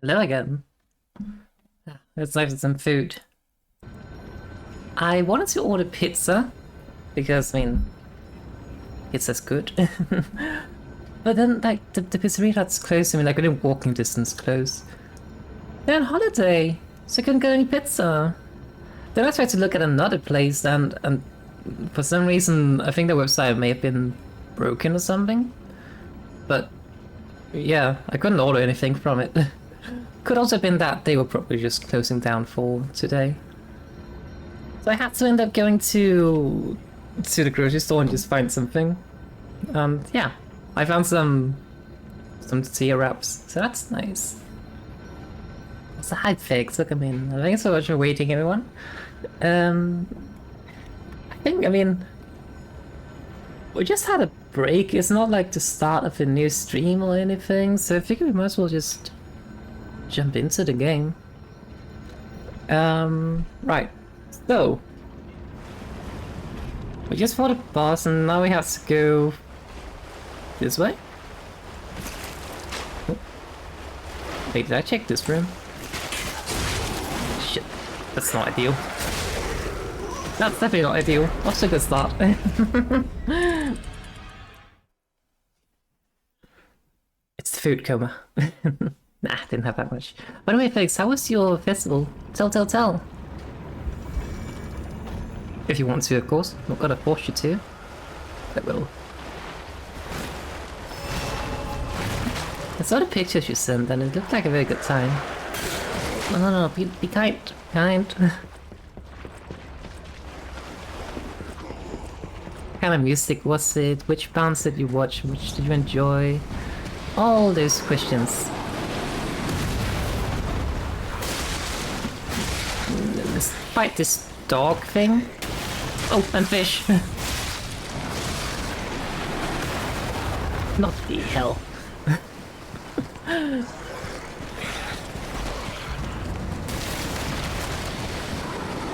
Hello again. Let's have some food. I wanted to order pizza because, I mean, pizza's good. But then, like, the pizzeria that's close to me, like, within walking distance close. They're on holiday, so I couldn't get any pizza. Then I tried to look at another place, and for some reason, I think the website may have been broken or something. But yeah, I couldn't order anything from it. Could also have been that they were probably just closing down for today. So I had to end up going to the grocery store and just find something. Yeah, I found some tortilla wraps, so that's nice. So hi pigs, look, I mean, thanks so much for waiting, everyone. I mean, we just had a break. It's not like the start of a new stream or anything, so I figured we might as well just jump into the game. Right. So, we just fought a boss and now we have to go this way. Oh. Wait, did I check this room? Shit, that's not ideal. That's definitely not ideal. That's a good start. It's the food coma. Nah, didn't have that much. By the way, Felix, how was your festival? Tell. If you want to, of course. Not gonna force you to. I will. I saw the pictures you sent and it looked like a very good time. No, be kind. Kind. What kind of music was it? Which bands did you watch? Which did you enjoy? All those questions. Let's fight this dog thing. Oh, and fish. Not the hell.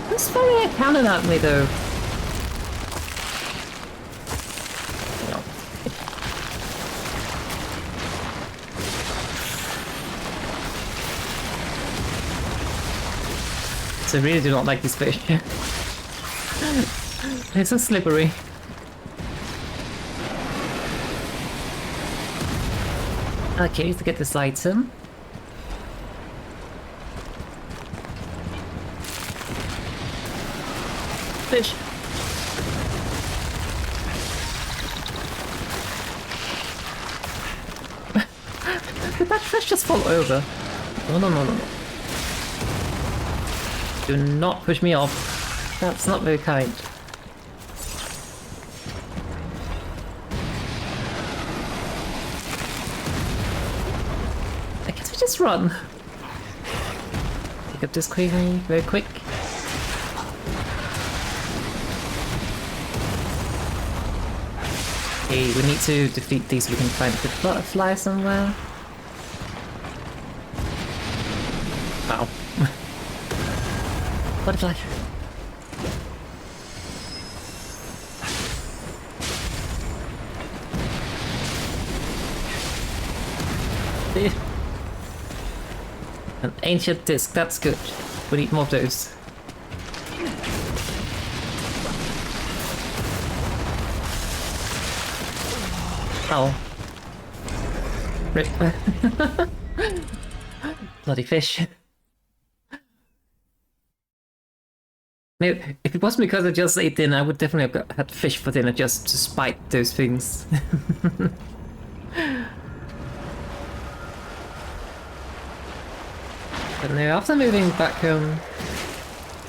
That's very accounted at me though. No. So I really do not like this fish. It's so slippery. Okay, to get this item. Fish. Did that fish just fall over? No. Do not push me off. That's not very kind. I guess we just run. Pick up this craving very quick. Okay, we need to defeat these so we can find the butterfly somewhere. Wow. Butterfly. An ancient disc, that's good. We need more of those. Oh. Rip. Bloody fish. Maybe, if it wasn't because I just ate dinner, I would definitely have had fish for dinner just to spite those things. But no, after moving back home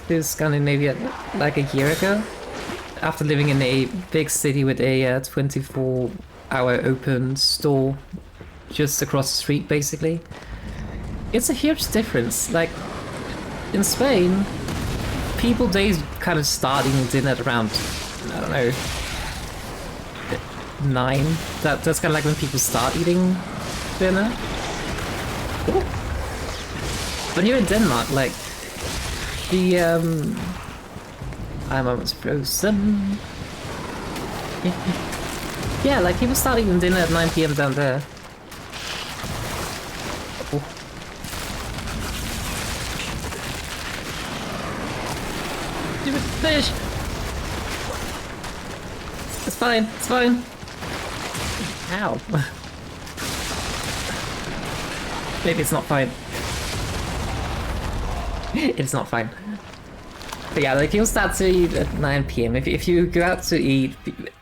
to Scandinavia like a year ago, after living in a big city with a 24-hour open store just across the street basically, it's a huge difference. Like, in Spain, people days kind of start eating dinner at around, I don't know, 9. That's kind of like when people start eating dinner. Ooh. But here in Denmark, like, the I'm almost frozen. Yeah, like people start eating dinner at 9 PM down there. Oh. Stupid fish! It's fine, it's fine. Ow. Maybe it's not fine. It's not fine. But yeah, like, you'll start to eat at 9 PM. If you go out to eat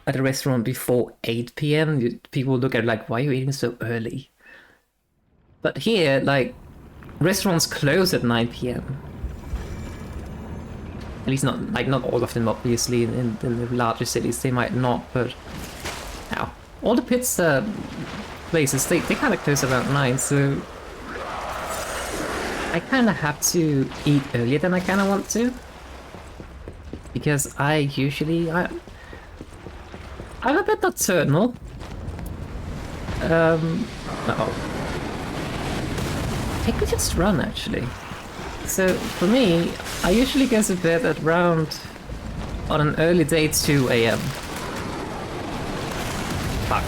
at a restaurant before 8 PM, people look at it like, why are you eating so early? But here, like, restaurants close at 9 PM. At least not all of them, obviously. In the larger cities, they might not, but... Ow. All the pizza places, they kind of close around 9, so... I kind of have to eat earlier than I kind of want to. Because I'm a bit nocturnal. Uh-oh. I could just run, actually. So, for me, I usually go to bed at around, on an early day, 2 AM. Fuck.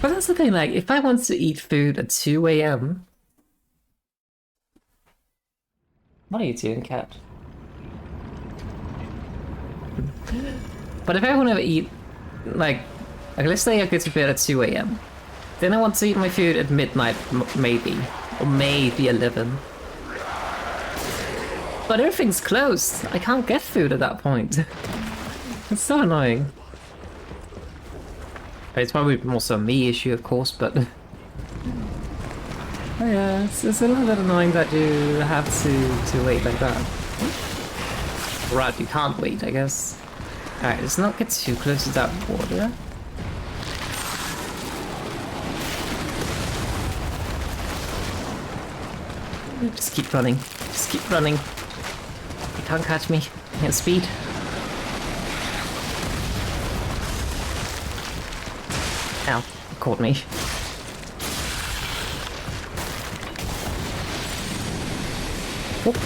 But that's the thing, like, if I want to eat food at 2 AM... What are you doing, cat? But if I want to eat, like, let's say I go to bed at 2 AM. Then I want to eat my food at midnight, maybe. Or maybe 11. But everything's closed. I can't get food at that point. It's so annoying. It's probably also a me issue, of course, but... Oh yeah, it's a little bit annoying that you have to wait like that. Right, you can't wait, I guess. Alright, let's not get too close to that water. Just keep running. Just keep running. You can't catch me. I have speed. Ow, it caught me. Whoop.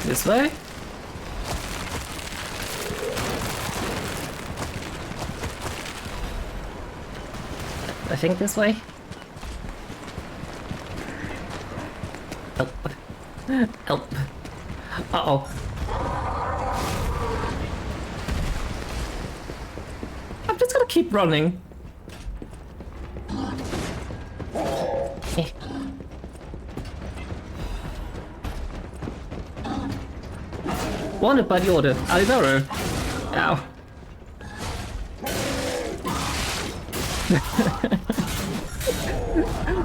This way? I think this way? Help. Help. Uh-oh. I'm just gonna keep running. Wanted by the order. Alidoro. Ow.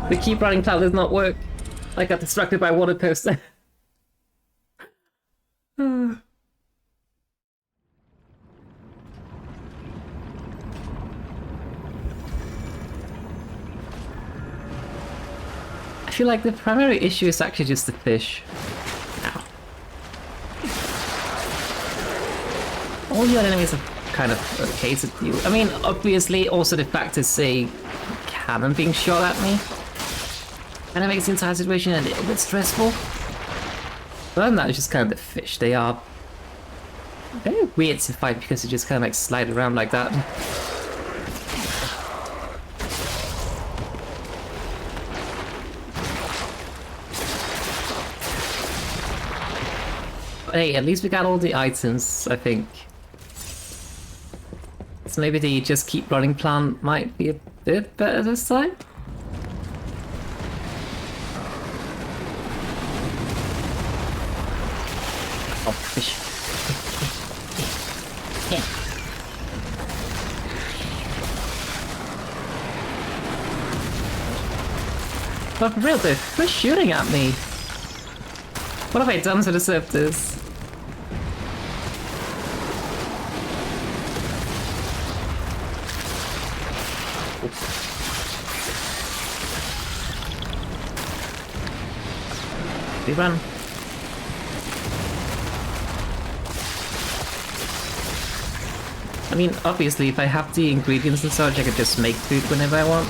The keep running plan does not work. I got distracted by a water poster. I feel like the primary issue is actually just the fish. Ow. All the other enemies are kind of okay to deal with. I mean, obviously, also the fact is, say, cannon being shot at me kind of makes the entire situation a little bit stressful. But other than that, it's just kind of the fish. They are very weird to fight because they just kind of like slide around like that. But hey, at least we got all the items, I think. So maybe the just keep running plan might be a bit better this time? Oh, fish. Yeah. But for real, they're shooting at me. What have I done to deserve this? We run. I mean, obviously, if I have the ingredients and such, I could just make food whenever I want.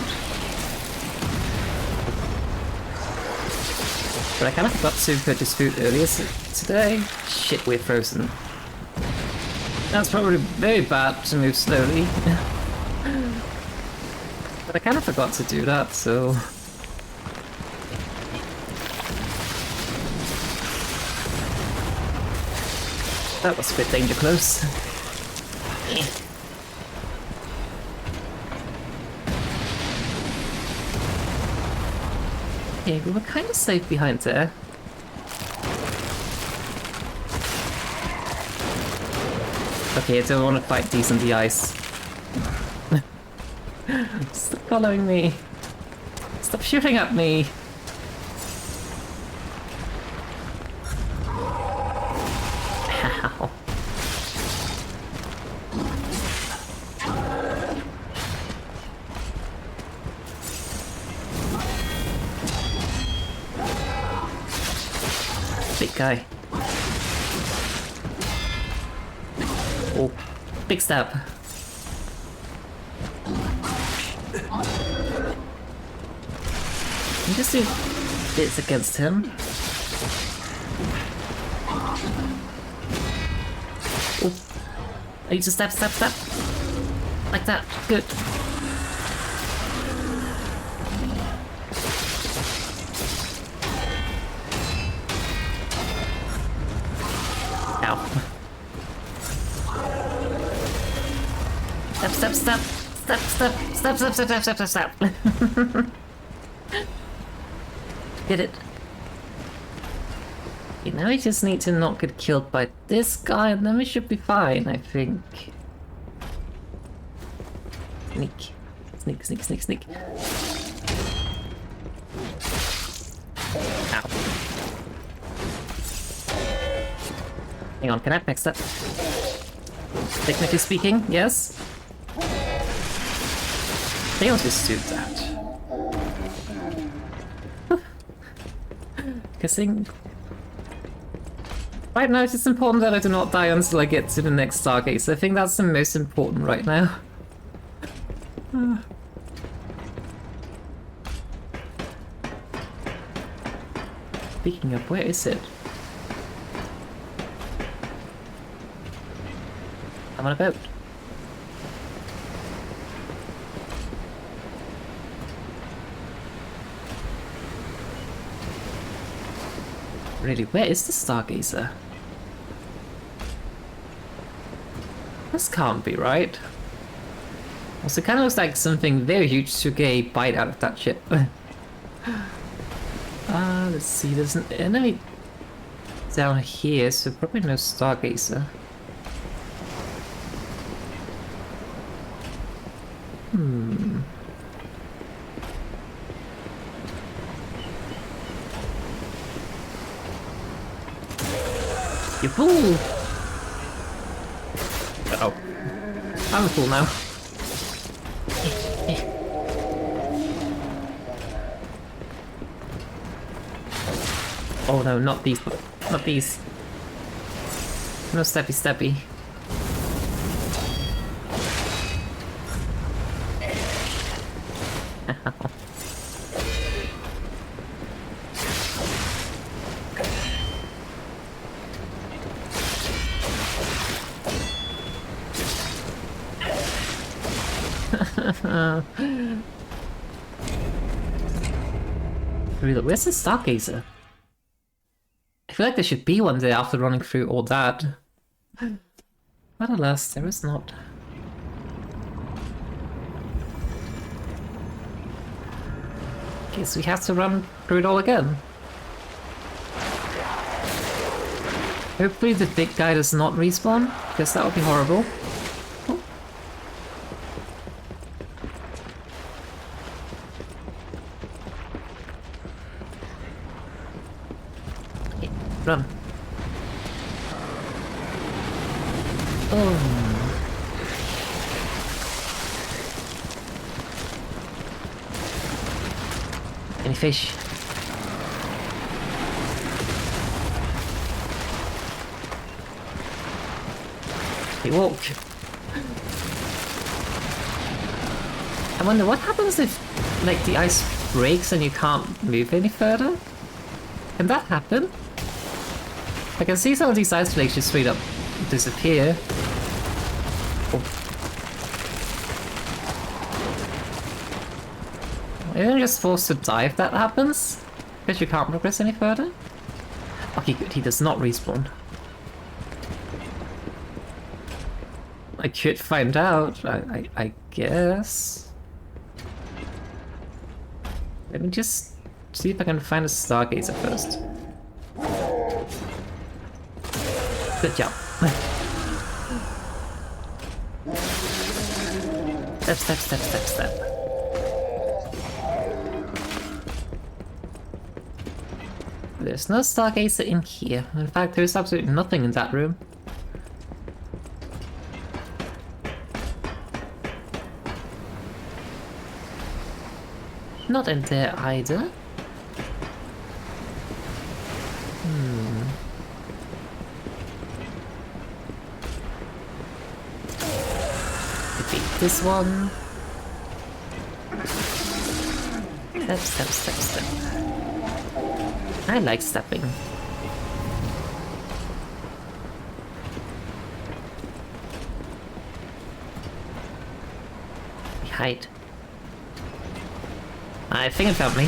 But I kind of forgot to purchase food earlier today. Shit, we're frozen. That's probably very bad to move slowly. But I kind of forgot to do that, so... That was a bit danger close. Okay, we were kind of safe behind there. Okay, I don't want to fight these on the ice. Stop following me. Stop shooting at me. Ow. Big guy. Oh, big stab. You just do bits against him. Oh, I need to stab. Like that. Good. Ow. Stop. Get it. Okay, now we just need to not get killed by this guy and then we should be fine, I think. Sneak. Ow. Hang on, can I fix that? Technically speaking, yes. They don't just do that. Guessing. Right now, it's just important that I do not die until I get to the next Stargazer. I think that's the most important right now. Speaking of, where is it? I'm on a boat. Really, where is the Stargazer? This can't be right. Also, it kind of looks like something very huge took a bite out of that ship. Let's see, there's an enemy down here, so probably no Stargazer. You fool! Uh-oh. I'm a fool now. Oh no, not these. Not these. No stabby. Really, where's the Stargazer? I feel like there should be one there after running through all that. But alas, there is not. Guess we have to run through it all again. Hopefully the big guy does not respawn, because that would be horrible. Oh. Okay, run. Oh. Any fish? They walk. I wonder what happens if, like, the ice breaks and you can't move any further? Can that happen? I can see some of these ice flakes just straight up disappear. Oh. You're just forced to die if that happens? Because you can't progress any further? Okay, good, he does not respawn. I could find out, I guess. Let me just see if I can find a Stargazer first. Good job. Step, step, step, step, step. There's no Stargazer in here. In fact, there's absolutely nothing in that room. Not in there either. Defeat this one. Step, step, step, step. I like stepping. Hide. I think it found me.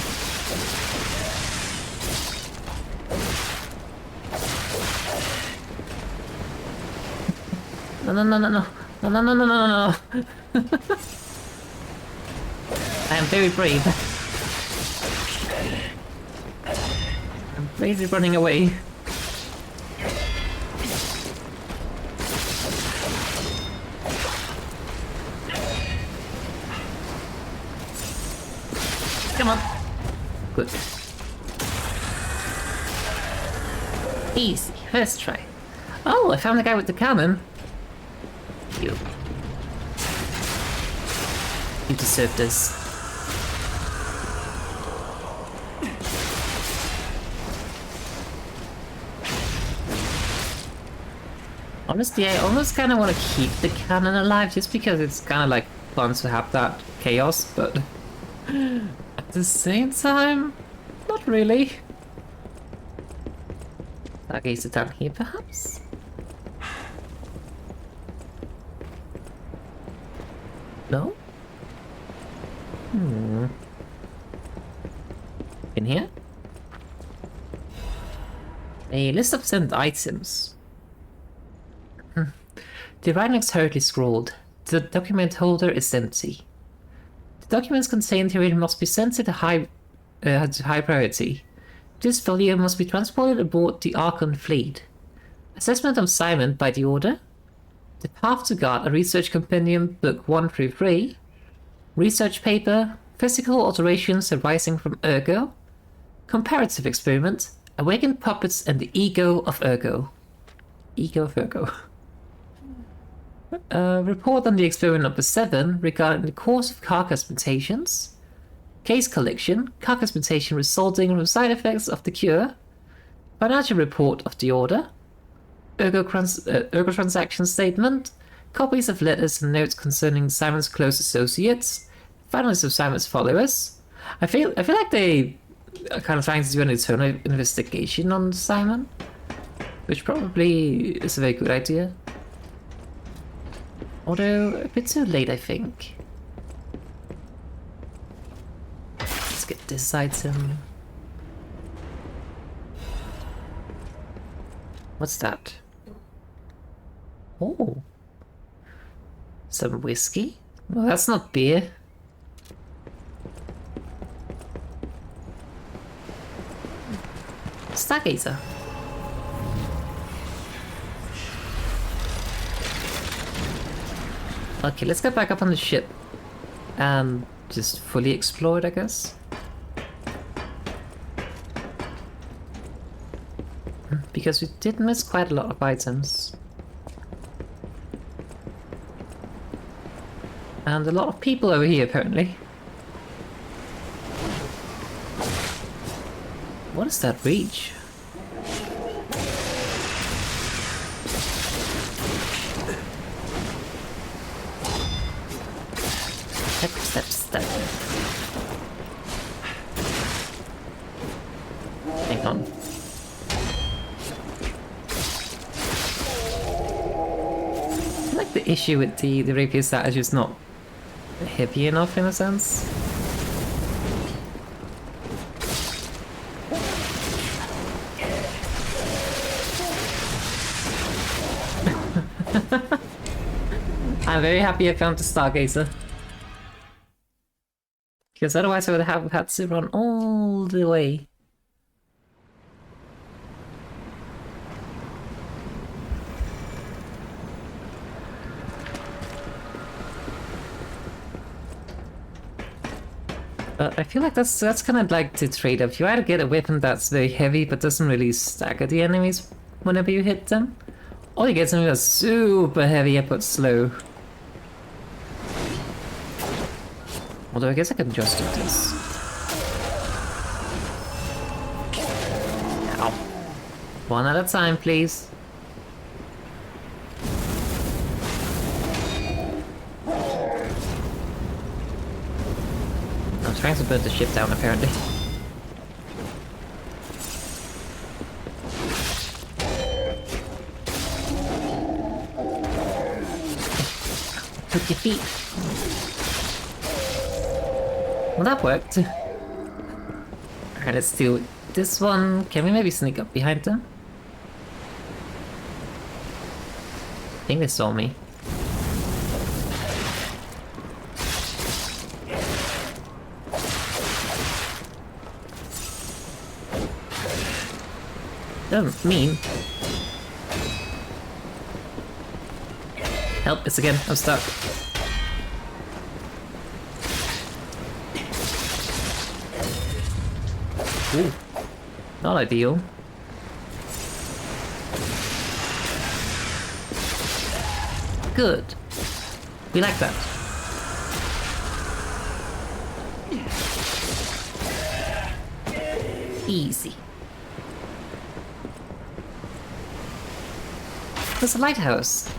No, no, no, no, no. No, no, no, no, no, no, no. I am very brave. I'm bravely running away. Come on. Good. Easy. First try. Oh, I found the guy with the cannon. You deserve this. Honestly, I almost kind of want to keep the cannon alive just because it's kind of like fun to have that chaos, but at the same time, not really. Stargazer down here, perhaps? No? In here? A list of sent items. The writing is hurriedly scrawled. The document holder is empty. The documents contained herein must be sent to the high priority. This volume must be transported aboard the Archon fleet. Assessment of Simon by the Order. The Path to God, a research compendium, book 1 through 3. Research paper, physical alterations arising from Ergo. Comparative experiment, awakened puppets and the ego of Ergo. Ego of Ergo. Report on the experiment number 7 regarding the cause of carcass mutations. Case collection, carcass mutation resulting from side effects of the cure. Financial report of the Order. Ergo transaction statement, copies of letters and notes concerning Simon's close associates, finalists of Simon's followers. I feel like they are kind of trying to do an internal investigation on Simon, which probably is a very good idea. Although a bit too late, I think. Let's get this item. What's that? Oh. Some whiskey? Well, that's not beer. Stargazer. Okay, let's get back up on the ship and just fully explore it, I guess. Because we did miss quite a lot of items. And a lot of people over here, apparently. What is that reach? Step, step, step. Hang on. I like the issue with the rapier is that it's just not heavy enough in a sense. I'm very happy I found the Stargazer. Because otherwise I would have had to run all the way. But I feel like that's kind of like the trade-off. You either get a weapon that's very heavy but doesn't really stagger the enemies whenever you hit them, or you get something that's super heavy but slow. Although I guess I can just do this. Ow. One at a time, please. I'm trying to burn the ship down, apparently. Put your feet. Well, that worked. Alright, let's do this one. Can we maybe sneak up behind them? I think they saw me. Don't mean. Help, it's again, I'm stuck. Ooh, not ideal. Good. We like that. Easy. There's a lighthouse.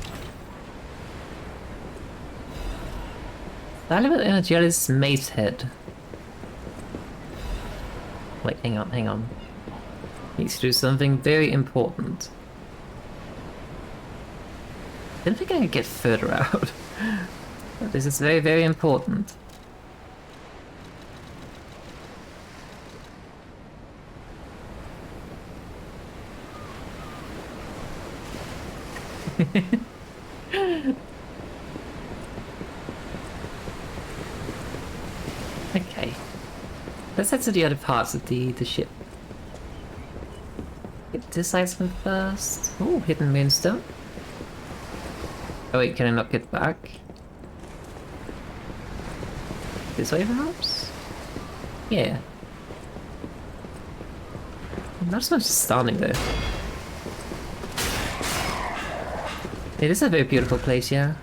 Valuable energy is Mace Head. Wait, hang on. Needs to do something very important. I didn't think I could get further out. But this is very, very important. Okay. Let's head to the other parts of the ship. Get this item first. Oh, hidden moonstone. Oh wait, can I not get back? This way perhaps? Yeah. Not so much standing there. It is a very beautiful place, yeah.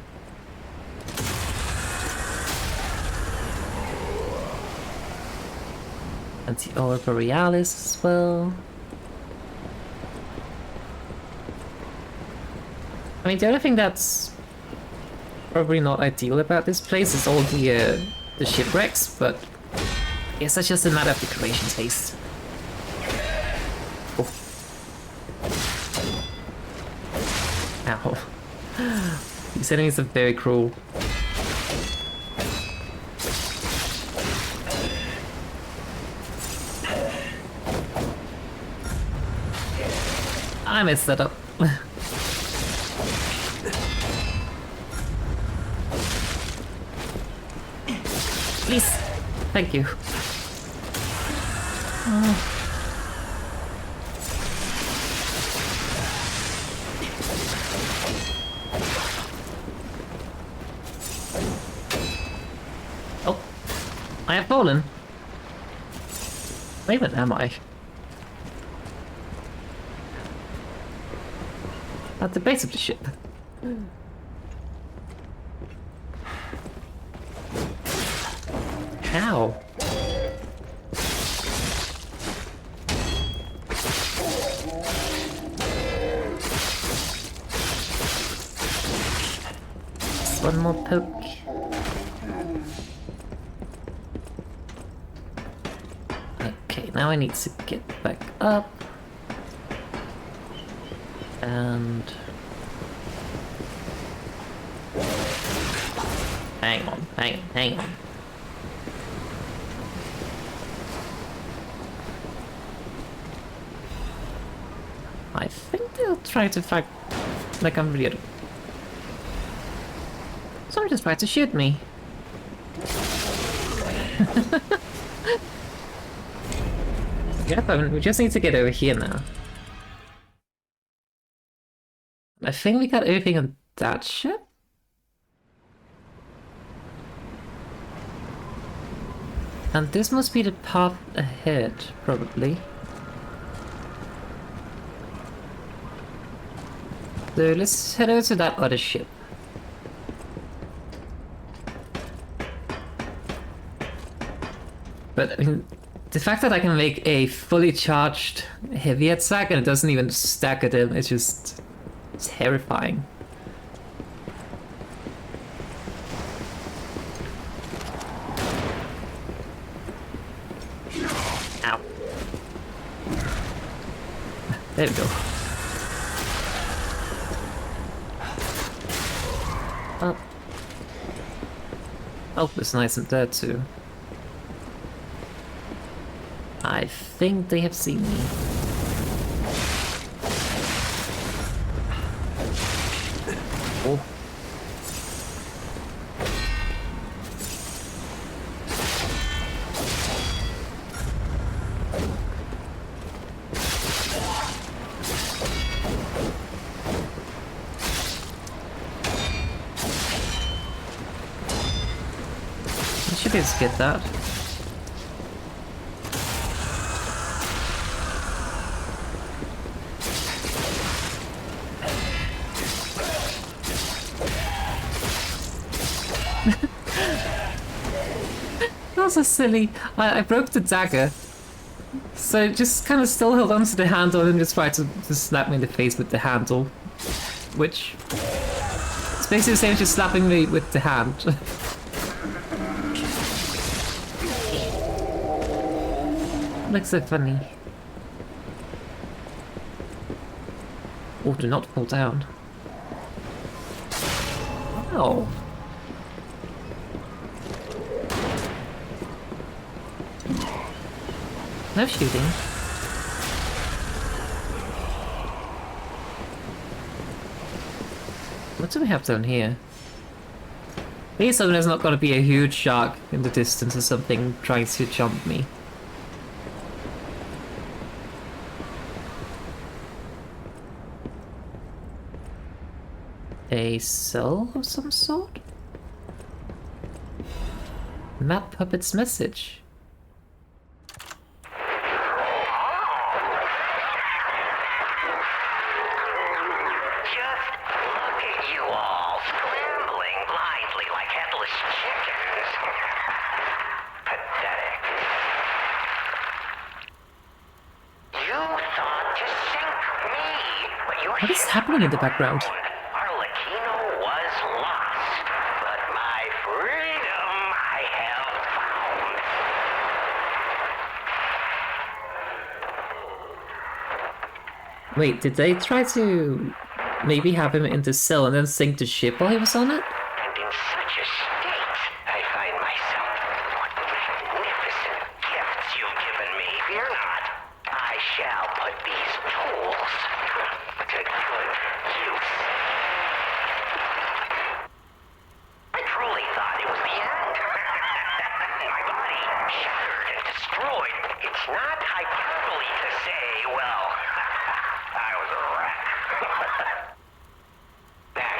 And the Aurora Borealis as well. I mean, the other thing that's probably not ideal about this place is all the shipwrecks, but I guess that's just a matter of decoration taste. Oh. Ow. These enemies are very cruel. I messed that up. Please. Thank you. Oh. I have fallen. Where even am I? At the base of the ship. How? Just one more poke. Okay, now I need to get back up. And hang on. I think they'll try to fight like I'm weird. Oh, just tried to shoot me. Yep, we just need to get over here now. I think we got everything on that ship? And this must be the path ahead, probably. So let's head over to that other ship. But I mean, the fact that I can make a fully charged heavy attack and it doesn't even stack at him is just terrifying. Ow. There we go. Oh. Oh, it's nice and dead too. I think they have seen me. Oh. I should be able to get that. That was so silly. I broke the dagger. So it just kind of still held onto the handle and just tried to slap me in the face with the handle. Which... it's basically the same as just slapping me with the hand. Looks so funny. Oh, do not fall down. Oh. No shooting. What do we have down here? Please tell me there's not going to be a huge shark in the distance or something trying to jump me. A cell of some sort? Map Puppet's message. What is happening in the background? Arlecchino was lost, but my freedom I have found. Wait, did they try to maybe have him in the cell and then sink the ship while he was on it? And in such a state, I find myself. What magnificent gifts you've given me. Fear not. I shall put these tools to good use. I truly thought it was the end. My body shattered and destroyed. It's not hyperbole to say, well, I was a wreck. Then,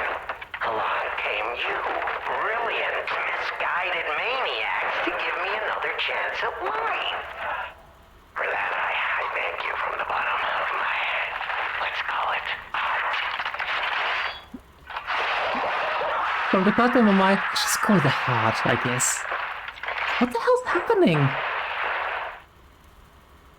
along came you, brilliant, misguided maniacs, to give me another chance at life. For that, I thank you from the bottom of my, let's call it, heart. From the bottom of my... just call it the heart, I guess. What the hell's happening?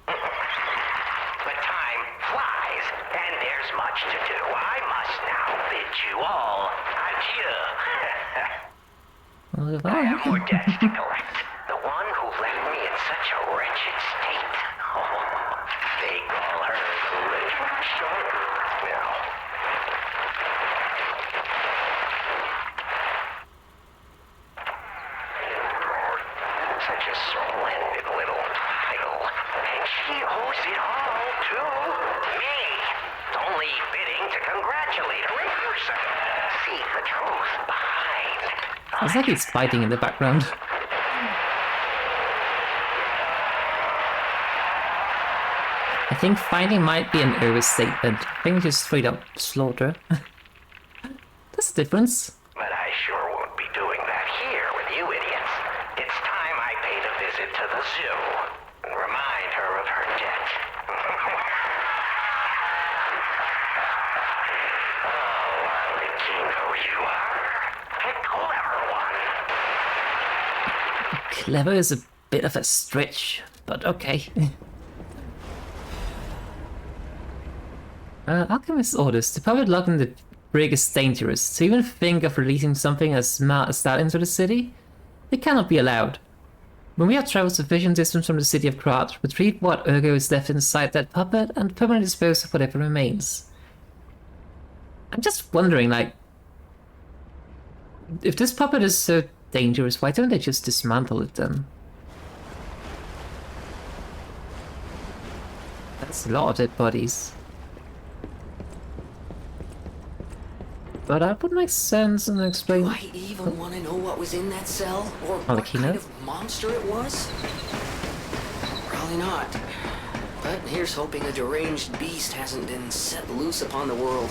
But time flies, and there's much to do. I must now bid you all adieu. Well, I have more debts to collect. The one who left me in such a wretched state. Oh, they call her the Legendary Stalker now. Such a splendid little title. And she owes it all to me. It's only fitting to congratulate her. seek the truth behind. It's like he's fighting in the background. I think fighting might be an overstatement. I think just straight up slaughter. That's the difference. But I sure won't be doing that here with you idiots. It's time I paid a visit to the zoo and remind her of her debt. Oh, Arlecchino, you are a clever one. Clever is a bit of a stretch, but okay. Alchemist orders. The public locked in the brig is dangerous. To even think of releasing something as smart as that into the city? It cannot be allowed. When we have traveled sufficient distance from the city of Krat, retrieve what ergo is left inside that puppet and permanently dispose of whatever remains. I'm just wondering, like, if this puppet is so dangerous, why don't they just dismantle it then? That's a lot of dead bodies. But that would make sense and explain. Do I even want to know what was in that cell? Or what Arlecchino? kind of monster it was? Probably not. But here's hoping a deranged beast hasn't been set loose upon the world.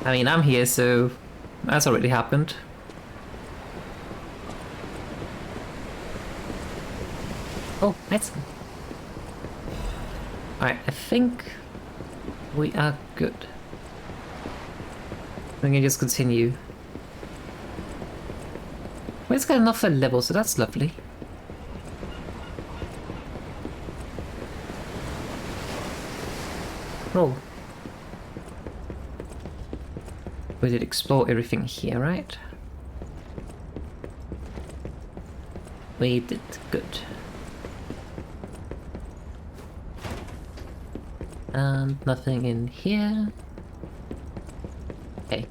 I mean, I'm here, so that's already happened. Oh, nice. Alright, I think we are good. We can just continue. Well, it's got enough for level, so that's lovely. Roll. We did explore everything here, right? We did good. And nothing in here. Okay.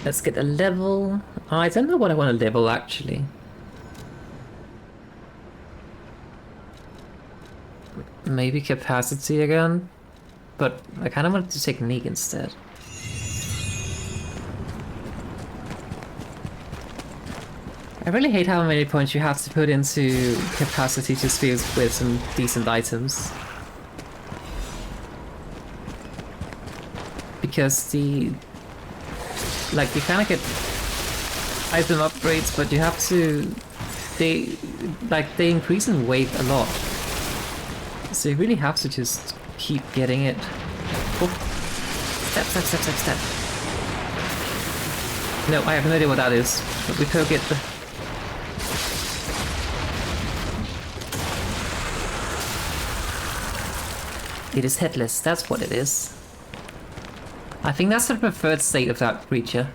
Let's get a level. I don't know what I want to level actually. Maybe capacity again, but I kind of wanted to technique instead. I really hate how many points you have to put into capacity to speed with some decent items. Because you kind of get item upgrades, but you have to, they increase in weight a lot. So you really have to just keep getting it. Oh. Step. No, I have no idea what that is, but we poke it. It is headless, that's what it is. I think that's the preferred state of that creature.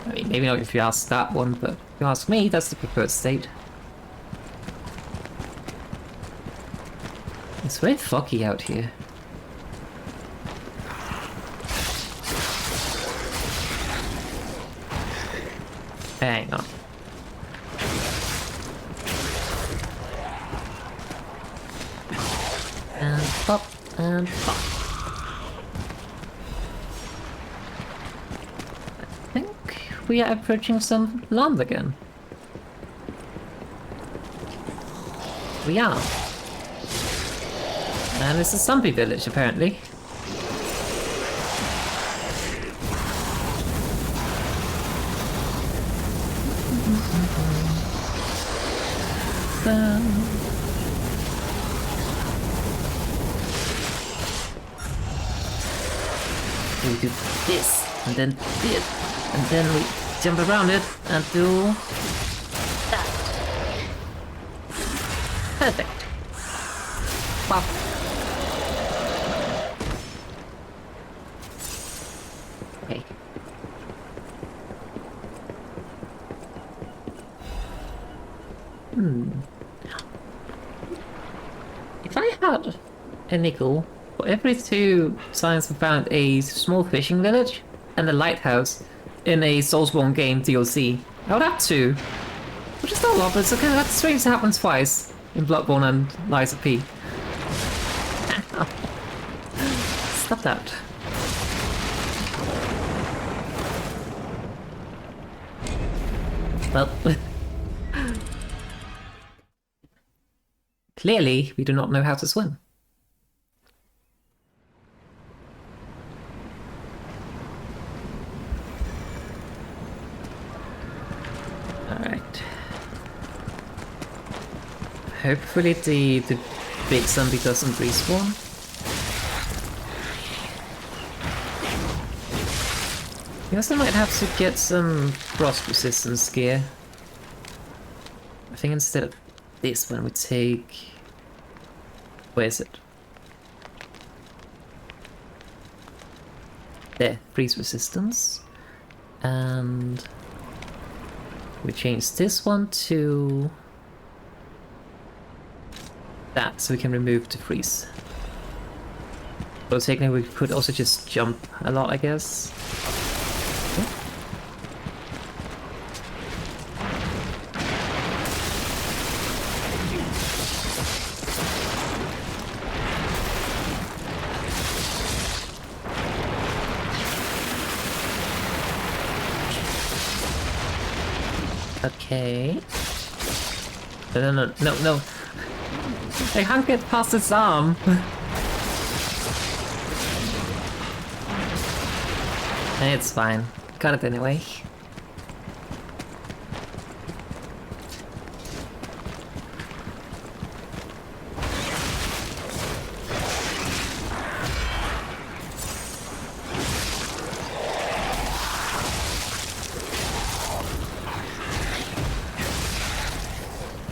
I mean, maybe not if you ask that one, but if you ask me, that's the preferred state. It's very foggy out here. Hang on. And pop, and pop. I think we are approaching some land again. We are. And it's a zombie village, apparently. We do this, and then this, and then we jump around it and do that. Perfect. Pop. Okay. If I had a nickel for every 2 signs we found a small fishing village and a lighthouse in a Soulsborne game DLC, I would have 2. Which is not a lot, but it's okay. That's strange to happen twice in Bloodborne and Lies of P. stop that. Well, clearly we do not know how to swim. Alright. Hopefully the big zombie doesn't respawn. I guess I might have to get some frost resistance gear. I think instead of this one we take... Where is it? There, freeze resistance. And we change this one to that, so we can remove the freeze. But technically we could also just jump a lot, I guess. Okay. No. I can't get past his arm. It's fine. Got it anyway.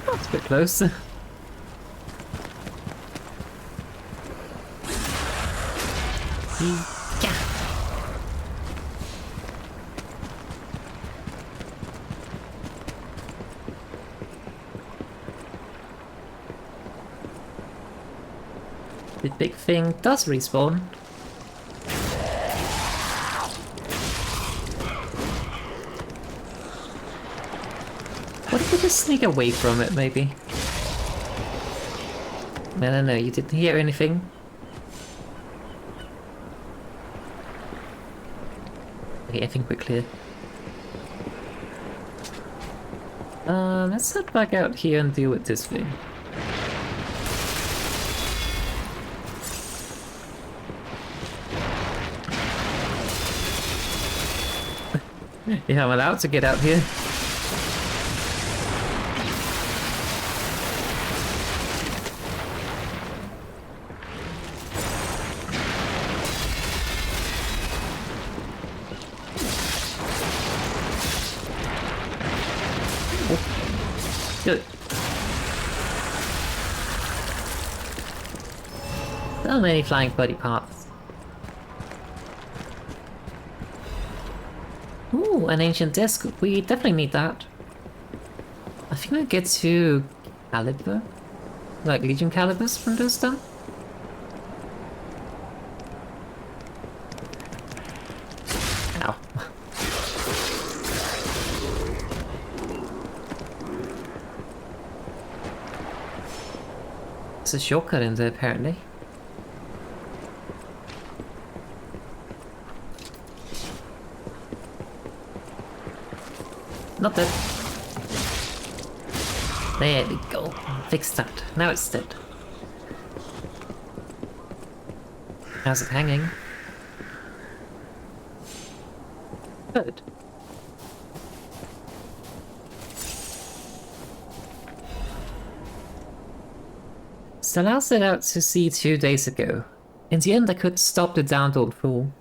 That's a bit close. The big thing does respawn. What if we just sneak away from it, maybe? I don't know, you didn't hear anything? Okay, I think we're clear. Let's head back out here and deal with this thing. Yeah, I'm allowed to get out here. Good. So many flying body parts. Ooh, an ancient disc. We definitely need that. I think we'll get to caliber, like Legion calibers from this stuff. Ow. There's a shortcut in there apparently. Not dead. There we go. Fix that. Now it's dead. How's it hanging? Good. Salah set out to sea 2 days ago. In the end I could stop the downed fool.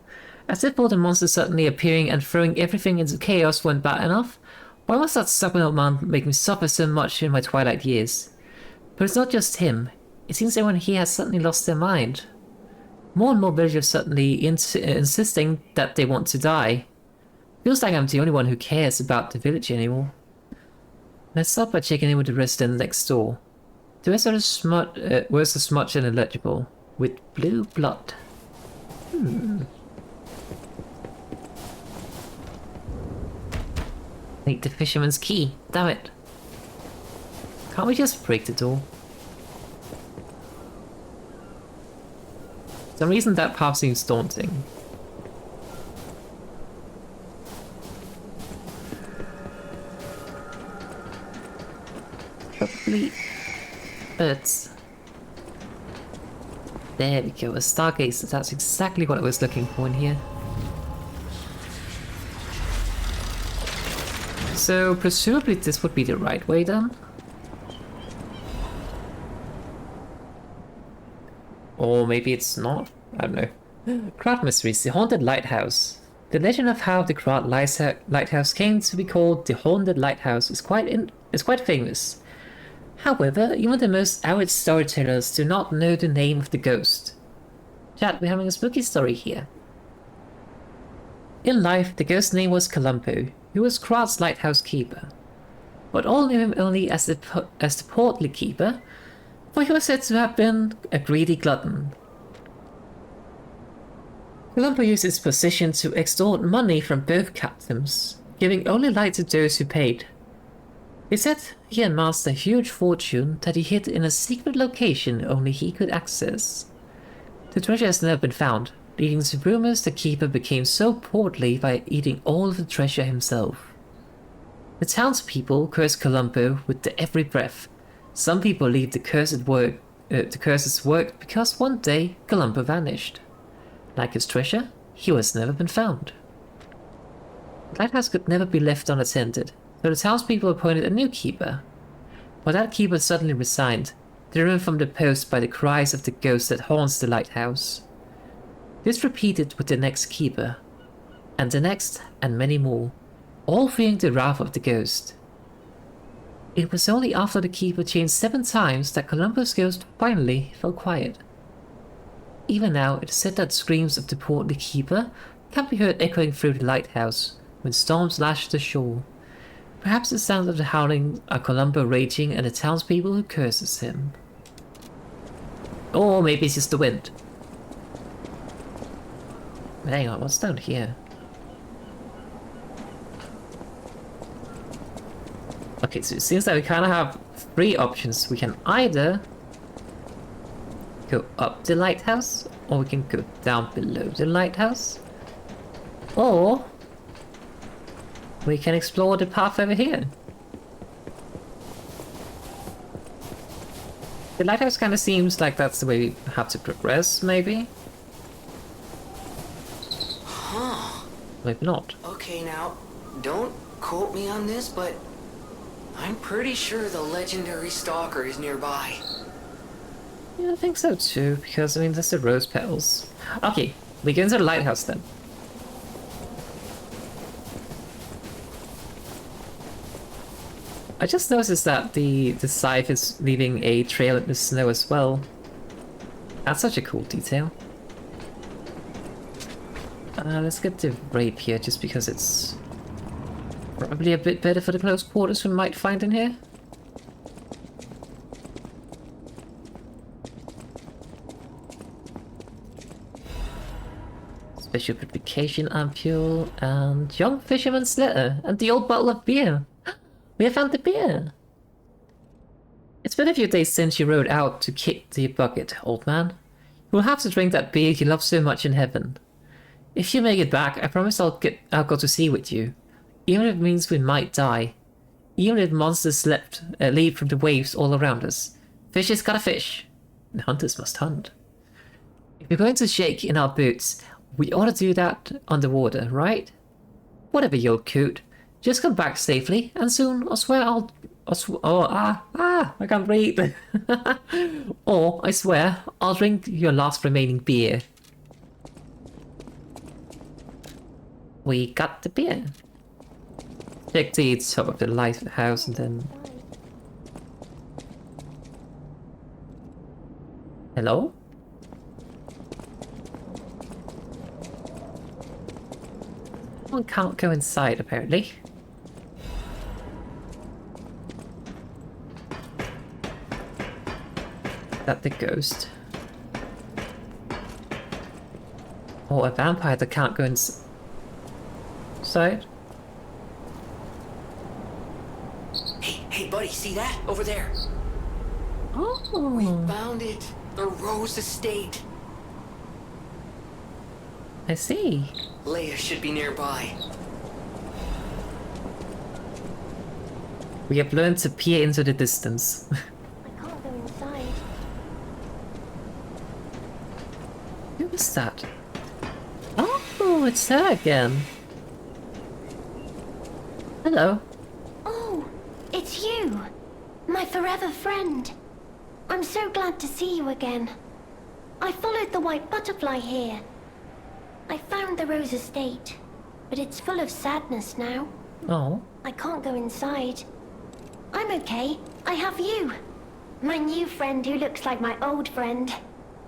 As if all the monsters suddenly appearing and throwing everything into chaos weren't bad enough, why must that stubborn old man make me suffer so much in my twilight years? But it's not just him. It seems everyone here has suddenly lost their mind. More and more villagers suddenly insisting that they want to die. Feels like I'm the only one who cares about the village anymore. Let's start by checking in with the resident next door. The rest of the smudge and illegible, with blue blood. Need the fisherman's key, damn it. Can't we just break the door? some reason that path seems daunting. Probably... But... There we go, a stargazer. That's exactly what I was looking for in here. So, presumably this would be the right way then? Or maybe it's not? I don't know. Krat Mysteries, the Haunted Lighthouse. The legend of how the Krat Lighthouse came to be called the Haunted Lighthouse is quite famous. However, even the most avid storytellers do not know the name of the ghost. Chat, we're having a spooky story here. In life, the ghost's name was Columbo, who was Krat's lighthouse keeper. But all knew him only as the portly keeper, for he was said to have been a greedy glutton. Columbo used his position to extort money from both captains, giving only light to those who paid. He said he amassed a huge fortune that he hid in a secret location only he could access. The treasure has never been found, leading to rumors the keeper became so portly by eating all of the treasure himself. The townspeople cursed Columbo with every breath. Some people believe the curses worked because one day Columbo vanished. Like his treasure, he was never been found. The lighthouse could never be left unattended, so the townspeople appointed a new keeper. But that keeper suddenly resigned, driven from the post by the cries of the ghost that haunts the lighthouse. This repeated with the next keeper, and the next, and many more, all fearing the wrath of the ghost. It was only after the keeper changed 7 times that Columbo's ghost finally fell quiet. Even now, it is said that screams of the portly keeper can be heard echoing through the lighthouse when storms lash the shore. Perhaps the sounds of the howling are Columbo raging and the townspeople who curses him. Or maybe it's just the wind. Hang on, what's down here? Okay, so it seems that we kind of have 3 options. We can either go up the lighthouse, or we can go down below the lighthouse, or we can explore the path over here. The lighthouse kind of seems like that's the way we have to progress, maybe? Huh. Maybe not. Okay, now, don't quote me on this, but I'm pretty sure the Legendary Stalker is nearby. Yeah, I think so too, because, I mean, there's the rose petals. Okay, we go into the lighthouse then. I just noticed that the Cipher is leaving a trail in the snow as well. That's such a cool detail. Let's get the rapier just because it's probably a bit better for the close quarters we might find in here. Special purification ampule and young fisherman's letter and the old bottle of beer. We have found the beer! It's been a few days since you rode out to kick the bucket, old man. You'll have to drink that beer you love so much in heaven. If you make it back, I promise I'll go to sea with you. Even if it means we might die. Even if monsters leap from the waves all around us. Fishes gotta fish. And hunters must hunt. If we're going to shake in our boots, we ought to do that underwater, right? Whatever, you old coot. Just come back safely, and soon I swear I can't breathe. Or, I swear, I'll drink your last remaining beer. We got the beer. Check the top of the lighthouse and then... Hello? One can't go inside, apparently. That the ghost? Or a vampire that can't go inside? Hey, buddy, see that? Over there. Oh. We found it. The Rose Estate. I see. Leia should be nearby. We have learned to peer into the distance. I can't go inside. Who was that? Oh, it's her again. Hello. Oh, it's you. My forever friend. I'm so glad to see you again. I followed the white butterfly here. I found the Rose Estate, but it's full of sadness now. Oh. I can't go inside. I'm okay. I have you. My new friend who looks like my old friend.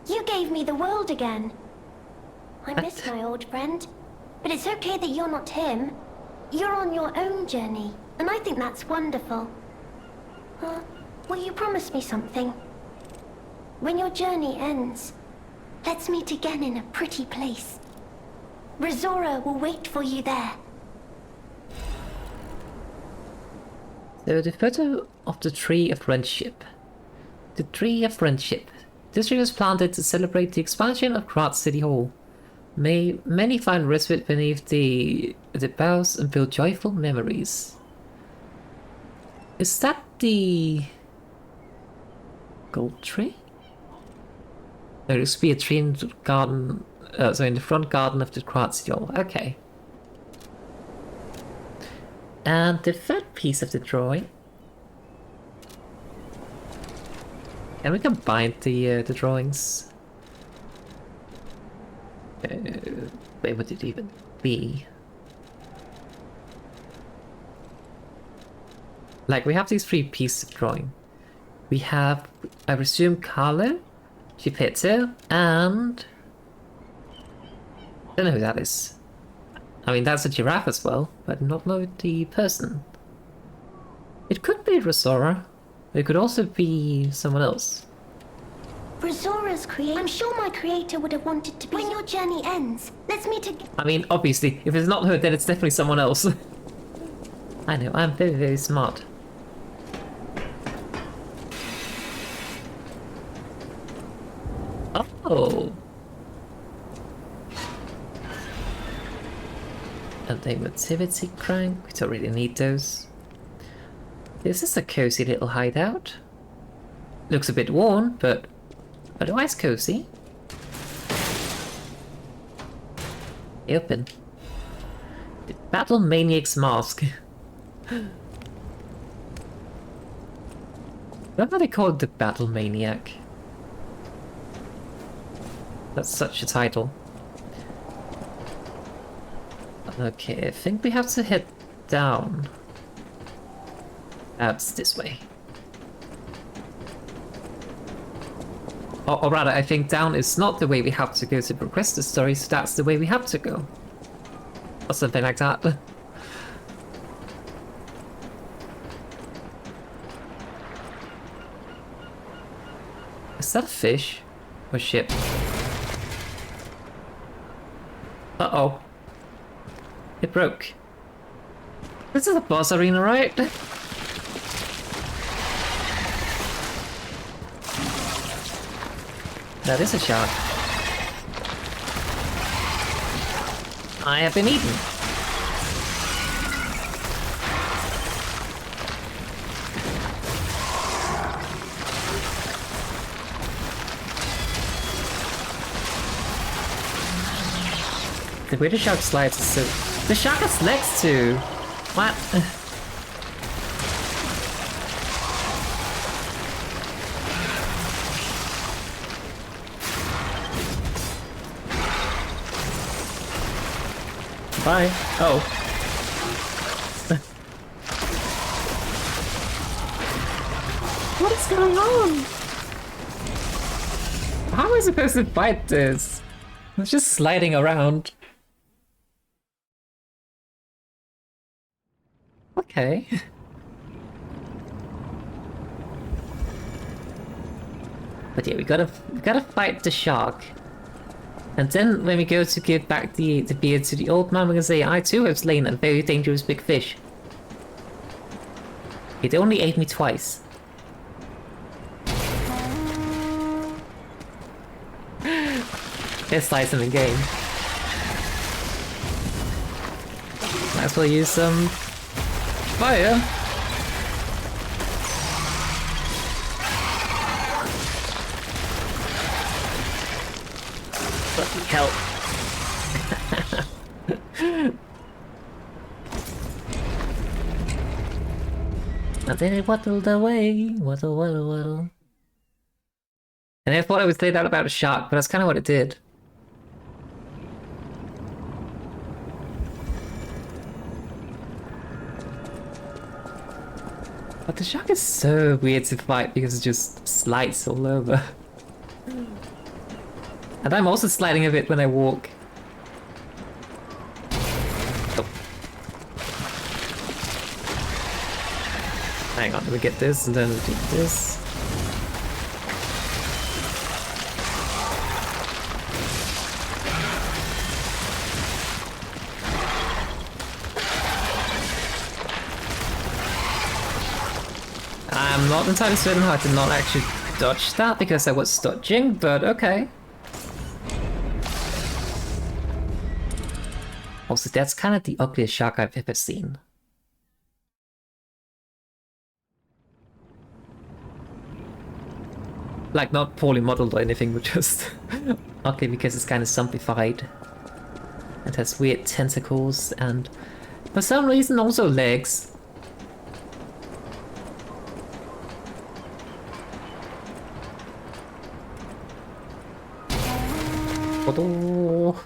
You gave me the world again. I miss my old friend, but it's okay that you're not him. You're on your own journey, and I think that's wonderful. Will you promise me something? When your journey ends, let's meet again in a pretty place. Razora will wait for you there. So the photo of the Tree of Friendship. The Tree of Friendship. This tree was planted to celebrate the expansion of Krat City Hall. May many find respite beneath the boughs and build joyful memories. Is that the gold tree? There used to be a tree in the garden, in the front garden of the Krat City Hall. Okay. And the third piece of the drawing. Can we combine the drawings? Where would it even be? Like, we have these three pieces of drawing. We have, I presume, Carlo, Geppetto, and... I don't know who that is. I mean, that's a giraffe as well, but not know the person. It could be Razora. It could also be someone else. Razora's creator. I'm sure my creator would have wanted to be. When your journey ends, let's meet again. I mean, obviously, if it's not her, then it's definitely someone else. I know, I'm very, very smart. Oh. And the motivity crank. We don't really need those. This is a cozy little hideout. Looks a bit worn, but otherwise cozy. Open. The Battle Maniac's Mask. Why are they called the Battle Maniac? That's such a title. Okay, I think we have to head down. That's this way. Or rather, I think down is not the way we have to go to progress the story, so that's the way we have to go. Or something like that. Is that a fish? Or ship? Uh-oh. It broke. This is a boss arena, right? That is a shark. I have been eaten. The way the shark slides is so... The shark has legs too! What? Bye. Oh. What is going on? How am I supposed to fight this? It's just sliding around. Okay. But yeah, we gotta fight the shark. And then when we go to give back the beard to the old man, we're gonna say, I too have slain a very dangerous big fish. It only ate me twice. Let's slice in the game. Might as well use some fire. Bloody hell. And then it waddled away. Waddle, waddle, waddle. And I thought I would say that about a shark, but that's kind of what it did. But the shark is so weird to fight because it just slides all over. And I'm also sliding a bit when I walk. Oh. Hang on, let me get this and then we'll do this. I'm not entirely certain how I did not actually dodge that because I was dodging, but okay. Also, that's kind of the ugliest shark I've ever seen. Like, not poorly modeled or anything, but just ugly because it's kind of zombified. It has weird tentacles and, for some reason, also legs. Oh.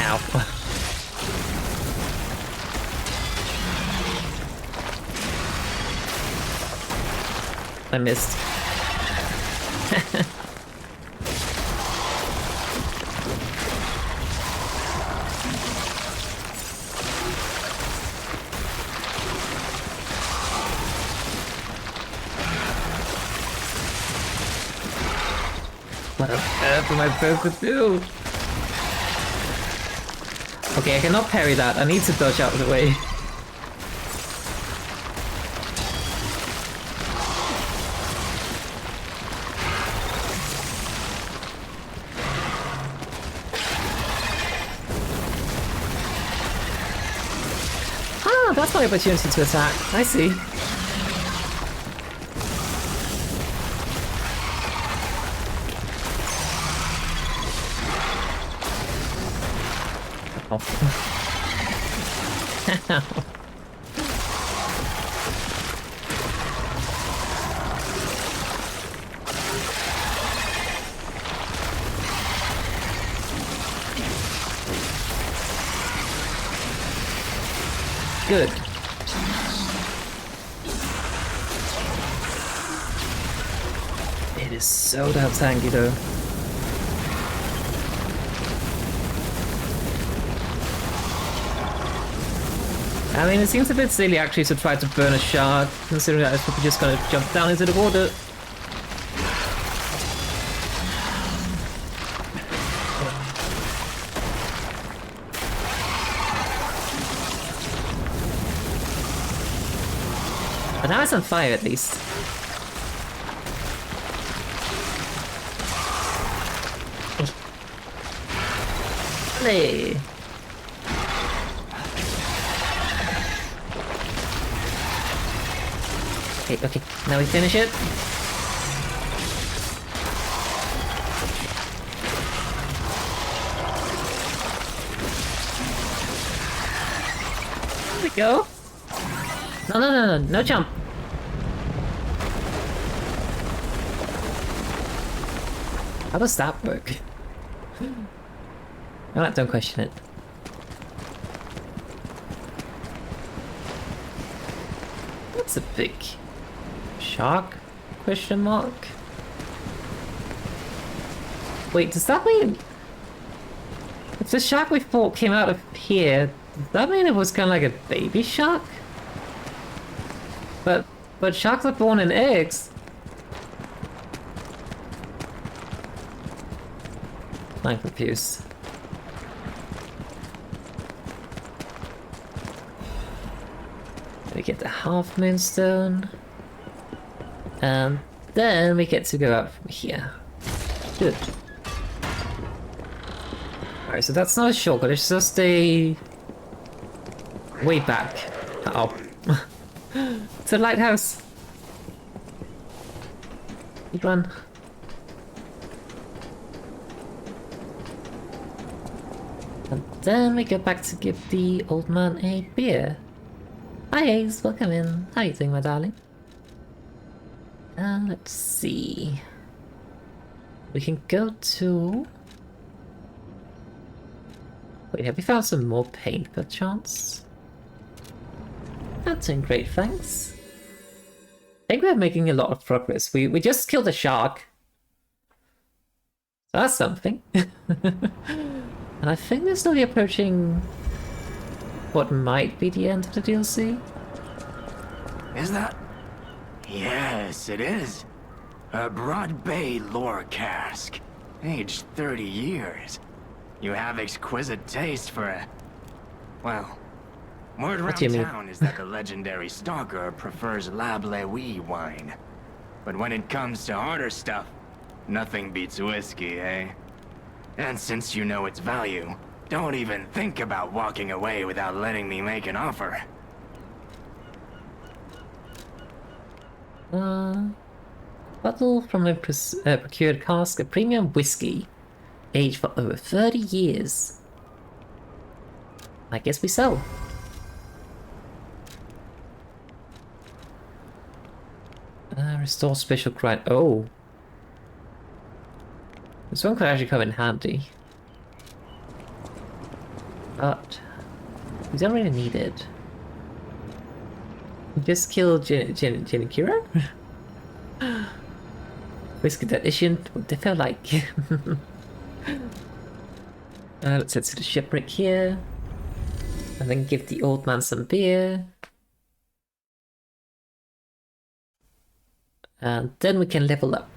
Ow. I missed. What on earth am I supposed to do? Okay, I cannot parry that. I need to dodge out of the way. Ah, that's my opportunity to attack. I see. Good. It is so damn tanky though. I mean, it seems a bit silly actually to try to burn a shark, considering that it's probably just gonna jump down into the water. But now it's on fire at least. Hey. Okay, now we finish it. There we go. No jump. How does that work? No, don't question it. That's a big shark? Question mark? Wait, does that mean if the shark we fought came out of here, does that mean it was kind of like a baby shark? But sharks are born in eggs. I'm confused. We get the Half Moonstone. And then we get to go out from here. Good. Alright, so that's not a shortcut, it's just a... way back. Uh-oh. It's a lighthouse! Run. And then we go back to give the old man a beer. Hi Ace, welcome in. How are you doing, my darling? Let's see. We can go to... Wait, have we found some more paint per chance? Not doing great, thanks. I think we're making a lot of progress. We just killed a shark. So that's something. And I think we're slowly approaching what might be the end of the DLC. Is that? Yes, it is. A Broad Bay lore cask. Aged 30 years. You have exquisite taste for a... Well, word around do you mean? town is that the Legendary Stalker prefers Lab Lewy wine. But when it comes to harder stuff, nothing beats whiskey, eh? And since you know its value, don't even think about walking away without letting me make an offer. Bottle from a procured cask of premium whiskey, aged for over 30 years. I guess we sell. Restore special grind. Oh. This one could actually come in handy. But we don't really need it. Just kill Jinikira? Whiskey that isn't what they felt like. Let's head to the shipwreck here. And then give the old man some beer. And then we can level up.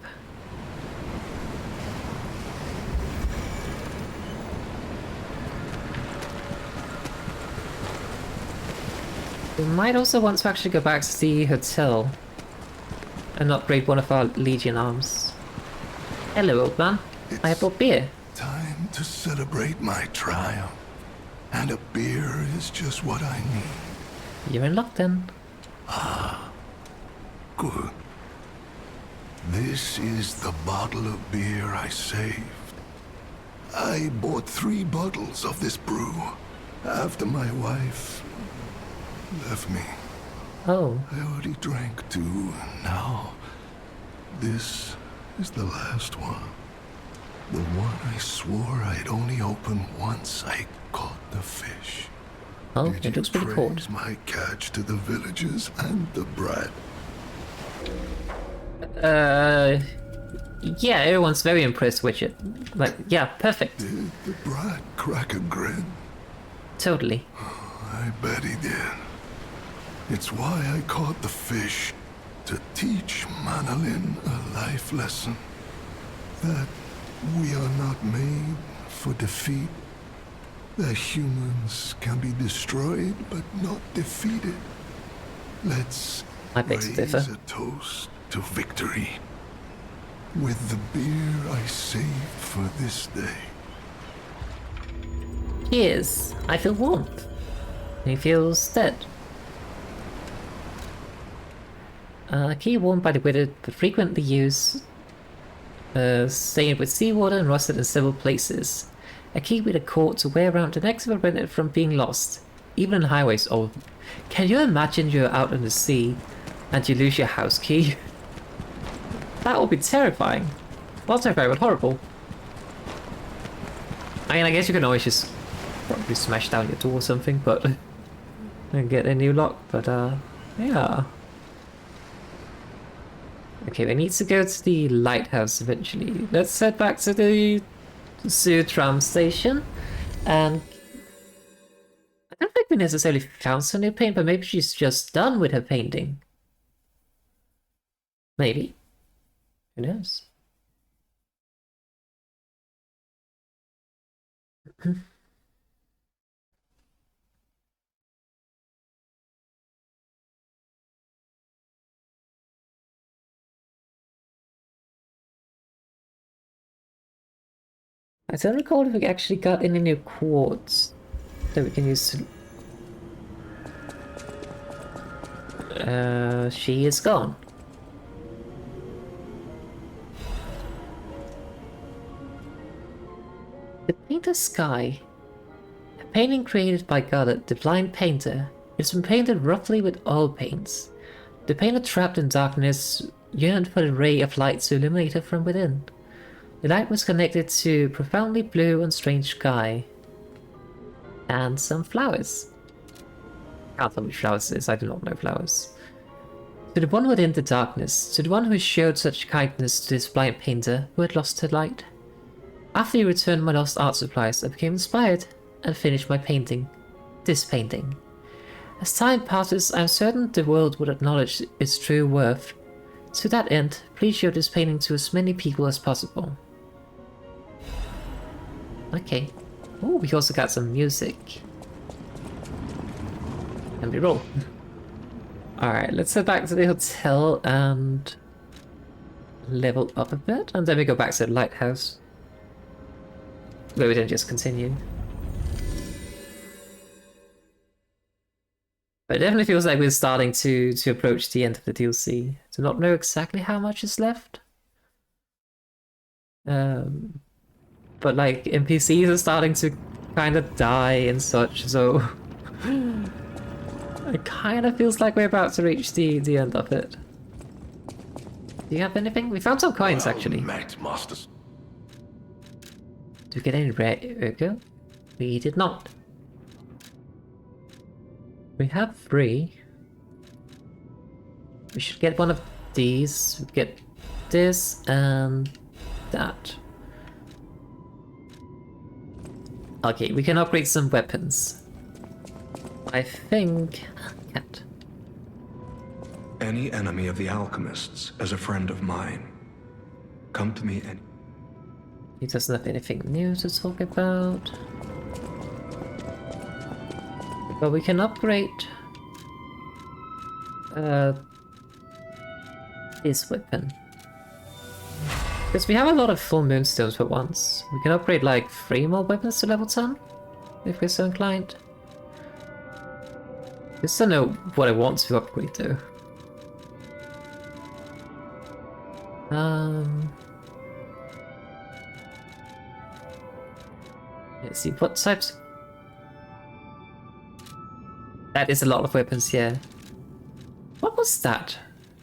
We might also want to actually go back to the hotel and upgrade one of our Legion arms. Hello, old man. I have brought beer. Time to celebrate my triumph. And a beer is just what I need. You're in luck then. Good. This is the bottle of beer I saved. I bought 3 bottles of this brew after my wife left me. Oh, I already drank 2, and now this is the last one. The one I swore I'd only open once I caught the fish. oh, Did it looks pretty you cool. praise my catch to the villagers and the brat? Yeah, everyone's very impressed with it. Like, yeah, perfect. Did the brat crack a grin? Totally. I bet he did. It's why I caught the fish, to teach Manolin a life lesson. That we are not made for defeat. That humans can be destroyed but not defeated. Let's I beg to raise differ. a toast to victory. With the beer I saved for this day. Cheers. I feel warmth. He feels dead. Key worn by the withered, but frequently used. Stained with seawater and rusted in several places. A key with a cord to wear around the neck to prevent it from being lost. Even on highways. Oh, can you imagine you're out on the sea and you lose your house key? That would be terrifying. Well, terrifying, but horrible. I mean, I guess you can always just probably smash down your door or something, but and get a new lock. But yeah. Okay, we need to go to the lighthouse eventually. Let's head back to the Zoo tram station. And I don't think we necessarily found some new paint, but maybe she's just done with her painting. Maybe. Who knows? I don't recall if we actually got any new quartz that we can use to... she is gone. The Painter's Sky. A painting created by Goddard, the blind painter. It's been painted roughly with oil paints. The painter trapped in darkness yearned for a ray of light to illuminate her from within. The light was connected to profoundly blue and strange sky. And some flowers. I can't tell which flowers it is, I do not know flowers. To the one within the darkness, to the one who showed such kindness to this blind painter who had lost her light. After he returned my lost art supplies, I became inspired and finished my painting. This painting. As time passes, I am certain the world would acknowledge its true worth. To that end, please show this painting to as many people as possible. Okay. Oh, we also got some music. And we roll. Alright, let's head back to the hotel and level up a bit, and then we go back to the lighthouse. Where we don't just continue. But it definitely feels like we're starting to approach the end of the DLC. Do not know exactly how much is left. But like NPCs are starting to kind of die and such, so it kind of feels like we're about to reach the end of it. Do you have anything? We found some coins actually. Met, masters. Did we get any rare Urgo? We did not. We have 3. We should get one of these. We get this and that. Okay, we can upgrade some weapons. I think... Cat. Any enemy of the alchemists is a friend of mine. Come to me and... He doesn't have anything new to talk about. But we can upgrade this weapon. Because we have a lot of full moonstones for once. We can upgrade like 3 more weapons to level 10, if we're so inclined. Just don't know what I want to upgrade though. Let's see, what types? That is a lot of weapons here. What was that?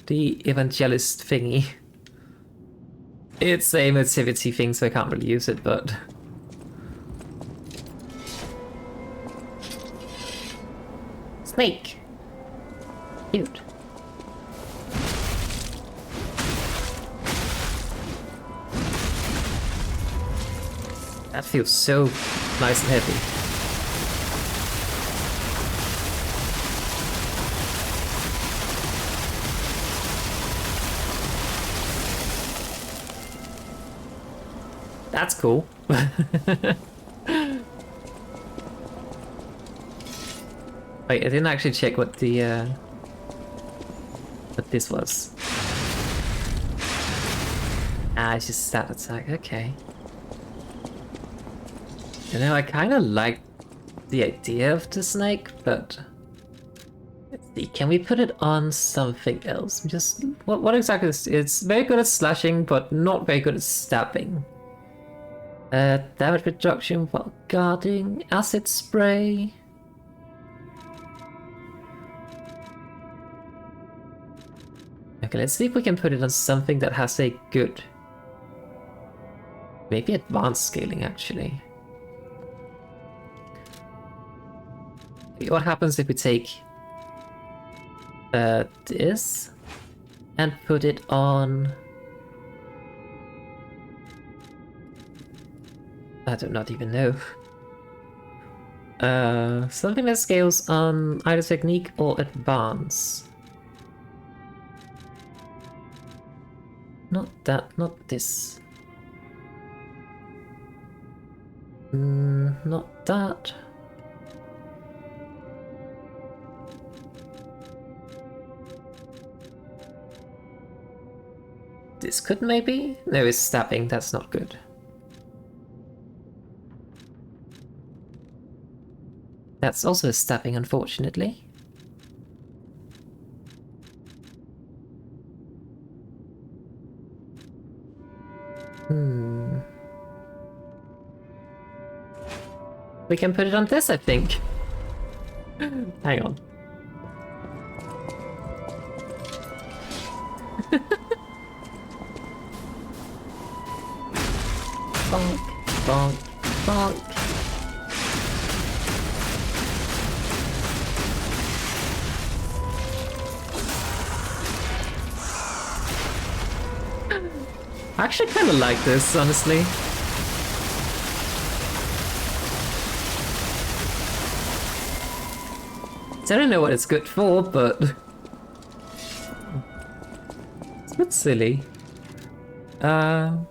The evangelist thingy. It's a motivity thing, so I can't really use it, but... Snake! Cute. That feels so nice and heavy. That's cool. Wait, I didn't actually check what the what this was. Ah, it's just stat attack. Okay. You know, I kind of like the idea of the snake, but let's see. Can we put it on something else? Just what exactly is it's very good at slashing, but not very good at stabbing. Damage reduction while guarding, acid spray. Okay, let's see if we can put it on something that has a good... Maybe advanced scaling, actually. Okay, what happens if we take this and put it on... I do not even know. Something that scales on either technique or advance. Not that, not this. Not that. This could maybe? No, it's stabbing, that's not good. That's also a stabbing, unfortunately. We can put it on this, I think. Hang on. Bonk, bonk, bonk. I actually kind of like this, honestly. I don't know what it's good for, but it's a bit silly. The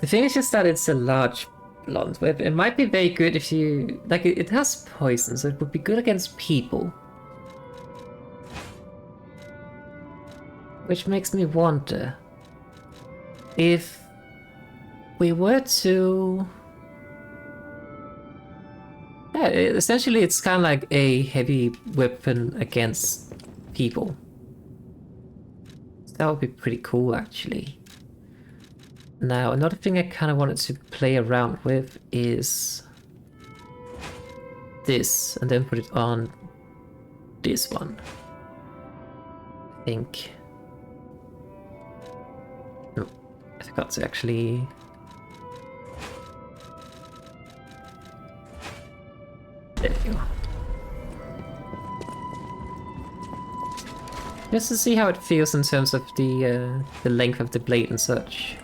thing is just that it's a large blonde whip. It might be very good if you like. It has poison, so it would be good against people. Which makes me wonder if we were to. Yeah, essentially it's kind of like a heavy weapon against people. That would be pretty cool, actually. Now, another thing I kind of wanted to play around with is this, and then put it on this one. I think. No, I forgot to actually. There we go. Just to see how it feels in terms of the length of the blade and such.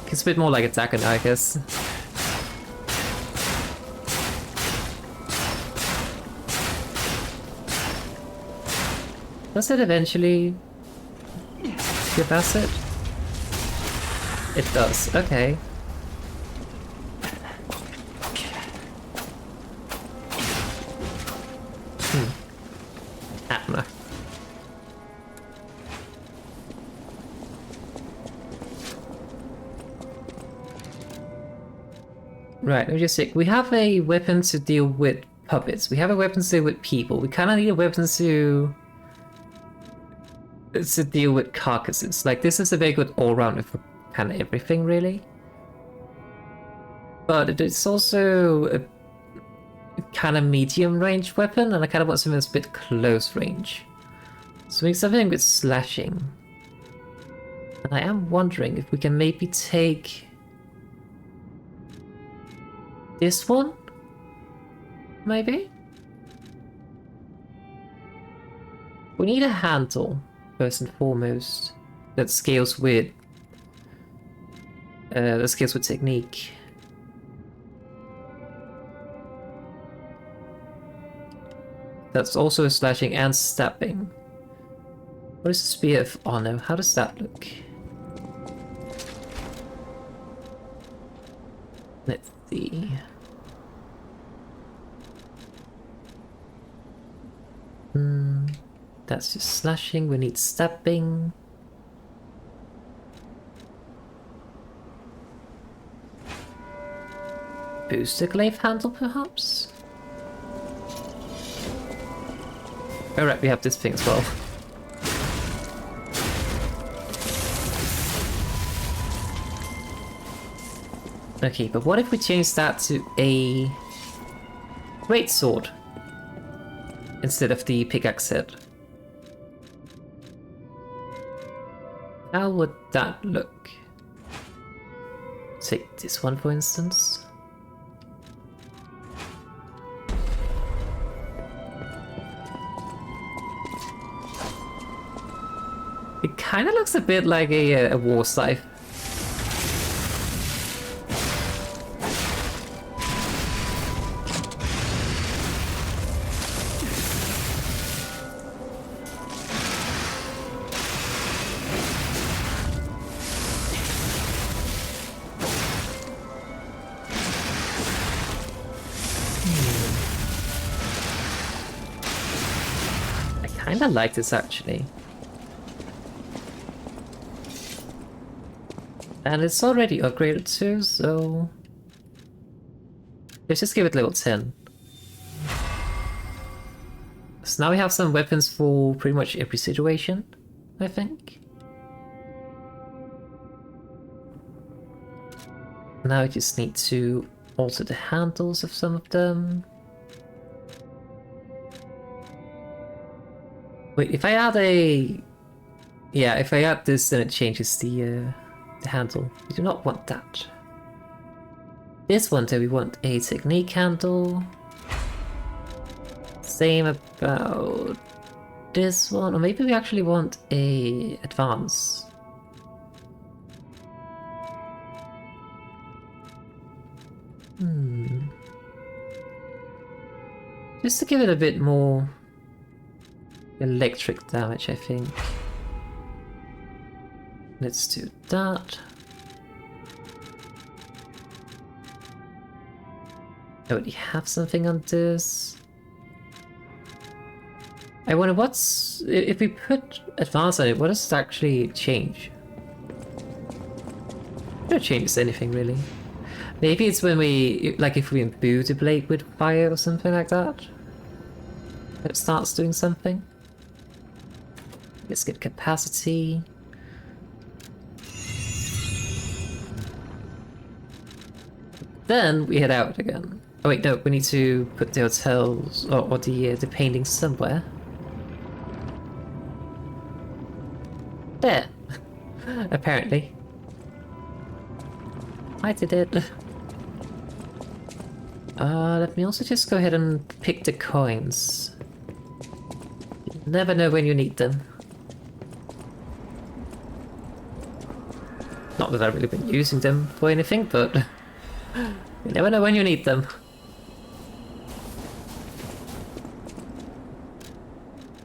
It's a bit more like a dagger, I guess. Does it eventually give acid? It does, okay. I don't know. Right, let me just see. We have a weapon to deal with puppets. We have a weapon to deal with people. We kind of need a weapon to deal with carcasses. Like, this is a very good all-rounder for kind of everything, really. But it's also a kind of medium-range weapon, and I kind of want something that's a bit close range. So we need something with slashing. And I am wondering if we can maybe take this one? Maybe? We need a handle, first and foremost, that scales with technique. That's also slashing and stabbing. What is the Spear of Honor? How does that look? Let's see. That's just slashing. We need stabbing. Booster glaive handle, perhaps? Alright, we have this thing as well. Okay, but what if we change that to a greatsword instead of the pickaxe set? How would that look? Take this one, for instance. It kind of looks a bit like a war scythe. I like this actually. And it's already upgraded too, so let's just give it level 10. So now we have some weapons for pretty much every situation, I think. Now we just need to alter the handles of some of them. Wait, if I add a... Yeah, if I add this, then it changes the handle. We do not want that. This one, do we want a technique handle? Same about this one, or maybe we actually want a advance. Just to give it a bit more electric damage, I think. Let's do that. I already have something on this. I wonder what's... if we put advance on it, what does it actually change? It don't change anything really. Maybe it's when we, like if we imbue the blade with fire or something like that. It starts doing something. Let's get capacity. Then we head out again. Oh wait, no, we need to put the hotels or the paintings somewhere. There. Apparently. I did it. Let me also just go ahead and pick the coins. You never know when you need them. Not that I've really been using them for anything, but you never know when you need them.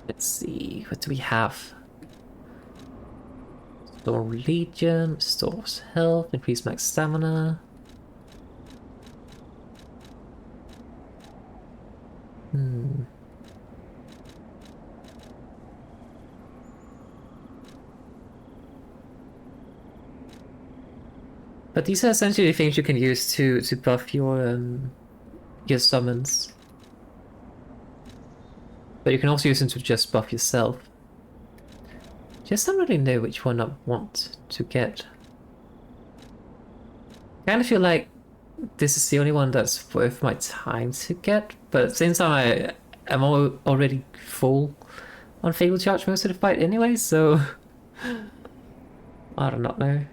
Let's see, what do we have? Restore Legion, restores health, increase max stamina. But these are essentially things you can use to buff your summons. But you can also use them to just buff yourself. Just don't really know which one I want to get. I kind of feel like this is the only one that's worth my time to get, but at the same time I'm already full on Fatal Charge most of the fight anyway, so I do not know.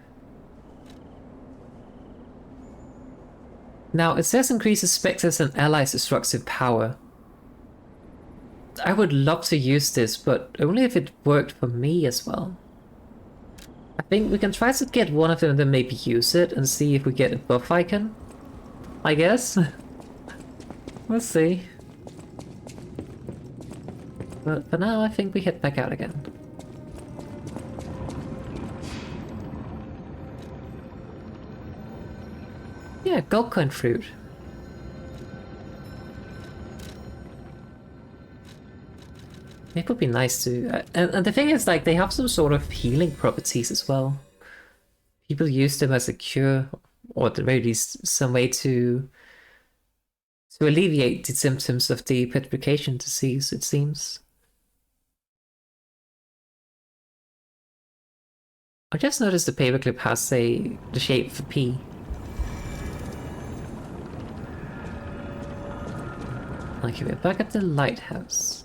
Now, it says increases Spectres and allies' destructive power. I would love to use this, but only if it worked for me as well. I think we can try to get one of them and then maybe use it and see if we get a buff icon. I guess. We'll see. But for now, I think we head back out again. Yeah, gold coin fruit. It would be nice to... and the thing is, like, they have some sort of healing properties as well. People use them as a cure, or at the very least, some way to alleviate the symptoms of the petrification disease, it seems. I just noticed the paperclip has the shape of a P. Okay, we're back at the lighthouse.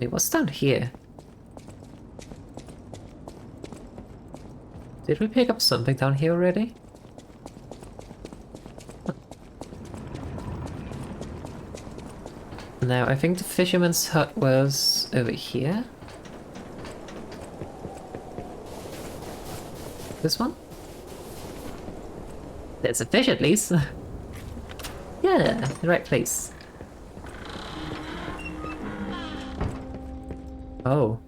Wait, what's down here? Did we pick up something down here already? Now, I think the fisherman's hut was over here. This one? There's a fish at least. Yeah, the right place. Oh.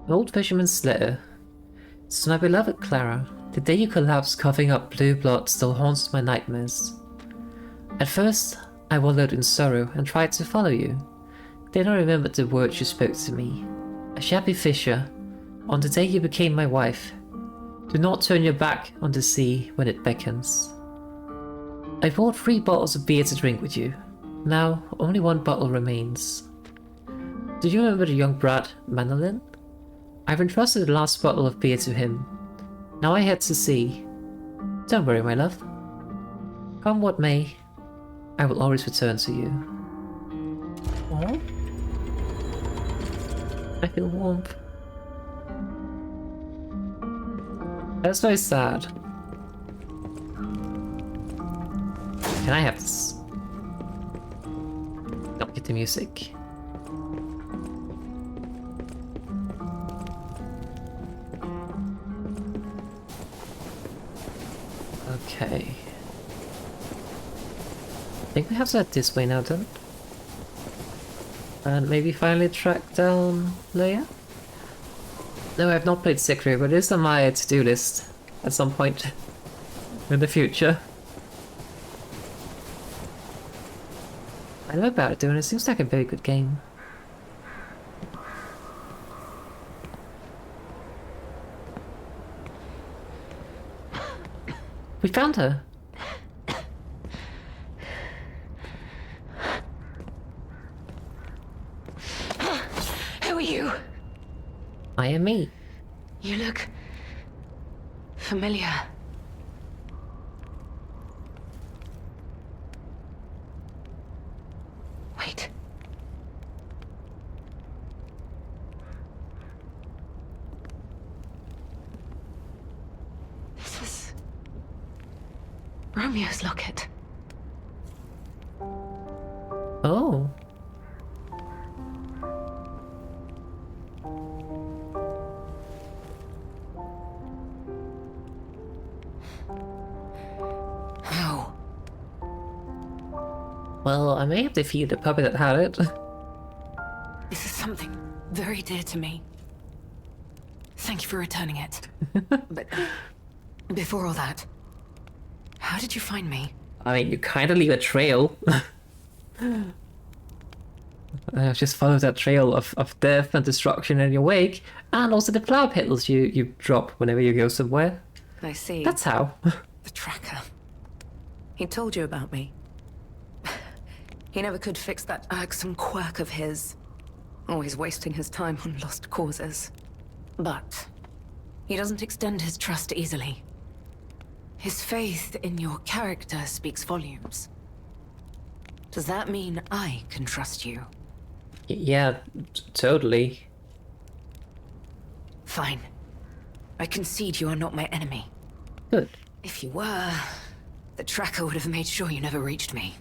Old fisherman's letter. To my beloved Clara, the day you collapsed coughing up blue blood still haunts my nightmares. At first, I wallowed in sorrow and tried to follow you. Then I remembered the words you spoke to me. A shabby fisher, on the day you became my wife. Do not turn your back on the sea when it beckons. I bought 3 bottles of beer to drink with you. Now, only 1 bottle remains. Do you remember the young brat, Manolin? I've entrusted the last bottle of beer to him. Now I head to sea. Don't worry, my love. Come what may, I will always return to you. Aww. I feel warmth. That's very sad. Can I have this? Don't get the music. Okay. I think we have to head this way now then. And maybe finally track down Leia? No, I have not played Sekiro, but it is on my to-do list at some point in the future. I know about it though, and it seems like a very good game. We found her! Who are you? I am me. You look familiar. Wait. This is Romeo's locket. Oh. How? Well, I may have defeated the puppet that had it. This is something very dear to me. Thank you for returning it. But before all that, how did you find me? I mean, you kind of leave a trail. Just follow that trail of death and destruction in your wake, and also the flower petals you drop whenever you go somewhere. I see. That's how. The tracker. He told you about me. He never could fix that irksome quirk of his. Always wasting his time on lost causes. But he doesn't extend his trust easily. His faith in your character speaks volumes. Does that mean I can trust you? Yeah, totally. Fine. I concede you are not my enemy. Good. If you were, the tracker would have made sure you never reached me.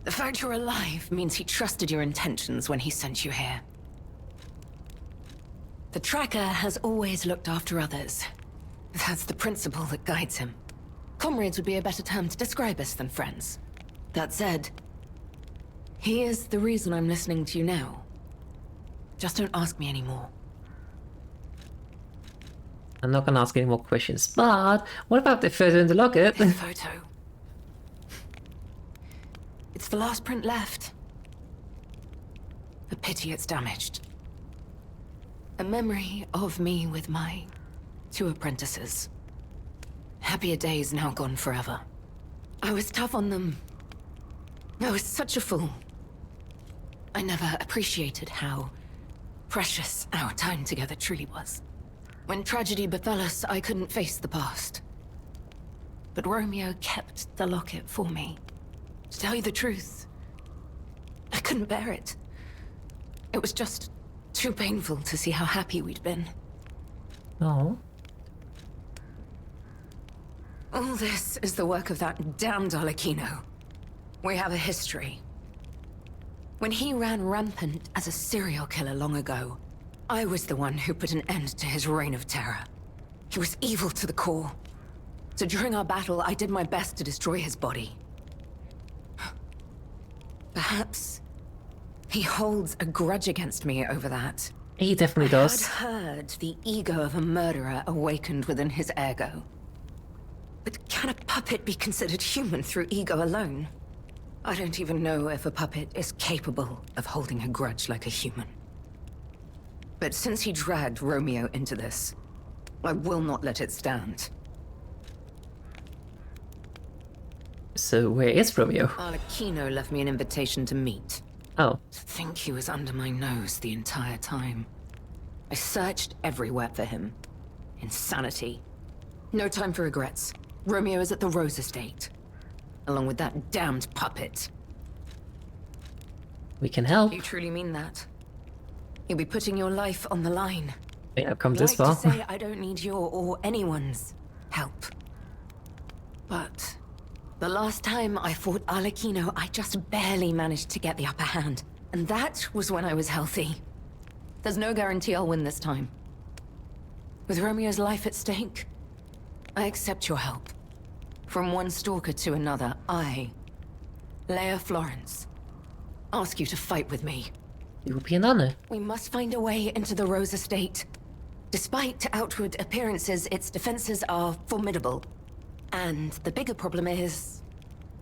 The fact you're alive means he trusted your intentions when he sent you here. The tracker has always looked after others. That's the principle that guides him. Comrades would be a better term to describe us than friends. That said, he is the reason I'm listening to you now. Just don't ask me anymore. I'm not gonna ask any more questions, but what about the photo in the locket? The photo. It's the last print left. A pity it's damaged. A memory of me with my 2 apprentices. Happier days now gone forever. I was tough on them. I was such a fool. I never appreciated how precious our time together truly was. When tragedy befell us, I couldn't face the past. But Romeo kept the locket for me. To tell you the truth, I couldn't bear it. It was just too painful to see how happy we'd been. Oh. All this is the work of that damned Arlecchino. We have a history. When he ran rampant as a serial killer long ago, I was the one who put an end to his reign of terror. He was evil to the core. So during our battle, I did my best to destroy his body. Perhaps he holds a grudge against me over that. He definitely does. I'd heard the ego of a murderer awakened within his ergo. But can a puppet be considered human through ego alone? I don't even know if a puppet is capable of holding a grudge like a human. But since he dragged Romeo into this, I will not let it stand. So where is Romeo? Arlecchino left me an invitation to meet. Oh, To think he was under my nose the entire time. I searched everywhere for him. Insanity. No time for regrets. Romeo is at the Rose Estate. Along with that damned puppet. we can help. You truly mean that? You'll be putting your life on the line. Yeah, I've come I'd this like far. to say I don't need your or anyone's help. But the last time I fought Arlecchino, I just barely managed to get the upper hand. And that was when I was healthy. There's no guarantee I'll win this time. With Romeo's life at stake, I accept your help. From one stalker to another, I, Leia Florence, ask you to fight with me. It would be an honor. We must find a way into the Rose Estate. Despite outward appearances, its defenses are formidable. And the bigger problem is,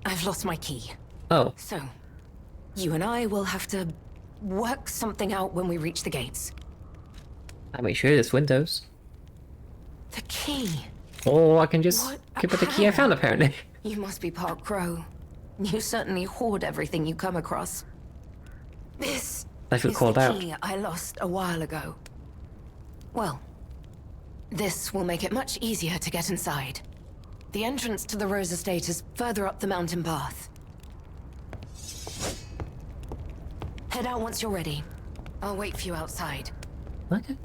I've lost my key. Oh, So, you and I will have to work something out when we reach the gates. I make sure there's windows. The key. Or I can just What? give it the key I found, apparently. You must be part crow. You certainly hoard everything you come across. This I feel is called the out. key I lost a while ago. Well, this will make it much easier to get inside. The entrance to the Rose Estate is further up the mountain path. Head out once you're ready. I'll wait for you outside. Okay.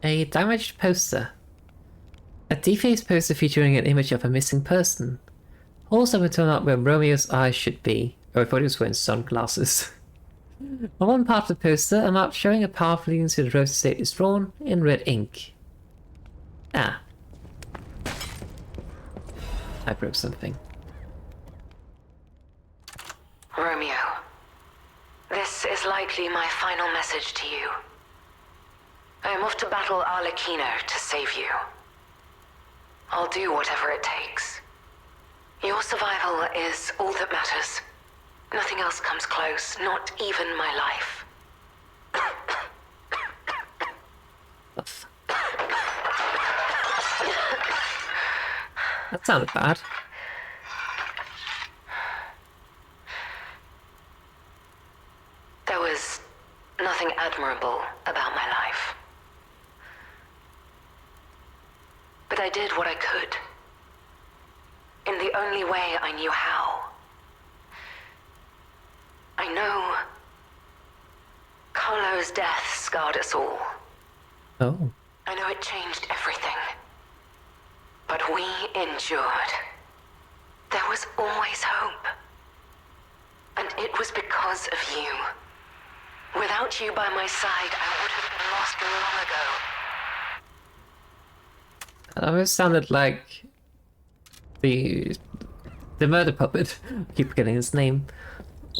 A damaged poster. A defaced poster featuring an image of a missing person. Also would turn up where Romeo's eyes should be. Oh, I thought he was wearing sunglasses. On one part of the poster, a map showing a path leading to the Rose Estate is drawn in red ink. Ah. I broke something. Romeo, this is likely my final message to you. I am off to battle Arlecchino to save you. I'll do whatever it takes. Your survival is all that matters. Nothing else comes close, not even my life. That sounded bad. There was nothing admirable about my life. But I did what I could. In the only way I knew how. I know Carlo's death scarred us all. Oh. I know it changed everything. But we endured. There was always hope. And it was because of you. Without you by my side, I would have been lost long ago. That almost sounded like the murder puppet, I keep forgetting his name,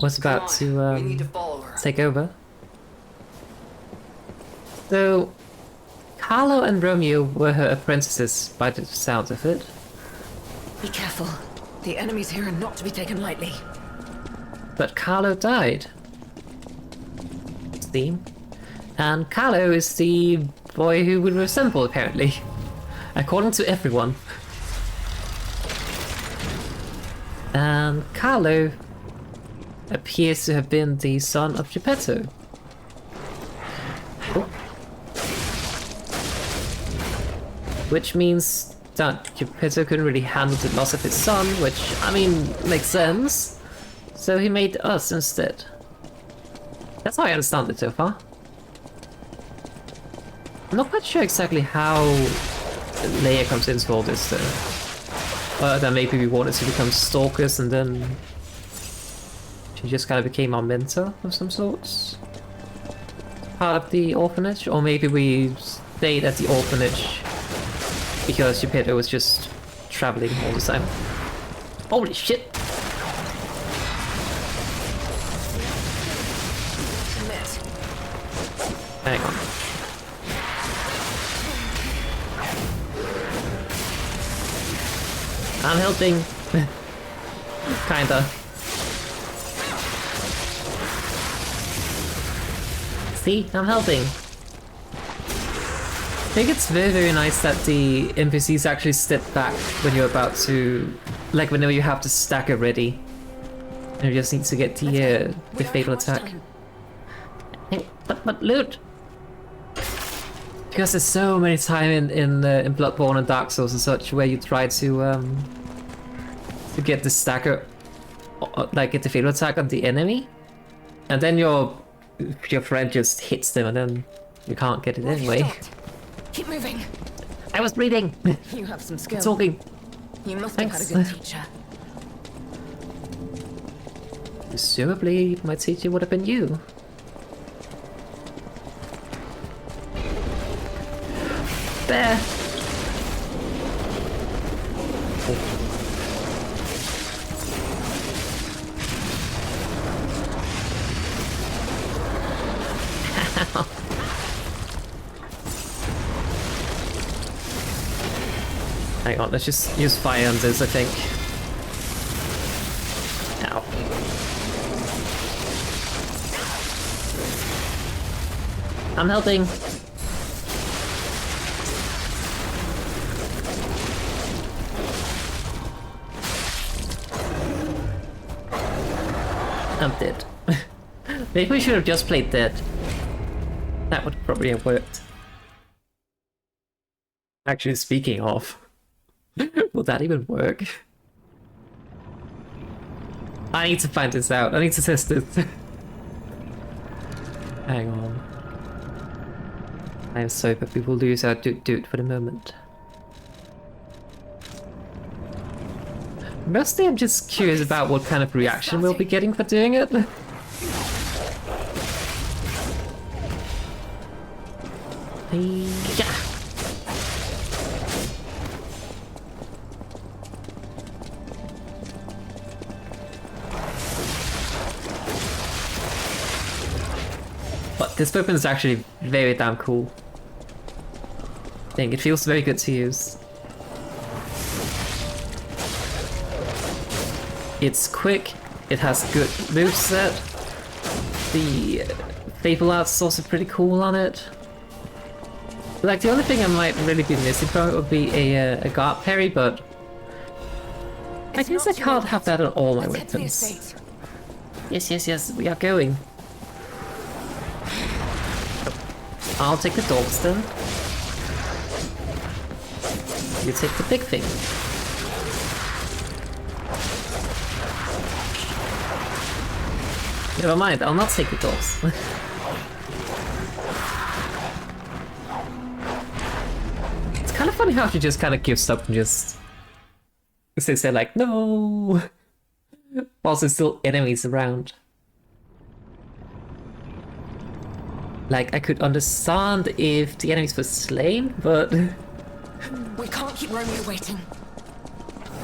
was about to follow her. take over. So, Carlo and Romeo were her apprentices by the sounds of it. Be careful. The enemies here are not to be taken lightly. But Carlo died. Theme. And Carlo is the boy who would resemble, apparently. According to everyone. And Carlo appears to have been the son of Geppetto. Oh. Which means that Geppetto couldn't really handle the loss of his son, which, I mean, makes sense. So he made us instead. That's how I understand it so far. I'm not quite sure exactly how Leia comes into all this though. That maybe we wanted to become stalkers and then she just kind of became our mentor of some sorts. Part of the orphanage, or maybe we stayed at the orphanage because Geppetto was just traveling all the time. Holy shit! Hang on. I'm helping. Kinda. See? I'm helping. I think it's very, very nice that the NPCs actually step back when you're about to... Like, whenever you have the stacker ready. And you just need to get the fatal attack. Hey, but loot! Because there's so many times in Bloodborne and Dark Souls and such where you try to get the stacker, like get the fatal attack on the enemy, and then your friend just hits them and then you can't get it anyway. Keep moving. I was reading. You have some skill. Talking. You must Thanks. have had a good teacher. Presumably, my teacher would have been you. There. Hang on, let's just use fire on this, I think. Ow. I'm helping. I'm dead. Maybe we should have just played dead. That would probably have worked. Actually, speaking of, will that even work? I need to find this out. I need to test this. Hang on. I am so happy we'll lose our dude for the moment. Mostly I'm just curious about what kind of reaction we'll be getting for doing it. Yeah. But this weapon is actually very damn cool. I think it feels very good to use. It's quick, it has good moveset. The Fable Art's also pretty cool on it. Like, the only thing I might really be missing from it would be a guard parry, but I guess I can't have that on all my weapons. Yes, we are going. I'll take the dogs then. You take the big thing. Never mind, I'll not take the dogs. It's kind of funny how she just kind of gives up and just sits there like, no! Whilst there's still enemies around. Like, I could understand if the enemies were slain, but... We can't keep Romeo waiting.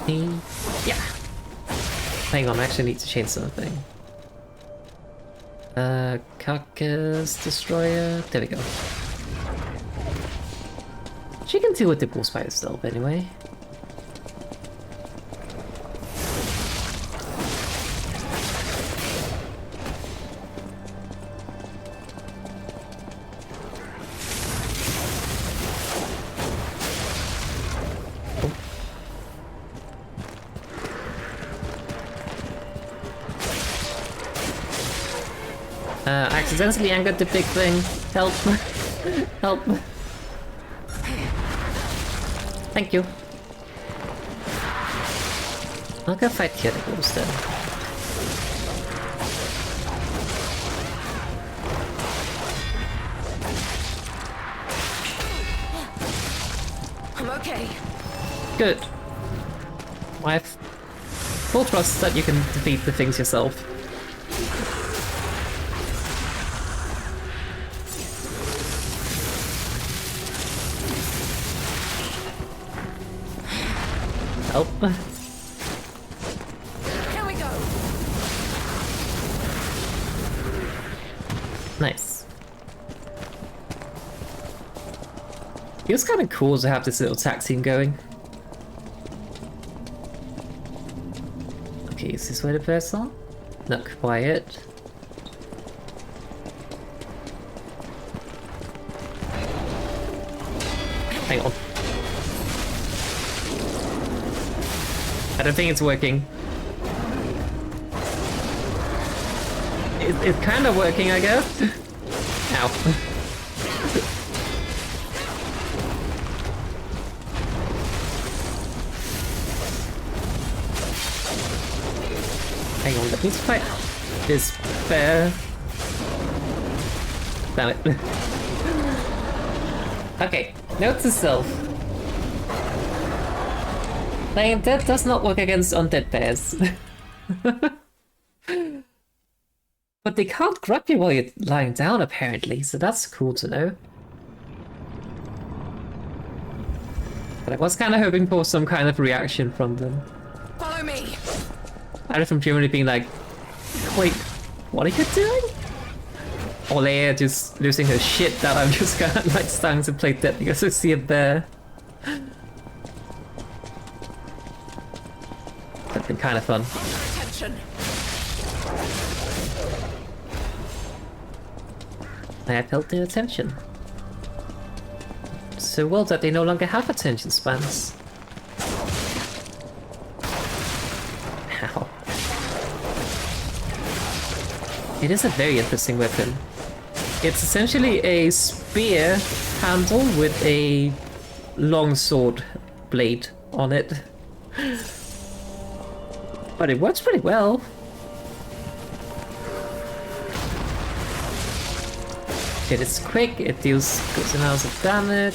Yeah. Hang on, I actually need to change something. Carcass Destroyer. There we go. She can deal with the boss by herself anyway. Accidentally angered the big thing. Help. Help. Thank you. I'll go fight Kirigos then. I'm okay. Good. I have full trust that you can defeat the things yourself. Help. Here we go. Nice. Feels kind of cool to have this little tag team going. Okay, is this where the birds are? Not quiet. Hang on. I don't think it's working. It's kind of working, I guess. Ow. Hang on, let me fight this bear. Damn it. Okay, note to self. Playing dead does not work against undead bears. But they can't grab you while you're lying down, apparently, so that's cool to know. But I was kind of hoping for some kind of reaction from them. Follow me. Either from Germany being like, wait, what are you doing? Or Leia just losing her shit that I'm just kind of like starting to play dead because I see a bear. That's been kind of fun. Attention. I have held their attention. So well that they no longer have attention spans. Ow. It is a very interesting weapon. It's essentially a spear handle with a long sword blade on it. But it works pretty well. It is quick, it deals good amounts of damage.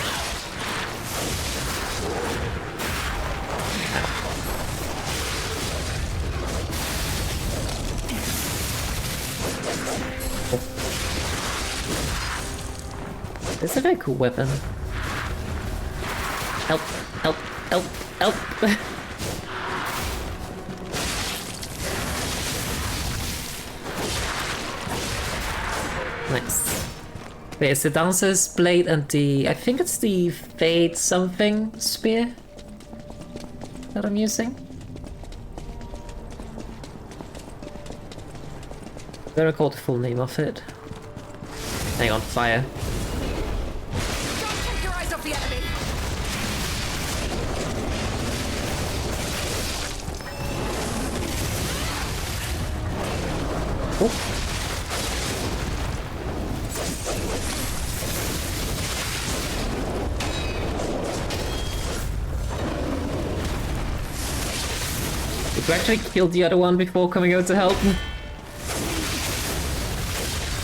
It's a very cool weapon. Help, help, help, help! Nice. Wait, it's the Dancer's Blade and the... I think it's the Fade something spear that I'm using. I don't recall the full name of it. Hang on, fire. Don't take your eyes off the enemy. Oh. Did you actually kill the other one before coming out to help?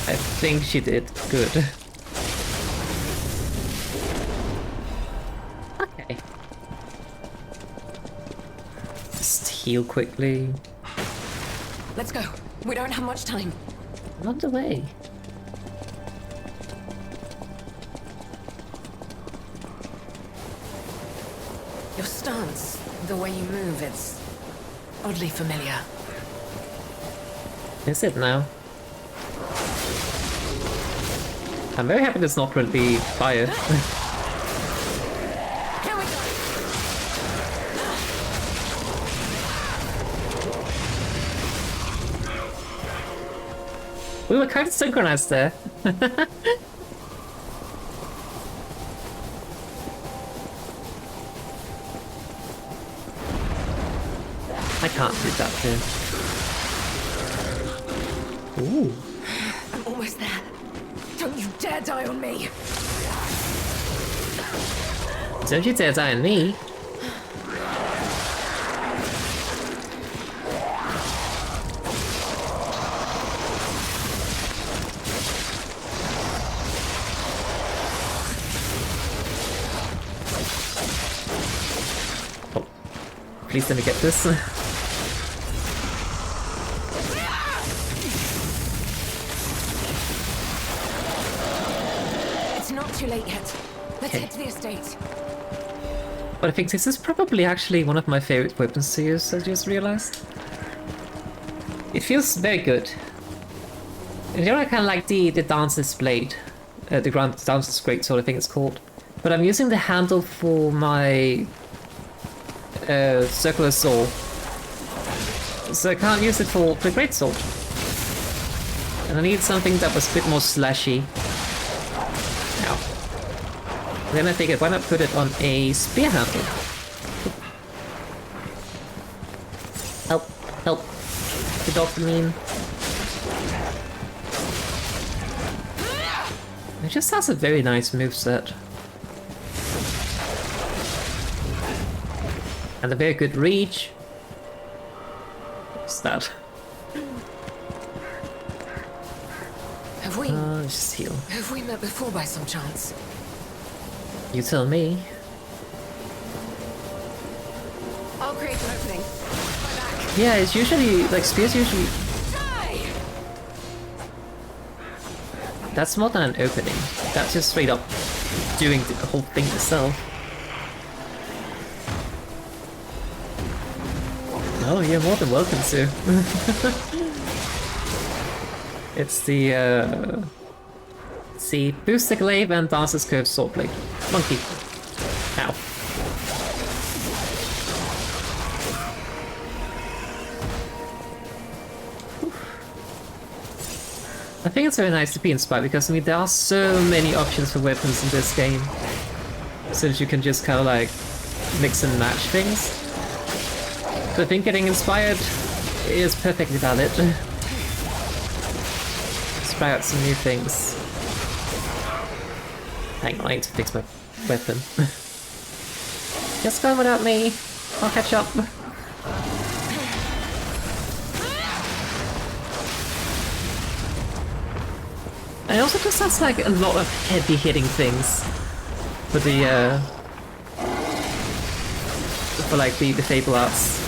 I think she did. Good. Okay. Just heal quickly. Let's go. We don't have much time. On the way. Your stance, the way you move, it's oddly familiar. Is it now? I'm very happy it's not really fire. Here we go. We were kind of synchronized there. I can't do that thing. Ooh. I'm almost there. Don't you dare die on me. Don't you dare die on me. Oh, please let me get this. It's not too late yet. Let's Okay. head to the estate. But I think this is probably actually one of my favorite weapons to use, I just realized. It feels very good. And you know, I kind of like the Dancer's Blade. The Dancer's Greatsword, I think it's called. But I'm using the handle for my circular saw. So I can't use it for the Greatsword. And I needed something that was a bit more slashy. Ow. Then I figured, why not put it on a spear handle? Help, help. The doctor mean. It just has a very nice moveset. And a very good reach. What's that? Have we? Just heal. Have we met before by some chance? You tell me. I'll create an opening. My back. Yeah, it's usually, like, spears usually... Die! That's more than an opening. That's just straight up doing the whole thing itself. Oh, you're more than welcome to. It's the, see, boost the glaive and dancer's curved sword blade. Monkey. Ow. I think it's very nice to be inspired because, I mean, there are so many options for weapons in this game. Since you can just kind of like mix and match things. So I think getting inspired is perfectly valid. Let's try out some new things. Hang on, I need to fix my weapon. Just go without me. I'll catch up. And also just has like a lot of heavy hitting things for the for like the Fable arts.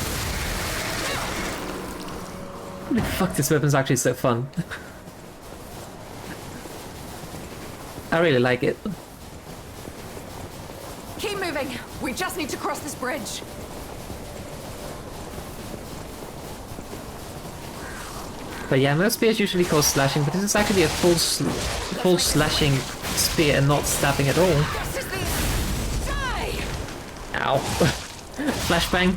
Holy fuck, this weapon's actually so fun. I really like it. Keep moving. We just need to cross this bridge. But yeah, most spears usually cause slashing, but this is actually a full slashing spear and not stabbing at all. This is the end. Die! Ow. Flashbang.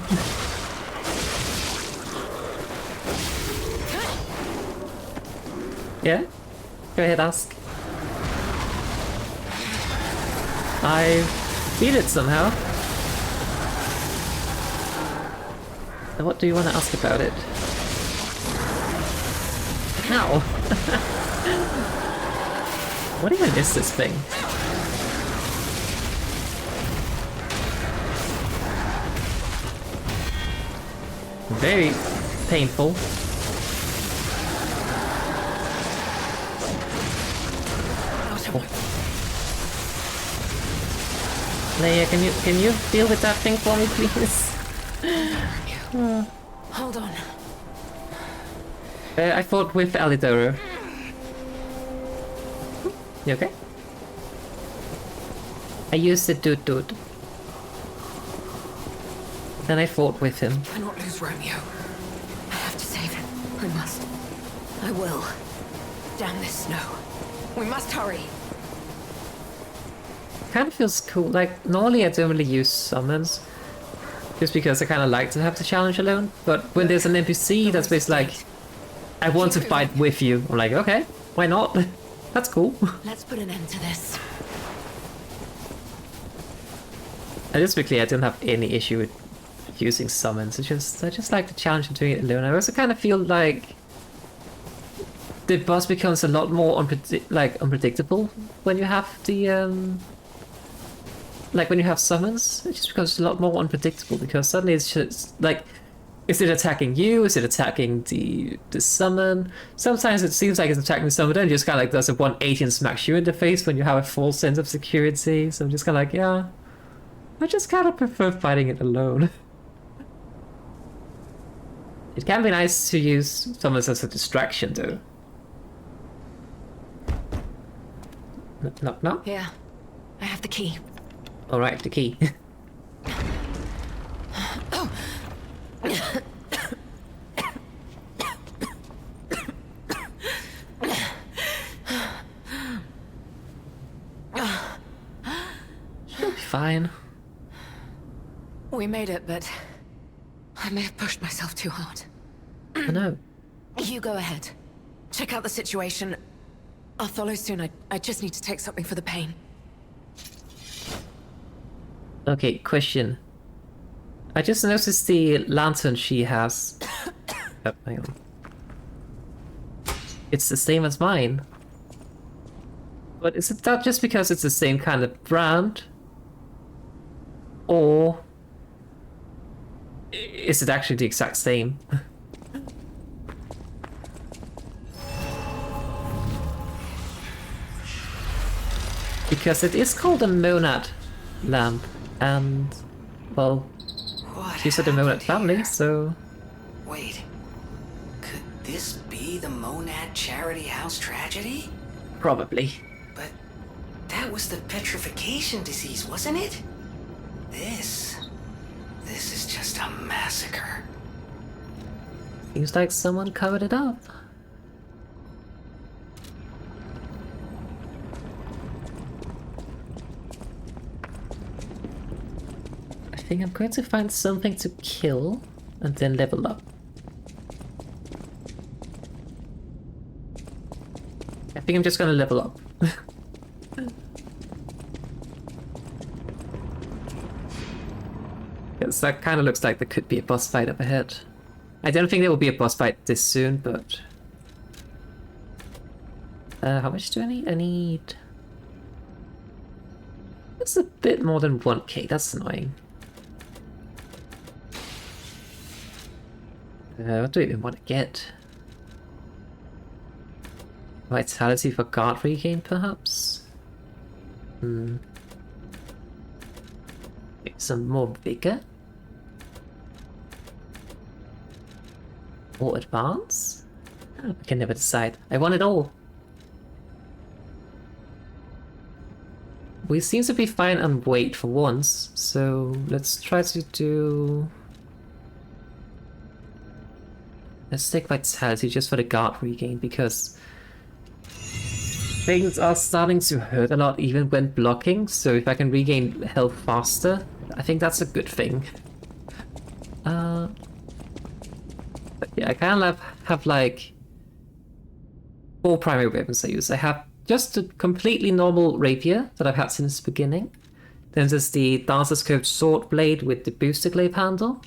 Yeah? Go ahead, ask. I beat it somehow. Now what do you want to ask about it? How? What even is this thing? Very painful. Leia, can you deal with that thing for me, please? Hold on. I fought with Alidoro. You okay? I used the dude. Then I fought with him. I cannot lose Romeo. I have to save him. I must. I will. Damn this snow. We must hurry. Kind of feels cool. Like, normally I don't really use summons. Just because I kind of like to have the challenge alone. But when there's an NPC that's basically like, I want to fight with you. I'm like, okay, why not? That's cool. Let's put an end to this. And just quickly, I don't have any issue with using summons. I just like the challenge of doing it alone. I also kind of feel like the boss becomes a lot more unpredictable when you have the like when you have summons. It just becomes a lot more unpredictable because suddenly it's just like, is it attacking you? Is it attacking the summon? Sometimes it seems like it's attacking the summon, then just kind of like does a 180 and smacks you in the face when you have a full sense of security. So I'm just kind of like, yeah, I just kind of prefer fighting it alone. It can be nice to use summons as a distraction, though. Knock. Here. I have the key. Alright, the key. She'll be fine. We made it, but I may have pushed myself too hard. I know. You go ahead. Check out the situation. I'll follow soon. I just need to take something for the pain. Okay, question. I just noticed the lantern she has. Oh, hang on. It's the same as mine. But is it that just because it's the same kind of brand? Or is it actually the exact same? Because it is called a monad lamp, and, well, she's of the monad family, so... Wait. Could this be the Monad Charity House tragedy? Probably. But that was the petrification disease, wasn't it? This is just a massacre. Seems like someone covered it up. I think I'm going to find something to kill and then level up. I think I'm just gonna level up. Because that kind of looks like there could be a boss fight up ahead. I don't think there will be a boss fight this soon, but... how much do I need? I need... That's a bit more than 1k, that's annoying. What do I even want to get? Vitality for guard regain, perhaps? Maybe some more vigor? Or advance? I can never decide. I want it all. We seem to be fine on weight for once, so let's try to do... Let's take vitality just for the guard regain, because things are starting to hurt a lot even when blocking, so if I can regain health faster, I think that's a good thing. But yeah, I kind of have like 4 primary weapons I use. I have just a completely normal rapier that I've had since the beginning. Then there's the Dancer's Curved Sword Blade with the booster glaive handle.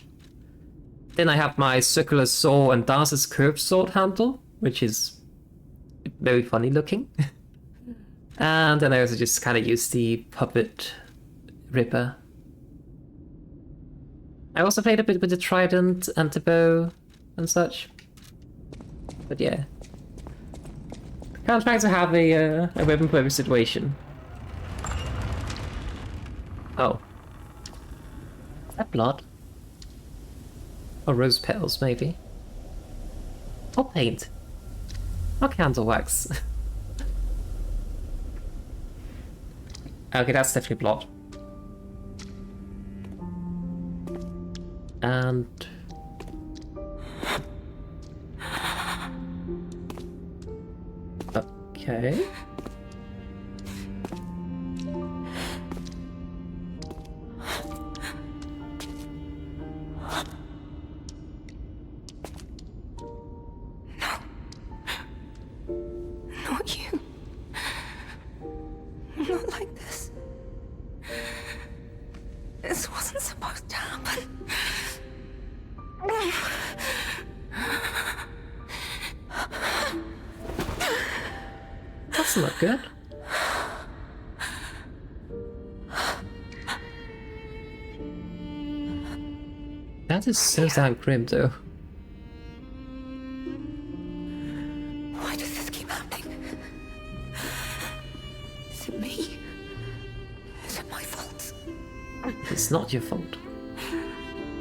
Then I have my circular saw and Dancer's Curved Sword handle, which is very funny looking. And then I also just kind of use the puppet ripper. I also played a bit with the trident and the bow and such. But yeah. Kind of trying to have a weapon for every situation. Oh. Is that blood? Or rose petals, maybe. Or paint. Or candle wax. Okay, that's definitely blood. And... Okay. Not you. Not like this. This wasn't supposed to happen. That's not good. That is so damn grim, though. Why does this keep happening? Is it me? Is it my fault? It's not your fault.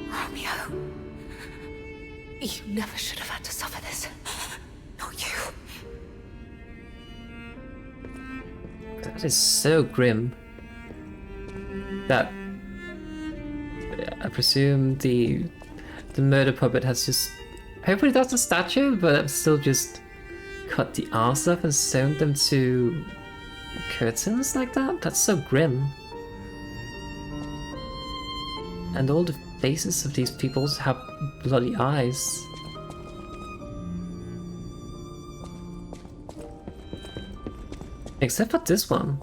Romeo. You never should have had to suffer this. Not you. That is so grim. That I presume the murder puppet has just... Hopefully that's a statue, but I've still just cut the arms off and sewn them to curtains like that? That's so grim. And all the faces of these people have bloody eyes. Except for this one.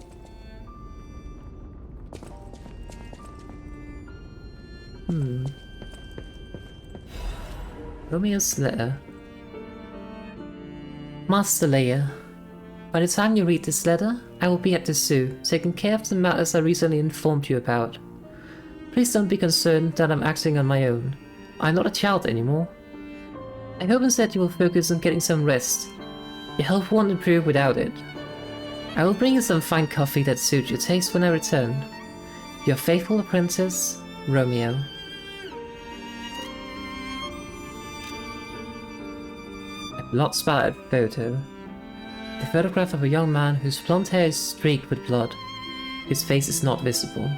Romeo's letter. Master Leia, by the time you read this letter, I will be at the zoo, taking care of the matters I recently informed you about. Please don't be concerned that I'm acting on my own. I'm not a child anymore. I hope instead you will focus on getting some rest. Your health won't improve without it. I will bring you some fine coffee that suits your taste when I return. Your faithful apprentice, Romeo. A blood-spattered photo. A photograph of a young man whose blonde hair is streaked with blood. His face is not visible.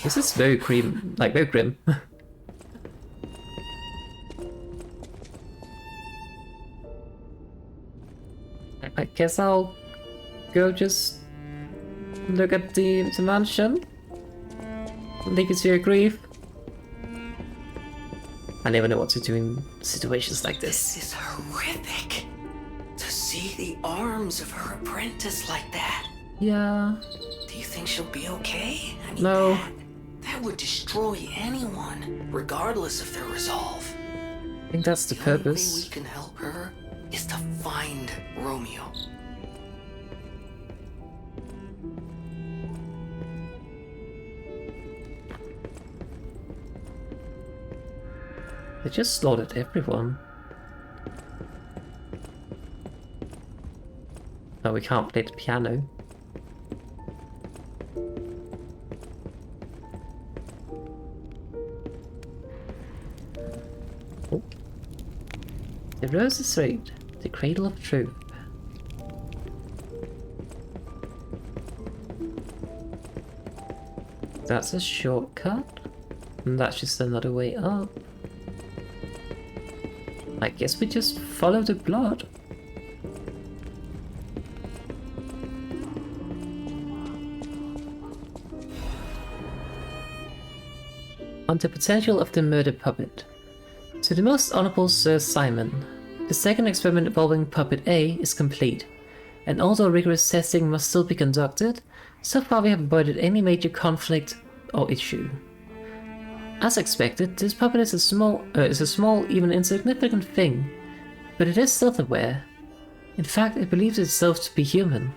This is very grim, very grim. I guess I'll go just look at the mansion. Leave it to your grief. I never know what to do in situations like this. This is horrific. To see the arms of her apprentice like that. Yeah. Do you think she'll be okay? I mean, No. that would destroy anyone, regardless of their resolve. I think that's the The only way purpose. we can help her is to find Romeo. They just slaughtered everyone. Oh, we can't play the piano. Oh. The rose is red, the cradle of truth. That's a shortcut? And that's just another way up. I guess we just follow the blood. On the potential of the murder puppet. To the most honorable Sir Simon, the second experiment involving Puppet A is complete, and although rigorous testing must still be conducted, so far we have avoided any major conflict or issue. As expected, this puppet is a small, even insignificant thing, but it is self-aware. In fact, it believes itself to be human.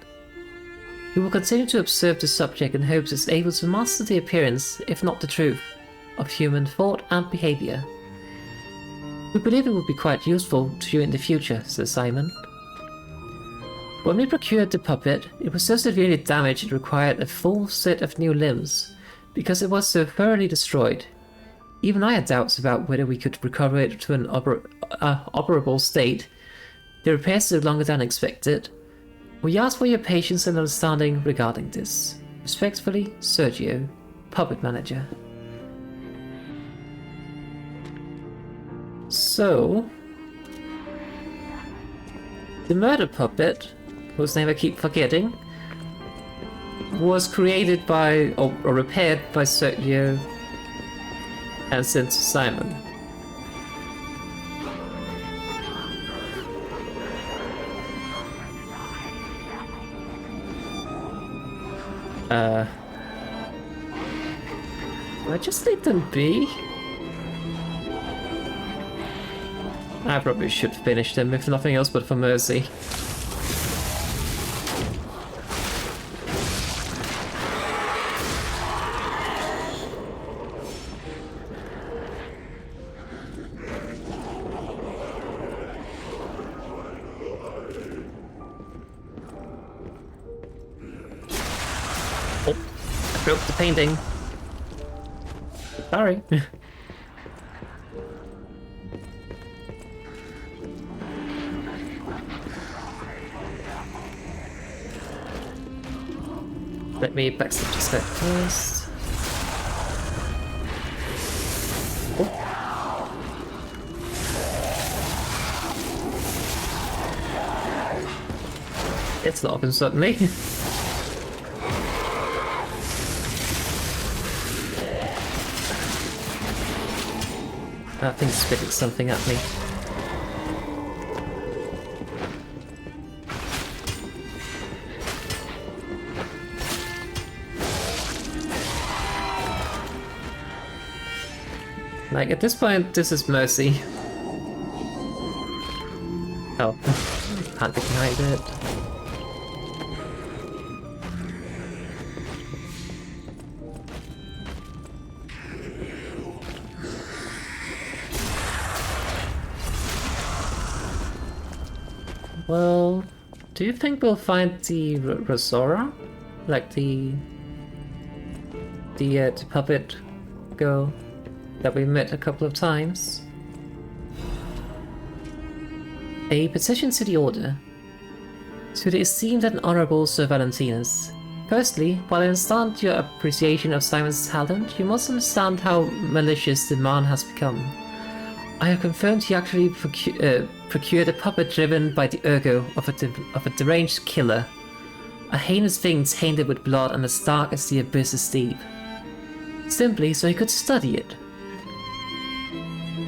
We will continue to observe the subject in hopes it's able to master the appearance, if not the truth, of human thought and behavior. We believe it would be quite useful to you in the future, Sir Simon. When we procured the puppet, it was so severely damaged it required a full set of new limbs, because it was so thoroughly destroyed. Even I had doubts about whether we could recover it to an operable state. The repairs took longer than expected. We ask for your patience and understanding regarding this. Respectfully, Sergio, Puppet Manager. So, the murder puppet, whose name I keep forgetting, was created by, or repaired by Sergio and sent to Simon. Do I just leave them be? I probably should finish them, if nothing else but for mercy. Oh, I broke the painting. Sorry. Let me backstep this guy first. Oh. It's not open suddenly. That thing's spitting something at me. Like, at this point, this is mercy. Oh, can't get behind it. Well, do you think we'll find the Razora? Like the puppet girl that we met a couple of times? A petition to the Order. To the esteemed and honorable Sir Valentinus. Firstly, while I understand your appreciation of Simon's talent, you must understand how malicious the man has become. I have confirmed he actually procured a puppet driven by the ergo of a deranged killer. A heinous thing tainted with blood and as dark as the abyss is deep. Simply so he could study it.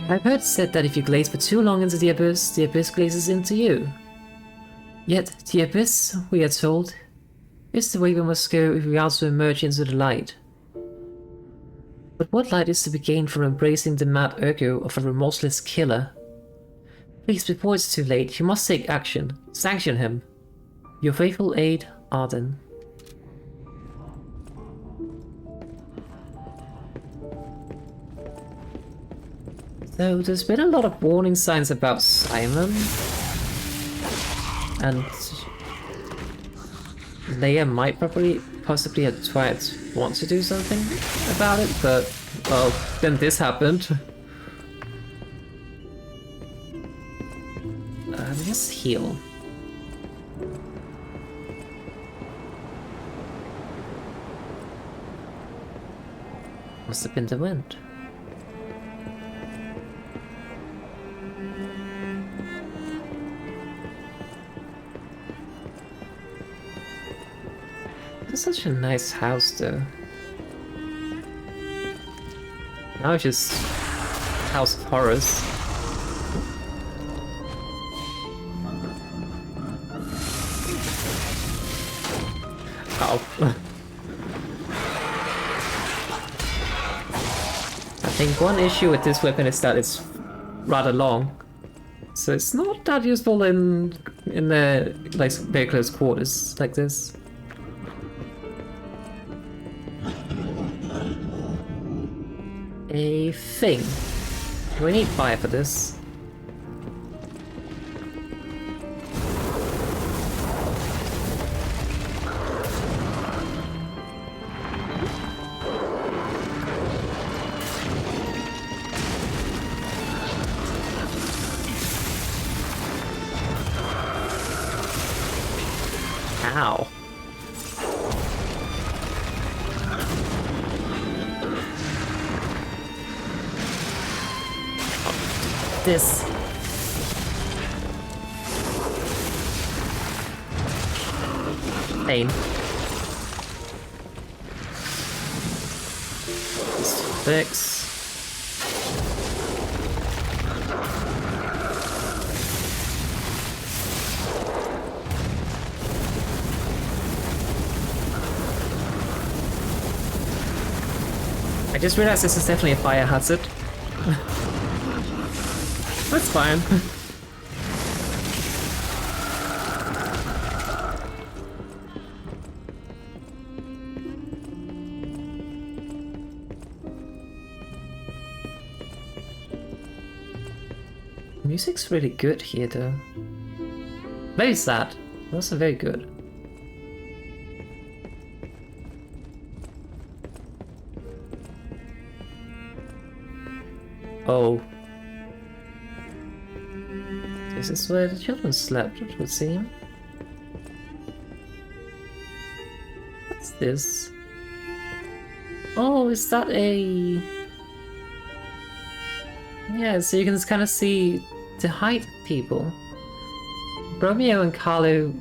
I've heard said that if you glaze for too long into the abyss glazes into you. Yet, the abyss, we are told, is the way we must go if we are to emerge into the light. But what light is to be gained from embracing the mad ergo of a remorseless killer? Please, before it's too late, you must take action. Sanction him. Your faithful aide, Arden. So there's been a lot of warning signs about Simon. And Leia might possibly have tried to want to do something about it, but well, then this happened. Let's heal. Must have been the wind. It's such a nice house, though. Now it's just House of Horrors. Ow. I think one issue with this weapon is that it's rather long, so it's not that useful in the like very close quarters like this. A thing. We need fire for this. Ow. This. Pain. Fix. I just realized this is definitely a fire hazard. That's fine. Music's really good here, though. Very sad, but also very good. Oh. This is where the children slept, it would seem. What's this? Oh, is that a... Yeah, so you can kind of see the height of people. Romeo and Carlo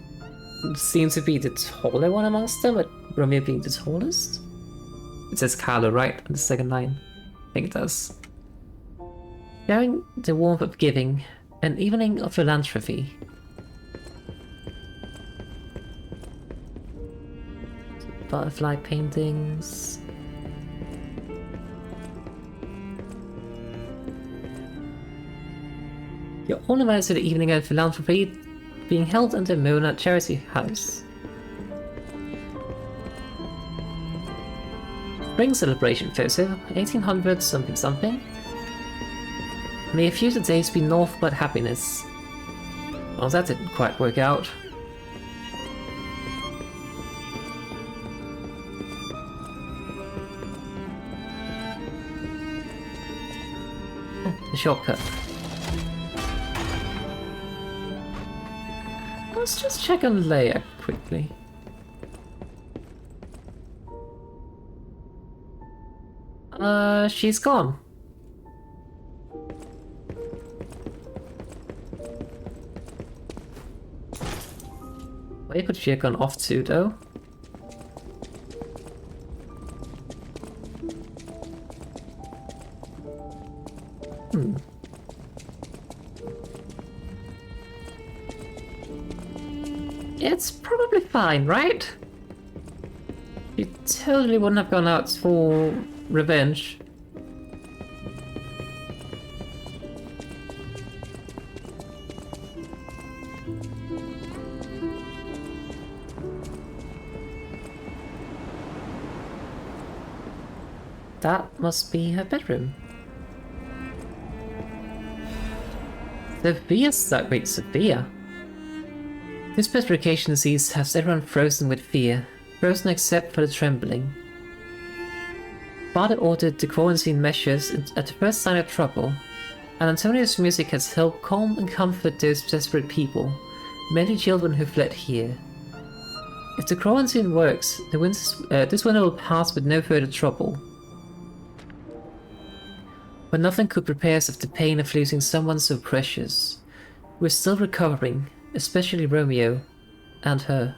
seem to be the taller one amongst them, but Romeo being the tallest? It says Carlo, right? On the second line. I think it does. Sharing the warmth of giving, an evening of philanthropy. Butterfly paintings. Your ornaments to the evening and philanthropy being held under Mona Charity House. Spring celebration photo, 1800 something something. May a future days be north but happiness. Well, that didn't quite work out. The shortcut. Let's just check on Leia quickly. She's gone. Where could she have gone off to, though? It's probably fine, right? You totally wouldn't have gone out for revenge. That must be her bedroom. Wait, Sophia? This petrification disease has everyone frozen with fear, frozen except for the trembling. Father ordered the quarantine measures at the first sign of trouble, and Antonio's music has helped calm and comfort those desperate people, many children who fled here. If the quarantine works, this winter will pass with no further trouble. But nothing could prepare us of the pain of losing someone so precious. We're still recovering, especially Romeo and her.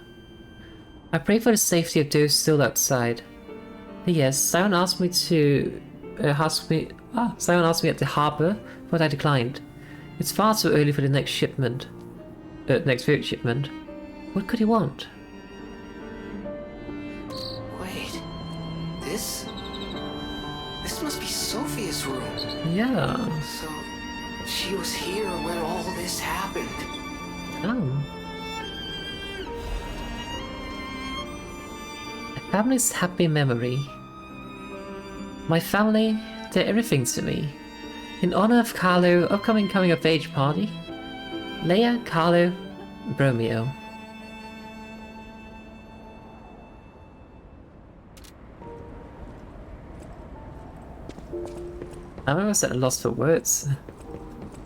I pray for the safety of those still outside. Yes, Simon asked me Simon asked me at the harbor, but I declined. It's far too early for the next shipment. Next food shipment. What could he want? Wait, this must be Sophia's room. Yeah. So, she was here when all this happened. Oh. A family's happy memory. My family, they're everything to me. In honor of Carlo, upcoming coming of age party. Leia, Carlo, Romeo. I'm almost at a loss for words.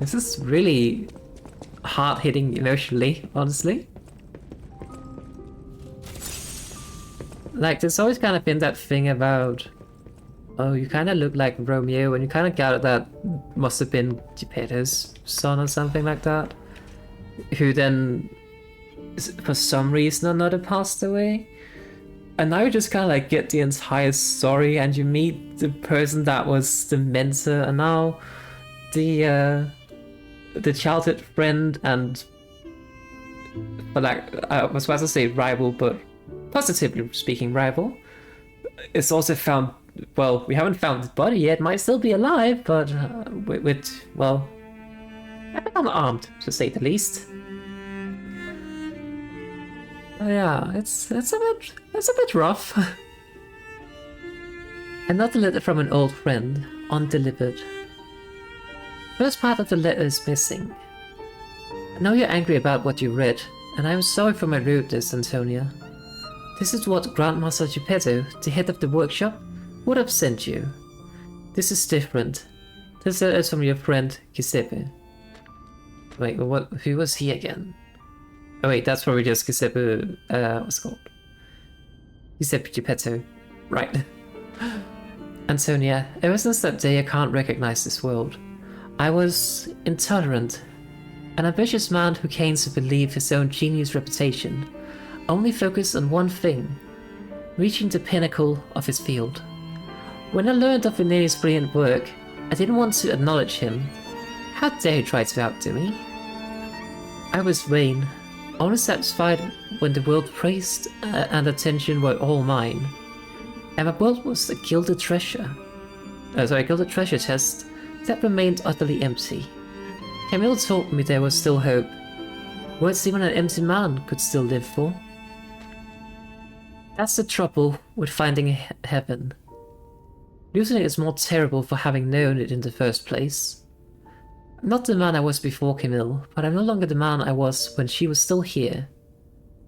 This is really hard-hitting emotionally, honestly. Like, there's always kind of been that thing about, oh, you kind of look like Romeo, and you kind of gather that must have been Geppetto's son or something like that, who then, for some reason or another, passed away. And now you just kind of like get the entire story, and you meet the person that was the mentor, and now the childhood friend, and, but like, I was about to say rival, but positively speaking rival, is also found, well, we haven't found the body yet, might still be alive, but with well, unarmed, to say the least. Yeah, it's a bit rough. Another letter from an old friend, undelivered. First part of the letter is missing. I know you're angry about what you read, and I am sorry for my rudeness, Antonia. This is what Grandmaster Geppetto, the head of the workshop, would have sent you. This is different. This letter is from your friend, Giuseppe. Wait, who was he again? Oh wait, that's probably just Giuseppe, what's it called? Giuseppe Geppetto. Right. Antonia, ever since that day I can't recognize this world. I was intolerant. An ambitious man who came to believe his own genius reputation, only focused on one thing, reaching the pinnacle of his field. When I learned of Vinelli's brilliant work, I didn't want to acknowledge him. How dare he try to outdo me? I was vain, only satisfied when the world praised and attention were all mine. And my world was a gilded treasure. A gilded treasure chest that remained utterly empty. Camille told me there was still hope. Words even an empty man could still live for. That's the trouble with finding heaven. Losing it is more terrible for having known it in the first place. I'm not the man I was before Camille, but I'm no longer the man I was when she was still here.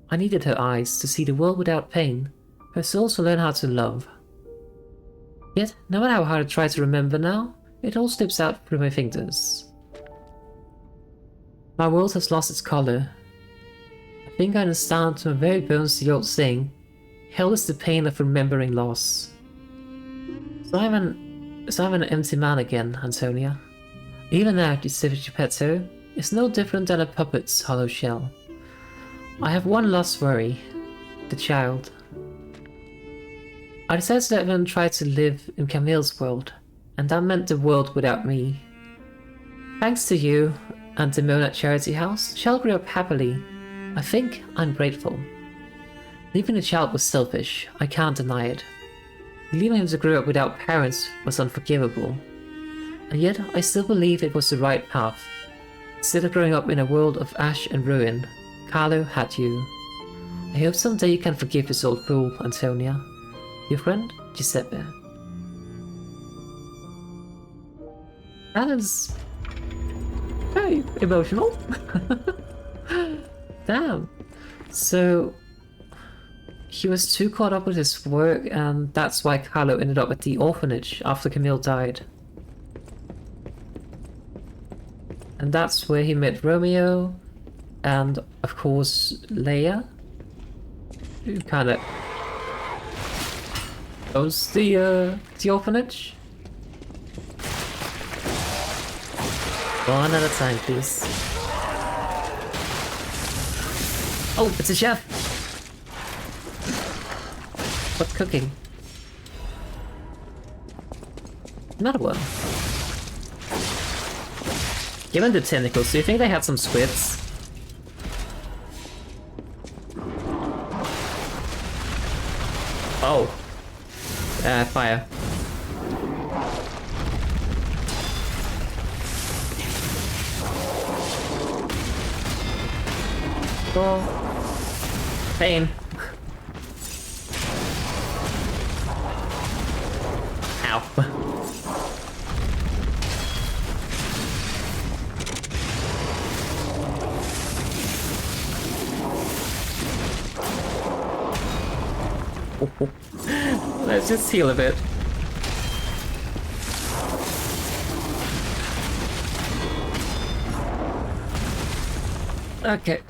I needed her eyes to see the world without pain, her soul to learn how to love. Yet, no matter how hard I try to remember now, it all slips out through my fingers. My world has lost its color. I think I understand to my very bones the old saying, hell is the pain of remembering loss. So I'm an empty man again, Antonia. Even now, the Cipher Geppetto is no different than a puppet's hollow shell. I have one last worry, the child. I decided to let them try to live in Camille's world, and that meant the world without me. Thanks to you and Demone at Charity House, Shell grew up happily. I think I'm grateful. Leaving the child was selfish, I can't deny it. Leaving him to grow up without parents was unforgivable. And yet, I still believe it was the right path. Instead of growing up in a world of ash and ruin, Carlo had you. I hope someday you can forgive this old fool, Antonia. Your friend, Giuseppe. That is very emotional. Damn. So, he was too caught up with his work, and that's why Carlo ended up at the orphanage after Camille died. And that's where he met Romeo, and of course Leia, who kind of owns the orphanage. One at a time, please. Oh, it's a chef! What's cooking? Another one. Given the tentacles, do you think they had some squids? Oh. Fire. Oh. Pain. Ow. Let's just heal a bit. Okay.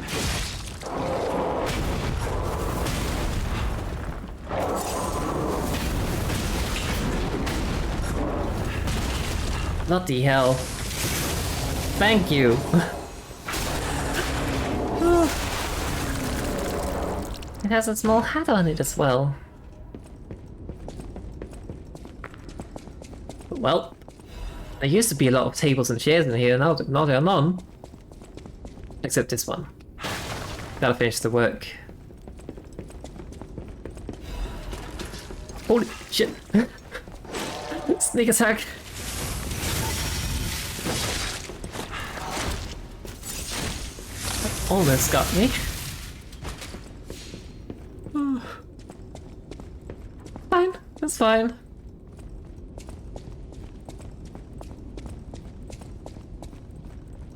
Bloody hell. Thank you. It has a small hat on it as well. Well, there used to be a lot of tables and chairs in here, now there are none. Except this one. Gotta finish the work. Holy shit! Sneak attack! That almost got me. Fine, that's fine.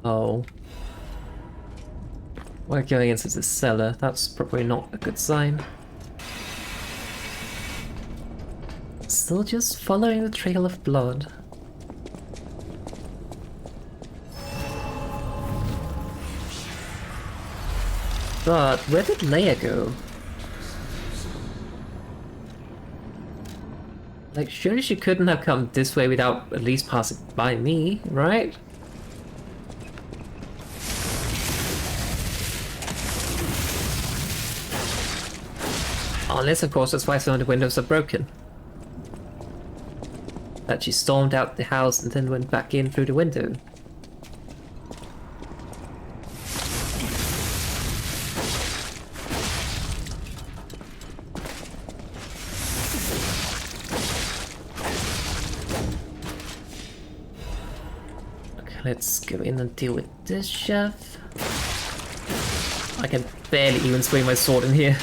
Oh. We're going into the cellar. That's probably not a good sign. Still just following the trail of blood. But where did Leia go? Like, surely she couldn't have come this way without at least passing by me, right? Unless, of course, that's why some of the windows are broken. That she stormed out the house and then went back in through the window. Let's go in and deal with this chef. I can barely even swing my sword in here.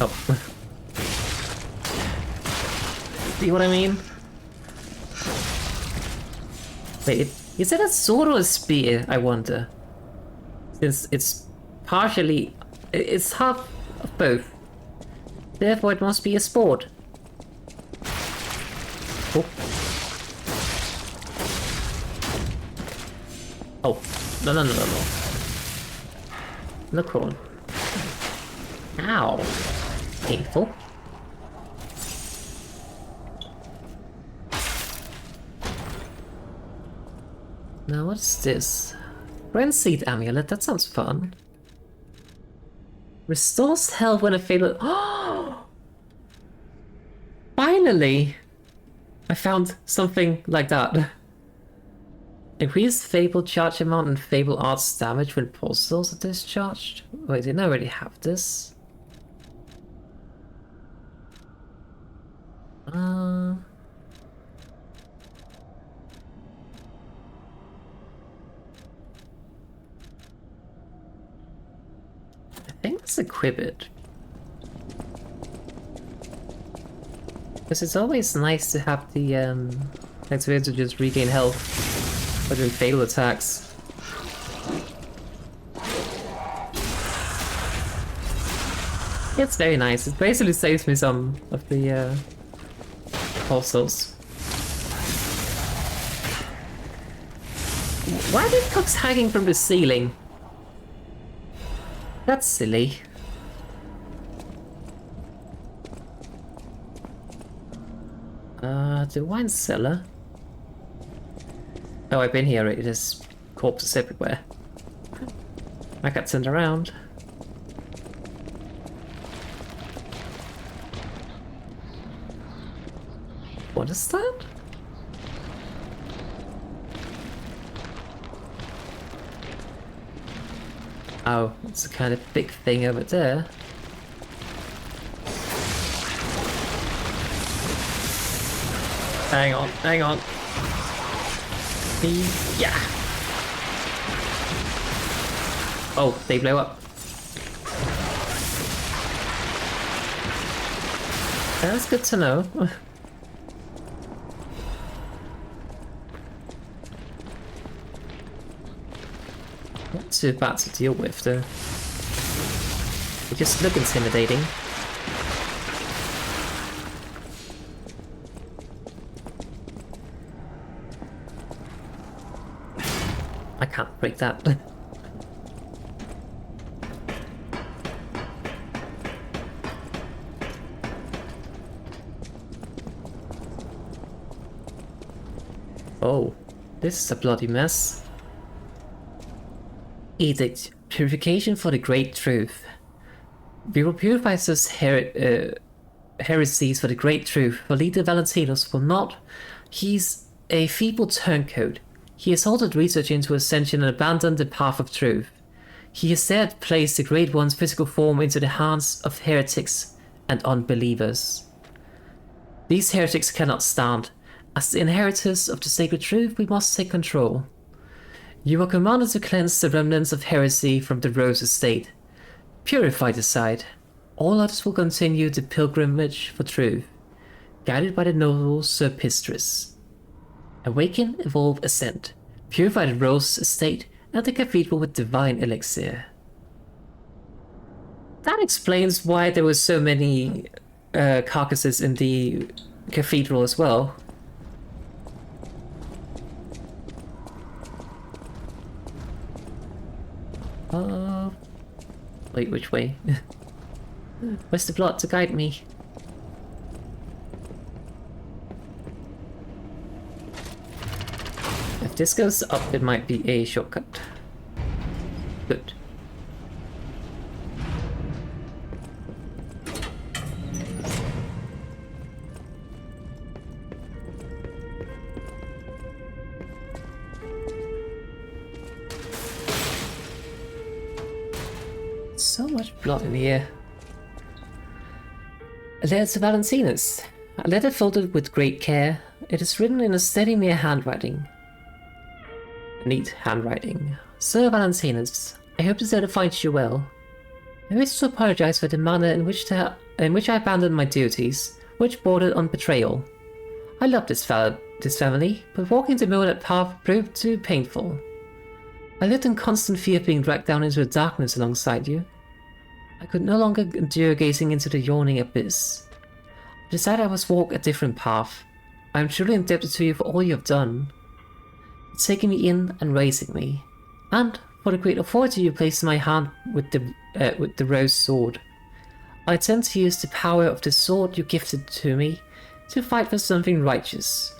Oh. See what I mean? Wait, is it a sword or a spear, I wonder? Since it's partially... it's half of both. Therefore it must be a sword. Oh. Oh. No. Look on. Ow. Painful. Now what's this? Frenzied amulet, that sounds fun. Restores health when a fatal... Oh! Finally! I found something like that. Increased Fable charge amount and Fable arts damage when portals are discharged. Wait, didn't I already have this? I think let's equip it. Because it's always nice to have the activity to just regain health by doing fatal attacks. It's very nice. It basically saves me some of the pulsals. Why are the cooks hanging from the ceiling? That's silly. The wine cellar. Oh, I've been here already. There's corpses everywhere. I got turned around. What is that? Oh, it's a kind of big thing over there. Hang on. Yeah. Oh, they blow up. That's good to know. Not too bad to deal with, though. They just look intimidating. I can't break that. Oh, this is a bloody mess. Edict. Purification for the great truth. We will purify those heresies for the great truth. For leader Valentinos will not. He's a feeble turncoat. He has halted research into ascension and abandoned the path of truth. He has dared place the Great One's physical form into the hands of heretics and unbelievers. These heretics cannot stand. As the inheritors of the sacred truth, we must take control. You are commanded to cleanse the remnants of heresy from the Rose Estate. Purify the site. All others will continue the pilgrimage for truth, guided by the noble Sir Pistris. Awaken, evolve, ascend. Purify the Rose Estate and the cathedral with divine elixir. That explains why there were so many carcasses in the cathedral as well. Wait, which way? Where's the plot to guide me? If this goes up, it might be a shortcut. Good. So much blood in here. A letter to Valentinos. A letter folded with great care. It is written in a steady, neat handwriting. Sir Valentinus, I hope this letter finds you well. I wish to apologize for the manner in which I abandoned my duties, which bordered on betrayal. I love this family, but walking the moonlit path proved too painful. I lived in constant fear of being dragged down into the darkness alongside you. I could no longer endure gazing into the yawning abyss. I decided I must walk a different path. I am truly indebted to you for all you have done. For taking me in and raising me, and for the great authority you placed in my hand with the rose sword. I intend to use the power of the sword you gifted to me to fight for something righteous.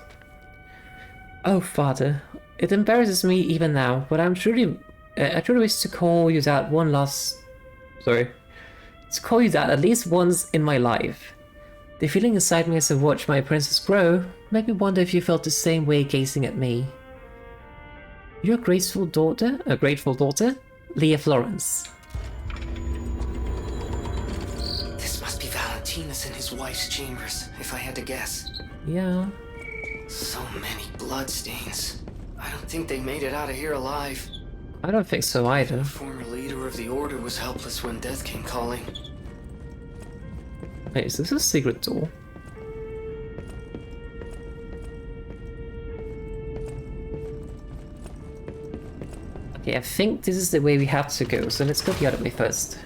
Oh, Father, it embarrasses me even now, but I truly wish to call you that to call you that at least once in my life. The feeling inside me as I watch my princess grow made me wonder if you felt the same way gazing at me. Your grateful daughter, Leah Florence. This must be Valentinus and his wife's chambers, if I had to guess. Yeah. So many bloodstains. I don't think they made it out of here alive. I don't think so either. The former leader of the Order was helpless when death came calling. Wait, is this a secret door? Okay, I think this is the way we have to go, so let's go the other way first.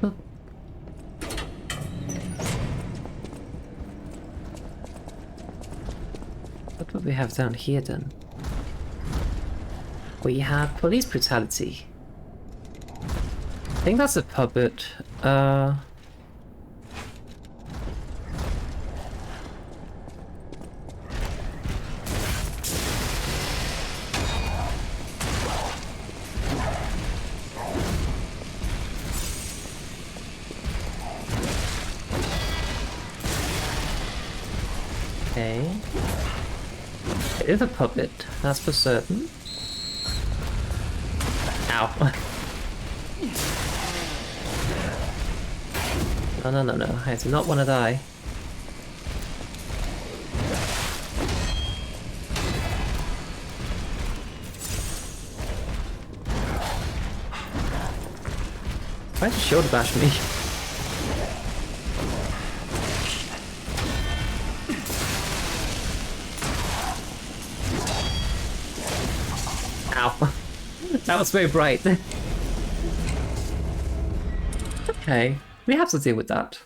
Oh. What do we have down here then? We have police brutality. I think that's a puppet. Okay. It is a puppet, that's for certain. Ow. No. I do not want to die. Try to shoulder bash me. Ow. That was very bright. Okay, we have to deal with that.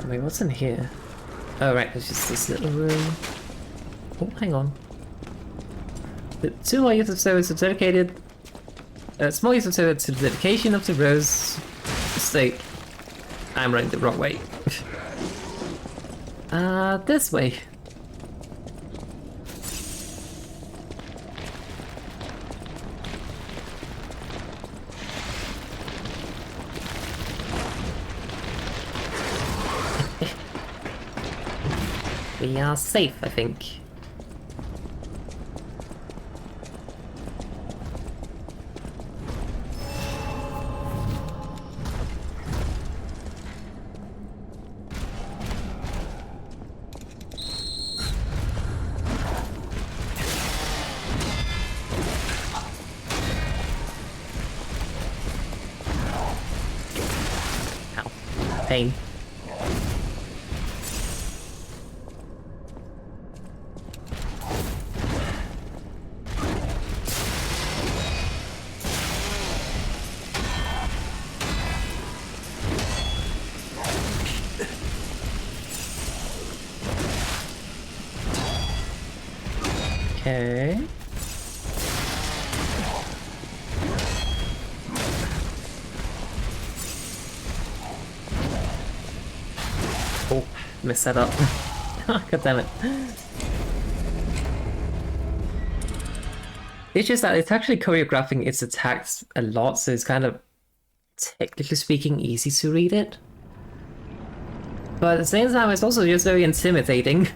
Wait, what's in here? Oh right, there's just this little room. Oh, hang on. The two more use of service are dedicated. Small use of service to the dedication of the Rose Estate. I'm running the wrong way. This way. We are safe, I think. Pain. Okay. Oh, messed that up. God damn it. It's just that it's actually choreographing its attacks a lot, so it's kind of, technically speaking, easy to read it. But at the same time, it's also just very intimidating.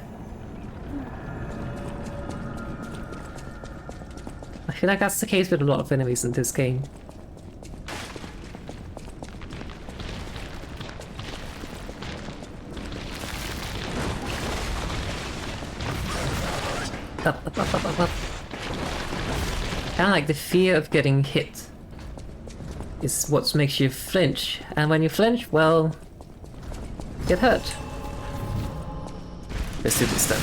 I feel like that's the case with a lot of enemies in this game. Kind of like the fear of getting hit is what makes you flinch, and when you flinch, well, you get hurt. Let's do this then.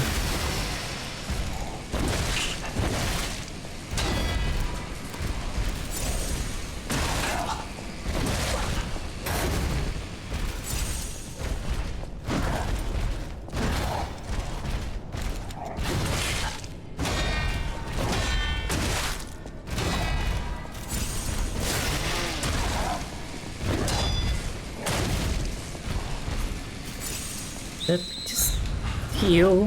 Just heal.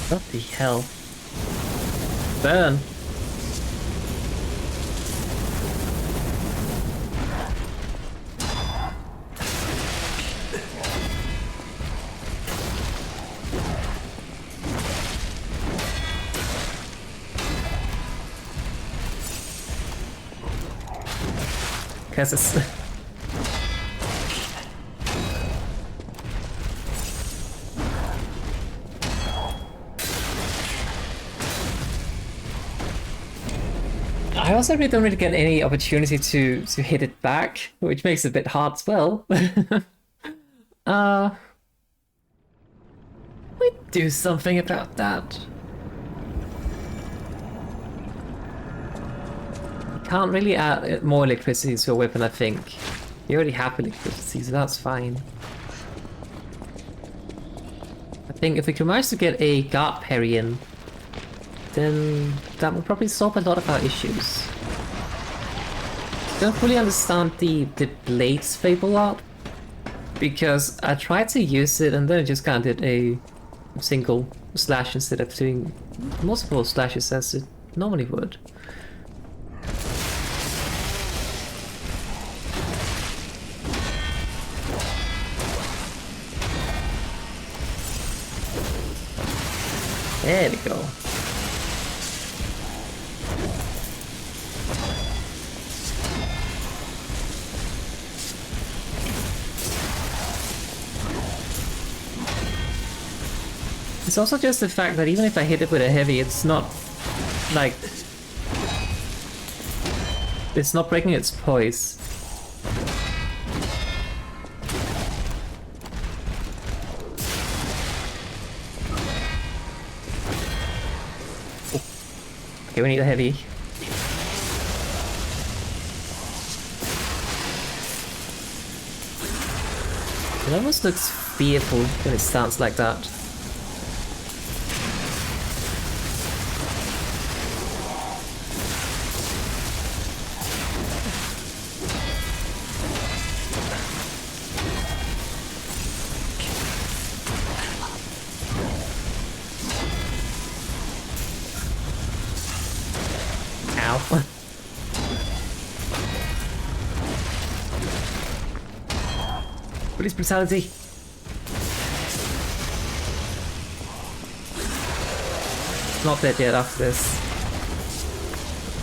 What the hell? Burn. Because it's... I also really don't really get any opportunity to hit it back, which makes it a bit hard as well. We do something about that. Can't really add more electricity to a weapon, I think. You already have electricity, so that's fine. I think if we can manage to get a guard parry in, then that will probably solve a lot of our issues. Don't fully understand the Blades Fable art, because I tried to use it and then it just kind of did a single slash instead of doing multiple slashes as it normally would. There we go. It's also just the fact that even if I hit it with a heavy, it's not like... it's not breaking its poise. Okay, we need a heavy. It almost looks fearful when it starts like that. Police brutality. Not dead yet after this.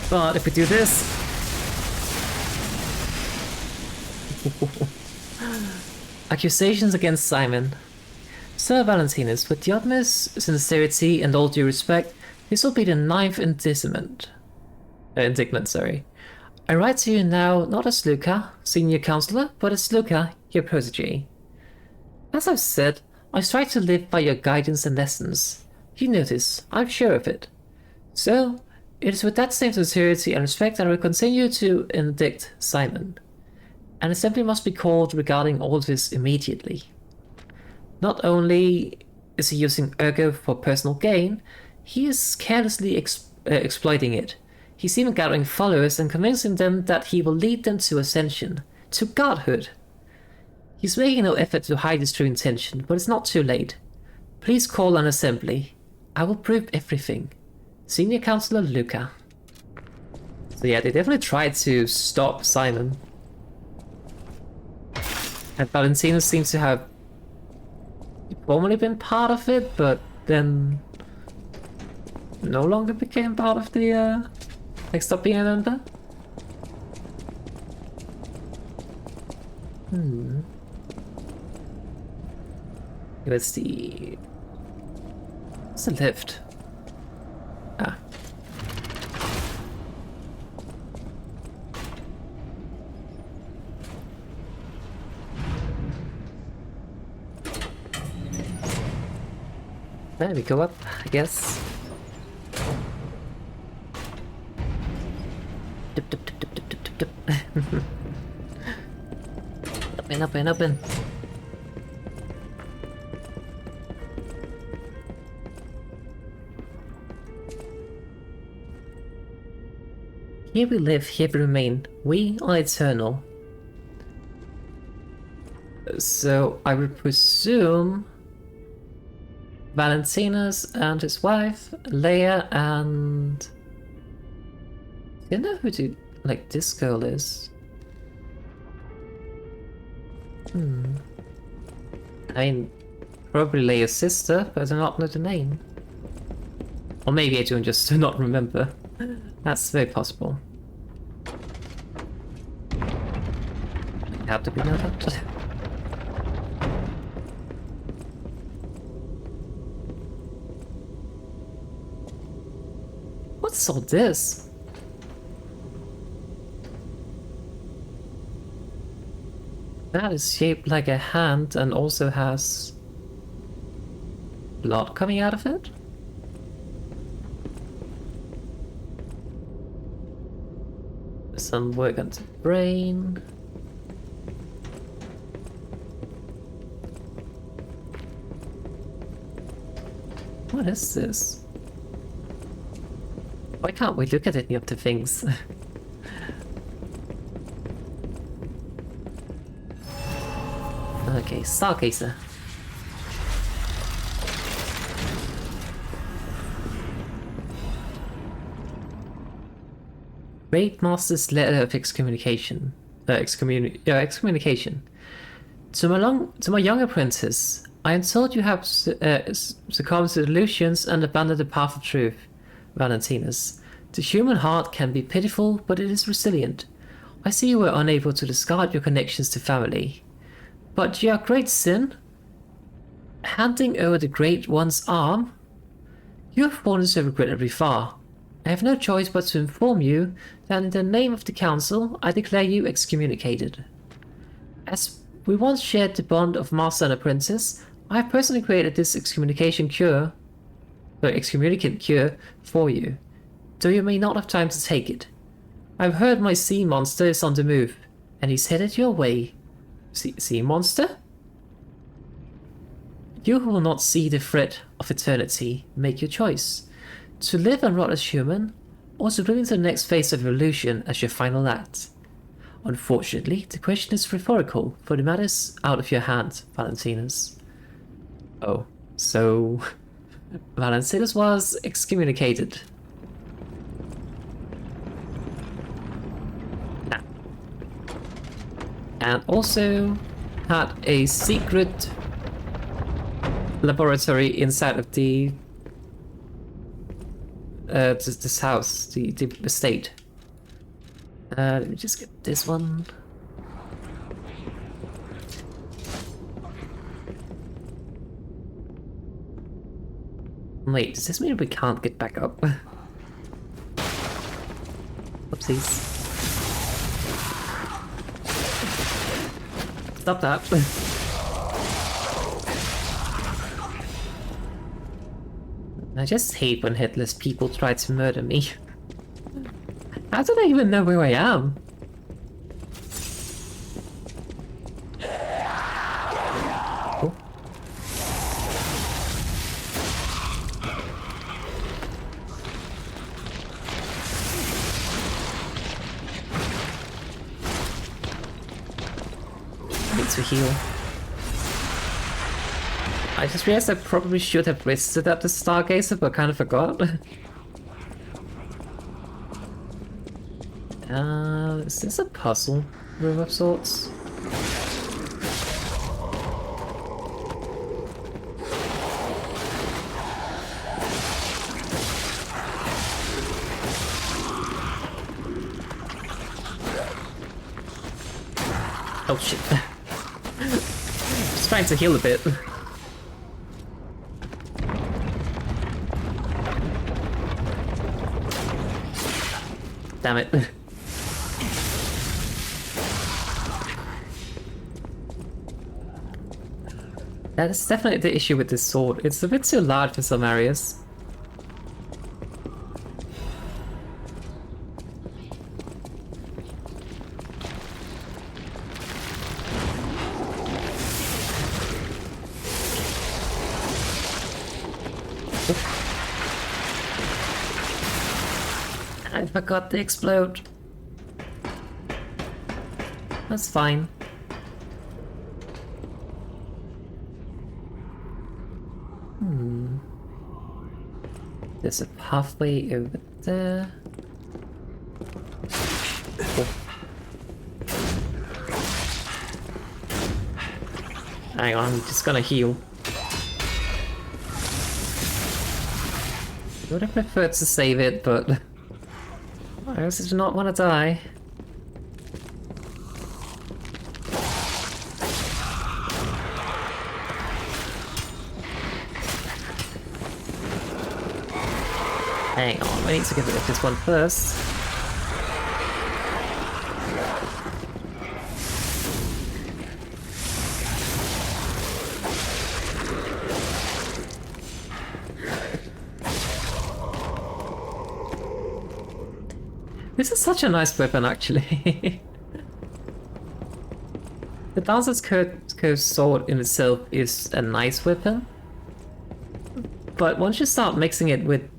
But if we do this... Accusations against Simon. Sir Valentinus, with the utmost sincerity and all due respect, this will be the 9th indictment. Indictment, sorry. I write to you now not as Luca, senior counselor, but as Luca, your protege. As I've said, I strive to live by your guidance and lessons. You know this, I'm sure of it. So, it is with that same sincerity and respect that I will continue to indict Simon. An assembly must be called regarding all this immediately. Not only is he using Ergo for personal gain, he is carelessly exploiting it. He's even gathering followers and convincing them that he will lead them to ascension, to godhood. He's making no effort to hide his true intention, but it's not too late. Please call an assembly. I will prove everything. Senior Counselor Luca. So yeah, they definitely tried to stop Simon. And Valentina seems to have formerly been part of it, but then no longer became part of the, like, stopped being a member. Let's see. What's the lift? Ah. There we go up, I guess. Dip, dip, dip, dip, dip, dip, dip, dip. Up and up and up and. Here we live, here we remain. We are eternal. So I would presume Valentina's and his wife, Leia, and do you know who this girl is? I mean, probably Leia's sister, but I do not know the name. Or maybe I do just not remember. That's very possible. Have to be noted. What's all this? That is shaped like a hand and also has blood coming out of it? Some work on the brain. What is this? Why can't we look at any of the things? Okay, Stargazer. Great Master's letter of excommunication. Excommunication. To my young apprentice, I am told you have succumbed to delusions and abandoned the path of truth, Valentinus. The human heart can be pitiful, but it is resilient. I see you were unable to discard your connections to family. But your great sin? Handing over the Great One's arm? You have fallen so regrettably far. I have no choice but to inform you that in the name of the Council, I declare you excommunicated. As we once shared the bond of master and apprentice, I have personally created this excommunicate cure for you, though you may not have time to take it. I've heard my sea monster is on the move, and he's headed your way. Sea monster? You who will not see the threat of eternity, make your choice. To live and rot as human, or to bring into the next phase of evolution as your final act. Unfortunately, the question is rhetorical, for the matter is out of your hand, Valentinus. Oh, so Valentinus was excommunicated. And also had a secret laboratory inside of the this house, the estate. Let me just get this one. Wait, does this mean we can't get back up? Oopsies. Stop that. I just hate when headless people try to murder me. How do they even know where I am? Oh. I need to heal. I just realized I probably should have listed at the Stargazer, but kind of forgot. Is this a puzzle room of sorts? Oh shit. Just trying to heal a bit. Damn it. That is definitely the issue with this sword. It's a bit too large for some areas. I forgot to explode. That's fine. There's a pathway over there. Oh. Hang on, I'm just gonna heal. I would have preferred to save it, but I also do not want to die. Hang on, I need to get rid of this one first. This is such a nice weapon, actually. The Dancer's Curse sword in itself is a nice weapon, but once you start mixing it with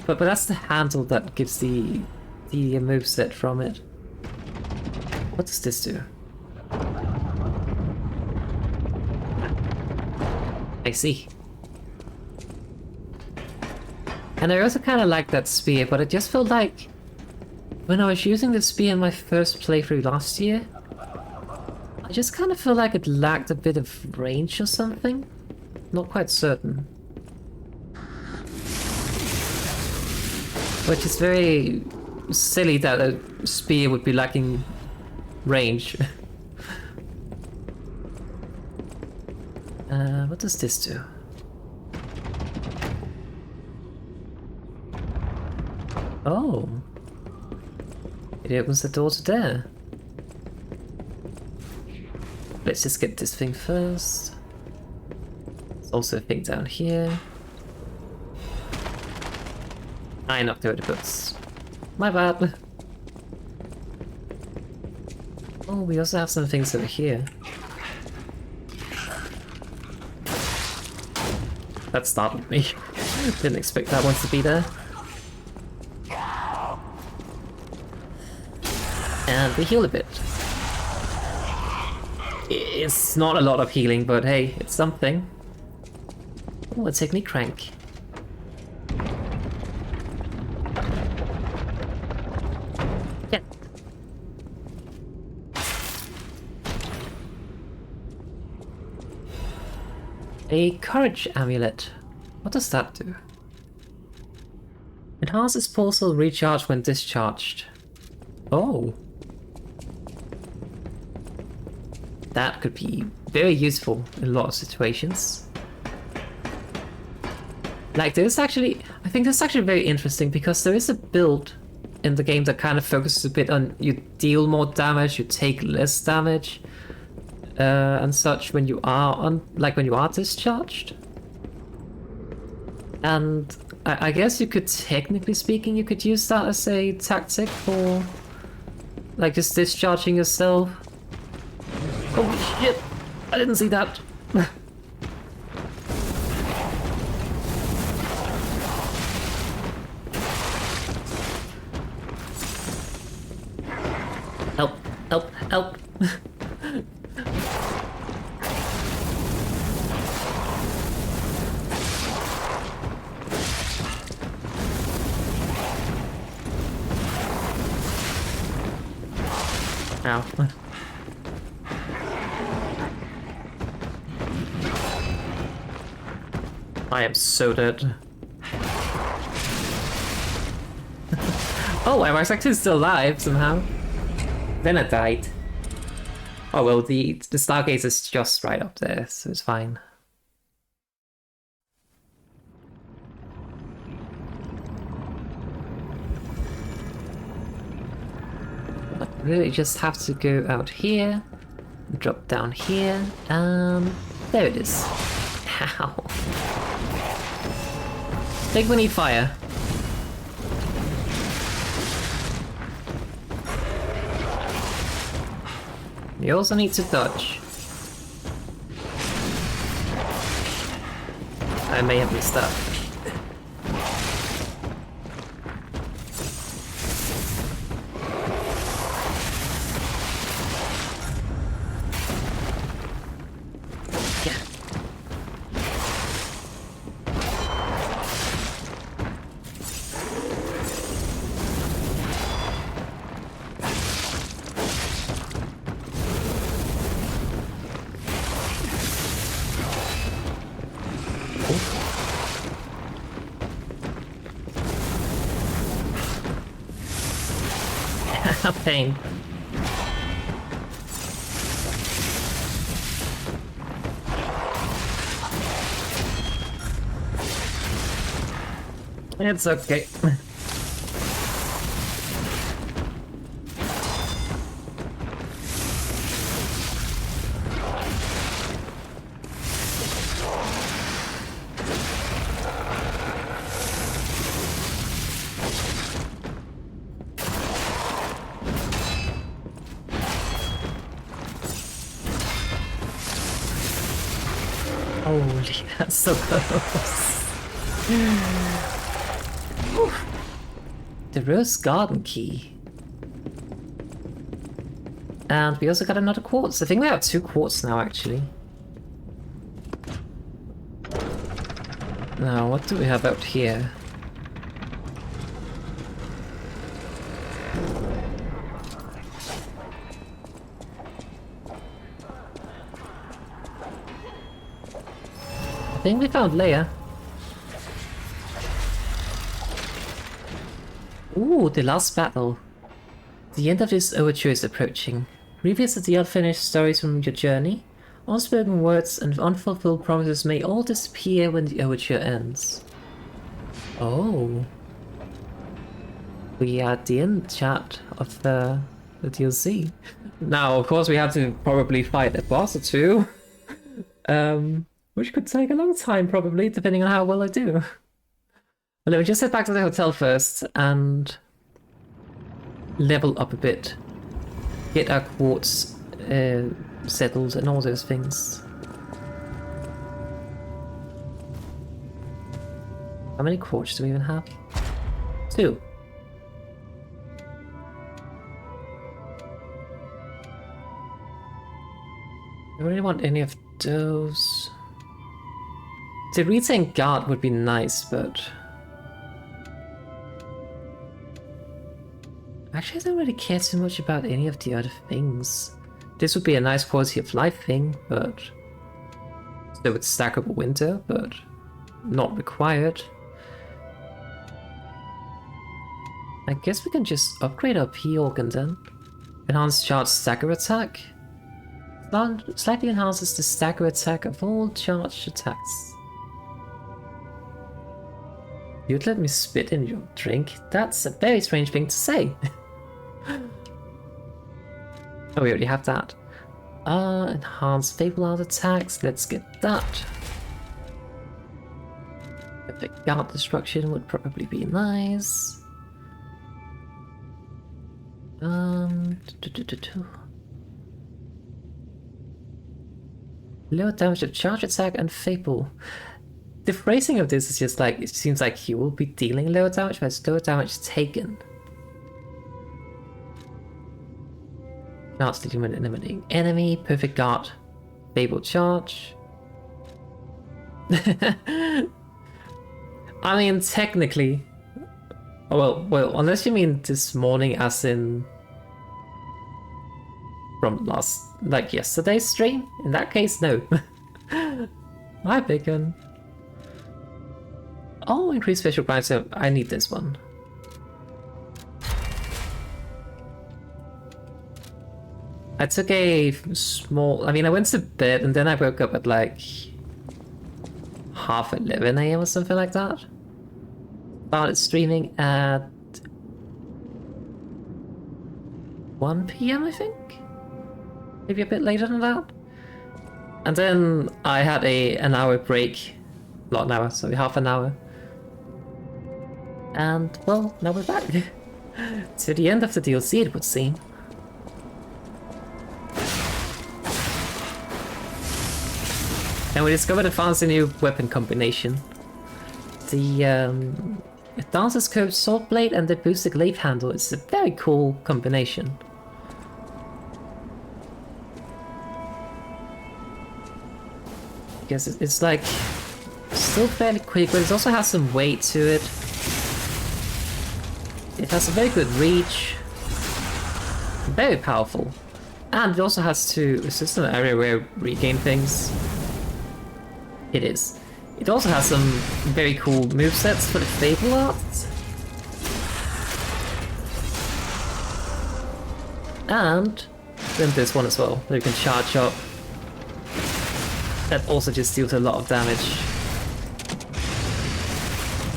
But that's the handle that gives the moveset from it. What does this do? I see. And I also kind of like that spear, but I just felt like when I was using the spear in my first playthrough last year, I just kind of feel like it lacked a bit of range or something. Not quite certain. Which is very silly that a spear would be lacking range. What does this do? Oh. It opens the door to there. Let's just get this thing first. There's also a thing down here. I knocked over the books. My bad. Oh, we also have some things over here. That startled me. Didn't expect that one to be there. And we heal a bit. It's not a lot of healing, but hey, it's something. Oh, a technique crank. Yeah. A courage amulet. What does that do? Enhances pulsal recharge when discharged. Oh. That could be very useful in a lot of situations. Like this actually, I think this is actually very interesting because there is a build in the game that kind of focuses a bit on you deal more damage, you take less damage, and such when you are when you are discharged. And I guess you could, technically speaking, you could use that as a tactic for like just discharging yourself. Oh shit! I didn't see that. Help! Help! Help! Ow. I am so dead. Oh, I was actually still alive somehow. Then I died. Oh well, the Stargaze is just right up there, so it's fine. I really just have to go out here, drop down here, and there it is. Ow. I think we need fire. You also need to dodge. I may have missed up. Yeah. Pain. It's okay. Holy, that's so close. The Rose Garden Key. And we also got another quartz. I think we have 2 quartz now, actually. Now, what do we have out here? I think we found Leia. Ooh, the last battle. The end of this overture is approaching. Revisit the unfinished stories from your journey. Unspoken words and unfulfilled promises may all disappear when the overture ends. Oh. We are at the end, chat, of the DLC. Now, of course, we have to probably fight a boss or 2. Which could take a long time, probably, depending on how well I do. But let me just head back to the hotel first and level up a bit. Get our quartz settled and all those things. How many quartz do we even have? 2. I don't really want any of those. The retain guard would be nice, but actually I don't really care too much about any of the other things. This would be a nice quality of life thing, but still with stackable window, but not required. I guess we can just upgrade our P organ then. Enhanced charge stagger attack. Slightly enhances the stagger attack of all charged attacks. You'd let me spit in your drink? That's a very strange thing to say. Oh, we already have that. Enhanced Fable Art attacks. Let's get that. Perfect guard destruction would probably be nice. Lower damage of charge attack and Fable. The phrasing of this is just like, it seems like he will be dealing lower damage, but it's lower damage taken. Charge dealing when eliminating enemy, perfect guard, Fable charge. I mean, technically, well, unless you mean this morning as in from yesterday's stream? In that case, no. My bacon. Oh, increase special grind, so I need this one. I took a small... I went to bed and then I woke up at like... 11:30 AM or something like that. Started streaming at... 1 PM, I think? Maybe a bit later than that. And then I had an hour break. Not an hour, sorry, half an hour. And, well, now we're back. To the end of the DLC, it would seem. And we discovered a fancy new weapon combination. The Dancer's Curved Sword Blade and the Boosted Glaive Handle is a very cool combination. Because it's like still fairly quick, but it also has some weight to it. It has a very good reach, very powerful, and it also has to assist an area where regain things. It is. It also has some very cool movesets for the Fable art. And then this one as well, where you can charge up. That also just deals a lot of damage.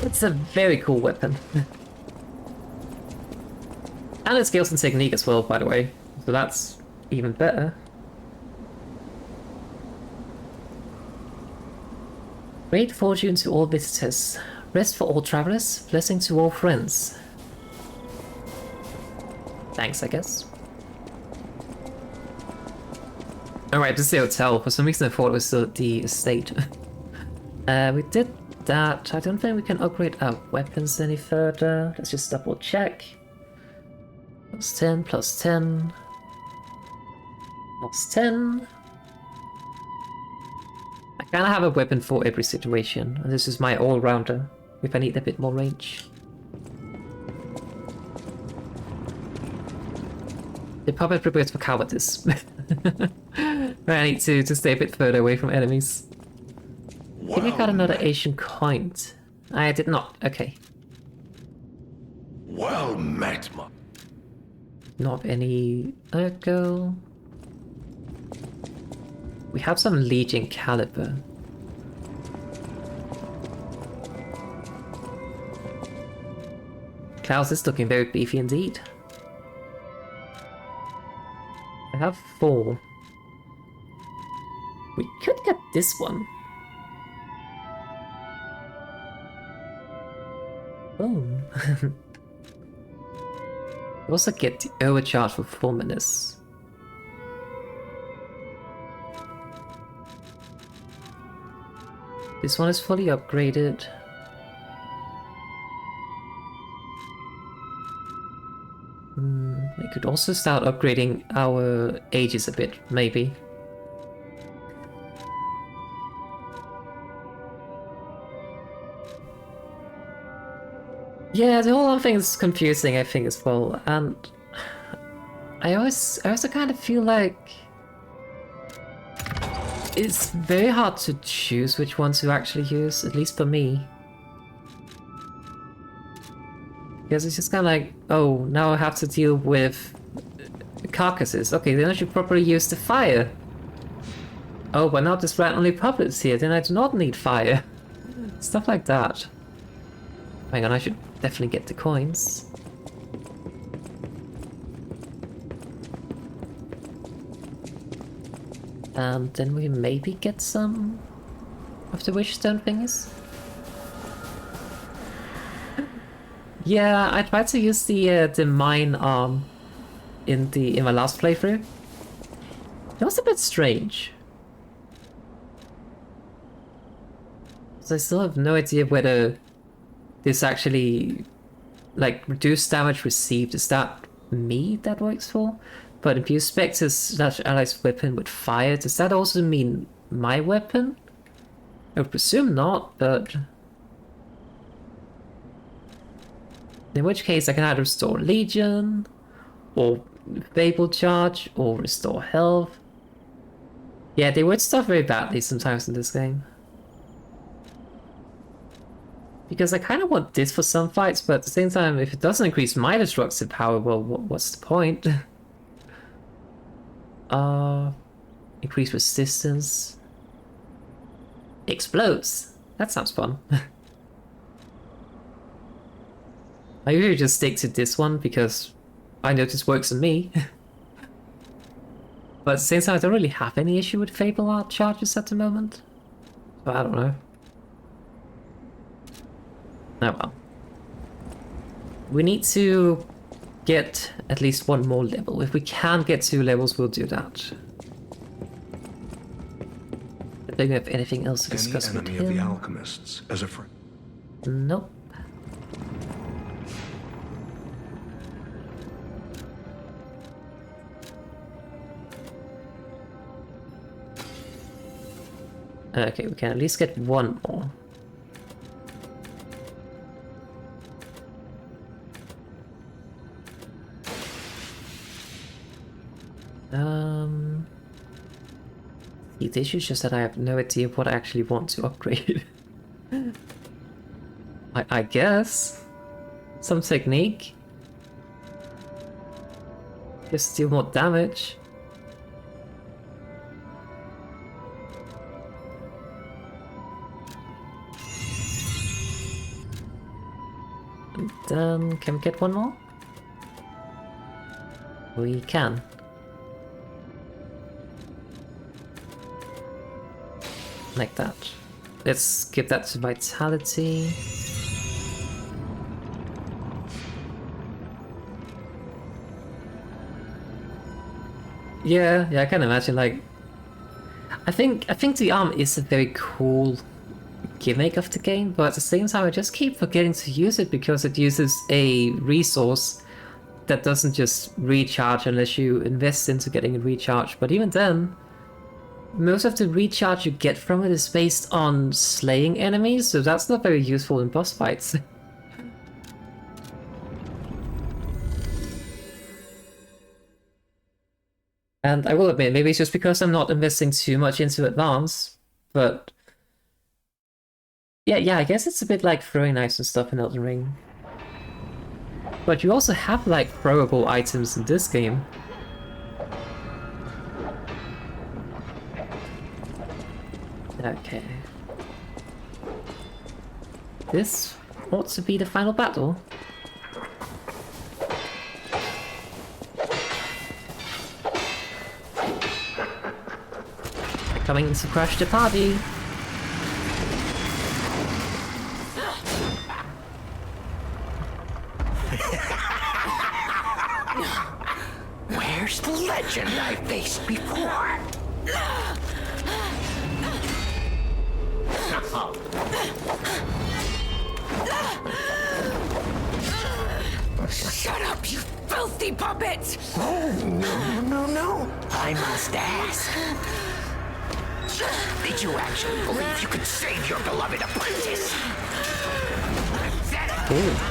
It's a very cool weapon. And it scales in technique as well, by the way. So that's even better. Great fortune to all visitors. Rest for all travelers. Blessing to all friends. Thanks, I guess. Alright, this is the hotel. For some reason I thought it was the estate. We did that. I don't think we can upgrade our weapons any further. Let's just double check. Plus 10, plus 10. Plus 10. I kinda have a weapon for every situation, and this is my all-rounder, if I need a bit more range. The puppet prepares for cowardice. I need to stay a bit further away from enemies. I think I got another Asian coin. I did not, okay. Well met, ma. Not any Ergo. We have some Legion caliber. Klaus is looking very beefy indeed. I have 4. We could get this one. Oh. We also get the Overcharge for 4 minutes. This one is fully upgraded. We could also start upgrading our ages a bit, maybe. Yeah, the whole thing is confusing, I think, as well, and I also kind of feel like it's very hard to choose which ones to actually use, at least for me. Because it's just kind of like, oh, now I have to deal with carcasses. Okay, then I should probably use the fire. Oh, but now there's randomly puppets here, then I do not need fire. Stuff like that. Hang on, I should definitely get the coins. And then we maybe get some of the wishstone thingies. Yeah, I tried to use the mine arm in my last playthrough. It was a bit strange. So I still have no idea whether this actually, like, reduced damage received, is that me that works for? But if you spec to ally's weapon with fire, does that also mean my weapon? I would presume not, but... in which case I can either restore Legion, or Fable Charge or Restore Health. Yeah, they would stuff very badly sometimes in this game. Because I kind of want this for some fights, but at the same time, if it doesn't increase my destructive power, well, what's the point? Increase resistance. Explodes. That sounds fun. I usually just stick to this one because I notice works on me. But at the same time, I don't really have any issue with Fable Art charges at the moment. So I don't know. Oh well. We need to get at least one more level. If we can get 2 levels, we'll do that. I don't have anything else to discuss with enemy him. of the Alchemists as a friend. Nope. Okay, we can at least get one more. The issue is just that I have no idea what I actually want to upgrade. I guess some technique. Just deal more damage. And then can we get one more? We can. Like that. Let's give that to vitality. Yeah, I can imagine. Like, I think the arm is a very cool gimmick of the game, but at the same time, I just keep forgetting to use it because it uses a resource that doesn't just recharge unless you invest into getting it recharged. But even then, most of the recharge you get from it is based on slaying enemies, so that's not very useful in boss fights. And I will admit, maybe it's just because I'm not investing too much into advance, but yeah, I guess it's a bit like throwing knives and stuff in Elden Ring. But you also have like throwable items in this game. Okay. This ought to be the final battle. They're coming to crash the party. Where's the legend I faced before? Shut up, you filthy puppet! Oh, no. I must ask. Did you actually believe you could save your beloved apprentice? Oh.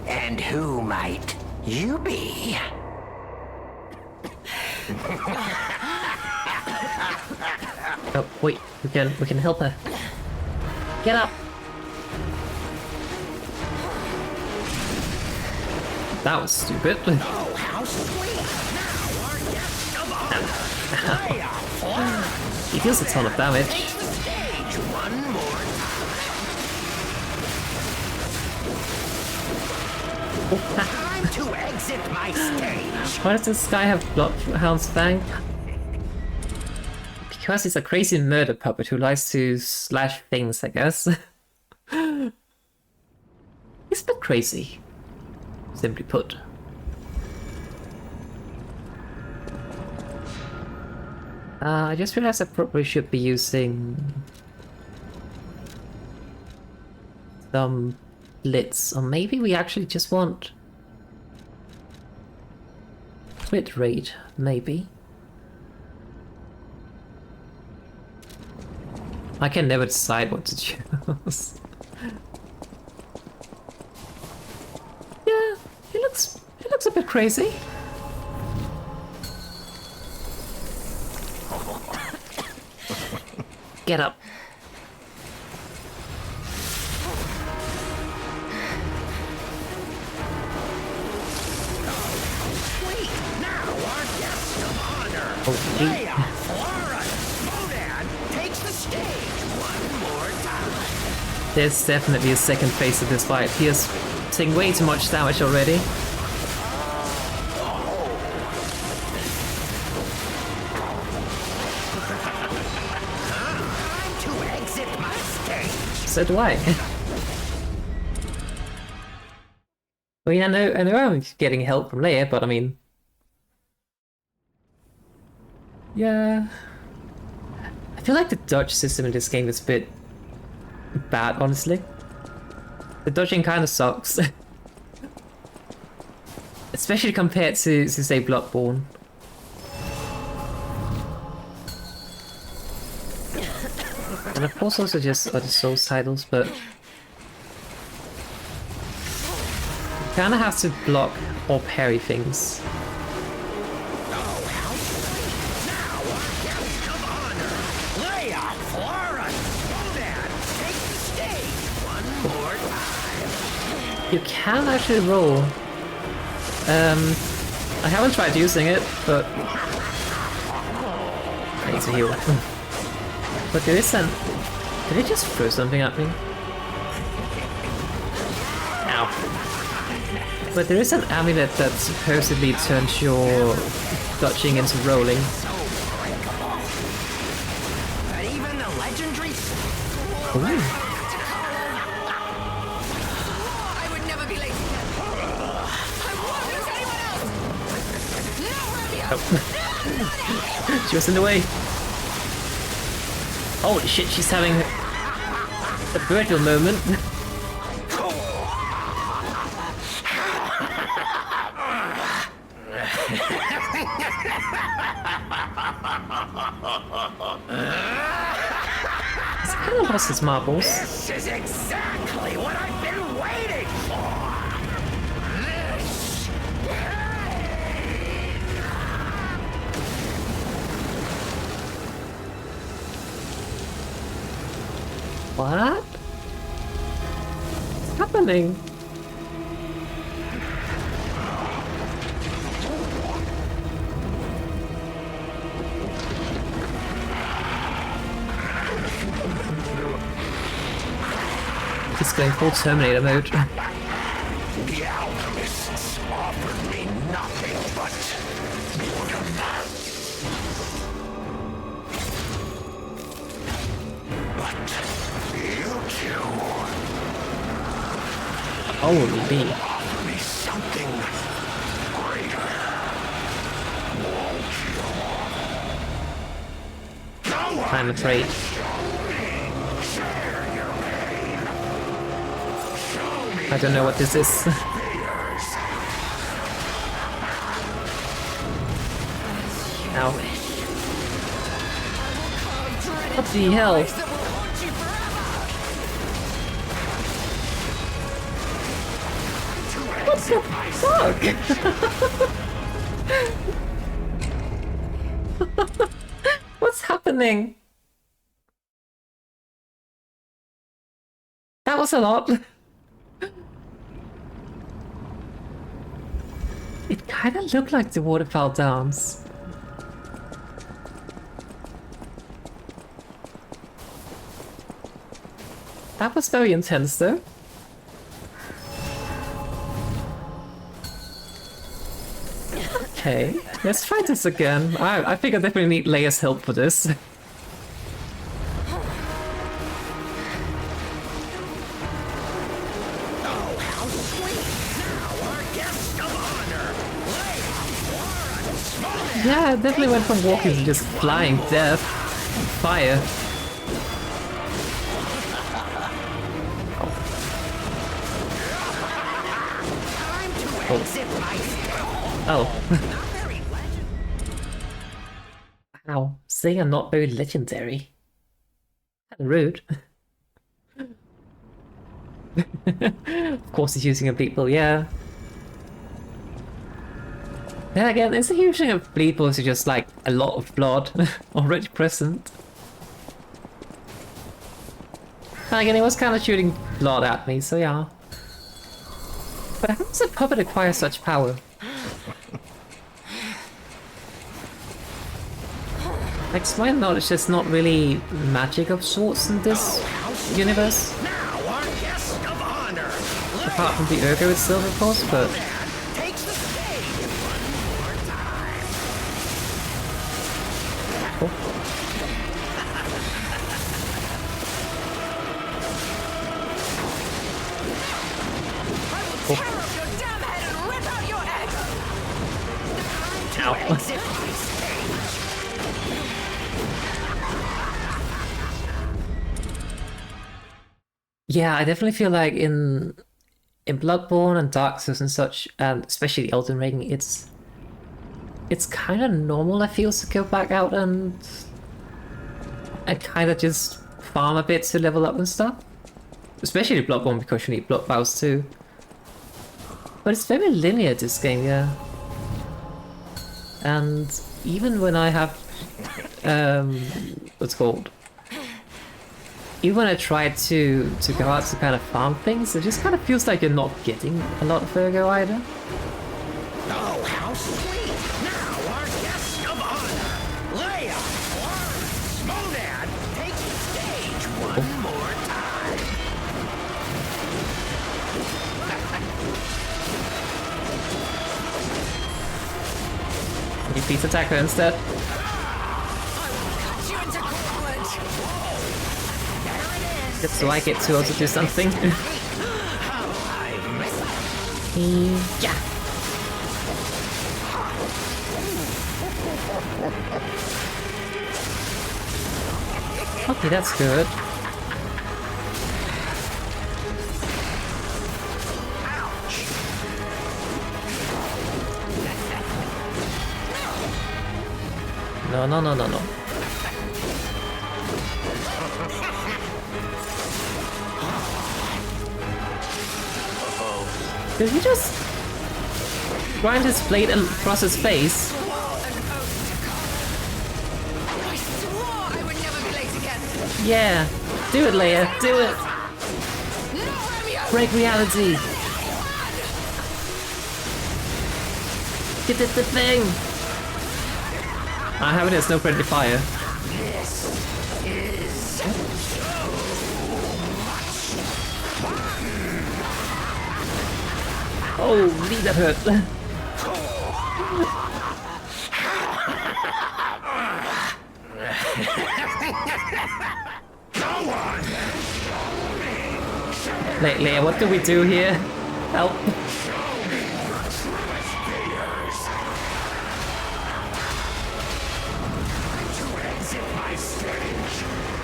And who might you be? Oh wait, we can help her. Get up. That was stupid. Oh, how sweet! Now our guest of honor. He deals a ton of damage. Take the stage one more time. Time to exit my stage. Why does this guy have Bloodhound's Fang? Because he's a crazy murder puppet who likes to slash things, I guess. He's a bit crazy, simply put. I just realized I probably should be using some blitz, or maybe we actually just want crit rate, maybe. I can never decide what to choose. Yeah, he looks a bit crazy. Get up. There's definitely a second phase of this fight. He is taking way too much damage already. So do I. I mean, I know I'm getting help from Leia, but I mean... Yeah... I feel like the dodge system in this game is a bit bad, honestly. The dodging kind of sucks. Especially compared to say, Bloodborne. And of course also just other Souls titles, but... You kinda have to block or parry things. You can actually roll. I haven't tried using it, but... I need to heal. But there is an... Did it just throw something at me? Ow. But there is an amulet that supposedly turns your dodging into rolling. Even the legendary... Ooh. I would never be late again. I won't lose anyone else. No, Romeo. She was in the way. Holy shit, she's having a Virgil moment. He's kind of lost his marbles. This is exactly what I've been waiting for! This... What? What's happening? He's going full Terminator mode. The Alchemists offered me nothing but boredom. But you two Holy bee. offer me something greater. Won't you? Go on. I'm afraid. I don't know what this is. Ow. What the hell? What the fuck? What's happening? That was a lot. It kinda looked like the waterfowl dance. That was very intense though. Okay, let's try this again. I think I definitely need Leia's help for this. Yeah, it definitely went from walking to just flying death. Fire. Oh. Wow, saying I'm not very legendary. Rude. Of course he's using a bleed pool, yeah. Then again, it's a huge thing of bleed pools are just like a lot of blood already present. And again, it was kind of shooting blood at me, so yeah. But how does a puppet acquire such power? Like, to my knowledge, there's not really magic of sorts in this universe. Apart from the Ergo itself, of course, but... Cool. Cool. Ow. Yeah, I definitely feel like in Bloodborne and Dark Souls and such, and especially Elden Ring, it's kind of normal, I feel, to go back out and kind of just farm a bit to level up and stuff. Especially Bloodborne, because you need blood vials too. But it's very linear, this game, yeah. And even when I have what's it called? Even when I try to go out to kind of farm things, it just kind of feels like you're not getting a lot of Ergo either. Oh, how sweet! Now our guest of honor, Leia, Smodad, takes the stage one more time. You beat attack her instead. Just so I get to also do something. Yeah. Okay, that's good. No, no, no, no, no. Did he just grind his blade across his face? I swore I would never be late again. Yeah, do it, Leia, do it! No, Romeo! Break reality! Get the thing! I have it as no friendly fire. Oh, knee, that hurt. Leia, what do we do here? Help.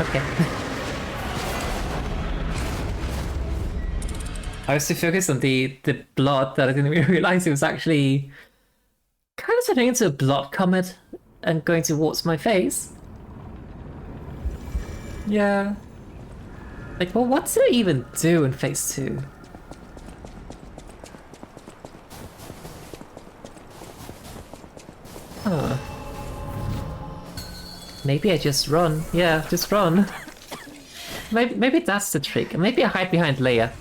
Okay. I was too focused on the blood that I didn't even realize it was actually kind of turning into a blood comet and going towards my face. Yeah. Like, well, what did it even do in phase 2? Huh. Maybe I just run. Yeah, just run. Maybe that's the trick. Maybe I hide behind Leia.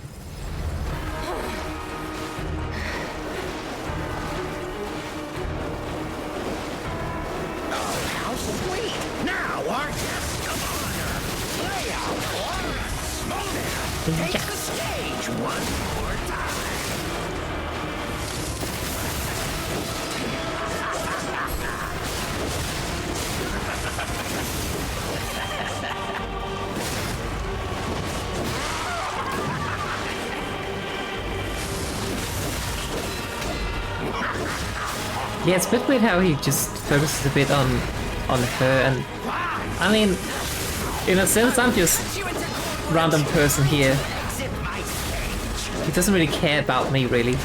Take the stage one more time. Yeah, it's a bit weird how he just focuses a bit on her, and I mean, in a sense, I'm just a random person here. He doesn't really care about me, really.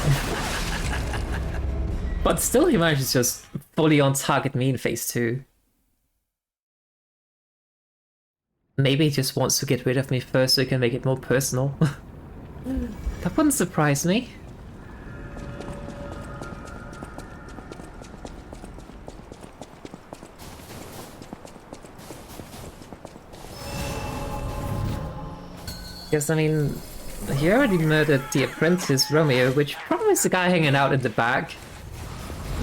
But still, he manages to just fully on target me in phase 2. Maybe he just wants to get rid of me first so he can make it more personal. That wouldn't surprise me. Because, I mean, he already murdered the apprentice Romeo, which probably is the guy hanging out in the back.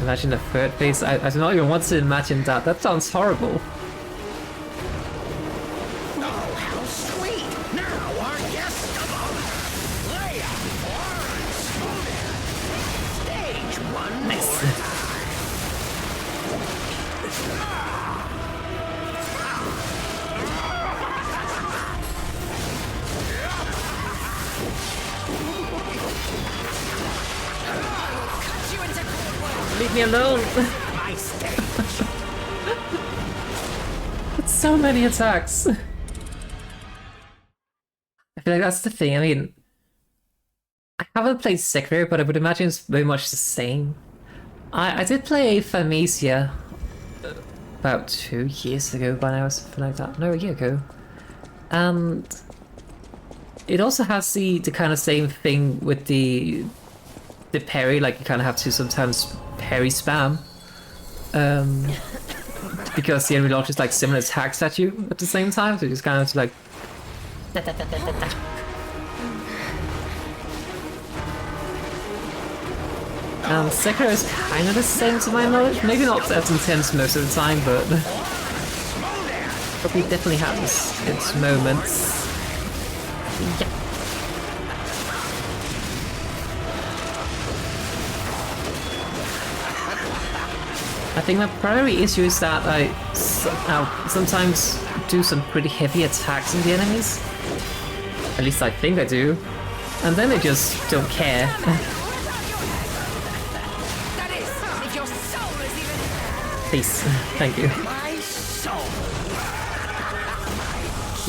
Imagine the third face. I do not even want to imagine that. That sounds horrible. Oh, how sweet! Now our guest of honor, Leia Stage one Nice. more time. Leave me alone! My stage. It's so many attacks. I feel like that's the thing. I mean, I haven't played Sekiro, but I would imagine it's very much the same. I did play Thymesia about 2 years ago when I was something like that. No, a year ago. And it also has the kind of same thing with the parry, like you kind of have to sometimes parry spam. Because the enemy launches like similar attacks at you at the same time, so you just kind of like... Sekiro is kind of the same to my knowledge, maybe not as intense most of the time, but probably definitely has its moments. Yeah. I think my primary issue is that I sometimes do some pretty heavy attacks on the enemies. At least I think I do. And then they just don't care. Please, thank you.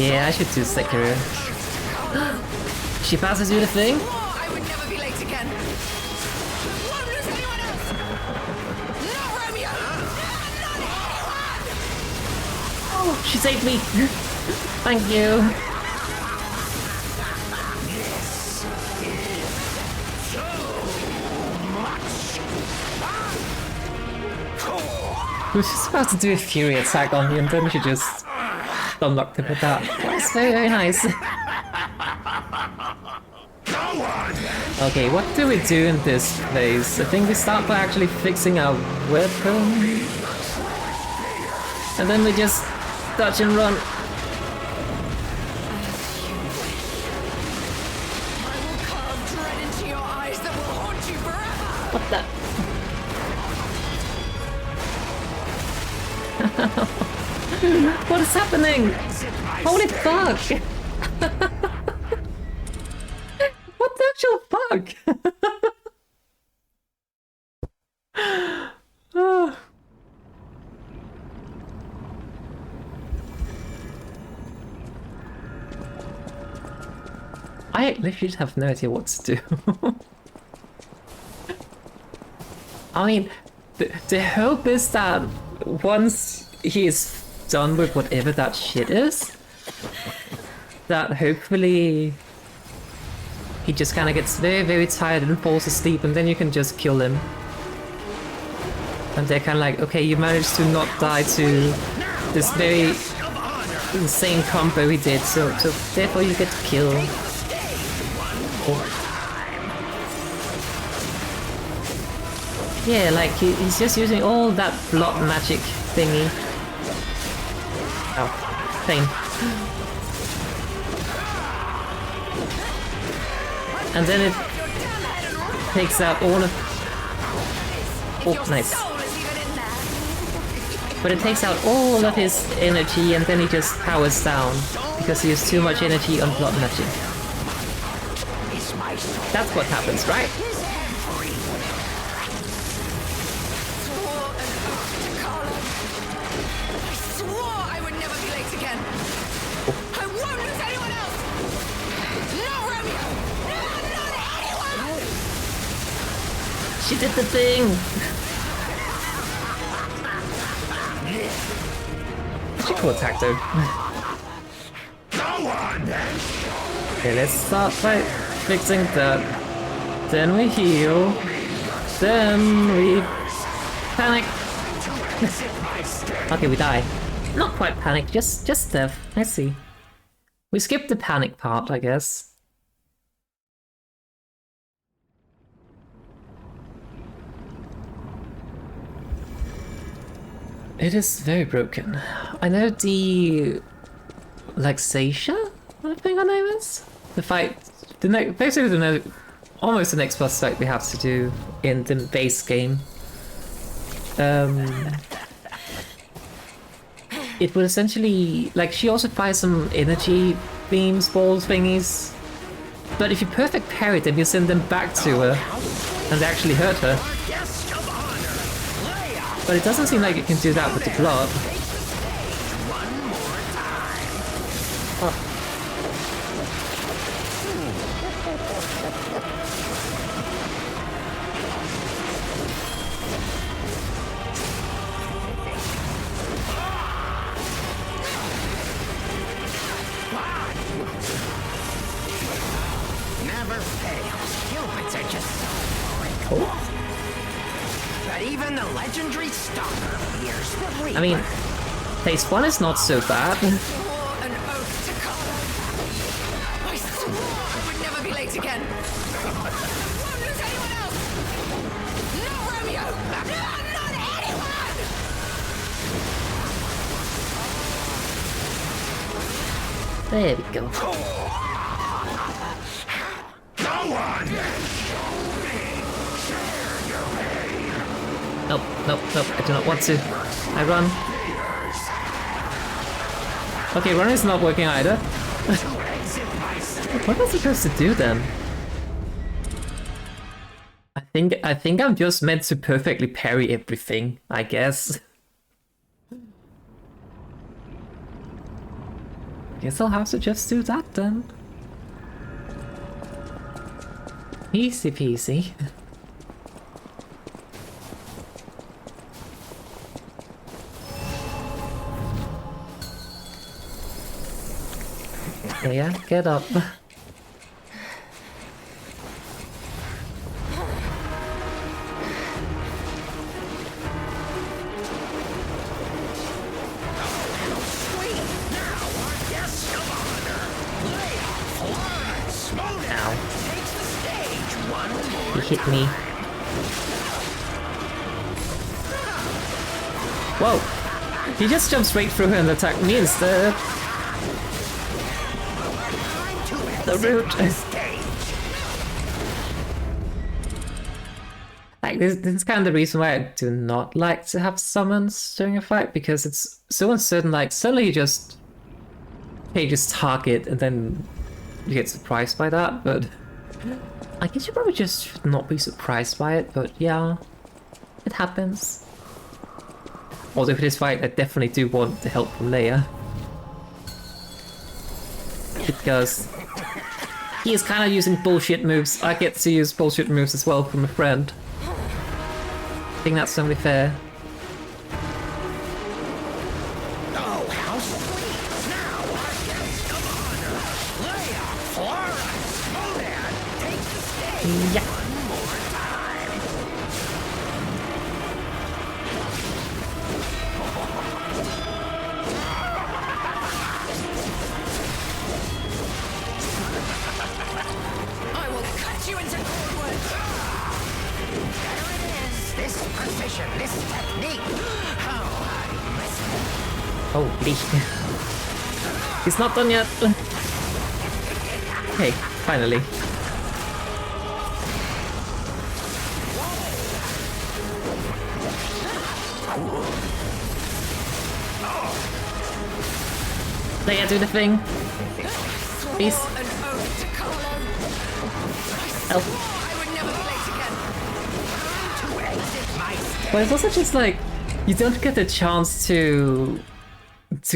Yeah, I should do Sekiro. She passes you the thing? I would never be late again. Won't lose anyone else. No, Romeo. Not anyone. Oh, she saved me. Thank you. I was just about to do a fury attack on you and then she just unlocked it with that. That's very, very nice. Okay, what do we do in this place? I think we start by actually fixing our weapon. And then we just dodge and run. I will carve dread into your eyes that will haunt you forever. What the? What is happening? Holy fuck! What the actual fuck? Oh. I literally have no idea what to do. I mean, the hope is that once he is done with whatever that shit is, that hopefully he just kind of gets very, very tired and falls asleep, and then you can just kill him. And they're kind of like, okay, you managed to not die to this very insane combo he did, so therefore you get to kill. Yeah, like he's just using all that blood magic thingy. Oh, pain. And then it takes out all of... Oh, nice. But it takes out all of his energy and then he just powers down because he has too much energy on blood magic. That's what happens, right? She did the thing! She cool attack though. Okay, let's start by fixing that. Then we heal. Then we panic. Okay, we die. Not quite panic, just death. I see. We skipped the panic part, I guess. It is very broken. I know the Laxatia, I think her name is? The fight, basically almost the next boss fight we have to do in the base game. It would essentially, like, she also fires some energy beams, balls thingies. But if you perfect parry them, you send them back to her, and they actually hurt her. But it doesn't seem like you can do that with the blood. Oh. Never fails. Humans are just so boring. But even the Legendary Stalker fears the Reaper. I mean, phase 1 is not so bad. An oath to come. I swore I would never be late again. I won't lose anyone else. No, Romeo. No, not anyone. There we go. Go on. Nope, nope, nope, I do not want to. I run. Okay, running is not working either. What am I supposed to do then? I think I'm just meant to perfectly parry everything, I guess. Guess I'll have to just do that then. Easy peasy. Yeah, get up. He hit me. Whoa! He just jumped straight through her and attacked me instead. The route. Like this is kind of the reason why I do not like to have summons during a fight, because it's so uncertain. Like suddenly you just changes target and then you get surprised by that. But I guess you probably just should not be surprised by it. But yeah, it happens. Although for this fight, I definitely do want the help from Leia, because he is kind of using bullshit moves. I get to use bullshit moves as well from a friend. I think that's only fair. Oh, how sweet! Now our guest of honor, Leia, Florence, Modan, take the stage Yeah. one more time. I will cut you into cordwood. There it is. This precision, this technique. Oh, I miss it. Holy. He's not done yet. Hey, finally. Leia, do the thing. Please. An oath to Carlo. Help. I would never be late again. To exit my stage. But it's also just like, you don't get the chance to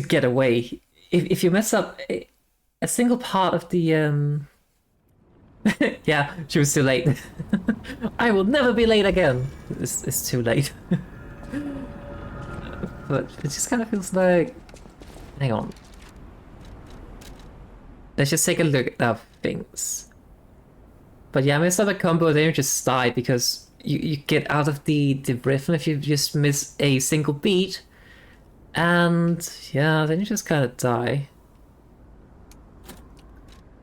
get away. If you mess up a single part of the yeah, she was too late. I will never be late again. It's too late. But it just kind of feels like, hang on. let's just take a look at our things. But yeah, I missed out the combo, then you just die because you get out of the rhythm if you just miss a single beat. And yeah, then you just kind of die.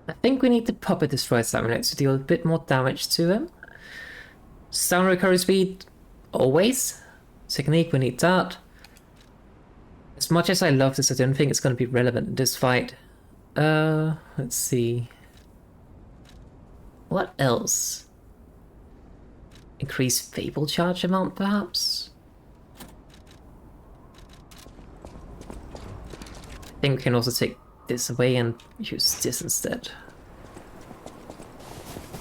I think we need to Puppet Destroy Samurai to deal a bit more damage to him. Sound recovery speed, always. Technique, we need that. As much as I love this, I don't think it's going to be relevant in this fight. Let's see. What else? Increase Fable charge amount, perhaps? I think we can also take this away and use this instead.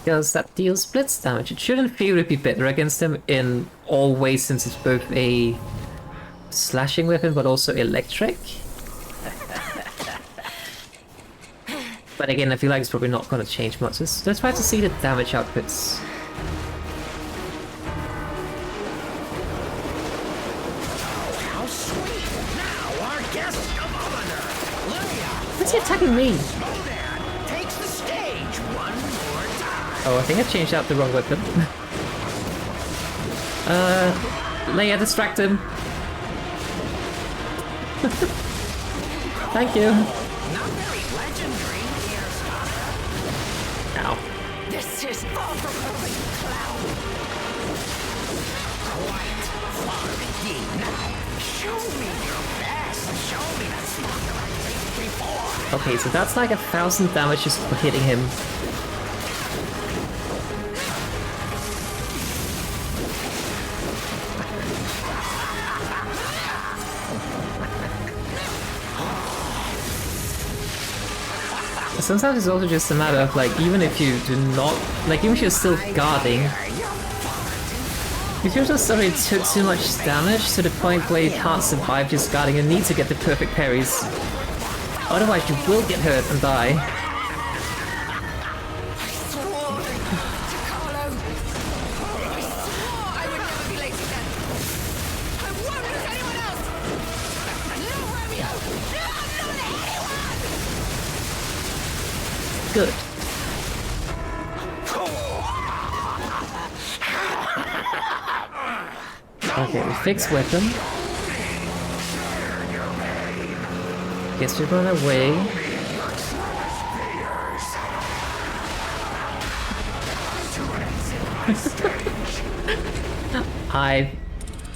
Because that deals blitz damage. It should in theory be better against him in all ways since it's both a slashing weapon but also electric. But again, I feel like it's probably not going to change much. Let's try to see the damage outputs. How sweet! Now our guest of honor, Leia. What's he attacking me? Modan takes the stage one more time. Oh, I think I changed out the wrong weapon. Leia, distract him. Thank you. Not very legendary here, Stalker. Ow. This is far from perfect, clown. Quite far indeed. Now, show me your best. Show me that Stalker I faced before. Okay, so that's like 1,000 damage just for hitting him. Sometimes it's also just a matter of like, even if you do not, like even if you're still guarding, if you just already took too much damage to the point where you can't survive just guarding, you need to get the perfect parries. Otherwise you will get hurt and die. Good. Okay, we fix weapon. Guess we run away.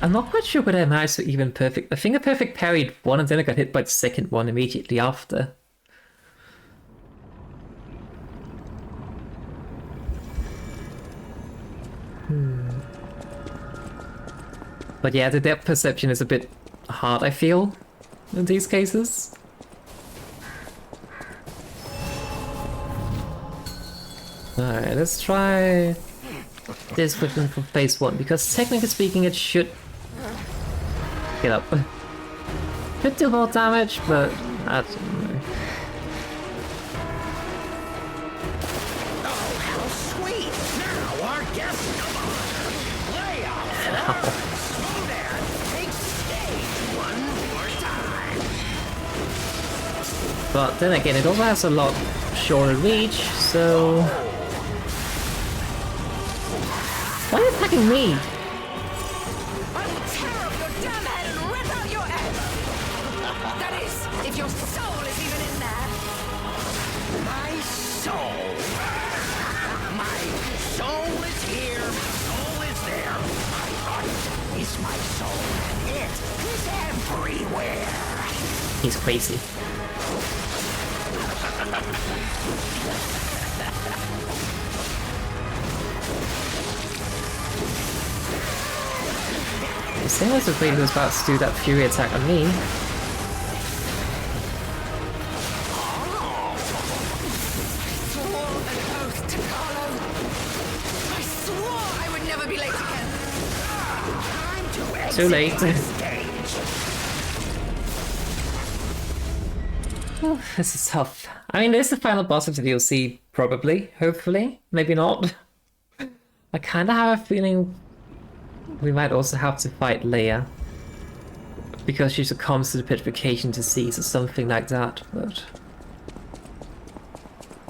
I'm not quite sure whether I managed to even perfect. I think I perfect parried one and then I got hit by the second one immediately after. But yeah, the depth perception is a bit hard, I feel, in these cases. Alright, let's try this weapon from phase 1, because technically speaking it should... Get up. Could do more damage, but I don't know. Oh, how sweet! Now our guest of honor, Leia. Ow. But then again, it also has a lot shorter reach, so... Why are you attacking me? I will tear off your damn head and rip out your head! That is, if your soul is even in there! My soul? My soul is here, my soul is there. My heart is my soul, and it is everywhere. He's crazy. The same as if he was about to do that fury attack on me. I swore I would never be late again! Too late. Oh, this is tough. I mean, there's the final boss of the DLC, probably, hopefully, maybe not. I kind of have a feeling we might also have to fight Leia, because she succumbs to the petrification disease or something like that, but...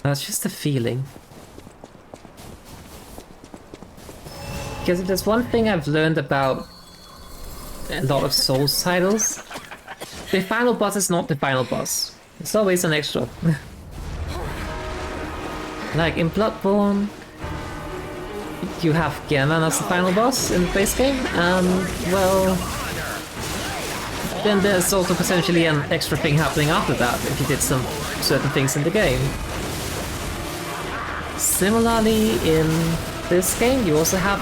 That's just a feeling. Because if there's one thing I've learned about a lot of Souls titles, the final boss is not the final boss. It's always an extra. Like in Bloodborne, you have Gehrman as the final boss in the base game, and well, then there's also potentially an extra thing happening after that if you did some certain things in the game. Similarly, in this game, you also have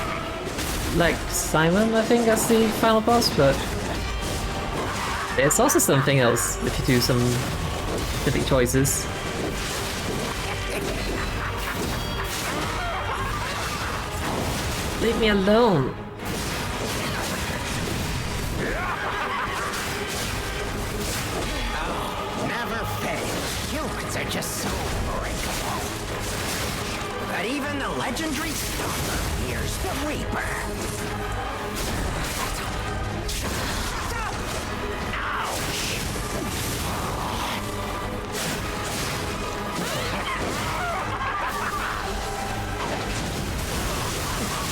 like Simon, I think, as the final boss, but there's also something else if you do some specific choices. Leave me alone! Never fails. Humans are just so breakable. But even the Legendary Stalker fears the Reaper.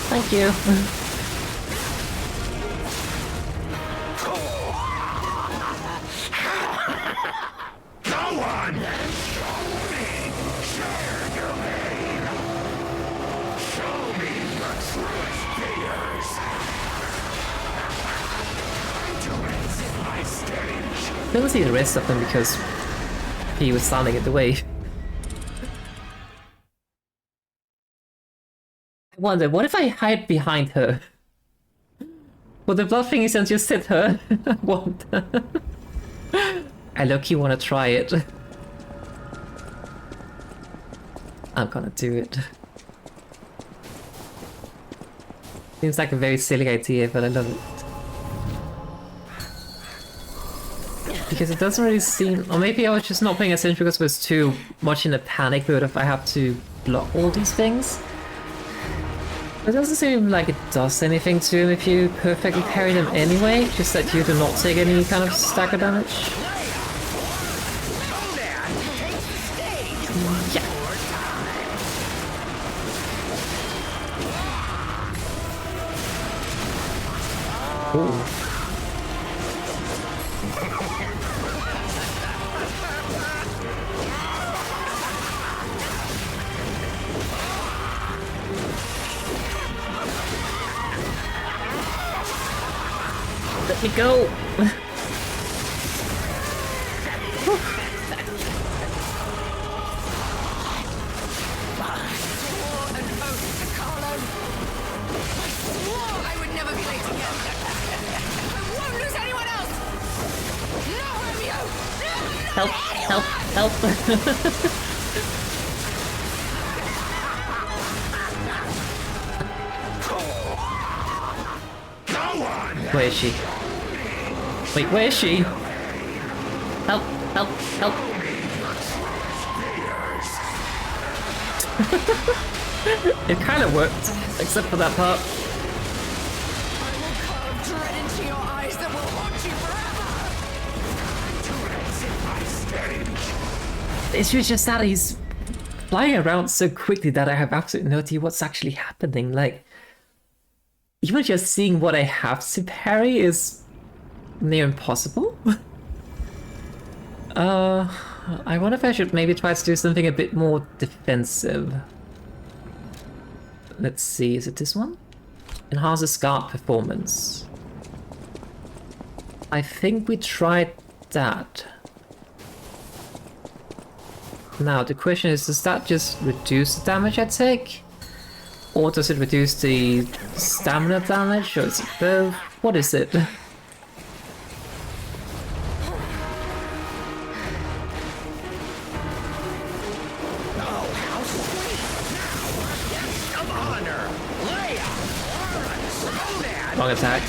Thank you. Go on! Show me! Share your pain! Show me your truest fears! To exit my stage! Couldn't see the rest of them because he was standing in the way. I wonder, what if I hide behind her? Will the blood thingies and just hit her? What? I low-key wanna try it. I'm gonna do it. Seems like a very silly idea, but I love it. Because it doesn't really seem... Or maybe I was just not paying attention because I was too much in a panic mode if I have to block all these things. It doesn't seem like it does anything to him if you perfectly parry them anyway, just that you do not take any kind of stagger damage. Yeah. Ooh. Let me go! I would never be late again. I won't lose anyone else! No, Romeo! Help! Help! Help! Where is she? Wait, where is she? Help! Help! Help! It kind of worked, except for that part. I will carve dread into your eyes that will haunt you forever! The issue is just that he's flying around so quickly that I have absolutely no idea what's actually happening. Like, even just seeing what I have to parry is near impossible. I wonder if I should maybe try to do something a bit more defensive. Let's see, is it this one? Enhances guard performance. I think we tried that. Now the question is, does that just reduce the damage I take? Or does it reduce the stamina damage, or is it both? What is it? Wrong attack.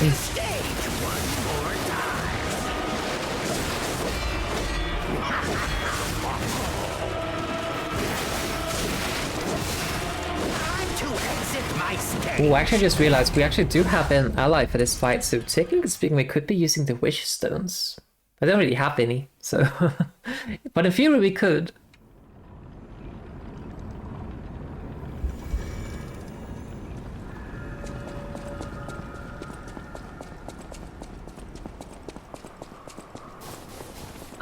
Oh, actually I just realized we actually do have an ally for this fight, so technically speaking we could be using the wish stones. I don't really have any, so... but in theory we could.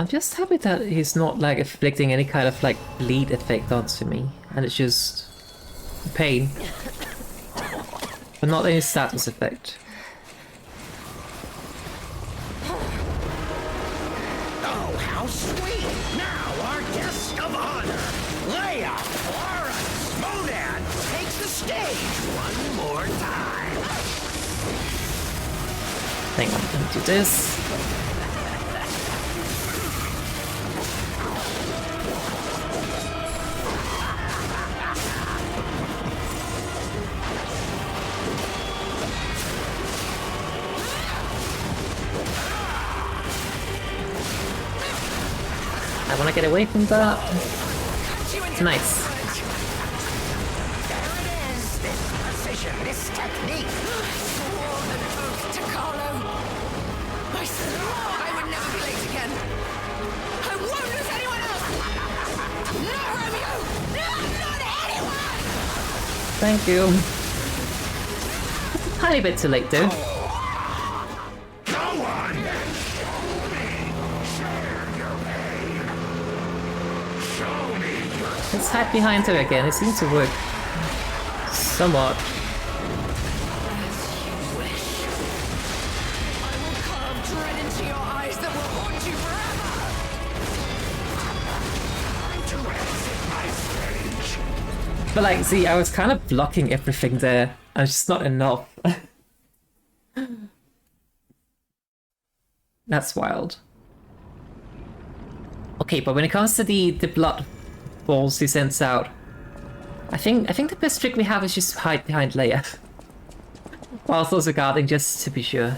I'm just happy that he's not like inflicting any kind of like bleed effect onto me, and it's just pain, but not any status effect. Oh, how sweet! Now our guest of honor, Leia Florence Modan, takes the stage one more time. Hang on, let me do this. I want to get away from that. It's nice. There it is, this precision, this technique. I swore I would never be late again. I won't lose anyone else. Not Romeo. Not anyone. Thank you. Tiny bit too late though. Go on then, show me. Share your pain. Show me your... Let's hide behind her again. It seems to work somewhat. But like, see, I was kind of blocking everything there, and it's just not enough. That's wild. Okay, but when it comes to the blood balls he sends out, I think the best trick we have is just hide behind Leia, whilst also guarding, just to be sure.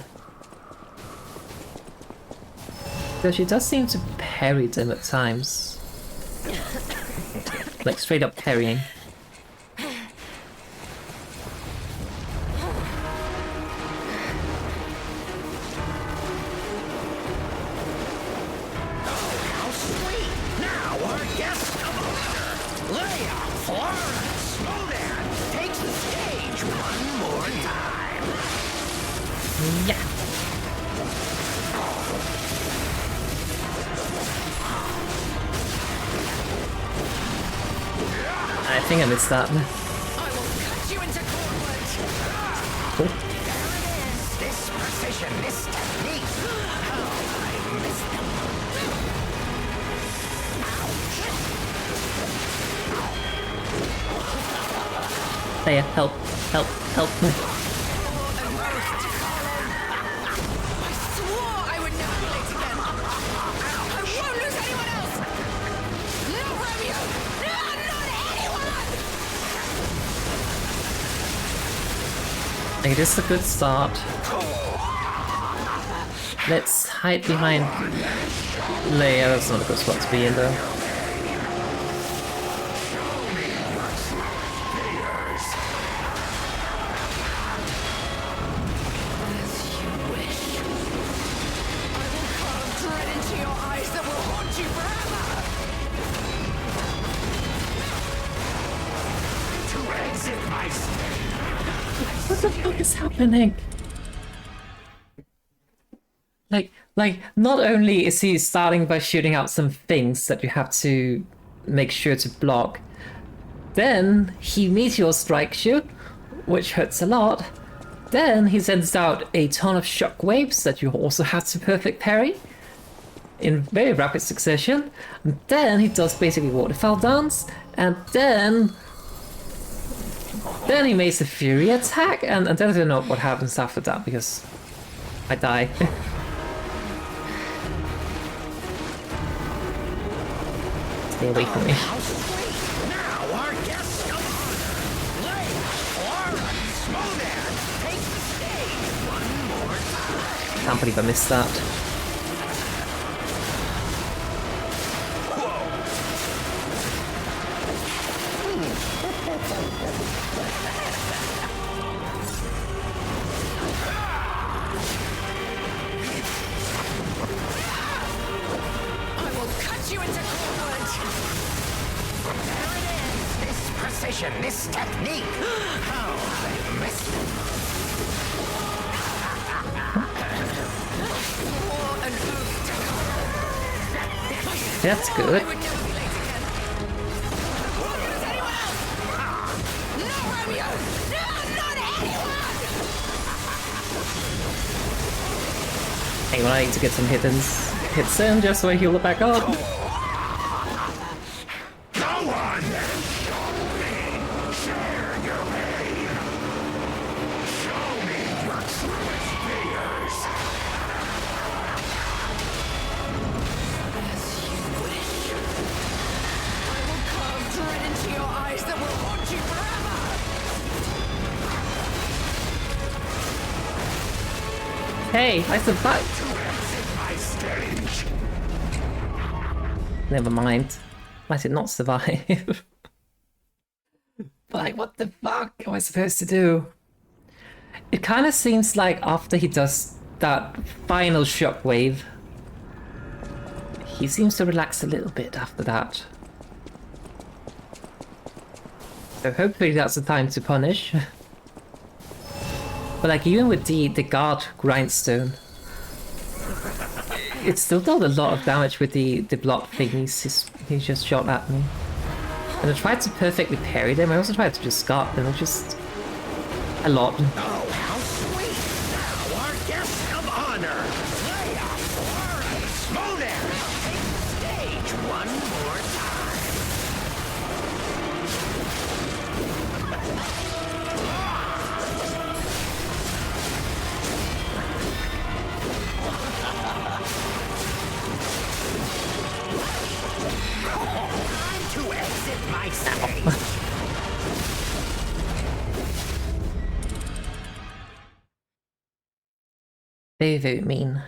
Though she does seem to parry them at times, like straight up parrying. I think I missed that. I will cut you into cornwood. Cool. There it is, this precision, this technique. Oh, I missed them. Leia, help, help, help. I swore I would never be late again. I won't lose anyone else. No, Romeo. No, not anyone. It is a good start. Let's hide behind Leia. That's not a good spot to be in though. What the fuck is happening? Like, not only is he starting by shooting out some things that you have to make sure to block, then he meteor strikes you, which hurts a lot. Then he sends out a ton of shockwaves that you also have to perfect parry in very rapid succession. And then he does basically waterfall dance, and then he makes the Fury attack, and then I don't know what happens after that because I die. Stay away from me. Now our guest of honor, Leia Florence Modan, takes the stage one more time. Can't believe I missed that. I will cut you into cornwood. There it is, this precision, this technique. Oh, I missed it. That's good. Hang on, I need to get some hits in just so I heal it back up. Hey, I survived! Never mind. I did not survive. Like, what the fuck am I supposed to do? It kind of seems like after he does that final shockwave, he seems to relax a little bit after that. So hopefully that's the time to punish. But like, even with the guard grindstone, it still did a lot of damage with the block thingies he just shot at me. And I tried to perfectly parry them, I also tried to just guard them, just a lot. Oh, how sweet! Now our guest of honor, Leia! Slow there! Take the stage one more time! Time to exit my stage! Very, very mean.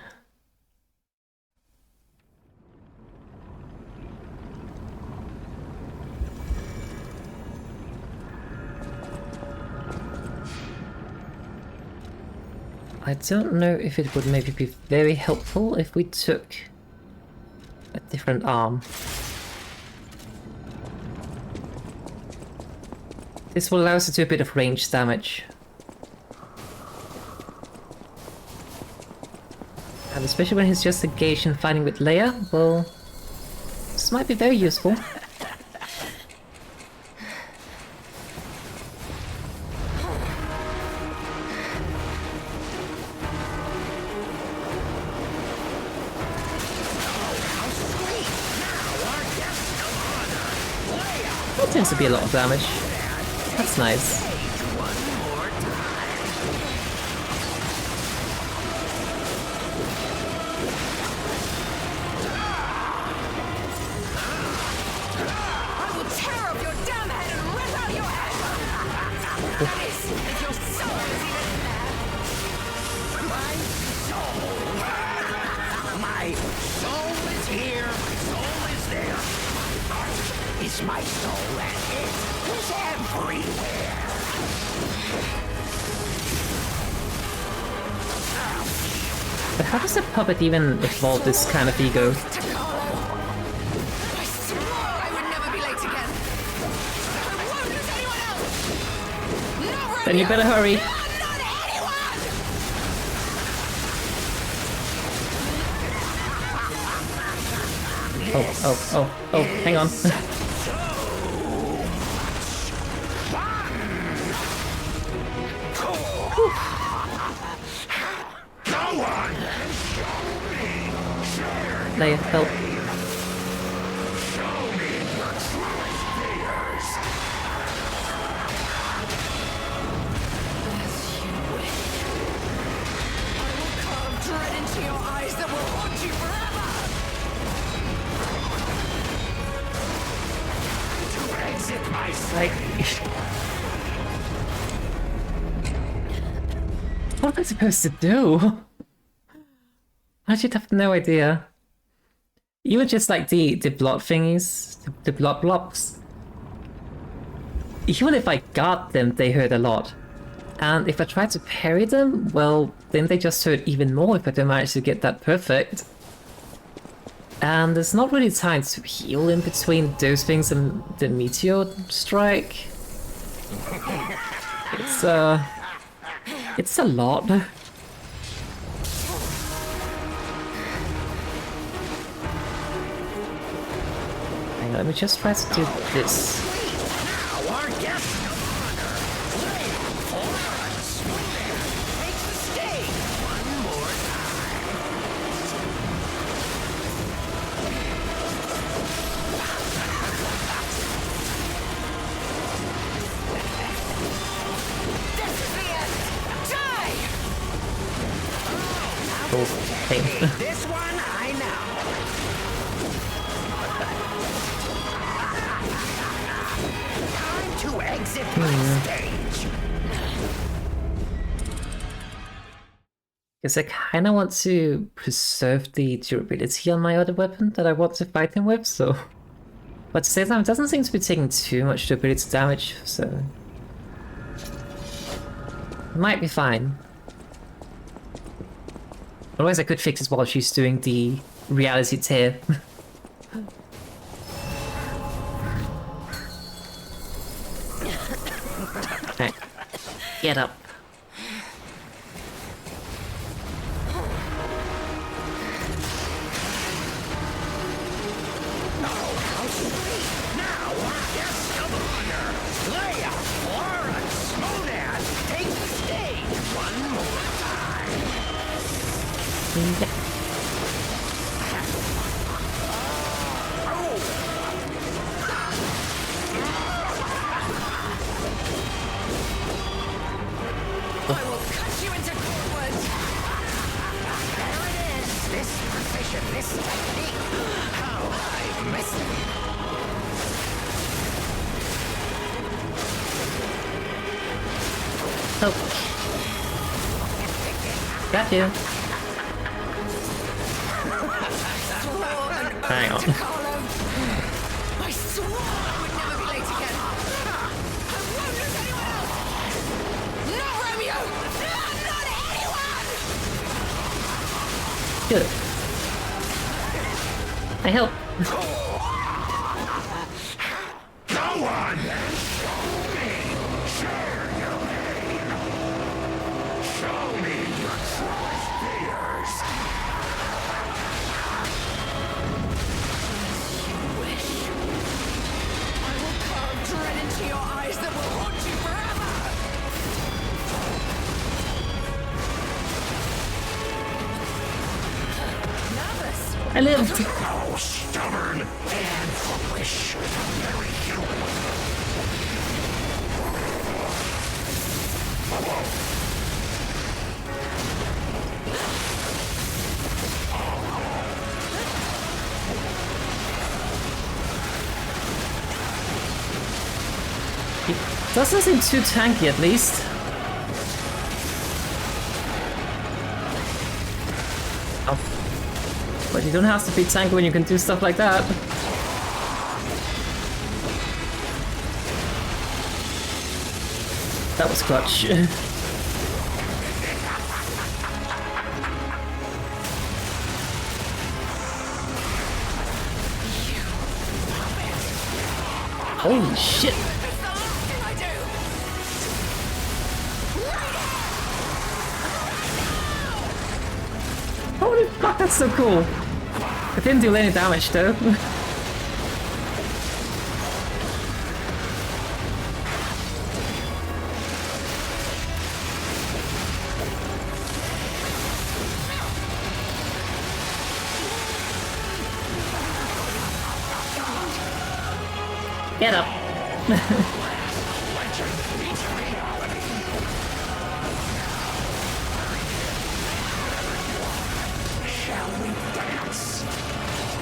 I don't know if it would maybe be very helpful if we took a different arm. This will allow us to do a bit of range damage. And especially when he's just engaged in fighting with Leia, well, this might be very useful. That tends to be a lot of damage. That's nice. My soul and it is everywhere. But how does a puppet even evolve this kind of ego? I swore I would never be late again. I won't lose anyone else. No, Romeo. Then you better hurry. Not anyone. Oh, hang on. Leia, help. Carve dread into your eyes that will haunt you forever. To exit my Like, what am I supposed to do? I should have no idea. Even just like the block thingies, the block blocks. Even if I got them, they hurt a lot. And if I try to parry them, well, then they just hurt even more if I don't manage to get that perfect. And there's not really time to heal in between those things and the meteor strike. It's a lot. Let me just try to do this. Now our guest of honor, Leia Florence, takes the stage one more This is the end! Die! Okay. This one I know. Time to exit my stage. Because I kind of want to preserve the durability on my other weapon that I want to fight him with, so... But at the same time, it doesn't seem to be taking too much durability damage, so... Might be fine. Otherwise I could fix it while she's doing the reality tear. Right. Get up. Now our guest of honor, Leia Florence Monan, takes the stage one more time. Yeah. I will cut you into cornwood! There it is. This precision, this technique. How I miss it. Oh. Got you. Hang on. Carlo! I swore I would never be late again! I won't lose anyone else! Not Romeo! Not anyone! Good. I help. Go on then. Show me. Share your pain. Show me your truest fears. I will carve dread into your eyes that will haunt you forever! Nervous? I lived. Oh, stubborn and foolish. Very human. He doesn't seem too tanky at least. Oh. But you don't have to be tanky when you can do stuff like that. That was clutch. Holy shit! It's the last thing I do! Holy fuck, that's so cool! It didn't do any damage though. Get up!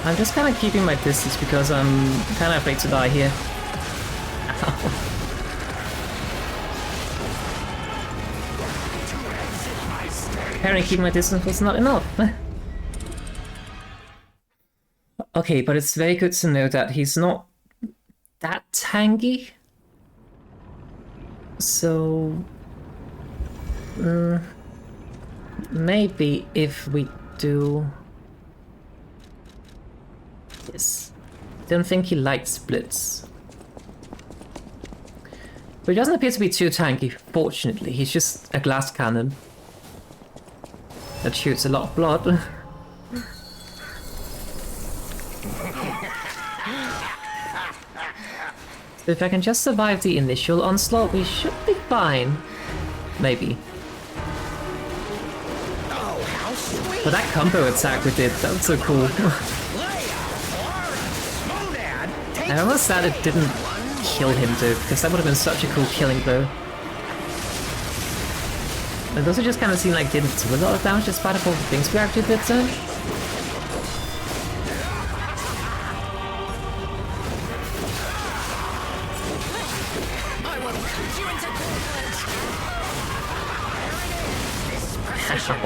I'm just kind of keeping my distance because I'm kind of afraid to die here. Apparently keeping my distance was not enough. Okay, but it's very good to know that he's not that tanky. So... maybe if we do... Yes. Don't think he likes splits. But he doesn't appear to be too tanky, fortunately. He's just a glass cannon that shoots a lot of blood. If I can just survive the initial onslaught, we should be fine. Maybe. But that combo attack we did, that was so cool. I'm almost sad it didn't kill him though, because that would have been such a cool killing blow. It also just kind of seemed like didn't do a lot of damage despite of all the things we actually did to him.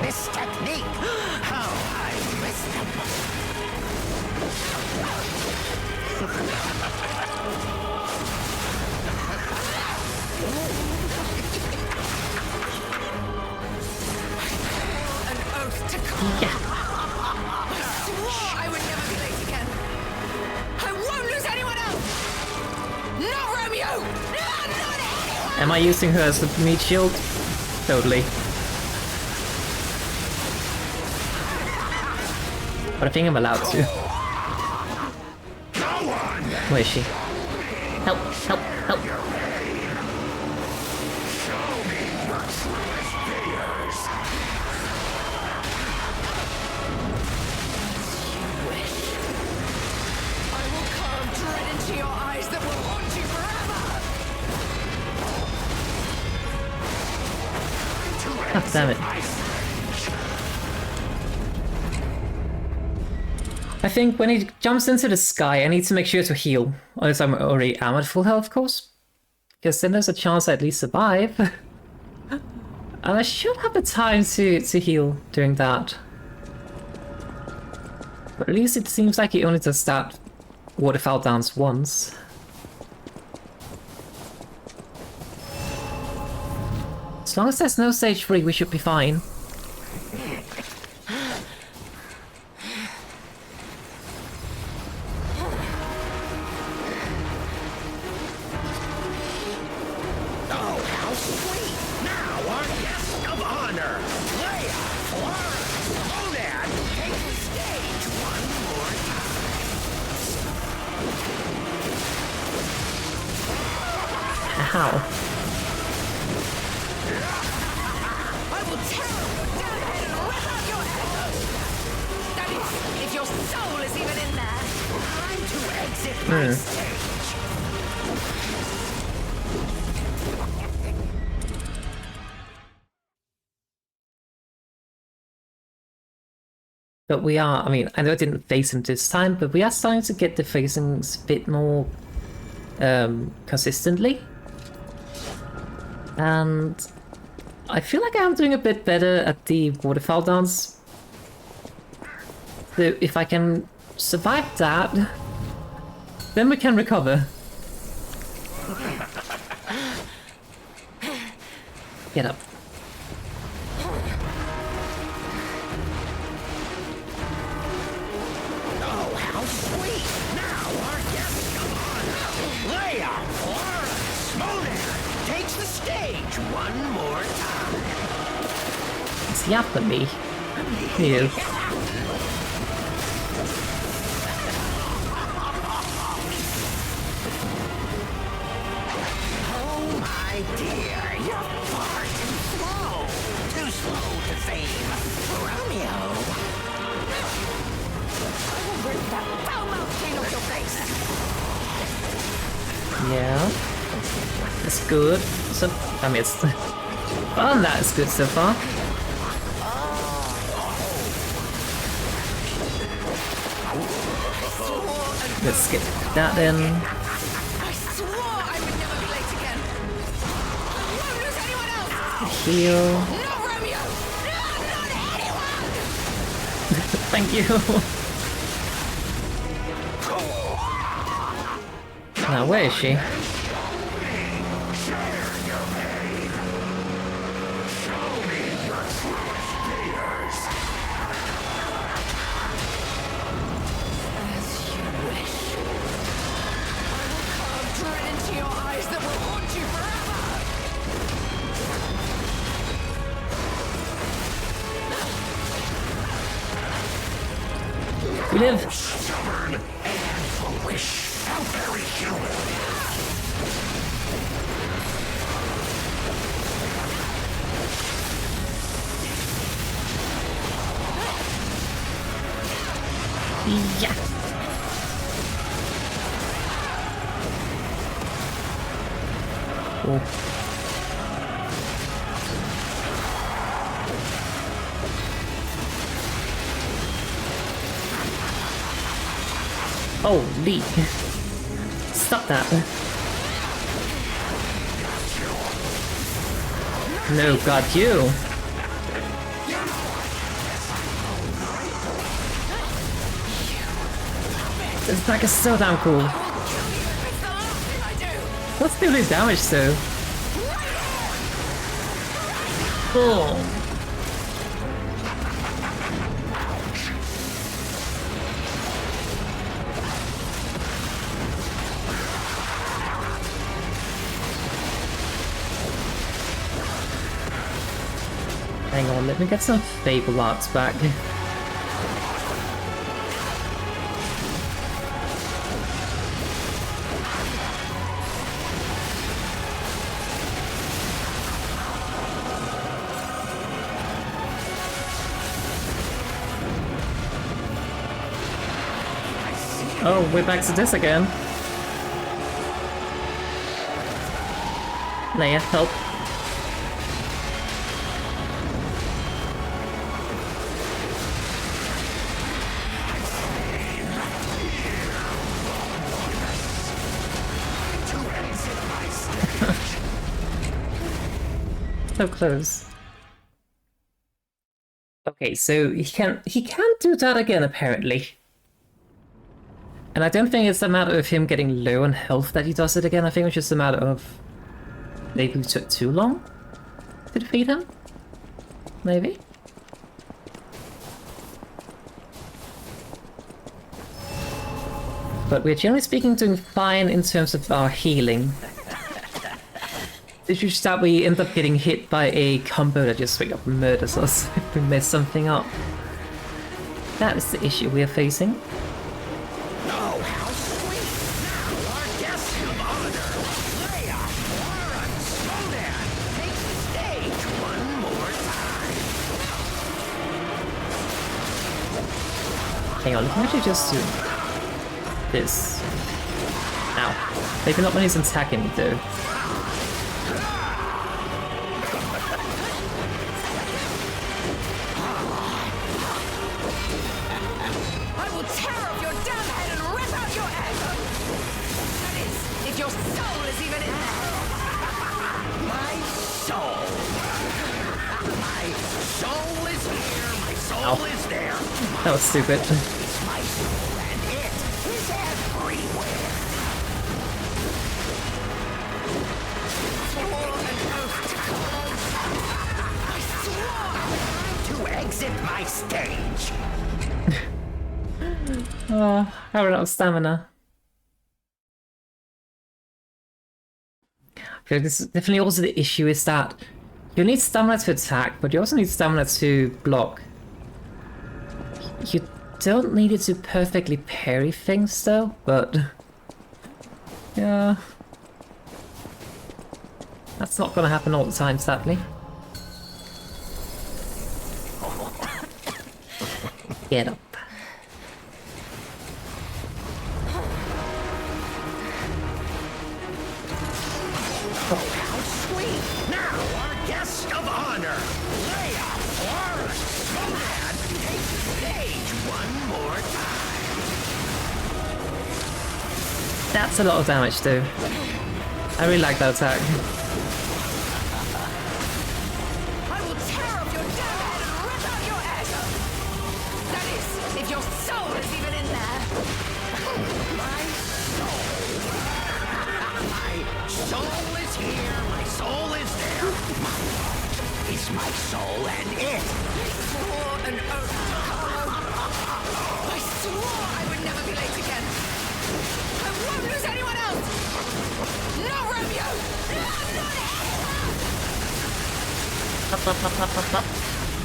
This technique. How I miss them. An oath to God. Yeah. I swore I would never be late again. I won't lose anyone else. Not Romeo. Not anyone. Am I using her as the meat shield? Totally. But I think I'm allowed to. Where is she? Help! Help! Help! I will carve dread into your eyes that will haunt you forever. Oh, damn it. I think when he jumps into the sky, I need to make sure to heal. Unless I'm already am at full health, of course. Because then there's a chance I at least survive. And I should have the time to heal during that. But at least it seems like he only does that waterfowl dance once. As long as there's no stage 3, we should be fine. How? I will tear your damn head and rip out your head. That is, if your soul is even in there. Time to exit my stage. But we are, I mean, I know I didn't face him this time, but we are starting to get the facings a bit more consistently. And I feel like I'm doing a bit better at the waterfowl dance. So if I can survive that, then we can recover. Get up. Oh, how sweet! Now our guests come on! Leia, Smolder takes the stage one more time. It's yapping me. Ew. Oh my dear, you're far too slow. Too slow to fame. Romeo. I will rip that foul mouth clean off your face. Yeah. It's good. So, I mean, it's fun. That is good so far. Let's skip that then. I swore I would never be late again. I won't lose anyone else. Heal. Not Romeo. Not anyone. Thank you. Now, where is she? We live. Stubborn and foolish. How very human. Yeah. Oh. Holy. Stop that. No, God, you. This attack is so damn cool. Let's do this damage though. Oh. Hang on, let me get some Fable Arts back. Oh, we're back to this again. Leia, help. So close. Okay, so he can't do that again apparently. And I don't think it's a matter of him getting low on health that he does it again. I think it's just a matter of maybe we took too long to defeat him. Maybe. But we're generally speaking doing fine in terms of our healing. It's just that we end up getting hit by a combo that just straight up murders us if we mess something up. That is the issue we are facing. Oh, how sweet! Now our guest of honor, Leia, Warren, Snowman, take the stage one more time. Hang on, let me actually just do this. Ow. Maybe not when he's attacking me though. That was stupid. To exit my stage. Oh, I ran out of stamina. I feel like this is definitely also the issue is that you need stamina to attack, but you also need stamina to block. You don't need it to perfectly parry things though, but yeah, that's not gonna happen all the time, sadly. Get up. Oh, how sweet! Now our guest of honor, Leia, Warren, Snowman, take the stage one more time. That's a lot of damage too. I really like that attack. I will tear off your damn head and rip out your egg! That is, if your soul is even in there! My soul is here, my soul is there. My heart is my soul and it. Swore an oath to Carlo. I swore I would never be late again. I won't lose anyone else! No, Romeo! No, not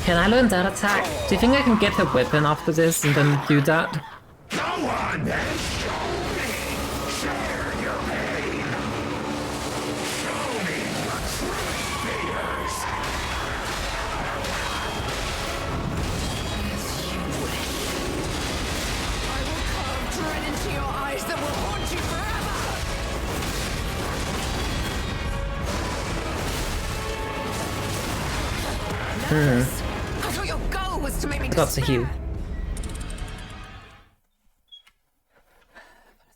Can I learn that attack? Do you think I can get her weapon after this and then do that? Come on, then. Show me. Share your pain. Show me your true fears. nervous. I thought your goal was to make me Got to despair. heal.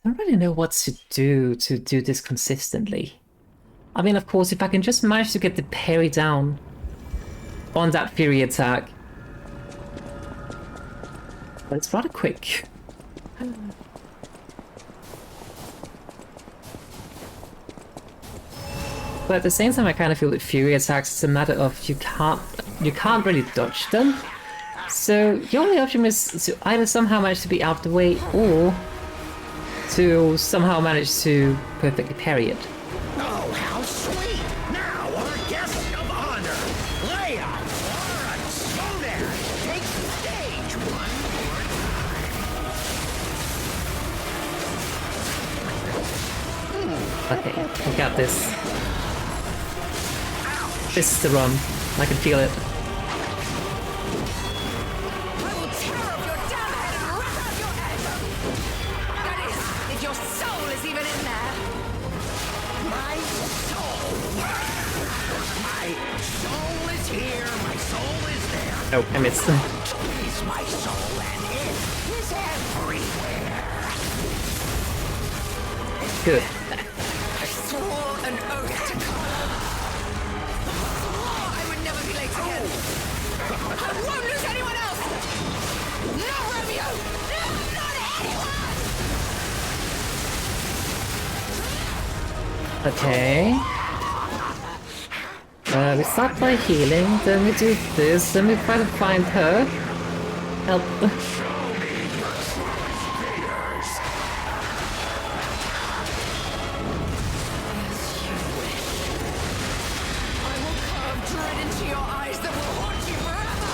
I don't really know what to do this consistently. I mean, of course, if I can just manage to get the parry down on that Fury attack. But it's rather quick. But at the same time, I kind of feel that Fury attacks, it's a matter of you can't really dodge them. So the only option is to either somehow manage to be out of the way, or to somehow manage to perfectly parry it. Oh, how sweet! Now, our guest of honor, Leia Arazeena, takes the stage one more time. Okay, I got this. This is the run. I can feel it. I will tear off your damn head and rip out your head. That is, if your soul is even in there. My soul! My soul is here, my soul is there. Oh, I missed them. It's my soul and it is everywhere. Good. I swore an oath to come. I would never be late again. I won't lose anyone else. No, Romeo. No, not anyone. Okay. We start by healing, then we do this, then we try to find her. Help. I will carve dread into your eyes that will haunt you forever.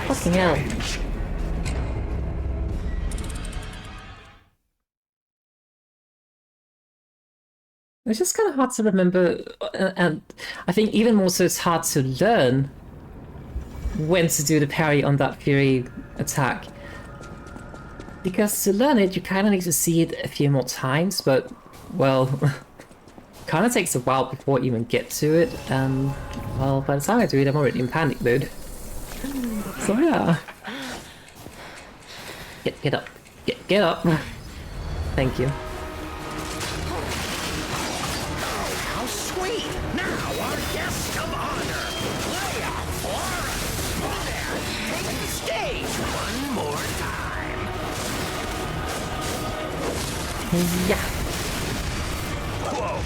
Fucking hell. It's just kind of hard to remember, and I think even more so it's hard to learn when to do the parry on that Fury attack. Because to learn it, you kind of need to see it a few more times, but, well, kind of takes a while before you even get to it, and, well, by the time I do it, I'm already in panic mode. So yeah. Get up. Get up. Thank you. How sweet! Now, our guest of honor, Leia Arazeena, take the stage one more time. Yeah. Whoa!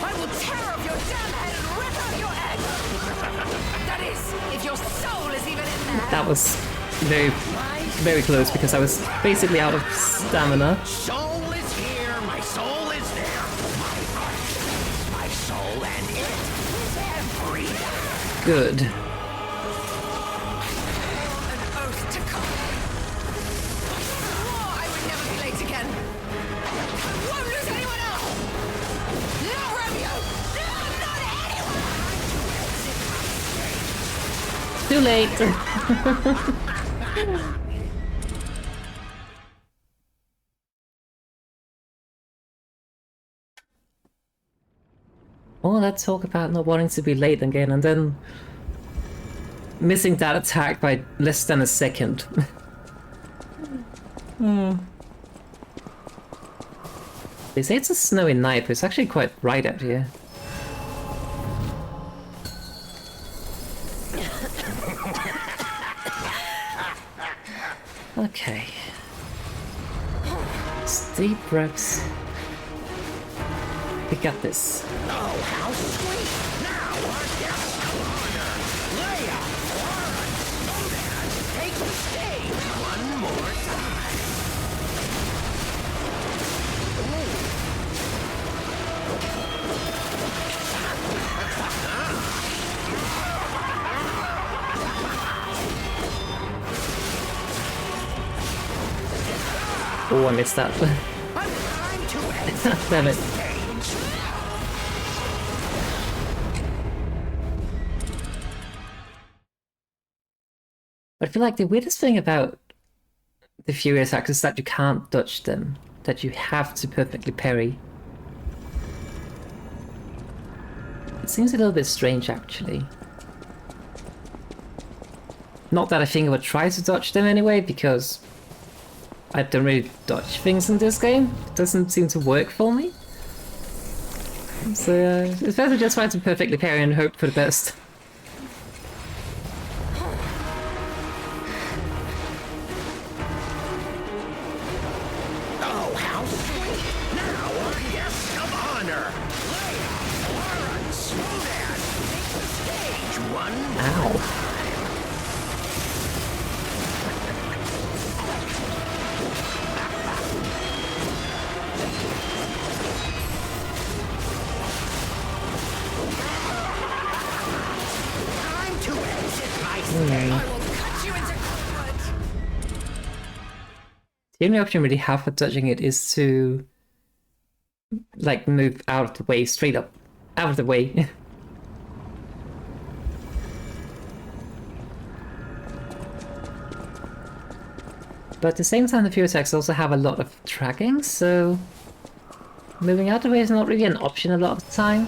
I will tear off your damn head and rip out your egg. That is, if your soul is even in there. That was very, very close because I was basically out of stamina. Soul is here, my soul is there. My heart is my soul and it is everywhere. Good. An oath to come. I swore I would never be late again. I won't lose anyone else. No, Romeo. No, not anyone. Too late. Oh, let's talk about not wanting to be late again and then missing that attack by less than a second. They say it's a snowy night, but it's actually quite bright out here. Okay. Deep breaths. We got this. Oh, how sweet! Now, our guest of honor, Leia Arazeena, take the stage one more time. Oh, I missed that. Time to end Damn it. stage. I feel like the weirdest thing about the Fury attacks is that you can't dodge them, that you have to perfectly parry. It seems a little bit strange, actually. Not that I think I would try to dodge them anyway, because I don't really dodge things in this game. It doesn't seem to work for me. So it's better to just try to perfectly parry and hope for the best. The only option we really have for dodging it is to, like, move out of the way, straight up, out of the way. But at the same time, the Fury attacks also have a lot of tracking, so moving out of the way is not really an option a lot of the time.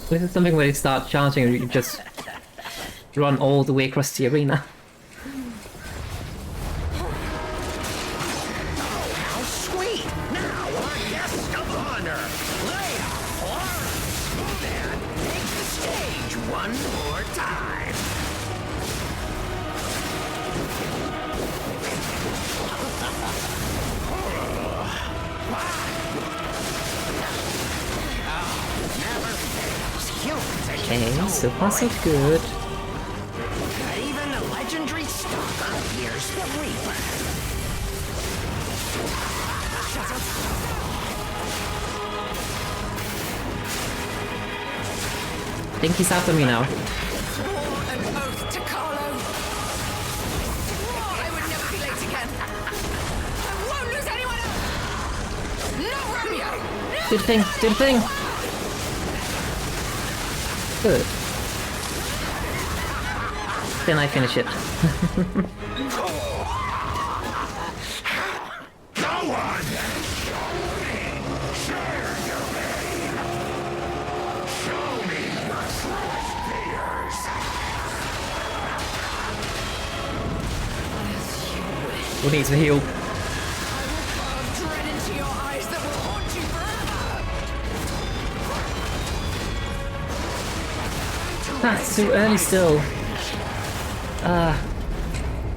This is something where you start charging and you just run all the way across the arena. Okay, so far so good. Even the Legendary Stalker hears the Reaper. I think he's after me now. An oath to Carlo. I would never be late again. I won't lose anyone else. No, Romeo. No! Did the thing. Good. Then I finish it. Go on! Share your pain! Show me your true fears! Who needs a heal? I will carve dread into your eyes that will haunt you forever! That's too early still.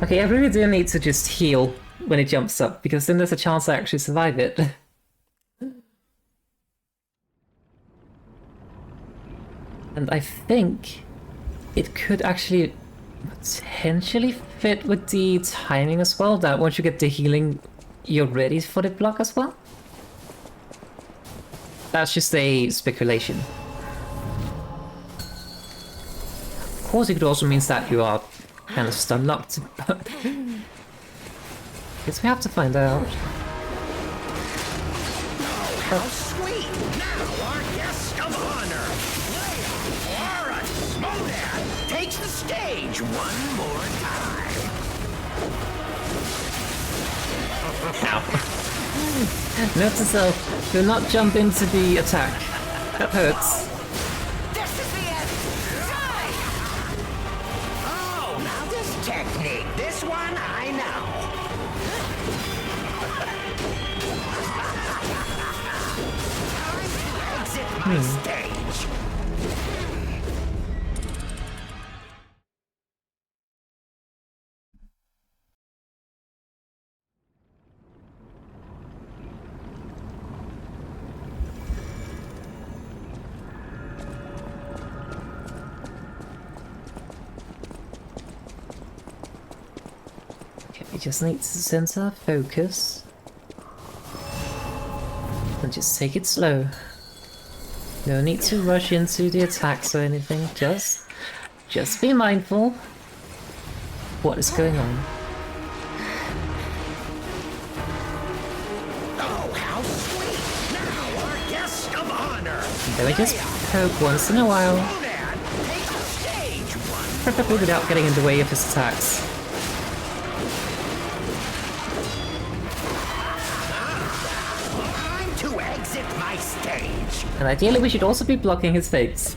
Okay, I really do need to just heal when it jumps up, because then there's a chance I actually survive it. And I think it could actually potentially fit with the timing as well, that once you get the healing, you're ready for the block as well. That's just a speculation. Of course, it could also mean that you are kind of stun locked, but guess we have to find out. How sweet! Now our guest of honor, Leia Arazeena, takes the stage one more time. Ow. Note to self, do not jump into the attack. That hurts. This is the end. Die! Oh, now this technique, this one I know. Exit my stage. Okay, we just need to center focus. And just take it slow. No need to rush into the attacks or anything, just be mindful of what is going on. Oh, how sweet! Now our guest of honor. And then we just poke once in a while, Conan, take the stage one. preferably without getting in the way of his attacks. exit my stage. And ideally we should also be blocking his face.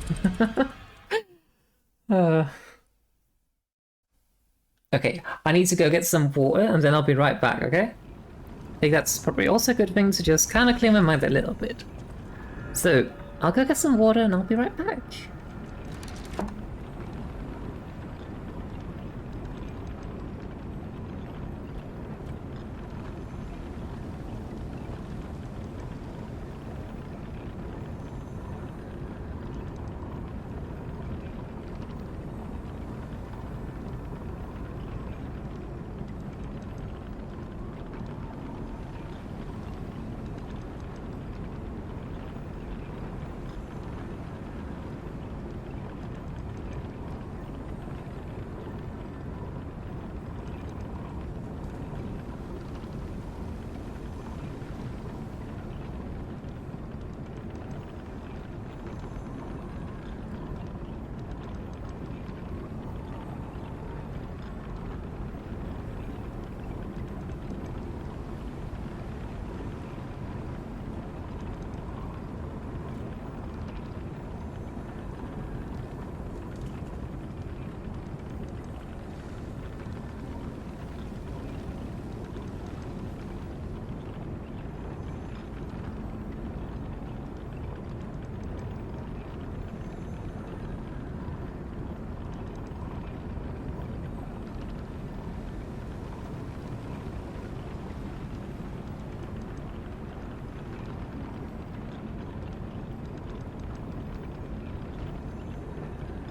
Okay, I need to go get some water and then I'll be right back, okay? I think that's probably also a good thing to just kind of clear my mind a little bit. So, I'll go get some water and I'll be right back.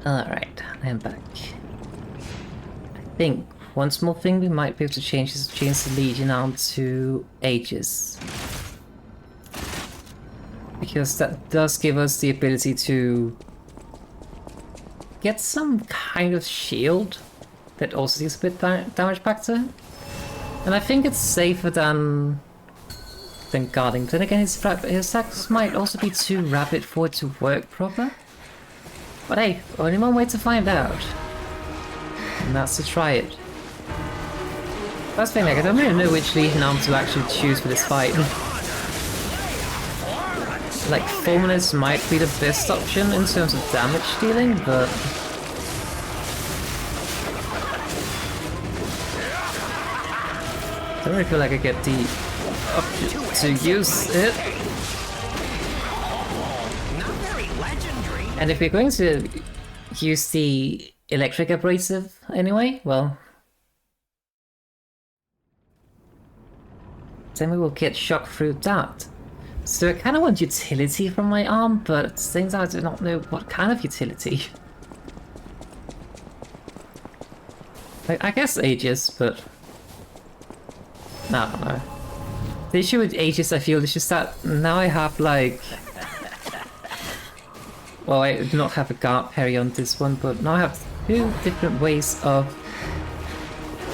Alright, I'm back. I think one small thing we might be able to change is change the Legion arm to Aegis. Because that does give us the ability to get some kind of shield that also gives a bit damage factor. And I think it's safer than guarding. But then again, his attacks might also be too rapid for it to work proper. But hey, only one way to find out. And that's to try it. First thing, like, I don't really know which Legion arm to actually choose for this fight. Like, Fulminus might be the best option in terms of damage dealing, but... I don't really feel like I get the option to use it. And if we're going to use the electric abrasive anyway, well... then we will get shock through that. So I kind of want utility from my arm, but at the same time I do not know what kind of utility. I guess Aegis, but... I don't know. The issue with Aegis, I feel, is just that now I have like... well, I do not have a guard parry on this one, but now I have two different ways of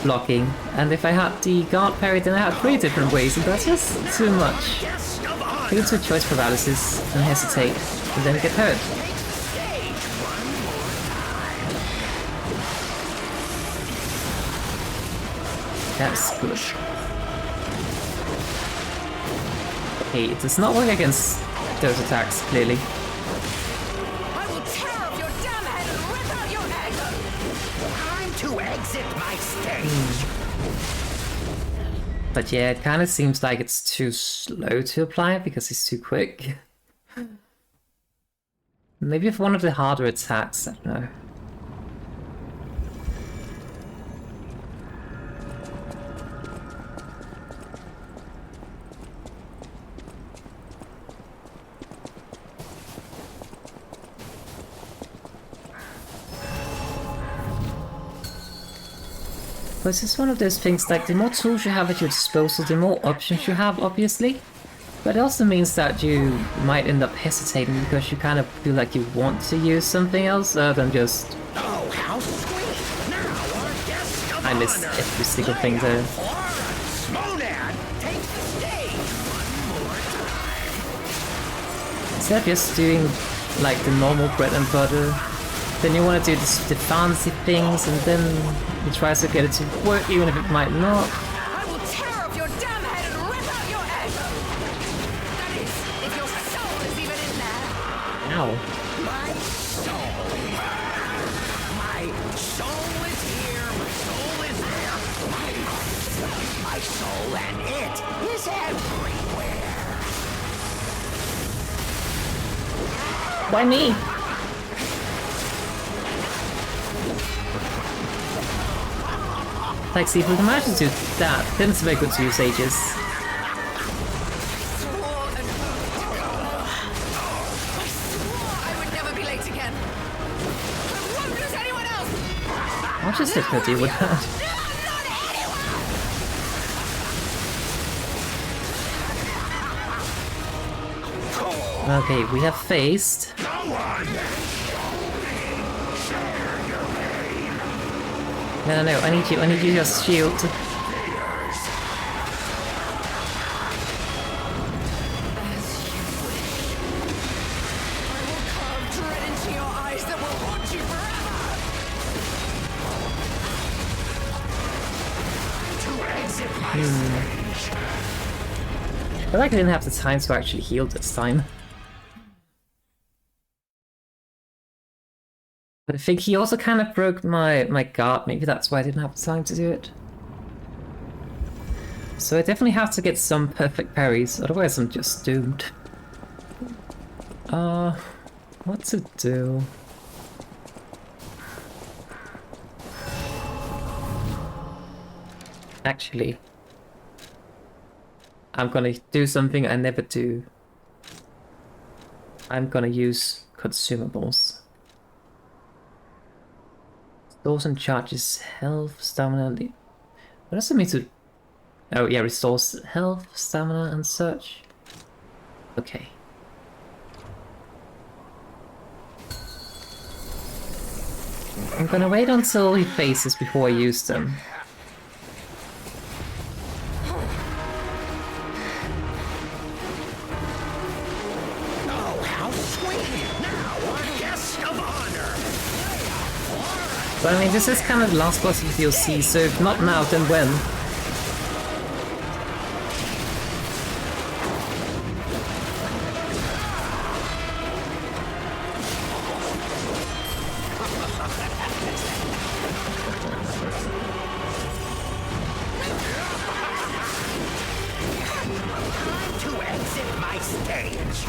blocking. And if I had the guard parry, then I had three different ways, and that's just too much. I go into choice paralysis and hesitate, and then get hurt. That's good. Okay, it does not work against those attacks, clearly. I will tear up your damn head and rip out your head. Time to exit my stage. But yeah, it kind of seems like it's too slow to apply because it's too quick. Maybe if one of the harder attacks, I don't know. But it's just one of those things, like, the more tools you have at your disposal, the more options you have, obviously. But it also means that you might end up hesitating because you kind of feel like you want to use something else other than just... oh, how sweet! Now our guests come I missed every single thing there. Monad, take the stage one more time. Instead of just doing, like, the normal bread and butter, then you want to do the fancy things, and then you try to get it to work even if it might not. I will tear up your damn head and rip out your head. That is, if you're Ow. My soul! My soul is here, my soul is there. My soul and it is everywhere. Why me? Like, see, if we can manage to do that, then it's very good to use Aegis. I'll just let her deal with that. Okay, we have faced. No, I need you as shield. I feel like I didn't have the time to actually heal this time. But I think he also kind of broke my guard, maybe that's why I didn't have the time to do it. So I definitely have to get some perfect parries, otherwise I'm just doomed. What to do? Actually, I'm gonna do something I never do. I'm gonna use consumables. Restores and charges health, stamina. What does it mean to... Oh yeah, restores health, stamina and such. Okay. I'm gonna wait until he faces before I use them. But I mean, this is kind of the last boss of the DLC, so if not now, then when?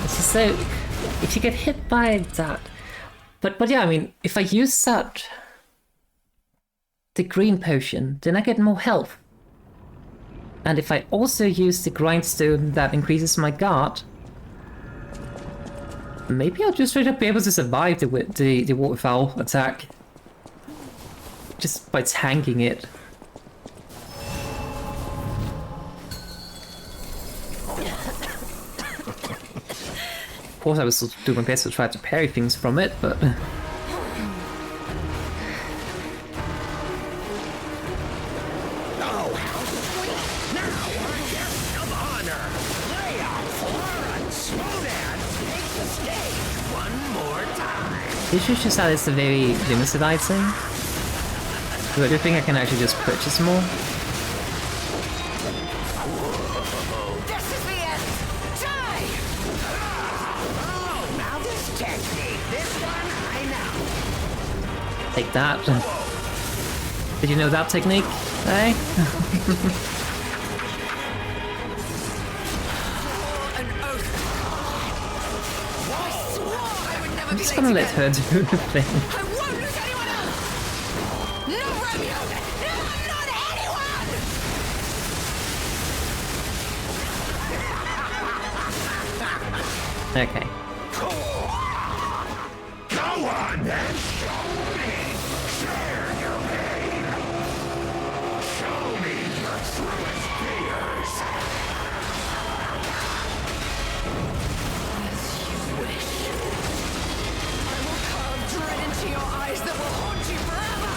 So, if you get hit by that... But yeah, I mean, if I use that... the green potion, then I get more health. And if I also use the grindstone that increases my guard, maybe I'll just straight up be able to survive the waterfowl attack. Just by tanking it. Of course I was still doing my best to try to parry things from it, but... This is just that it's a very limited item. But I do think I can actually just purchase more. This is the end! Die! Oh, now this technique. This one I know. Take that. Did you know that technique? Eh? I'm just gonna let her do the thing. I won't lose anyone else! No, Romeo! No, not anyone! Okay. Go on then! Show me! Share your pain! Show me your truest fears! As you wish. Dread into your eyes that will haunt you forever!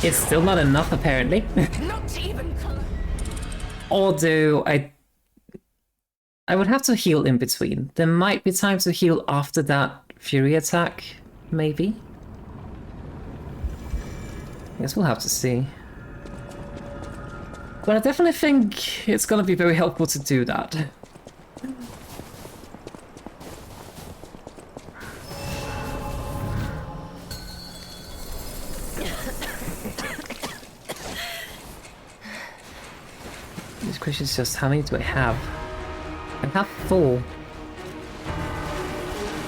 It's still not enough, apparently. Not even close. Although, I would have to heal in between. There might be time to heal after that Fury attack, maybe? I guess we'll have to see. But I definitely think it's gonna be very helpful to do that. This question is just how many do I have? I have 4.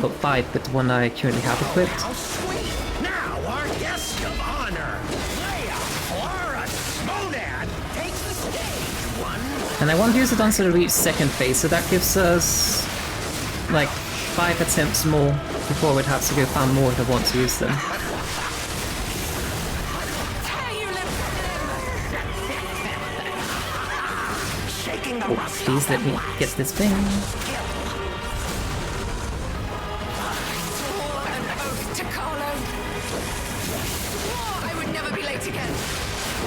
Well, 5, but the one I currently have equipped. How sweet! Now our guest of honor, Leia Flora Monad, takes the stage. One. And I want to use it until we reach second phase, so that gives us like 5 attempts more before we'd have to go farm more if I want to use them. Oh, please let me get this thing. An oath to Carlo. Swore I would never be late again. I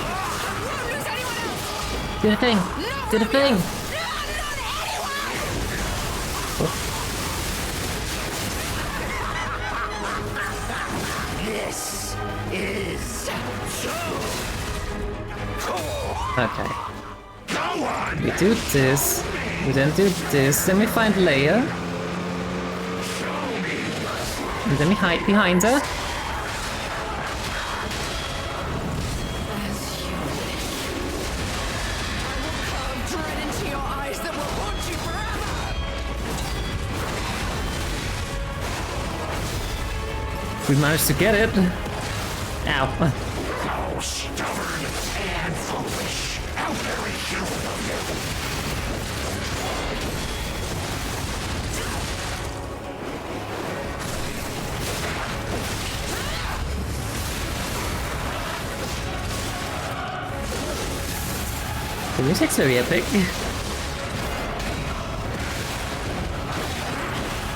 won't lose anyone else. Do the thing! Do the thing! Not anyone! This is so cool. Okay. Go on. We do this, we then do this, then we find Leia. And then we hide behind her. Carve dread into your eyes that will haunt you forever. We managed to get it. Ow. How stubborn and foolish. How very human of you. The music's very epic.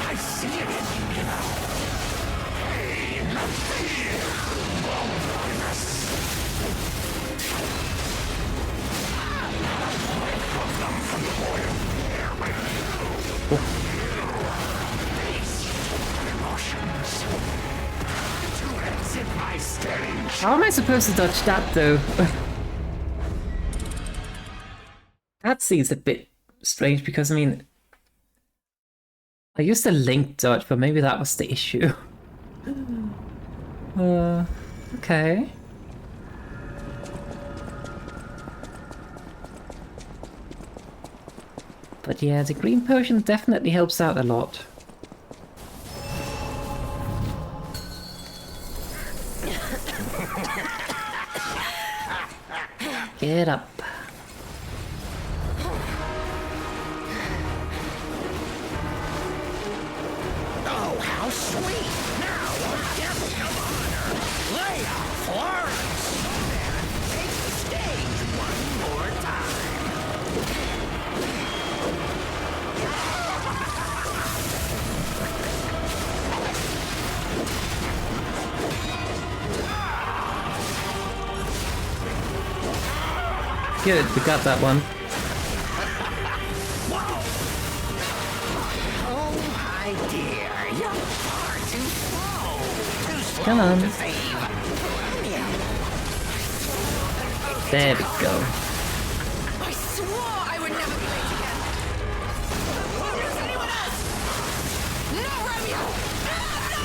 I see it in you, you know. Pain, fear, loneliness. From the boil. Emotions. To exit my stage. How am I supposed to dodge that though? That seems a bit strange because I mean I used a link dodge, but maybe that was the issue. Okay. But yeah, the green potion definitely helps out a lot. Get up. Oh, how sweet! Now, our guest of honor, Leia Florence, takes the stage one more time. Good, we got that one. Oh, my dear, you're far too slow. Too slow Come on. to save. There we go. I swore I would never be late again. Won't lose anyone else. No, Romeo. Not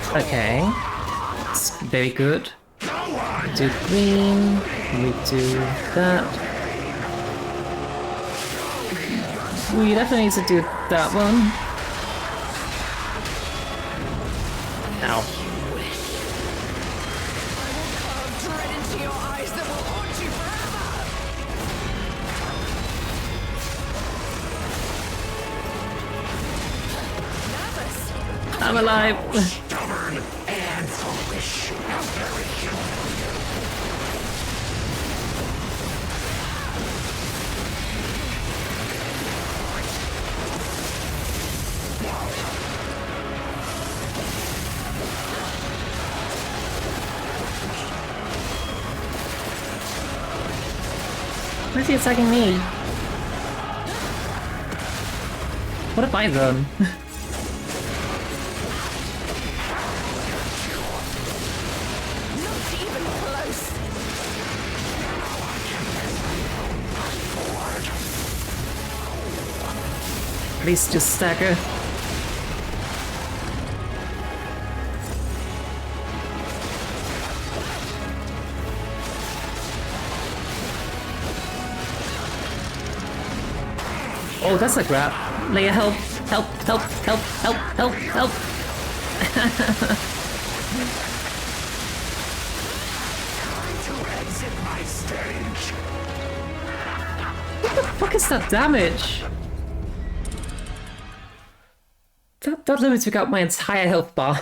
anyone. Okay. It's very good. We do green, we do that. We definitely need to do that one. Ow. Carve dread into your eyes that will haunt you forever. Nervous. I'm alive. Stubborn and foolish. How very human of you. Why is he attacking me? What have I done? No, Please just stagger. Oh, that's a grab. Leia, help! Help! Help! Help! Help! Help! Help! What the fuck is that damage? That literally took out my entire health bar.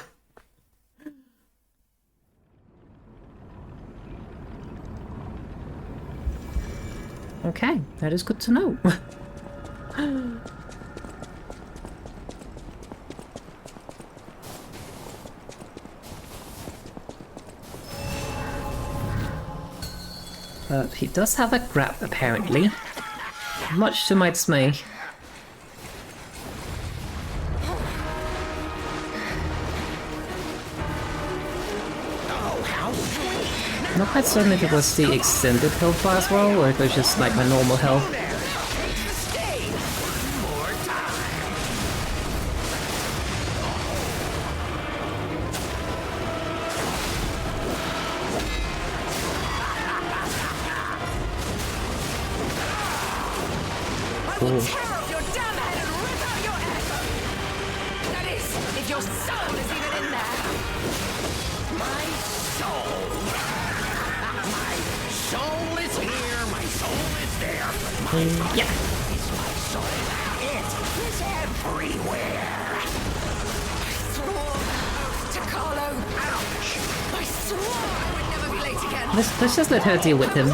Okay, that is good to know. He does have a grab, apparently. Much to my dismay. I'm not quite certain if it was the extended health bar as well, or if it was just like my normal health. Let's just let her deal with him.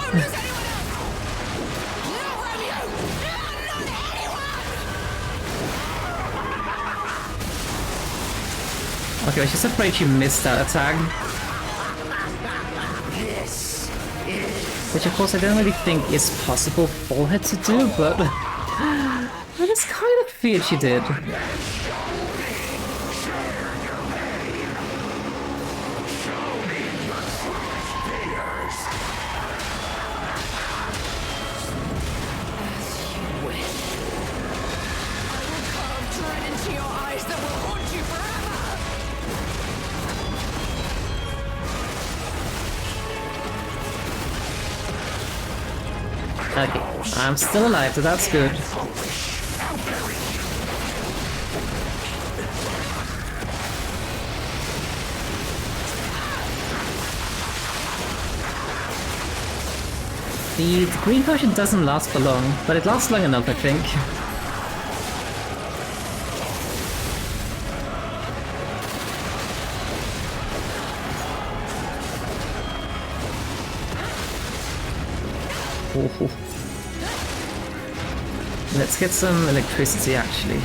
Okay, I was just afraid she missed that attack. Which of course I don't really think is possible for her to do, but I just kind of feared she did. Okay, I'm still alive, so that's good. The green potion doesn't last for long, but it lasts long enough, I think. Oh. Let's get some electricity, actually.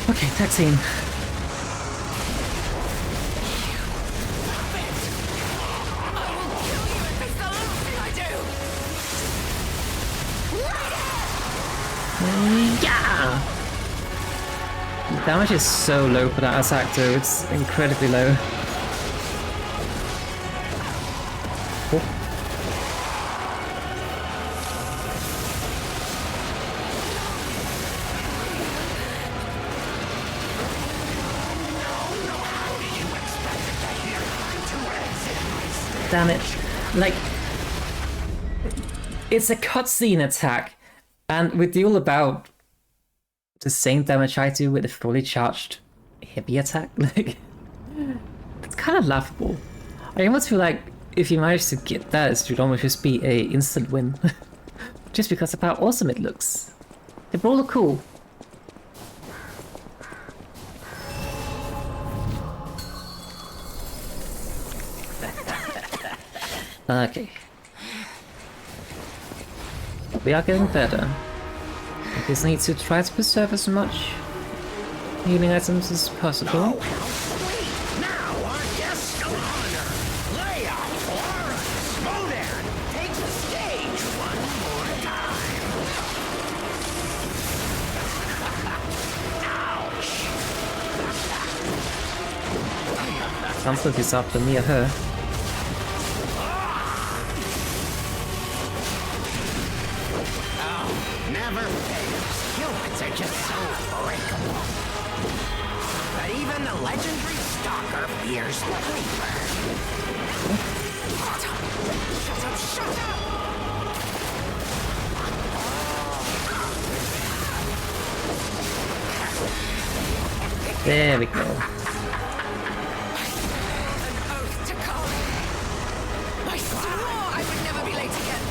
Okay, taxing. Yeah! The damage is so low for that attack too, it's incredibly low. Oh. Damn it. Like, it's a cutscene attack, and we deal about the same damage I do with a fully charged heavy attack. Like, it's kind of laughable. I almost feel like if you manage to get that, it should almost just be a instant win. Just because of how awesome it looks. They all look cool. Okay. We are getting better. I just need to try to preserve as much healing items as possible. Sounds like he's after me or her. Never fails. Humans are just so breakable. But even the legendary stalker fears the Reaper. Shut up! Shut up! There we go. An oath to come. I swore I would never be late again.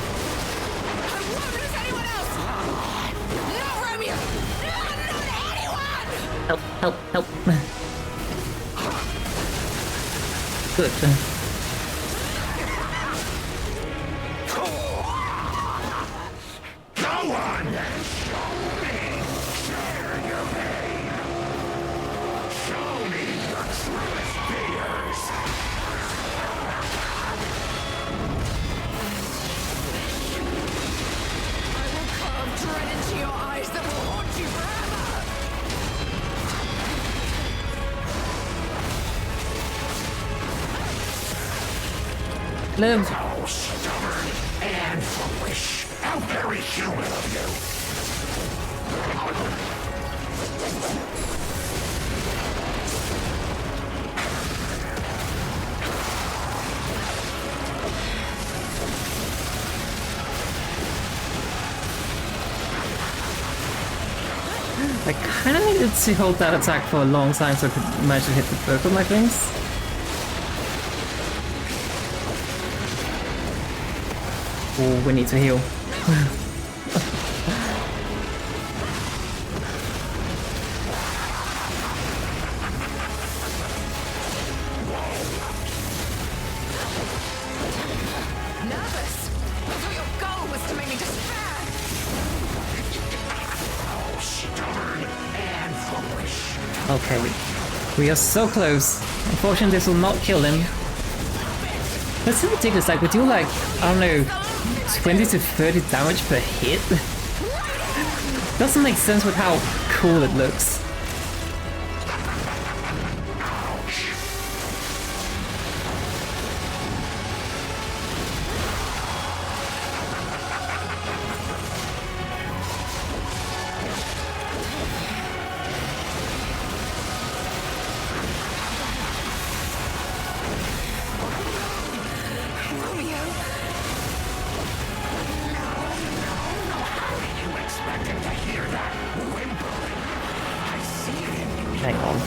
I won't lose anyone else. Not Romeo. Not anyone. Help, help, help. Good. Go on then, show me. Share your pain. Show me your truest fears. I will carve dread into your eyes that will haunt you forever. Live. Oh, stubborn and foolish. How very human of you. I kind of needed to hold that attack for a long time so I could manage to hit the both of my things. Oh, we need to heal. Nervous. I thought your goal was to make me despair. Oh, stubborn and foolish. Okay, we are so close. Unfortunately, this will not kill him. That's so ridiculous. Like, we do like, I don't know, 20 to 30 damage per hit. Doesn't make sense with how cool it looks. Hang on.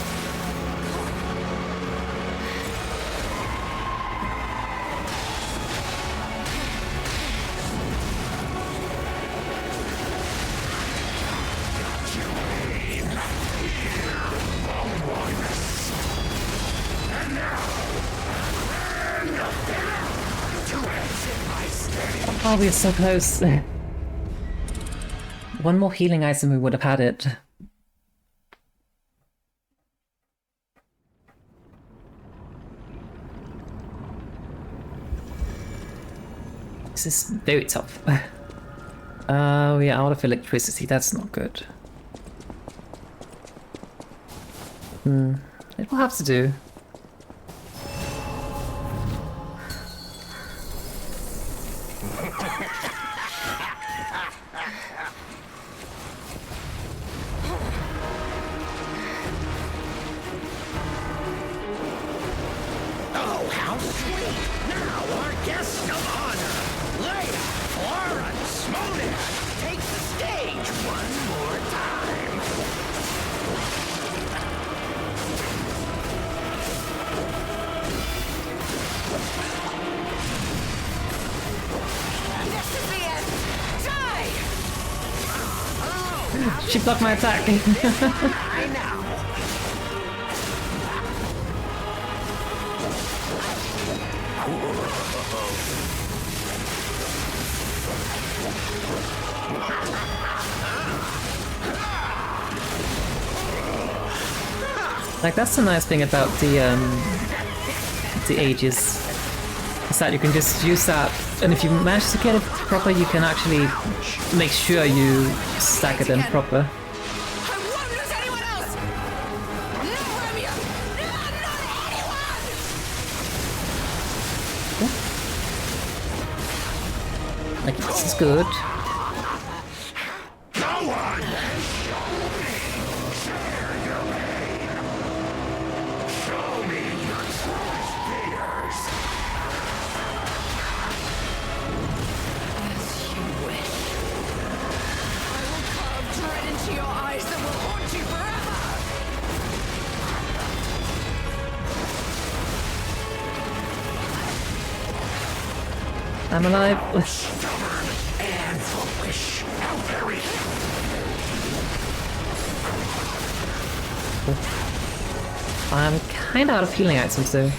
Oh, we are so close. One more healing item, we would have had it. This is very tough. We are out of electricity, that's not good. It will have to do. Oh, how sweet! Now our guest of honor, Leia, Florence, Monet, take the stage one more time. This is the end. Die! She blocked my attack. I know. Like, that's the nice thing about the ages. Is that you can just use that, and if you manage to get it proper, you can actually make sure you stagger them proper. I won't lose anyone else! Not Romeo! Not anyone! Like, this is good. I'm alive. And foolish. How very. I'm kinda out of healing items though.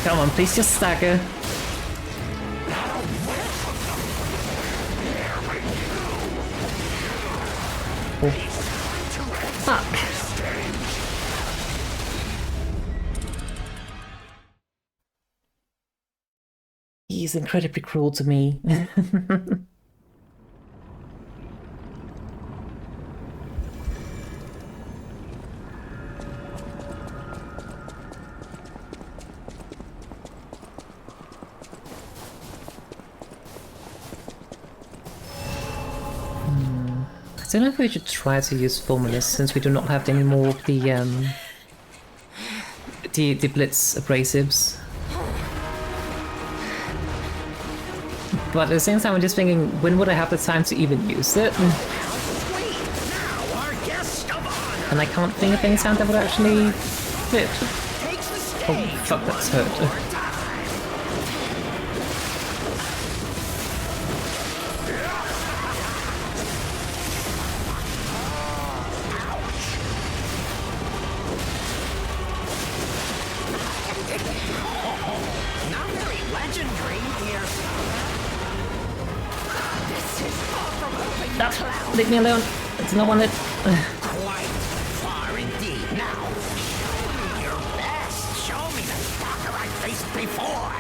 Come on, please just stagger. Oh. Fuck. He's incredibly cruel to me. I don't know if we should try to use formulas since we do not have any more of the Blitz abrasives. But at the same time, I'm just thinking, when would I have the time to even use it? And I can't think of any sound that would actually fit. Oh fuck, that's hurt. Leave me alone. It's not one it. Quite far indeed. Now, your best. Show me the stalker I faced before.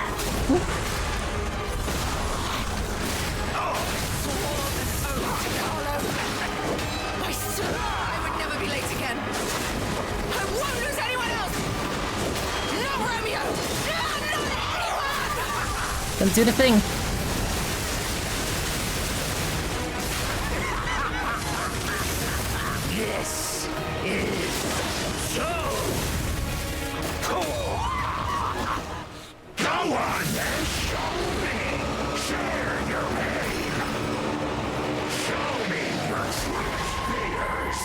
I swore I would never be late again. I won't lose anyone else. No Romeo. No, not anyone. Don't do the thing. This is so cool. Go on then, show me. Share your pain. Show me your fears.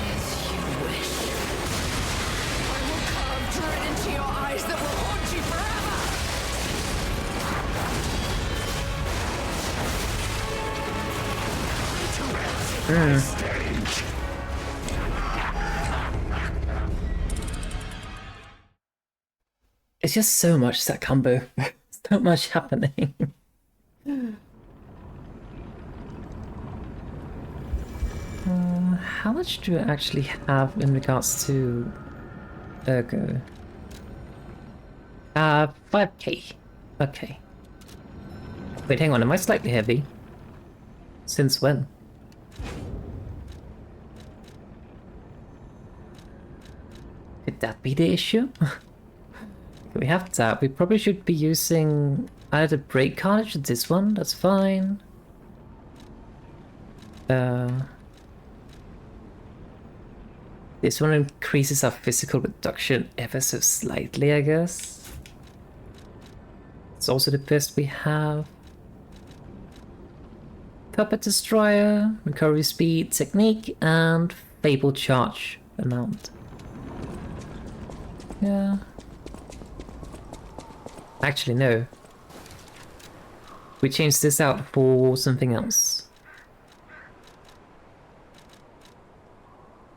As you wish. I will carve dread into your eyes that will haunt you forever. It's just so much that combo. So much happening. How much do I actually have in regards to Ergo? 5k. Okay. Wait, hang on, am I slightly heavy? Since when? Could that be the issue? We have that. We probably should be using either the brake cartridge or this one. That's fine. This one increases our physical reduction ever so slightly, I guess. It's also the best we have. Puppet Destroyer, recovery speed, technique, and Fable charge amount. Yeah. Actually, no. We changed this out for something else.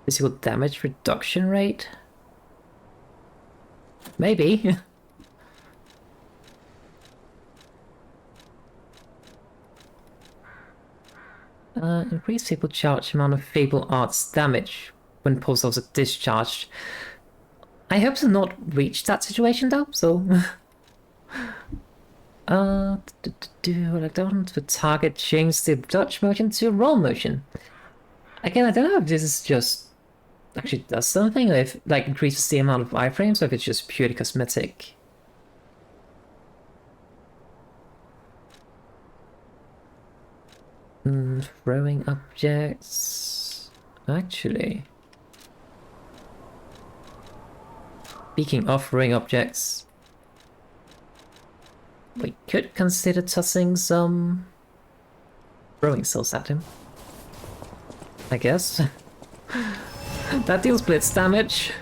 Physical damage reduction rate? Maybe. Increase people charge amount of Fable Arts damage when puzzles are discharged. I hope to not reach that situation though, so... like down the target change the dodge motion to roll motion. Again, I don't know if this is just actually does something, or if like increases the amount of iframes, or if it's just purely cosmetic. Throwing objects. Actually, speaking of throwing objects, we could consider tossing some throwing cells at him, I guess. That deals blitz damage.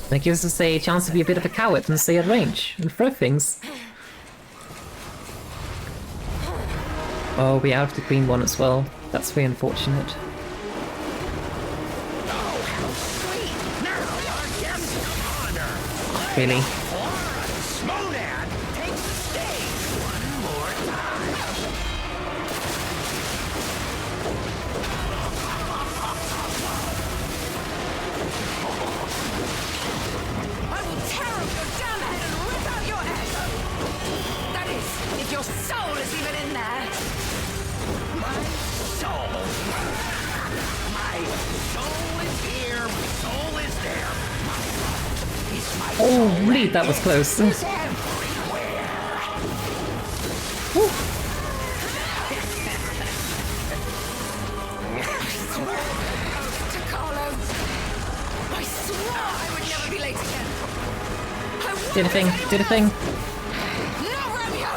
That gives us a chance to be a bit of a coward and stay at range and throw things. Oh, we're out of the green one as well. That's very unfortunate. Really? Holy, that was close. Did a thing, did a thing. No, Romeo!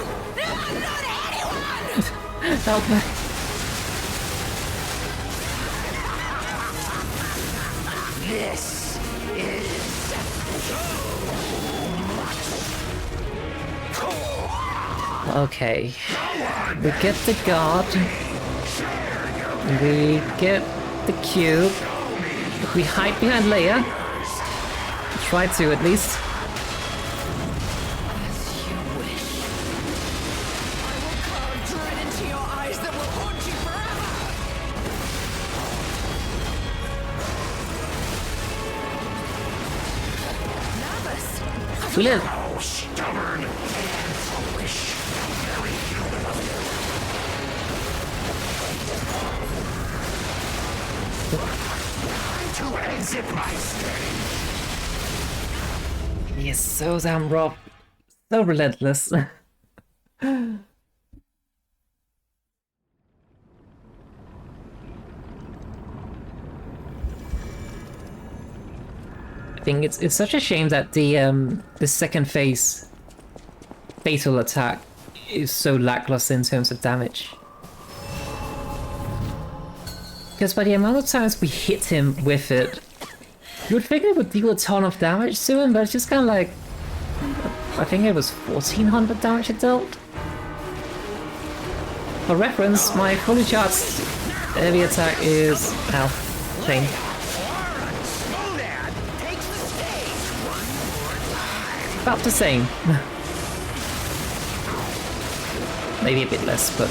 Not anyone! Help me. This is okay. We get the guard. We get the cube. We hide behind Leia. Try to at least. We live. stubborn and foolish. Very human of you. Time to exit my stage. He is so damn rough. So relentless. I think it's such a shame that the second phase fatal attack is so lackluster in terms of damage. Because by the amount of times we hit him with it, you would think it would deal a ton of damage to him, but it's just kind of like, I think it was 1400 damage it dealt. For reference, my fully charged heavy attack is, ow, same. About the same. Maybe a bit less, but...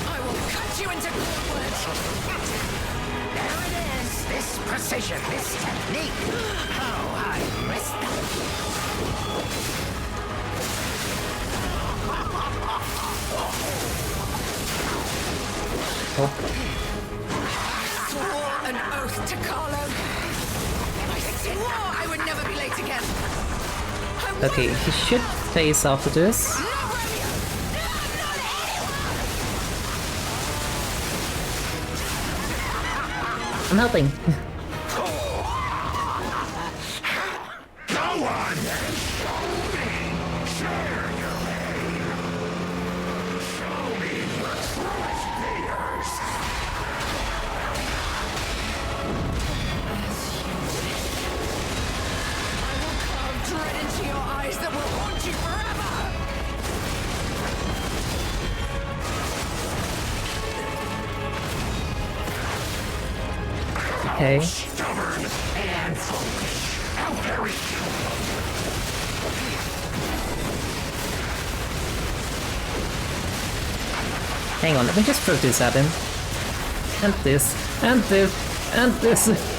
I will cut you into cornwood. There it is. This precision, this technique. How I missed that. Oh. I swore an oath to Carlo. I swore I would never be late again. Okay, he should face after this. No, Romeo! No, not anyone! I'm helping. Go on then. Show me. Share your pain. Show me your truest fears. I will carve dread into your eyes that will haunt you forever! okay. Stubborn and foolish. How very Hang on, let me just throw this at him. And this, and this, and this.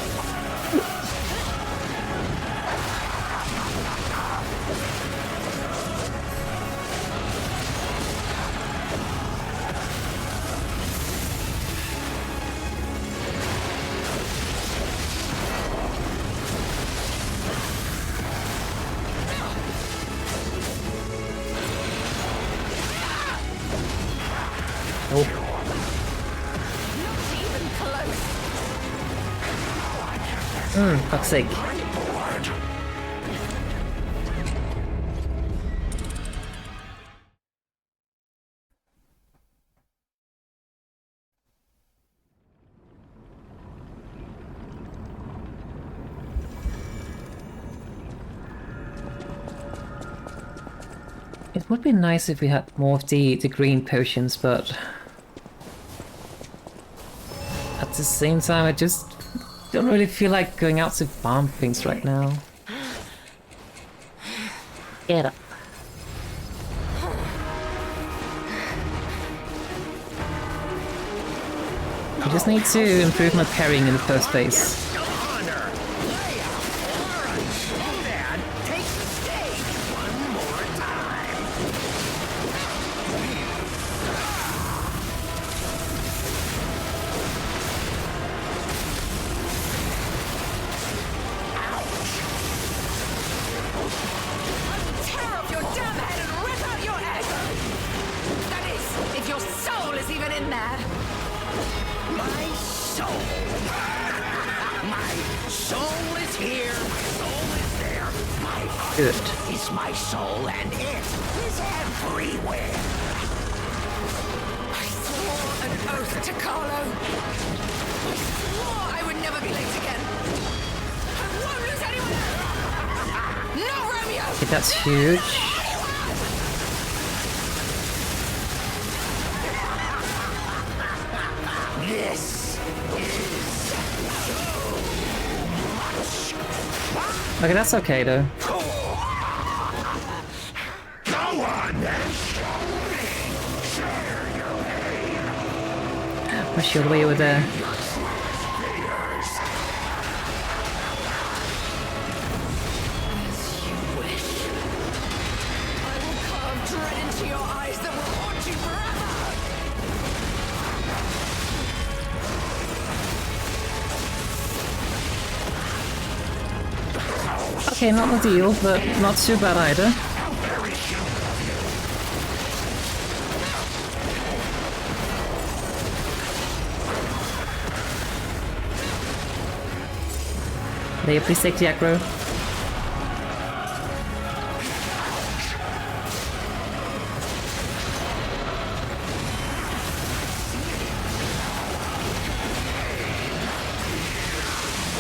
Fuck's sake. It would be nice if we had more of the green potions, but at the same time I just don't really feel like going out to farm things right now. Get up. I just need to improve my parrying in the first place. Good. is my soul, and it is everywhere. I swore an oath to Carlo. I swore I would never be late again. I won't lose anyone else. No, Romeo! Okay, that's huge. This is so much. Okay, that's okay though. Go on then. Share your pain. Wish you all the way over there. Okay, not ideal, but not too bad either. They please take the aggro.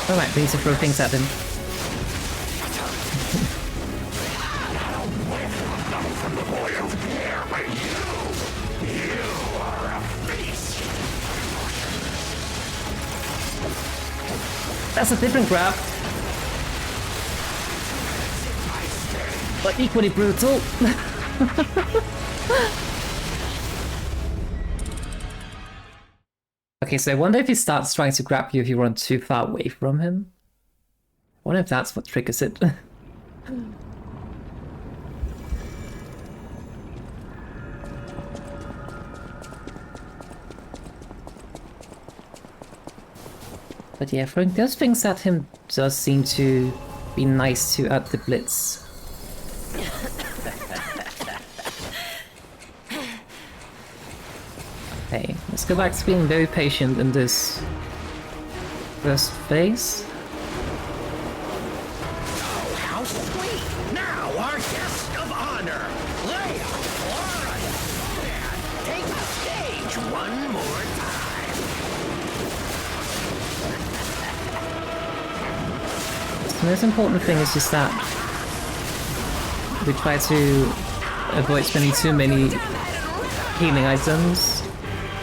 Alright, we need to throw things at him. That's a different grab. But equally brutal. Okay, so I wonder if he starts trying to grab you if you run too far away from him. I wonder if that's what triggers it. But yeah, throwing those things at him does seem to be nice to add the blitz. Okay, let's go back to being very patient in this first phase. Oh, how sweet! Now our guest of honor, Leia, and take the stage one more time. The most important thing is just that we try to avoid spending too many healing items.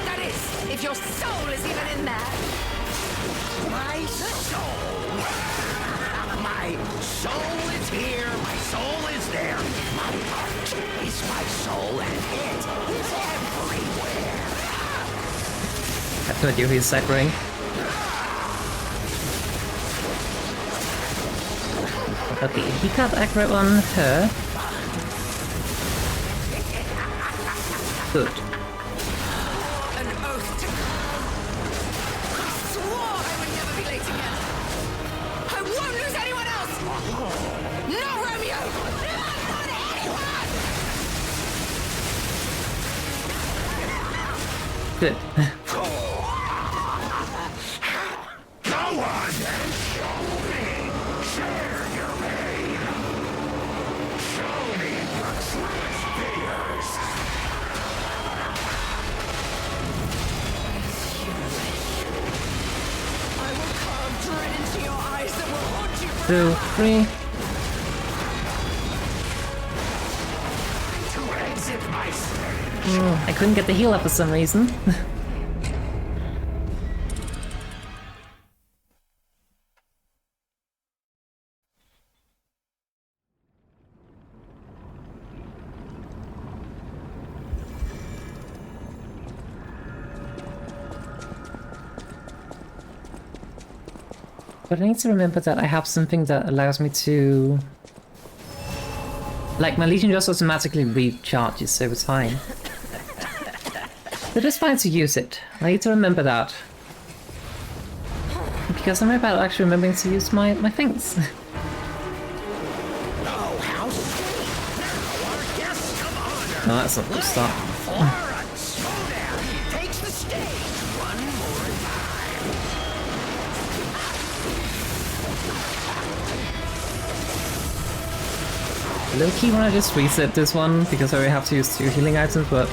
That is, if your soul is even in there. My My soul is here, my soul is there. My heart is my soul, and it is everywhere. I told you he's ciphering. Okay, he got aggro on her. Good. An oath to... I swore I would never be late again. I won't lose anyone else! No, Romeo! Not anyone! Good. Go on then, show me. Share your pain. Show me what's fears. I will carve dread into your eyes that will haunt you 2, 3. To exit my stage. I couldn't get the heal up for some reason. But I need to remember that I have something that allows me to... Like, my Legion just automatically recharges, so it's fine. But it's fine to use it. I need to remember that. Because I'm about actually remembering to use my things. Oh, how sweet! Now our guest of honor. No, that's not a good start. Flora Slowdown takes the stage one more time. Low-key when I just reset this one, because I already have to use 2 healing items, but...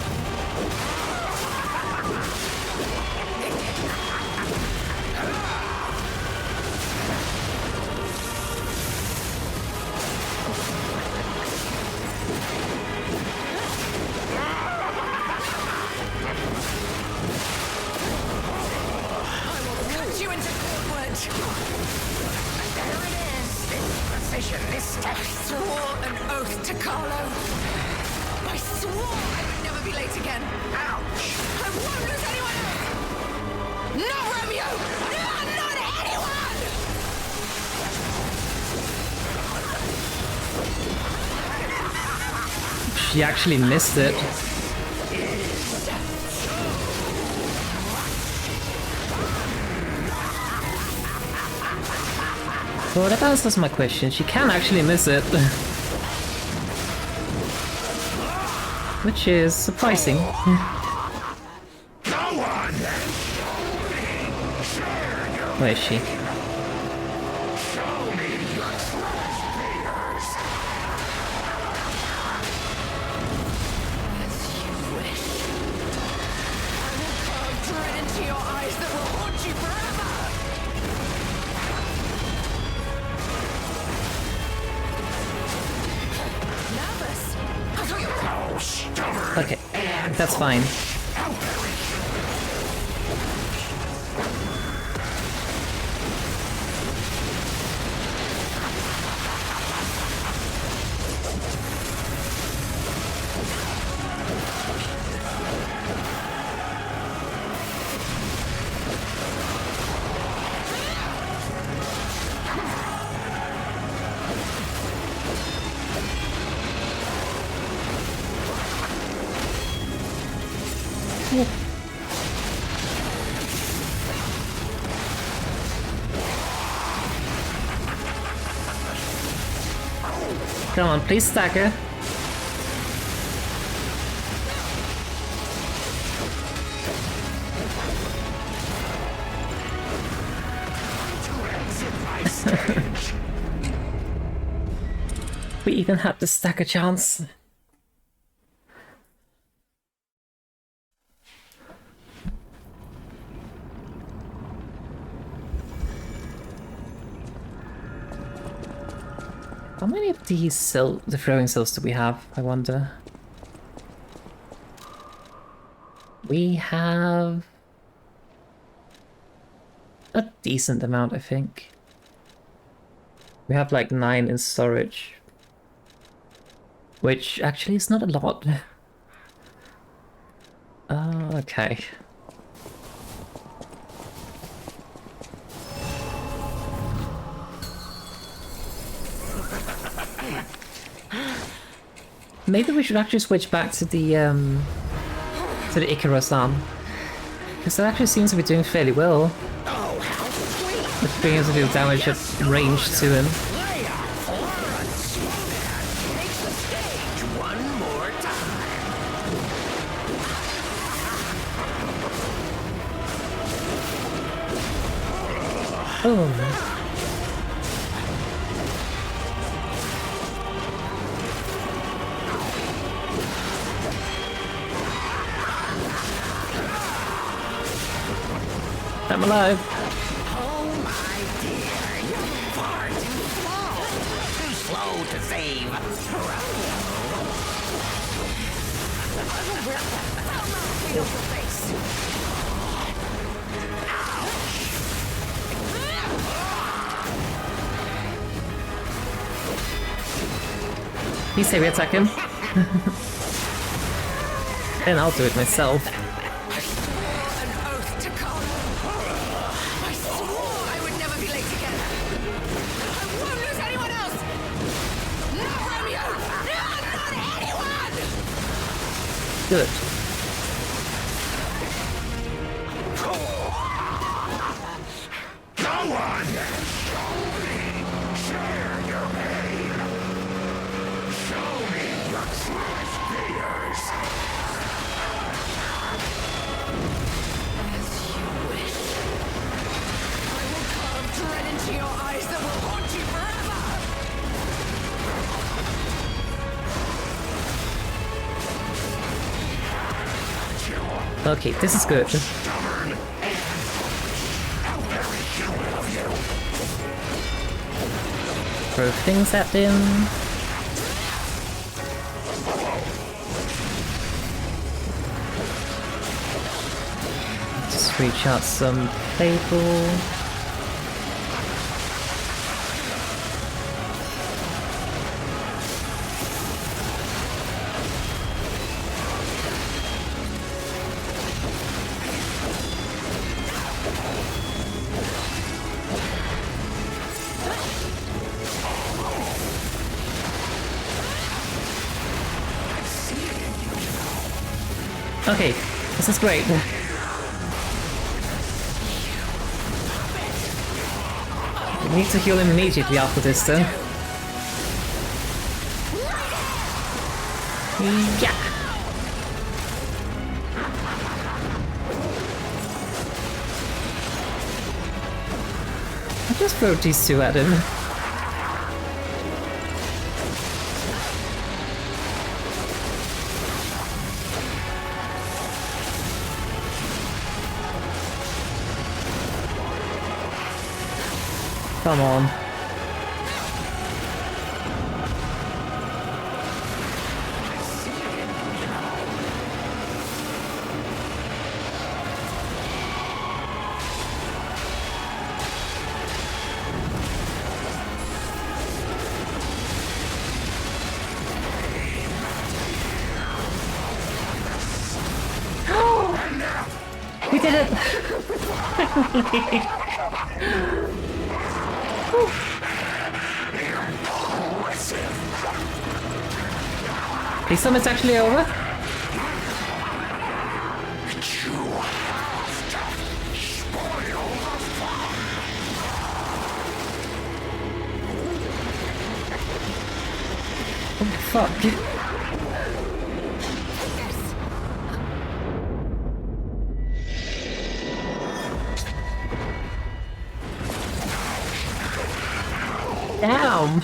cut you into cordwood. There it is. This position, this step. I swore an oath to Carlo. I swore I would never be late again. Ouch! I won't lose anyone else! No, Romeo! No, not anyone! She actually missed it. Well, that answers my question. She can actually miss it. Which is surprising. Go on then. Where is she? Show me your fears. As you wish. I will carve dread into your eyes that will haunt you forever! Nervous? I thought you were... Oh, stubborn. Okay, that's fine. How very Come on, please stack her. We even had the stacker chance. How many of these the throwing cells do we have, I wonder? We have a decent amount, I think. We have like 9 in storage. Which actually is not a lot. Okay. Maybe we should actually switch back to the Icarus arm. Because that actually seems to be doing fairly well. With being able to do damage at range to him. Oh. I'm alive. Oh my dear, you're far too slow. Too slow to save Romeo. Feel the face. You say we attack him? Then I'll do it myself. Good. Go on then, show me. Share your pain. Show me your truest fears. As you wish. I will carve dread into your eyes that will haunt you forever! Okay, this is good. Throw things at him. Just reach out some Fable. Okay, this is great. We need to heal him immediately after this then. Yeah! I'll just throw these two at him. Come on. We did it! The summit's actually over? Oh fuck. Damn!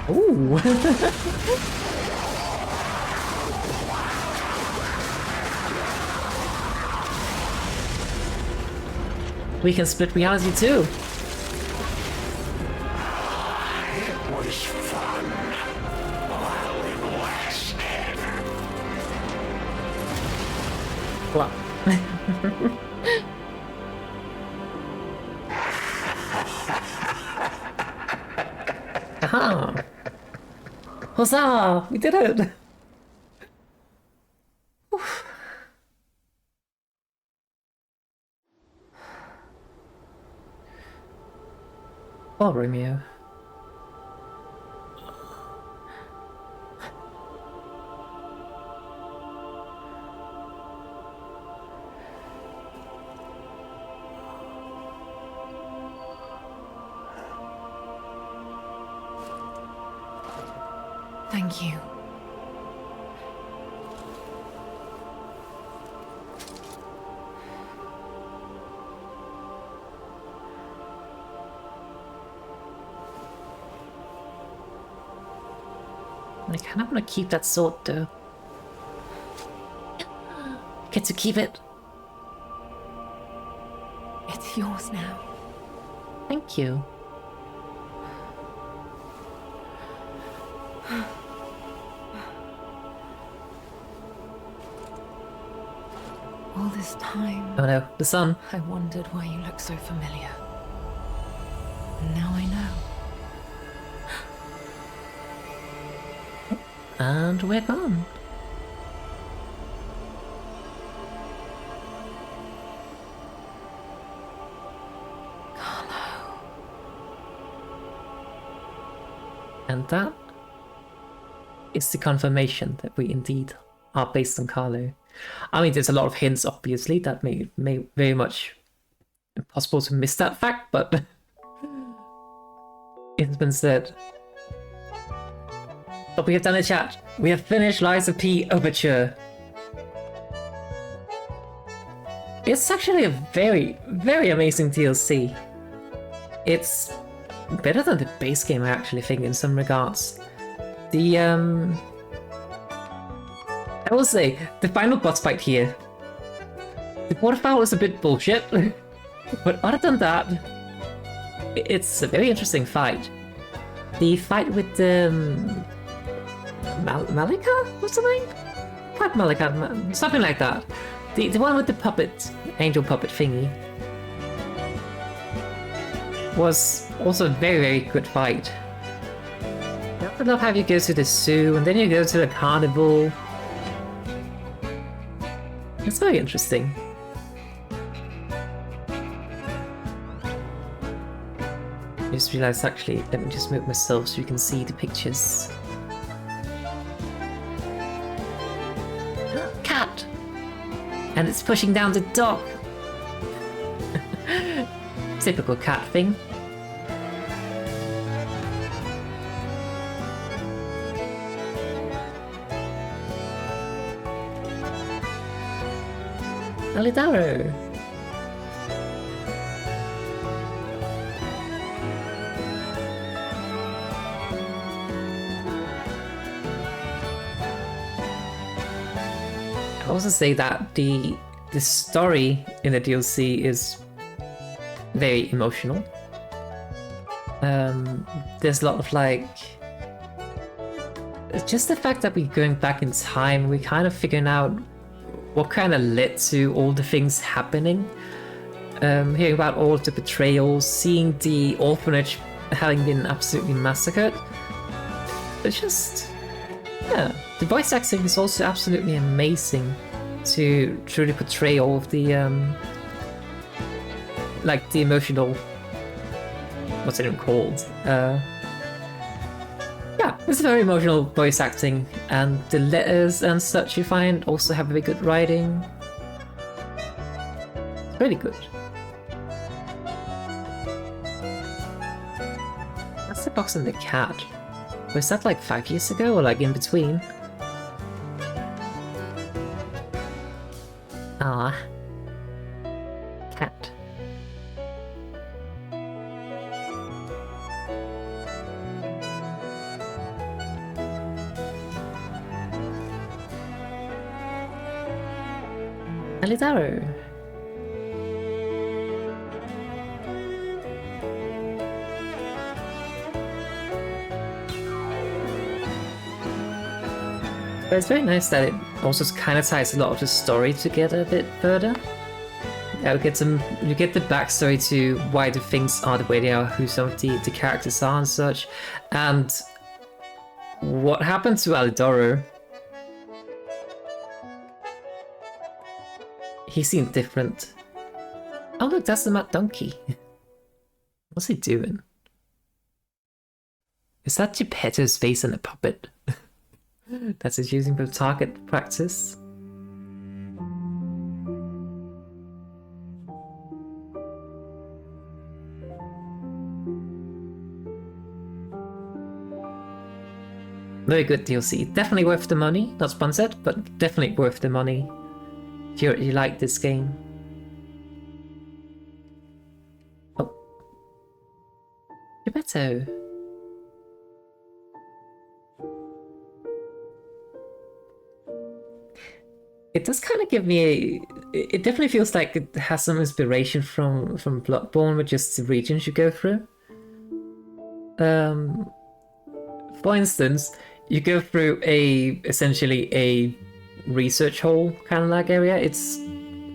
Ooh! We can split reality too! It was fun while it lasted. Well. Haha! Huzzah! We did it! Oof. Oh, Romeo. Thank you. I kind of want to keep that sword though. Get to keep it. It's yours now. Thank you. All this time, Oh no, the sun. I wondered why you look so familiar. And now I know. And we're gone. Carlo. And that is the confirmation that we indeed are based on Carlo. I mean, there's a lot of hints, obviously, that may very much impossible to miss that fact, but it's been said. But we have done it, chat. We have finished Lies of P Overture. It's actually a very, very amazing DLC. It's better than the base game, I actually think, in some regards. I will say, the final boss fight here, the waterfowl is a bit bullshit, but other than that, it's a very interesting fight. The fight with the Malika? What's the name? Not Malika, something like that. The one with the puppet, angel puppet thingy, was also a very, very good fight. I love how you go to the zoo and then you go to the carnival. It's very interesting. I just realized, actually, let me just move myself so you can see the pictures. Cat! And it's pushing down the dog! Typical cat thing. Alidaro! I also say that the story in the DLC is very emotional. There's a lot of like, it's just the fact that we're going back in time, we're kind of figuring out what kind of led to all the things happening. Hearing about all of the betrayals, seeing the orphanage having been absolutely massacred. It's just, yeah, the voice acting is also absolutely amazing to truly portray all of the like the emotional, what's it even called? Yeah, it's very emotional voice acting, and the letters and such you find also have very good writing. It's really good. That's the box and the cat. Was that like 5 years ago or like in between? Ah, cat. Alidaro. But it's very nice that it also kind of ties a lot of the story together a bit further. Yeah, you get the backstory to why the things are the way they are, who some of the characters are and such, and what happened to Alidoro. He seemed different. Oh look, that's the Mad Donkey. What's he doing? Is that Geppetto's face in a puppet? That's his using for target practice. Very good DLC. Definitely worth the money. Not sponsored, but definitely worth the money. If you like this game. Oh. Geppetto. It does kind of give me a... It definitely feels like it has some inspiration from Bloodborne with just the regions you go through. For instance, you go through essentially a research hall kind of like area. It's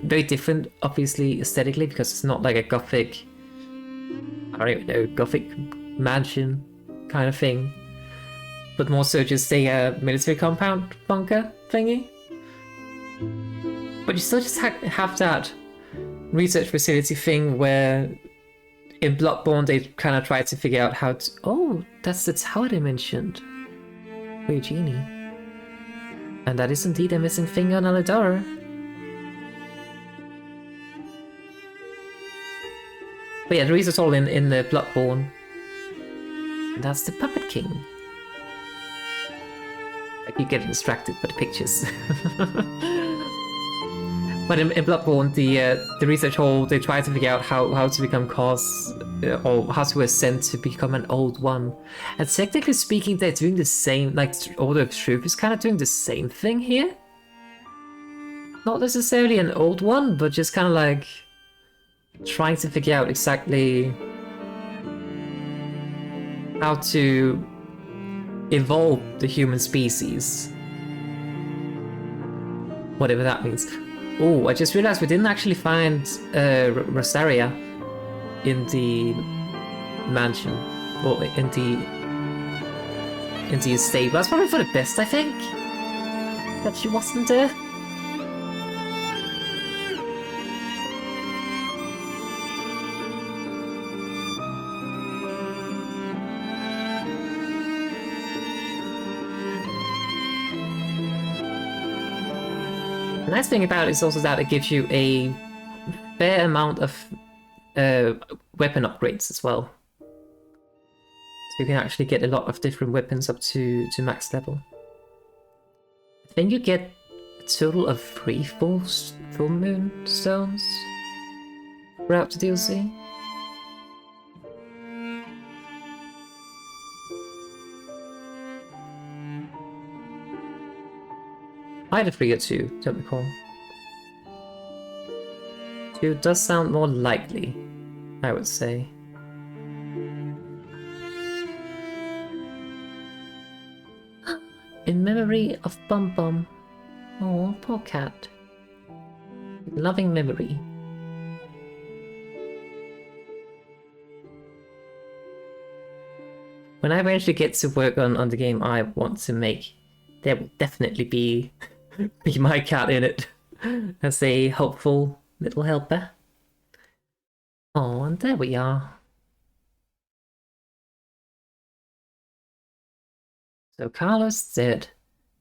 very different, obviously, aesthetically, because it's not like a gothic... I don't even know, gothic mansion kind of thing. But more so just a military compound bunker thingy. But you still just have that research facility thing where in Bloodborne they kind of try to figure out how to... Oh, that's the tower they mentioned. For Eugenie. And that is indeed a missing finger on Alidoro. But yeah, the research all in the Bloodborne. And that's the Puppet King. I keep getting distracted by the pictures. But in Bloodborne, the research hall, they try to figure out how to become cause, or how to ascend to become an old one. And technically speaking, they're doing the same, like Order of Truth is kind of doing the same thing here. Not necessarily an old one, but just kind of like trying to figure out exactly how to evolve the human species. Whatever that means. Oh, I just realized we didn't actually find Rosaria in the mansion, or in the estate. But that's probably for the best, I think, that she wasn't there. The nice thing about it is also that it gives you a fair amount of weapon upgrades as well. So you can actually get a lot of different weapons up to max level. I think you get a total of 3 full moon stones throughout the DLC. Either 3 or 2, don't recall. 2 does sound more likely, I would say. In memory of Bum Bum. Oh, poor cat. Loving memory. When I eventually get to work on the game I want to make, there will definitely be my cat in it as a helpful little helper. Oh, and there we are. So Carlos dead.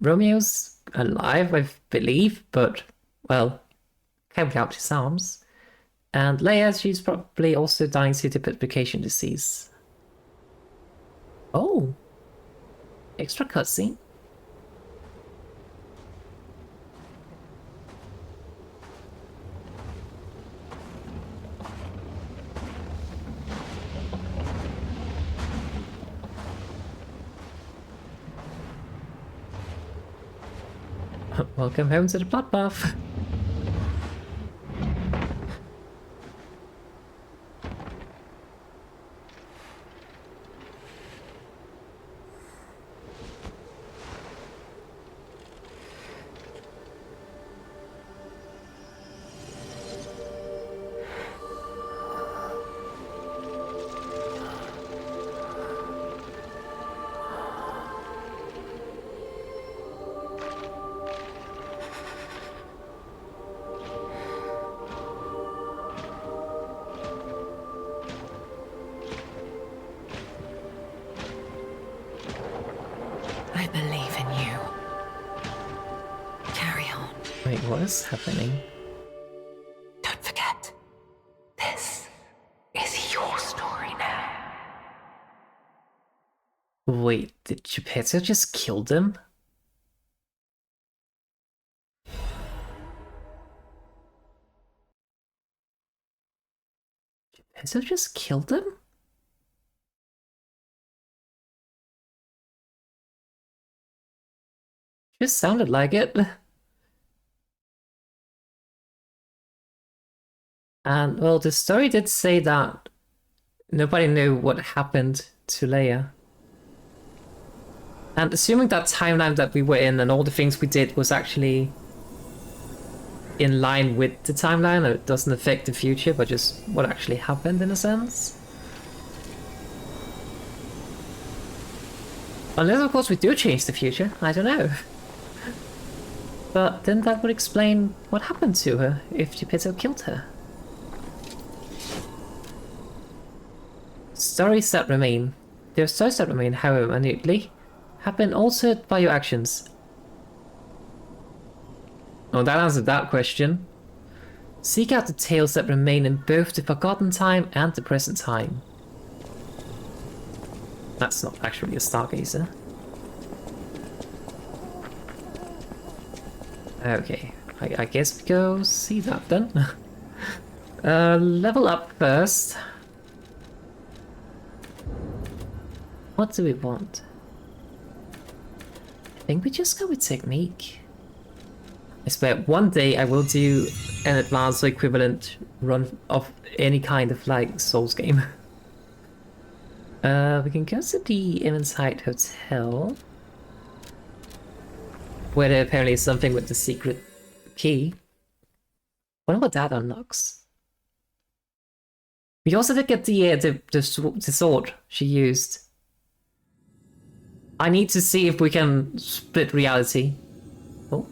Romeo's alive, I believe, but, well, can't count his arms. And Leia, she's probably also dying due to petrification disease. Oh! Extra cutscene. Welcome home to the bloodbath. believe in you. Carry on. Wait, what is happening? Don't forget, this is your story now. Wait, did Geppetto just kill them? Geppetto just killed them? Just sounded like it. And, well, the story did say that nobody knew what happened to Leia. And assuming that timeline that we were in and all the things we did was actually in line with the timeline, and it doesn't affect the future, but just what actually happened in a sense. Unless, of course, we do change the future, I don't know. But then that would explain what happened to her if Geppetto killed her. Stories that remain. There are stories that remain, however, minutely, have been altered by your actions. Oh, that answered that question. Seek out the tales that remain in both the forgotten time and the present time. That's not actually a stargazer. Okay, I guess we go see that then. Level up first. What do we want? I think we just go with technique. I swear, one day I will do an advanced equivalent run of any kind of like Souls game. We can go to the Eventide Hotel, where there apparently is something with the secret key. Wonder what that unlocks. We also did get the sword she used. I need to see if we can split reality. Oh.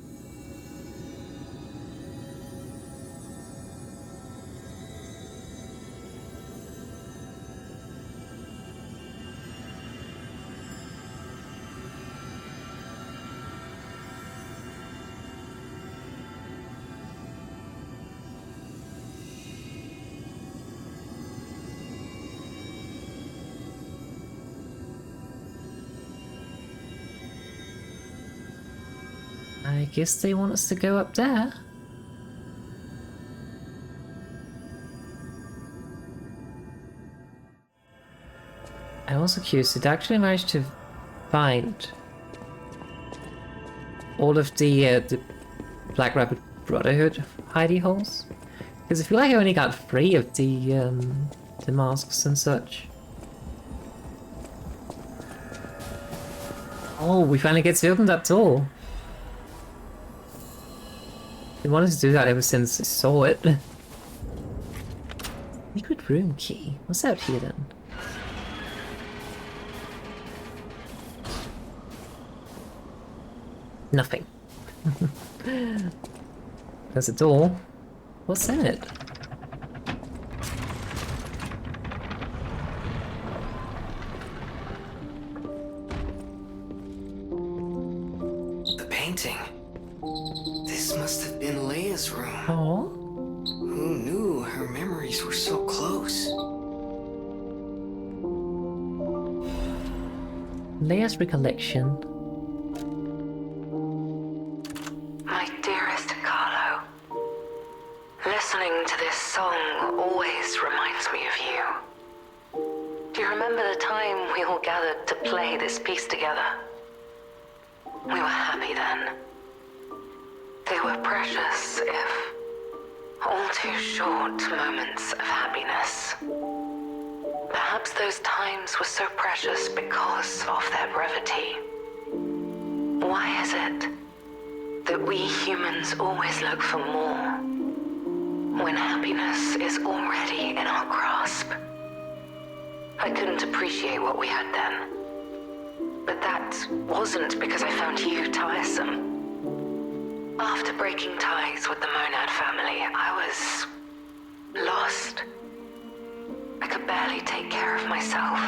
I guess they want us to go up there. I'm also curious, did I actually manage to find all of the Black Rabbit Brotherhood hidey holes? Because I feel like I only got 3 of the masks and such. Oh, we finally get to open that door. I wanted to do that ever since I saw it. Secret room key. What's out here then? Nothing. There's a door. What's in it? The painting. This must have been Leia's room. Oh. Who knew her memories were so close? Leia's recollection. My dearest Carlo, listening to this song always reminds me of you. Do you remember the time we all gathered to play this piece together? We were happy then. They were precious, if all too short moments of happiness. Perhaps those times were so precious because of their brevity. Why is it that we humans always look for more when happiness is already in our grasp? I couldn't appreciate what we had then. But that wasn't because I found you tiresome. After breaking ties with the Monad family, I was lost. I could barely take care of myself.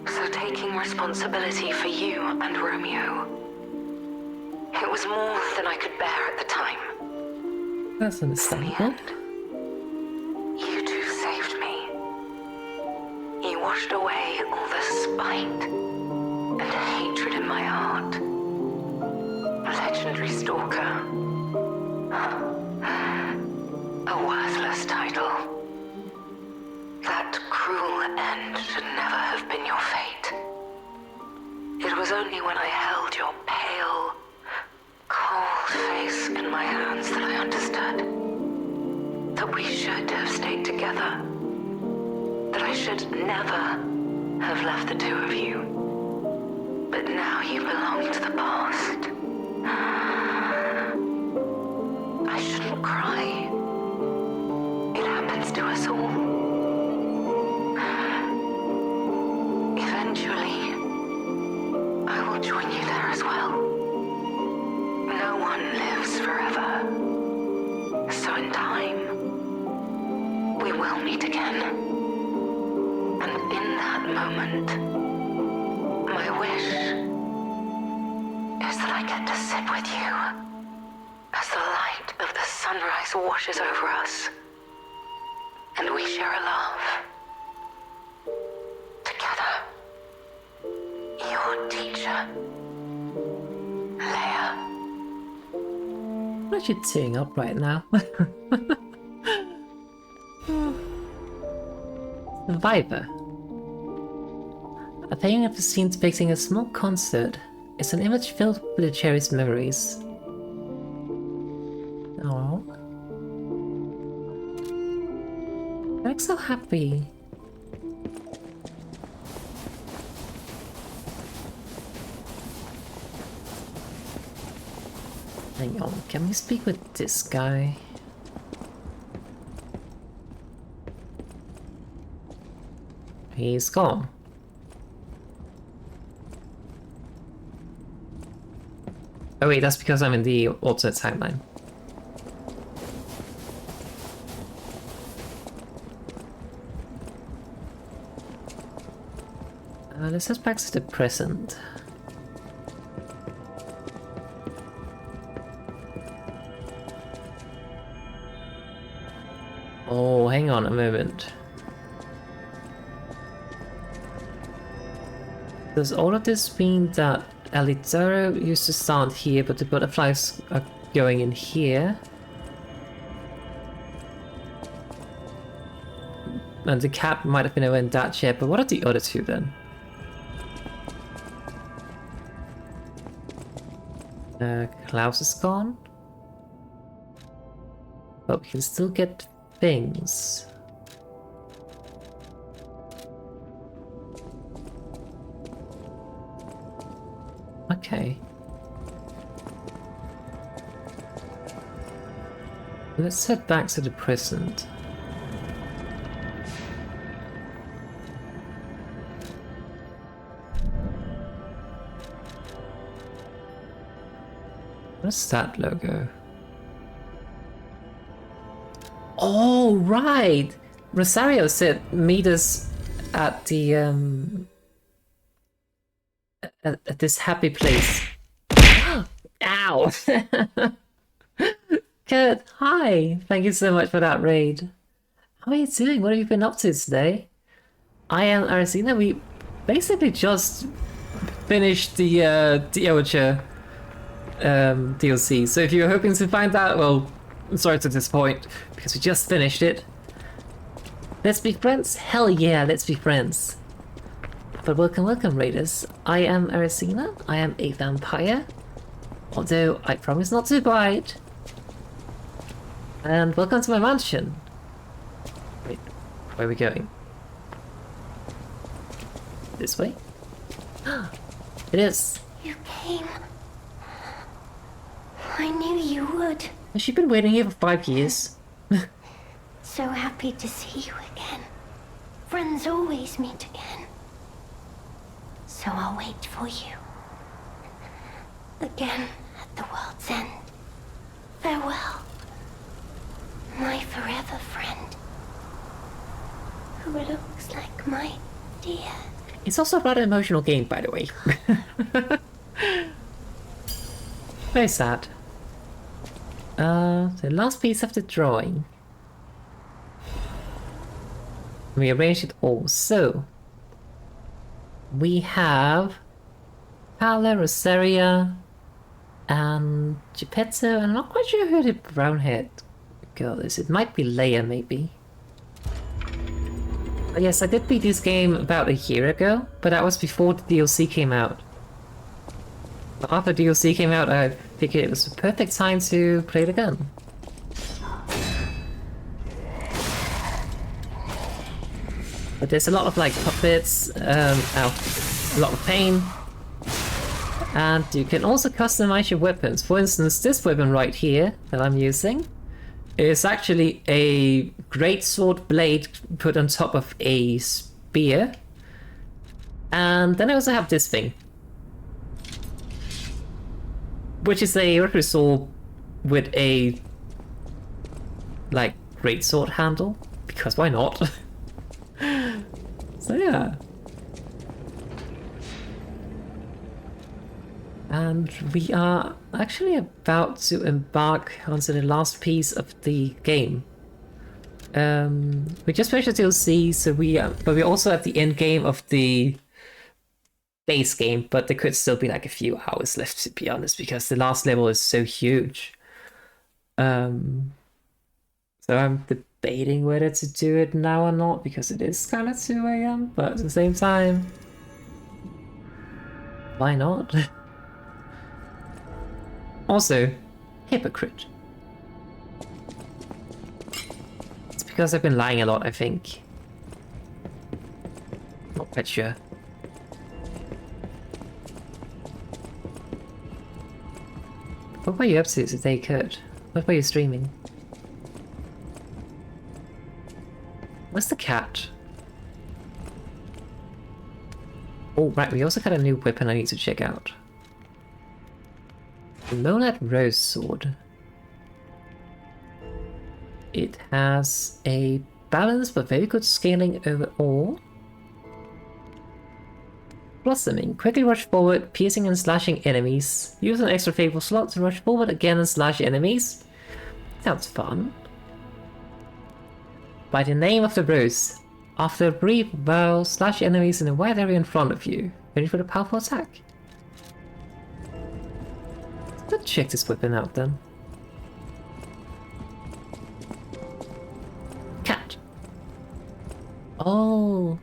So also taking responsibility for you and Romeo. It was more than I could bear at the time. That's In the understandable. end, you two saved me. You washed away all the spite and hatred in my heart. Legendary Stalker. A worthless title. That cruel end should never have been your fate. It was only when I held your pale, cold face in my hands that I understood that we should have stayed together. That I should never have left the two of you. But now you belong to the past. I shouldn't cry. It happens to us all. Eventually, I will join you there as well. No one lives forever. So in time, we will meet again. And in that moment, my wish is that I get to sit with you as the light of the sunrise washes over us, and we share a laugh. Together. Your teacher, Leia. What are you tearing up right now? Survivor. A painting of the scene depicting a small concert. It's an image filled with the cherished memories. Oh. I look so happy. Hang on, can we speak with this guy? He's gone. Oh wait, that's because I'm in the alternate timeline. Let's head back to the present. Oh, hang on a moment. Does all of this mean that Alitaro used to stand here, but the butterflies are going in here? And the cat might have been over in that chair, but what are the other two then? Klaus is gone. But we can still get things. Okay. Let's head back to the present. What's that logo? Oh, right! Rosario said meet us at the at this happy place. Ow! Kurt, hi! Thank you so much for that raid. How are you doing? What have you been up to today? I am Arazeena. We basically just finished the Overture DLC. So if you're hoping to find out, well, I'm sorry to disappoint, because we just finished it. Let's be friends? Hell yeah, let's be friends. But welcome, welcome, raiders. I am Arazeena. I am a vampire, although I promise not to bite. And welcome to my mansion. Wait, where are we going? This way? It is. You came. I knew you would. Has she been waiting here for 5 years? So happy to see you again. Friends always meet again. So I'll wait for you. Again at the world's end. Farewell. My forever friend. Who looks like my dear It's also a rather emotional game, by the way. Very sad. The last piece of the drawing. We arranged it all. So we have Paola, Rosaria, and Geppetto, and I'm not quite sure who the brown-haired girl is. It might be Leia, maybe. But yes, I did beat this game about a year ago, but that was before the DLC came out. But after the DLC came out, I figured it was the perfect time to play it again. But there's a lot of like puppets, a lot of pain. And you can also customize your weapons. For instance, this weapon right here that I'm using is actually a greatsword blade put on top of a spear. And then I also have this thing, which is a regular sword with a like greatsword handle, because why not? So yeah. And we are actually about to embark onto the last piece of the game. We just finished the DLC, so but we're also at the end game of the base game, but there could still be like a few hours left, to be honest, because the last level is so huge. So I'm debating whether to do it now or not, because it is kind of 2 AM, but at the same time, why not? Also, hypocrite. It's because I've been lying a lot, I think. Not quite sure. What were you up to today, Kurt? What were you streaming? Where's the cat? Oh, right, we also got a new weapon I need to check out. Monad Rose Sword. It has a balanced but very good scaling overall. Blossoming. Quickly rush forward, piercing and slashing enemies. Use an extra favorable slot to rush forward again and slash enemies. Sounds fun. By the name of the rose. After a brief whirl, slash enemies in a wide area in front of you. Ready for the powerful attack. Let's check this weapon out then. Cat. Oh.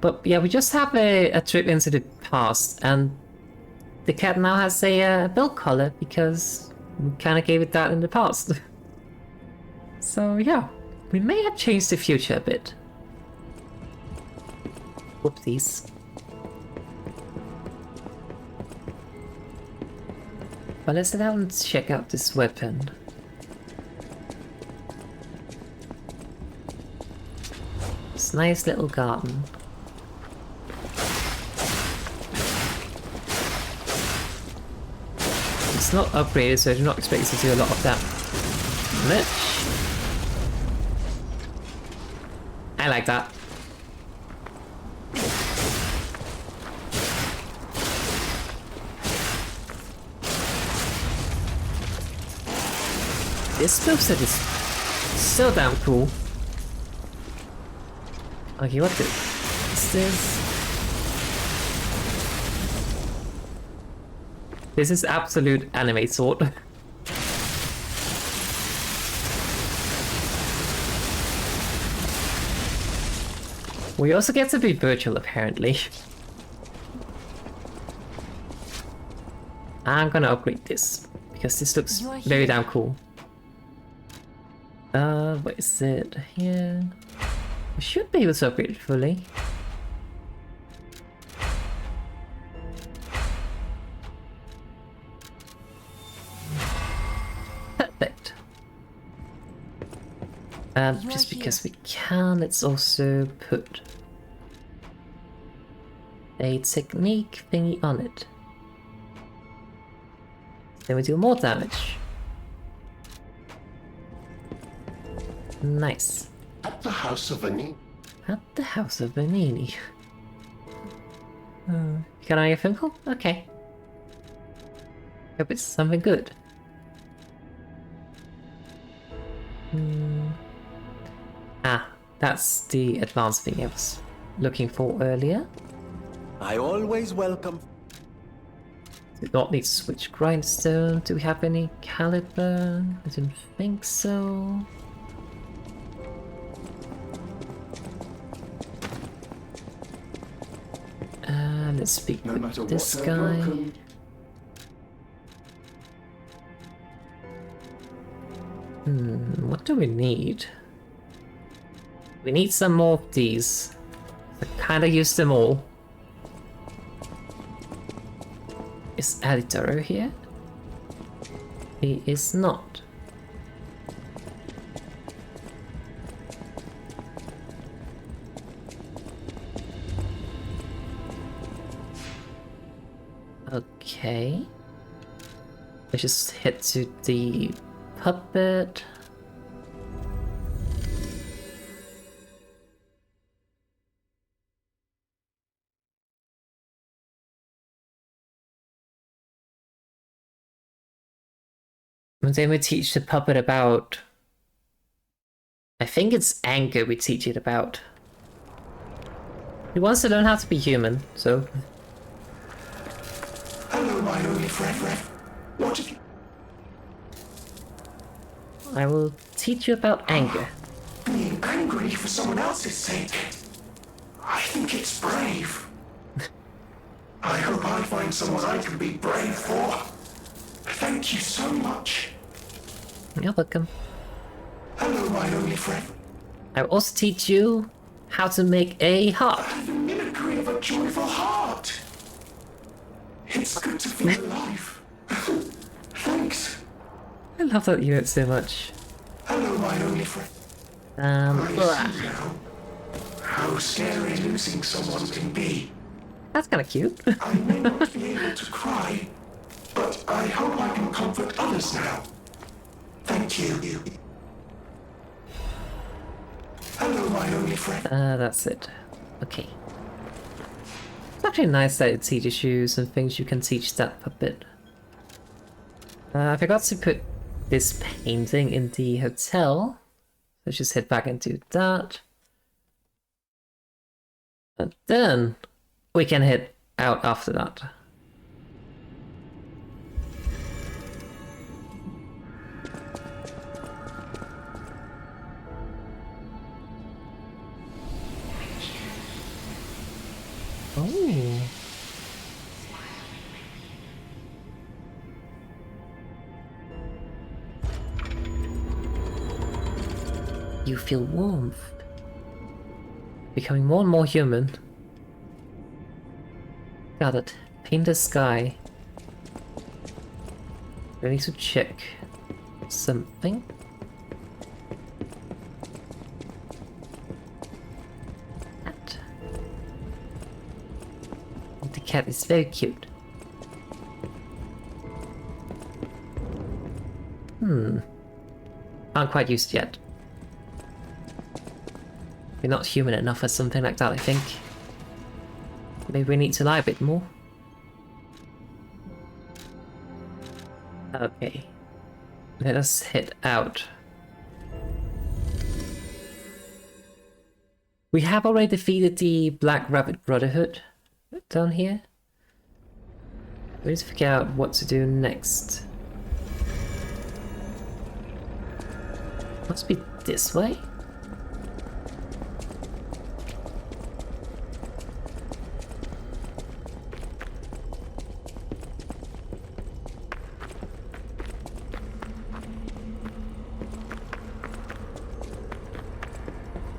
But yeah, we just have a trip into the past, and the cat now has a belt collar because we kind of gave it that in the past. So yeah, we may have changed the future a bit. Whoopsies. But let's sit down and check out this weapon. This nice little garden. It's not upgraded, so I do not expect it to do a lot of damage. I like that. This moveset is so damn cool. Okay, what is this? This is absolute anime sword. We also get to be virtual, apparently. I'm gonna upgrade this, because this looks very damn cool. What is it? Here. We should be able to upgrade it fully. Perfect. Just because we can, let's also put a technique thingy on it. Then we do more damage. Nice. At the House of Ani, At the house of Bernini. Can I get a phone call? Okay. Hope it's something good. Ah, that's the advanced thing I was looking for earlier. I always welcome. Did not need to switch grindstone. Do we have any caliber? I didn't think so. Let's speak with this guy. What do we need? We need some more of these. I kinda used them all. Is Alitaro here? He is not. Okay. Let's just head to the puppet. And then we teach the puppet about... I think it's anger we teach it about. He wants to learn how to be human, so... Hello, my only friend. What have you... I will teach you about anger. Being angry for someone else's sake. I think it's brave. I hope I find someone I can be brave for. Thank you so much. You're welcome. Hello, my only friend. I will also teach you how to make a heart. The mimicry of a joyful heart. It's good to feel alive. Thanks. I love that unit so much. Hello, my only friend. I see Blah. now how scary losing someone can be. That's kind of cute. I may not be able to cry, but I hope I can comfort others now. Thank you. Hello, my only friend. That's it. Okay. It's actually nice that it teaches you some things you can teach that puppet. I forgot to put this painting in the hotel. Let's just head back and do that. And then we can head out after that. Oh. You feel warmth. Becoming more and more human. Got it. Paint the sky. I need to check something. Cat. The cat is very cute. Aren't quite used yet. We're not human enough for something like that, I think. Maybe we need to lie a bit more. Okay. Let us head out. We have already defeated the Black Rabbit Brotherhood down here. We need to figure out what to do next. Must be this way?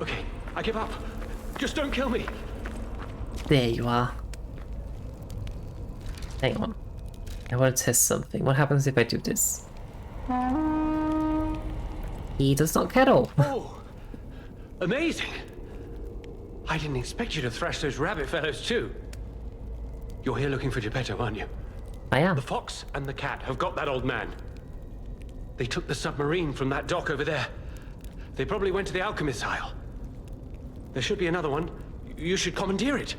Okay, I give up. Just don't kill me. There you are. Hang on. I want to test something. What happens if I do this? He does not kettle. Oh, amazing. I didn't expect you to thrash those rabbit fellows too. You're here looking for Geppetto, aren't you? I am. The fox and the cat have got that old man. They took the submarine from that dock over there. They probably went to the Alchemist Isle. There should be another one. You should commandeer it.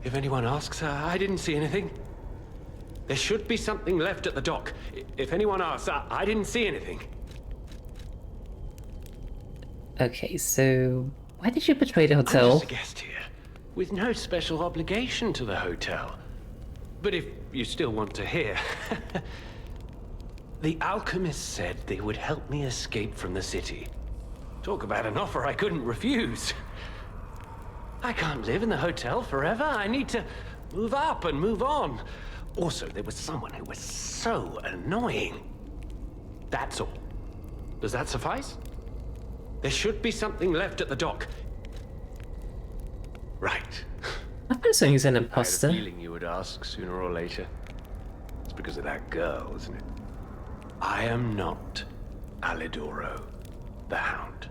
If anyone asks, I didn't see anything. There should be something left at the dock. If anyone asks, I didn't see anything. Okay, so why did you betray the I'm hotel? just a guest here, with no special obligation to the hotel. But if you still want to hear, the Alchemist said they would help me escape from the city. Talk about an offer I couldn't refuse. I can't live in the hotel forever. I need to move up and move on. Also, there was someone who was so annoying. That's all. Does that suffice? There should be something left at the dock. Right. I'm assuming he's an I had imposter. a feeling you would ask sooner or later. It's because of that girl, isn't it? I am not Alidoro, the Hound.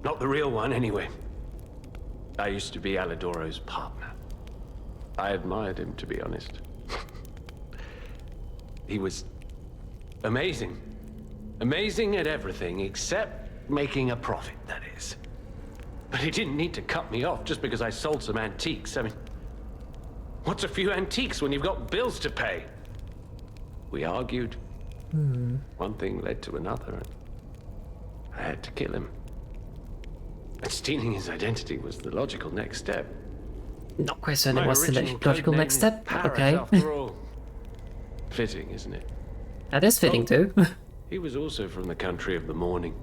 Not the real one, anyway. I used to be Alidoro's partner. I admired him, to be honest. He was amazing. Amazing at everything, except making a profit, that is. But he didn't need to cut me off just because I sold some antiques. I mean, what's a few antiques when you've got bills to pay? We argued. One thing led to another, and I had to kill him. And stealing his identity was the logical next step. Not quite certain My what's the original logical codename next is step. Paris, Okay. after all. Fitting, isn't it? That is fitting too. He was also from the country of the morning.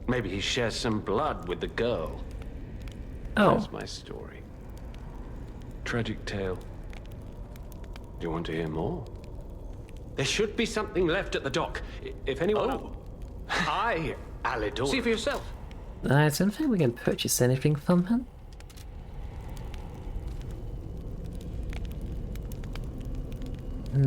Maybe he shares some blood with the girl. Oh. That's my story. Tragic tale. Do you want to hear more? There should be something left at the dock. If anyone... Oh. Hi, Alidoro. See for yourself. I don't think we can purchase anything from him. I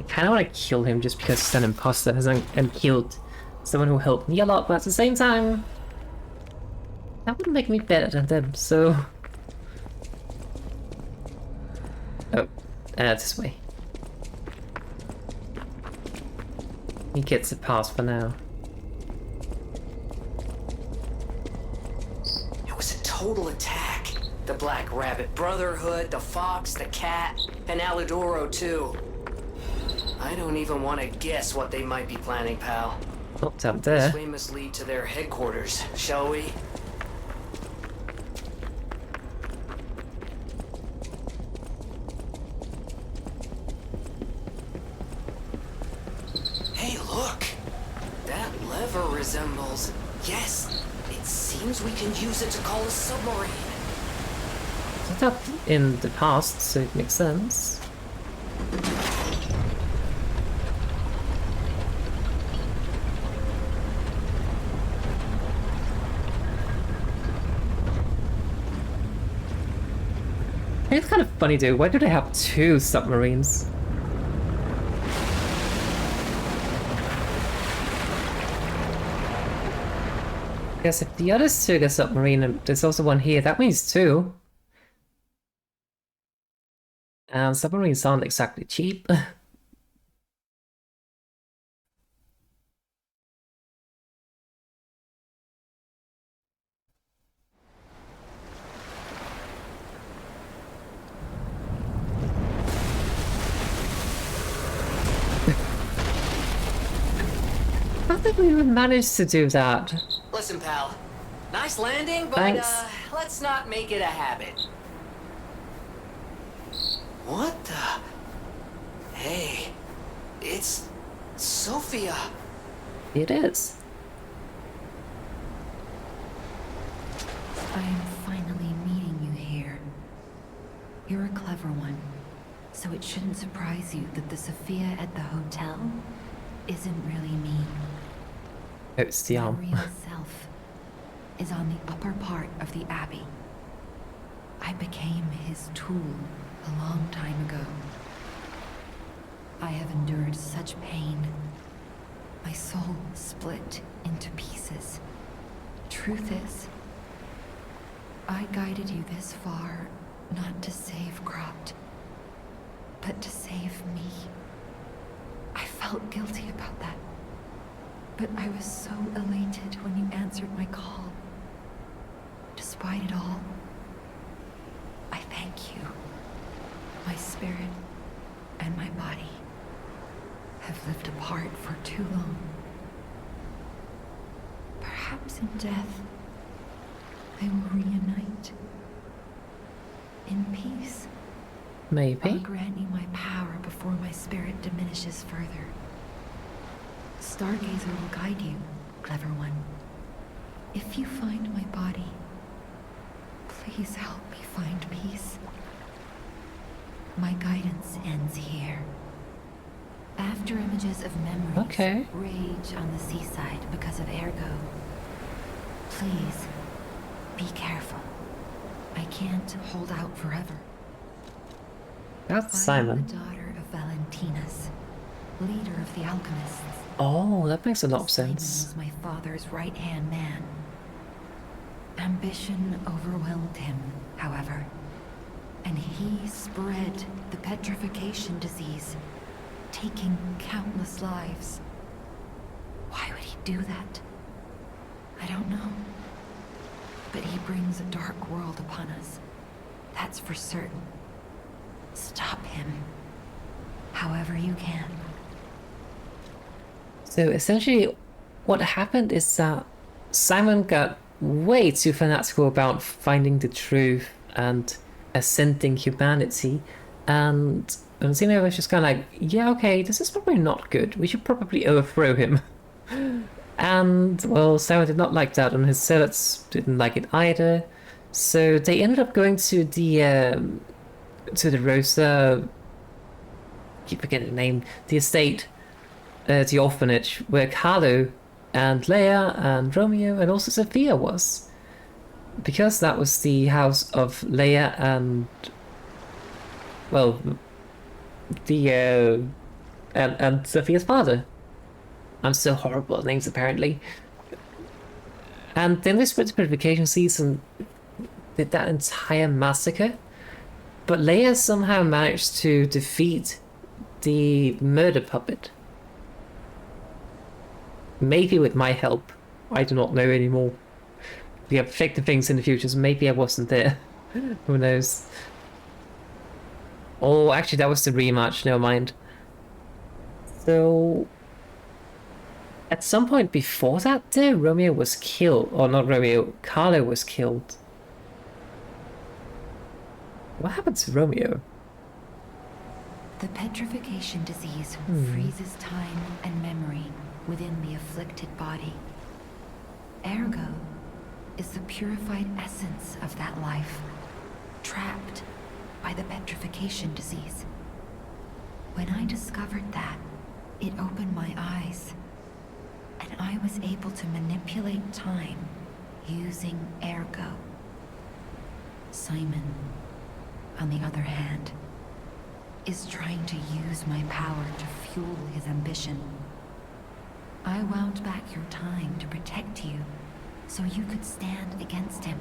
kind of want to kill him just because he's an imposter and killed someone who helped me a lot, but at the same time, that would make me better than them, so... Oh, this way. He gets a pass for now. It was a total attack. The Black Rabbit Brotherhood, the Fox, the Cat, and Alidoro too. I don't even want to guess what they might be planning, pal. Looked up there. This way must lead to their headquarters, shall we? Hey, look! That lever resembles... Yes, it seems we can use it to call a submarine. It's up in the past, so it makes sense. It's kind of funny, dude. Why do they have two submarines? Because if the others took a submarine and there's also one here, that means two. And submarines aren't exactly cheap. I don't think we even managed to do that. Listen, pal. Nice landing, but Thanks. let's not make it a habit. What the? Hey, it's Sophia. It is. I am finally meeting you here. You're a clever one, so it shouldn't surprise you that the Sophia at the hotel isn't really me. It's the My arm. real self is on the upper part of the Abbey. I became his tool a long time ago. I have endured such pain. My soul split into pieces. Truth is, I guided you this far not to save Krat, but to save me. I felt guilty about that. But I was so elated when you answered my call. despite it all, I thank you. My spirit and my body have lived apart for too long. Perhaps in death, they will reunite. In peace. Maybe. I'll grant you my power before my spirit diminishes further. Stargazer will guide you, clever one. If you find my body, please help me find peace. My guidance ends here. After images of memories rage on the seaside because of Ergo. Please, be careful. I can't hold out forever. That's I Simon. am the daughter of Valentinus, leader of the Alchemists. Oh, that makes a lot of Simon sense. was my father's right-hand man. Ambition overwhelmed him, however, and he spread the petrification disease, taking countless lives. Why would he do that? I don't know. But he brings a dark world upon us. That's for certain. Stop him. However you can. So essentially, what happened is that Simon got way too fanatical about finding the truth and ascending humanity, and Arazeena was just kind of like, yeah, okay, this is probably not good. We should probably overthrow him. And, well, Simon did not like that, and his zealots didn't like it either. So they ended up going to the Rosa, I keep forgetting the name, the estate, the orphanage, where Carlo and Leia and Romeo and also Sophia was. Because that was the house of Leia and, well, the, and Sophia's father. I'm so horrible at names, apparently. And then this purification season did that entire massacre. But Leia somehow managed to defeat the murder puppet. Maybe with my help. I do not know anymore. We have affected things in the future, so maybe I wasn't there. Who knows? Oh, actually that was the rematch, never mind. So... at some point before that, though, Romeo was killed. Or not Romeo, Carlo was killed. What happened to Romeo? The petrification disease freezes time and memory within the afflicted body. Ergo is the purified essence of that life, trapped by the petrification disease. When I discovered that, it opened my eyes. And I was able to manipulate time using Ergo. Simon, on the other hand, is trying to use my power to fuel his ambition. I wound back your time to protect you, so you could stand against him.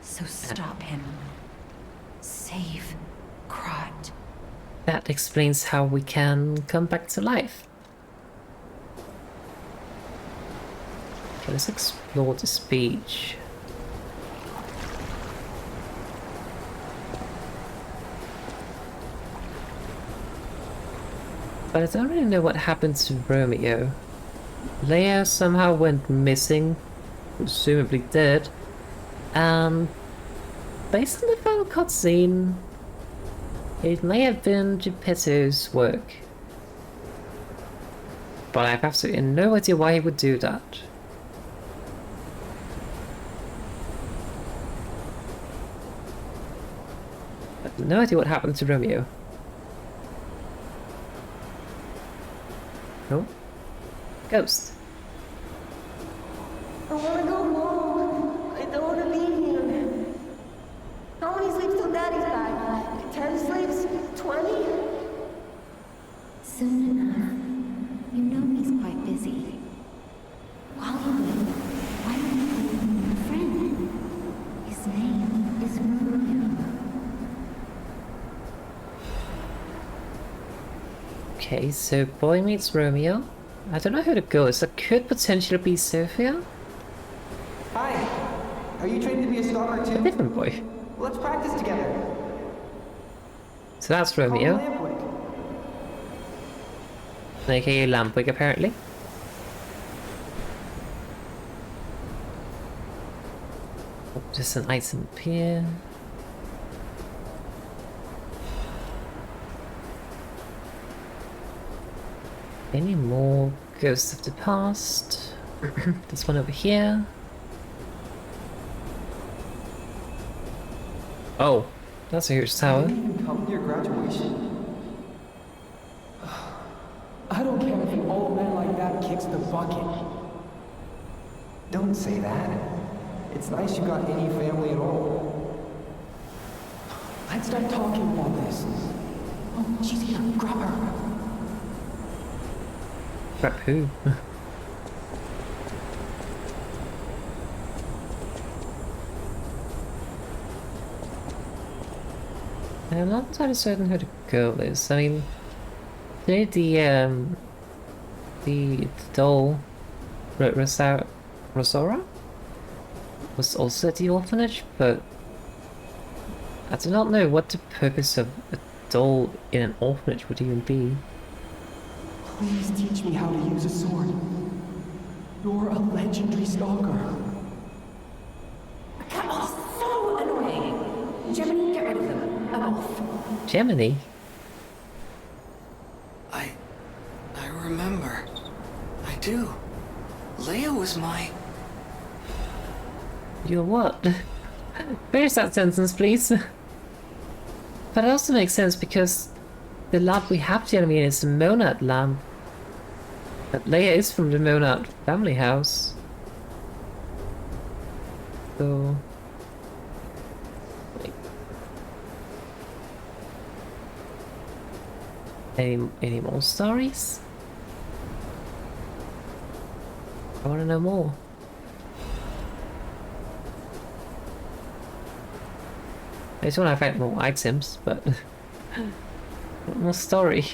So stop him. Save Krat. That explains how we can come back to life. Okay, let's explore the speech. But I don't really know what happened to Romeo. Leia somehow went missing, presumably dead, and based on the final cutscene, it may have been Geppetto's work. But I have absolutely no idea why he would do that. I have no idea what happened to Romeo. No? Ghost. I wanna go home. I don't wanna be here. How many sleeps till Daddy's back? 10 sleeps? 20? Soon enough. You know he's quite busy. While you wait, why don't you wait for your friend? His name is Romeo. Okay, so boy meets Romeo. I don't know who the girl is. That could potentially be Sophia. Hi. Are you trained to be a stalker too? A different boy. Let's practice together. So that's Romeo. AKA Lampwick, apparently. Oh, just an item up here. Any more Ghosts of the Past? This one over here. Oh, that's a huge tower. You didn't even come to your graduation? I don't care if an old man like that kicks the bucket. Don't say that. It's nice you got any family at all. Let's start talking about this. Oh, she's here. Grab her. Grab who? I'm not entirely certain who the girl is. I mean, the doll, Rosora, was also at the orphanage, but I do not know what the purpose of a doll in an orphanage would even be. Please teach me how to use a sword. You're a legendary stalker. Oh, so annoying. Gemini, get rid of them. I'm off. Gemini? I remember. I do. Leia was my... Your what? Finish that sentence, please. But it also makes sense because the lab we have Gemini in is the Monad lab. But Leia is from the Monad family house. So... Wait. Any more stories? I want to know more. I just want to find more items, but more story.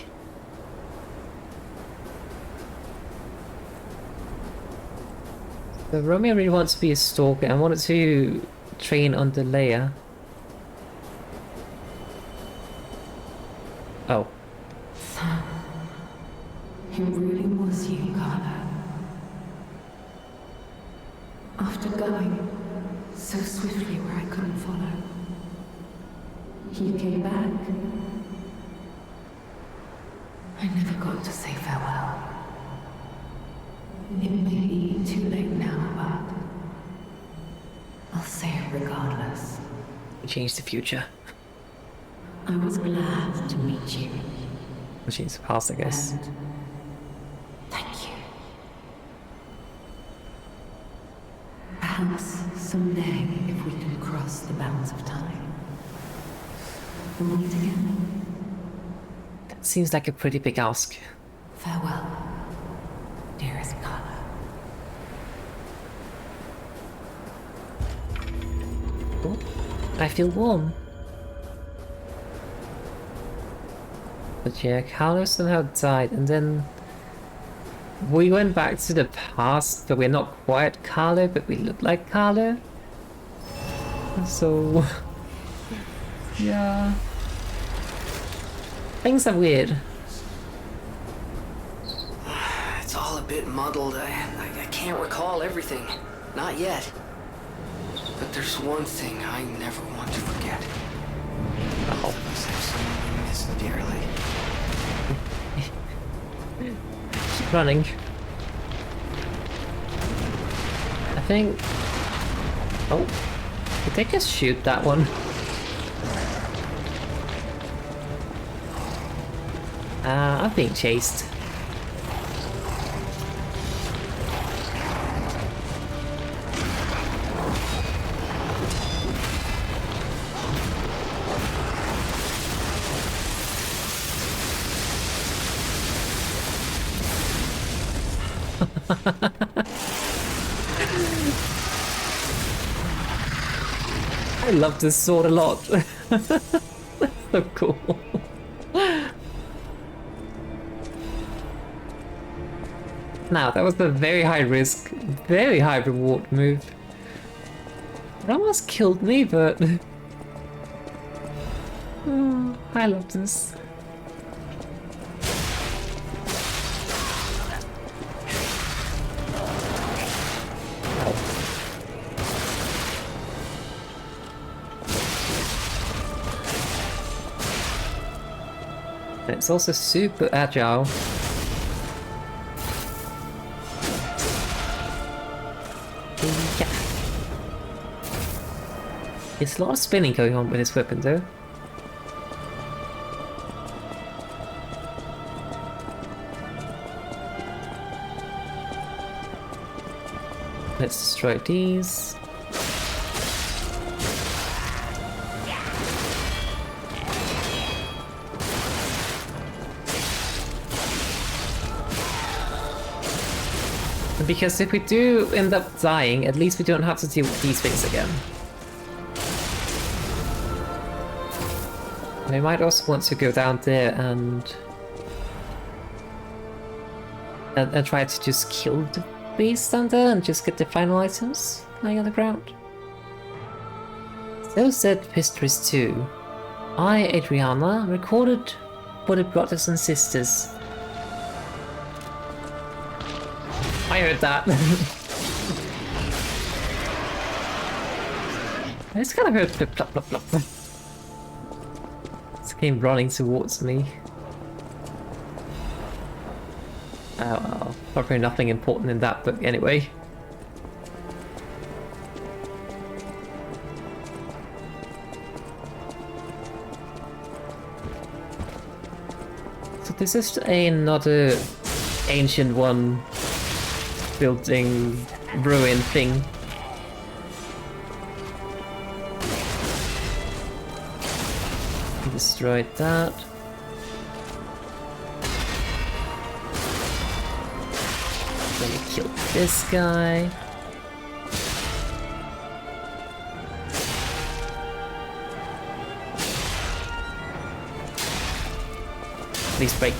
So Romeo really wants to be a stalker and wanted to train under Leia. Oh. So, it really was you, Carla. After going so swiftly where I couldn't follow, you came back. I never got to say farewell. It may be too late now, but I'll say it regardless. Change the future. I was glad to meet you. Change the past, I guess. And thank you. Perhaps someday, if we can cross the bounds of time, we'll meet again. That seems like a pretty big ask. Farewell, dearest Carla. Oh, I feel warm. But yeah, Carlo somehow died, and then we went back to the past, but we're not quite Carlo, but we look like Carlo. So, yeah. Things are weird. It's all a bit muddled. I can't recall everything. Not yet. But there's one thing I never want to forget. Both of us have someone we miss dearly. Keep running. I think... Oh. Did they just shoot that one? I'm being chased. I love this sword a lot. That's so cool. Now, that was a very high risk, very high reward move. It almost killed me, but... Oh, I love this. And it's also super agile. Yeah. There's a lot of spinning going on with this weapon though. Let's destroy these. Because if we do end up dying, at least we don't have to deal with these things again. We might also want to go down there and try to just kill the beast down there and just get the final items lying on the ground. So said histories too. I, Adriana, recorded for the brothers and sisters. I heard that. I just kind of heard flip flop flop flop. It came running towards me. Oh well, probably nothing important in that book anyway. So this is another ancient one. Building ruin thing. Destroyed that. Let me kill this guy. Please break.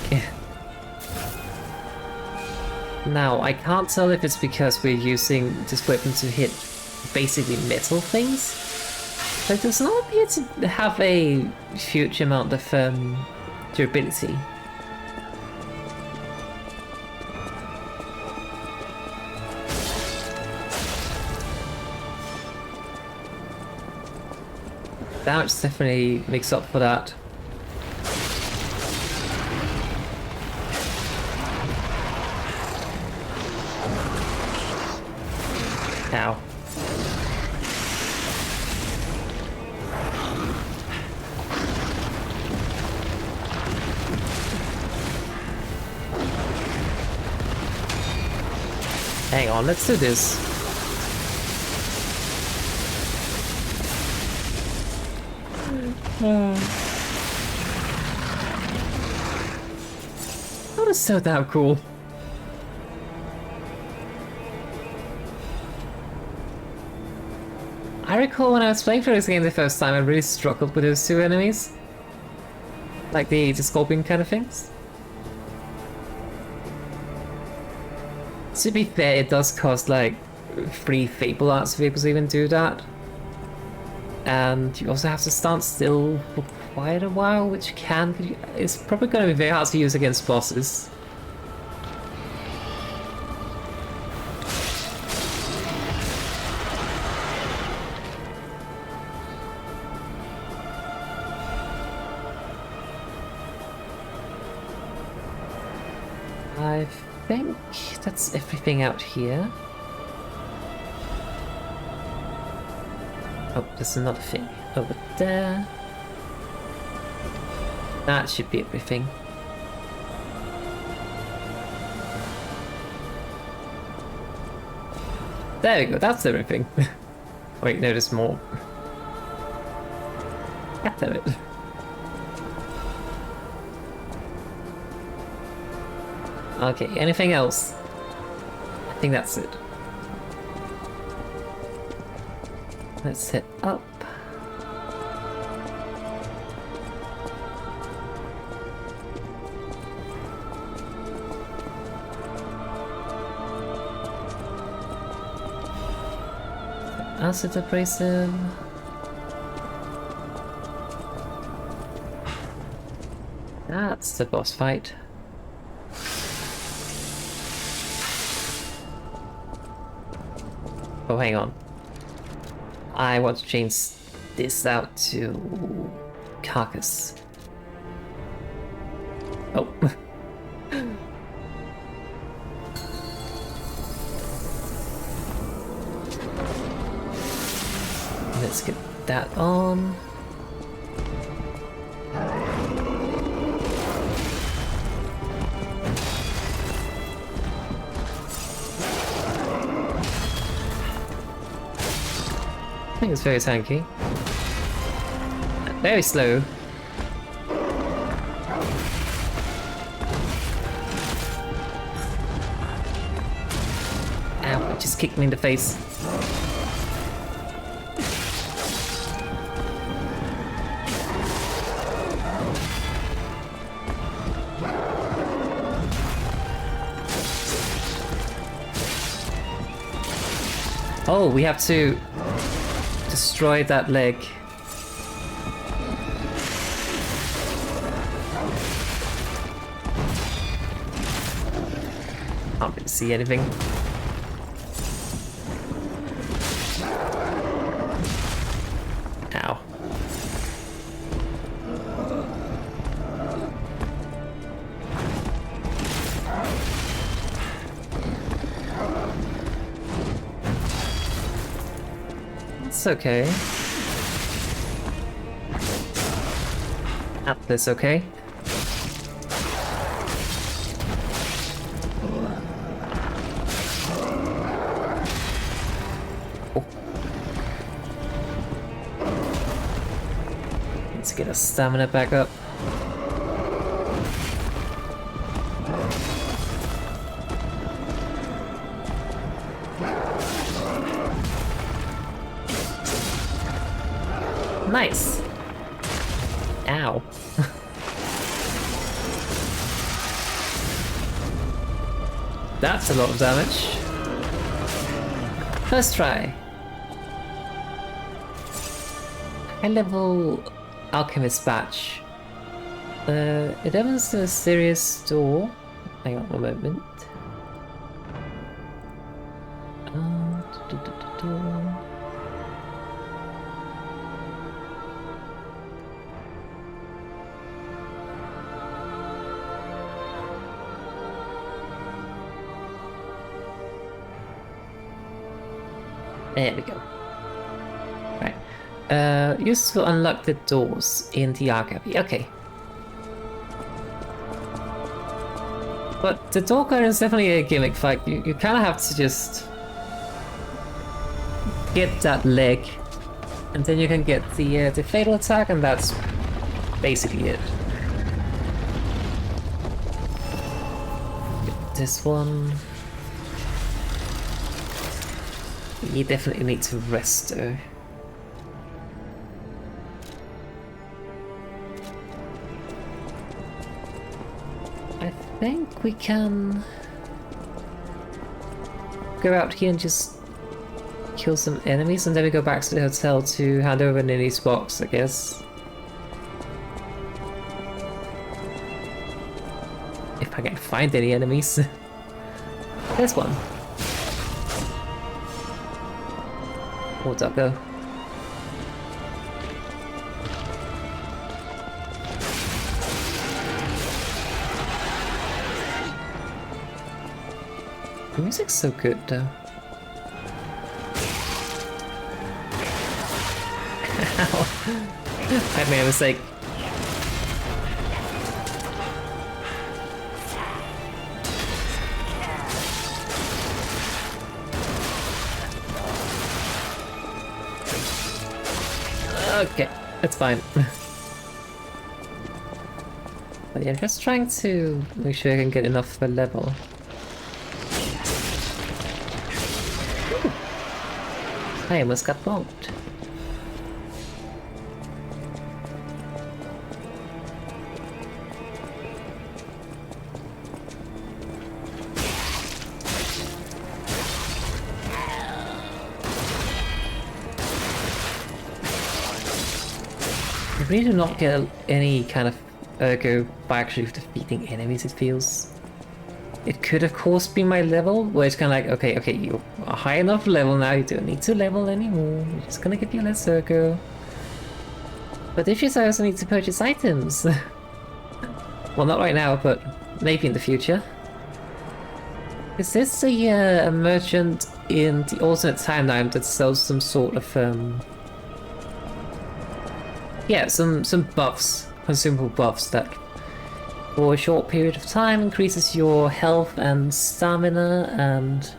Now, I can't tell if it's because we're using this weapon to hit basically metal things, but it does not appear to have a huge amount of durability. Damage definitely makes up for that. Ow. Hang on, let's do this. That was so damn cool. I recall when I was playing through this game the first time, I really struggled with those two enemies. Like the scorpion kind of things. To be fair, it does cost like 3 Fable Arts to be able to even do that. And you also have to stand still for quite a while, which it's probably going to be very hard to use against bosses. I think that's everything out here. Oh, there's another thing over there. That should be everything. There we go, that's everything. Wait, no, there's more. God damn it. Okay, anything else? I think that's it. Let's hit up. acid abrasive. That's the boss fight. Oh, hang on. I want to change this out to carcass. Oh. Let's get that on. I think it's very tanky. Very slow. Ow, it just kicked me in the face. Oh, we have to destroy that leg. Can't really see anything. Ow. It's okay. Atlas, okay. Oh. Let's get our stamina back up. Nice. Ow. That's a lot of damage. First try. High level Alchemist badge. It opens a serious door. Hang on a moment. There we go. Right. Used to unlock the doors in the Arche Abbey. Okay. But the door card is definitely a gimmick fight. You kind of have to just get that leg, and then you can get the fatal attack, and that's basically it. Get this one. You definitely need to rest though. I think we can go out here and just kill some enemies, and then we go back to the hotel to hand over Nini's box, I guess. If I can find any enemies. There's one. Where'd that go? The music's so good though. I made a mistake. Okay, it's fine. But yeah, I'm just trying to make sure I can get enough for level. Ooh. I almost got bonked. really do not get any kind of ergo by actually defeating enemies, it feels. It could of course be my level, where it's kind of like, okay, you're a high enough level now, you don't need to level anymore, we're just gonna give you less ergo. But if you also need to purchase items. Well, not right now, but maybe in the future. Is this a merchant in the alternate timeline that sells some sort of yeah, some buffs, consumable buffs that for a short period of time increases your health and stamina and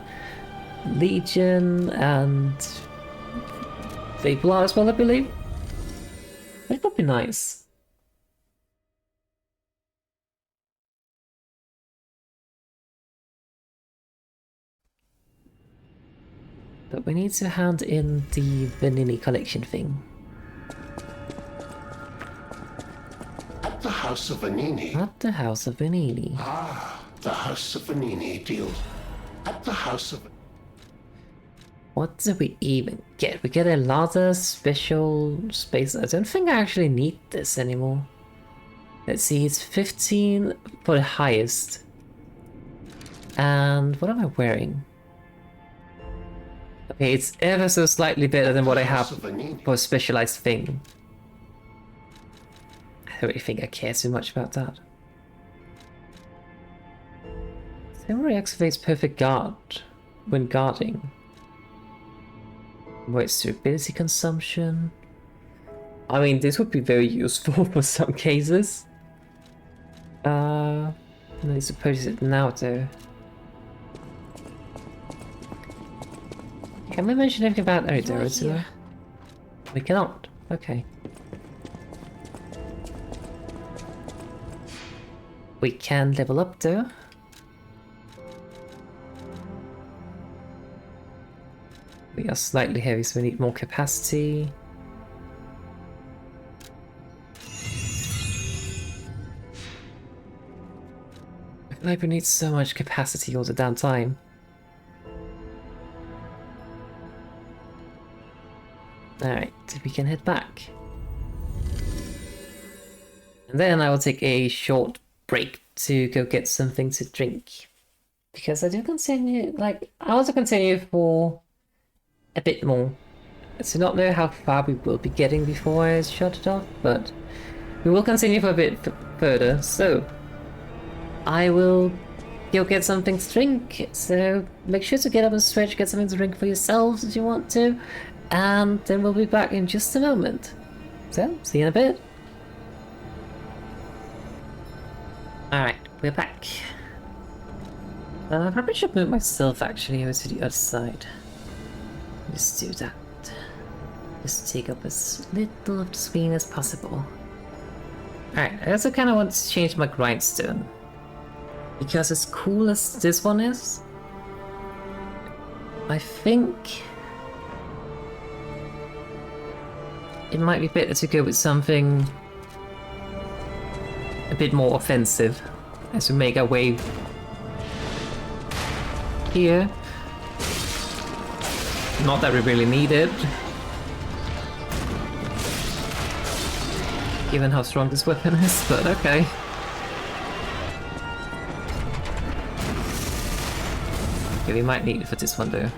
legion and Vapor as well, I believe. That would be nice. But we need to hand in the Vanini collection thing. At the House of Vanini. At the House of Vanini. Ah, the House of Vanini deals. At the House of... What do we even get? We get a lot of special space. I don't think I actually need this anymore. Let's see, it's 15 for the highest. And what am I wearing? Okay, it's ever so slightly better than what I have for a specialized thing. I don't really think I care too much about that. Samurai activates perfect guard when guarding. Wait, durability consumption. I mean, this would be very useful for some cases. I need to purchase it now though. Can we mention anything about Arazeena? We cannot. Okay. We can level up though. We are slightly heavy, so we need more capacity. I feel like we need so much capacity all the damn time. Alright, we can head back. And then I will take a short break to go get something to drink. Because I do continue, like, I want to continue for a bit more. I do not know how far we will be getting before I shut it off, but we will continue for a bit further, so I will go get something to drink, so make sure to get up and stretch, get something to drink for yourselves if you want to, and then we'll be back in just a moment. So, see you in a bit. Alright, we're back. I probably should move myself actually over to the other side. Just do that. Just take up as little of the screen as possible. Alright, I also kind of want to change my grindstone. Because as cool as this one is, I think it might be better to go with something a bit more offensive as we make our way here. Not that we really need it, given how strong this weapon is, but okay. Okay, we might need it for this one though.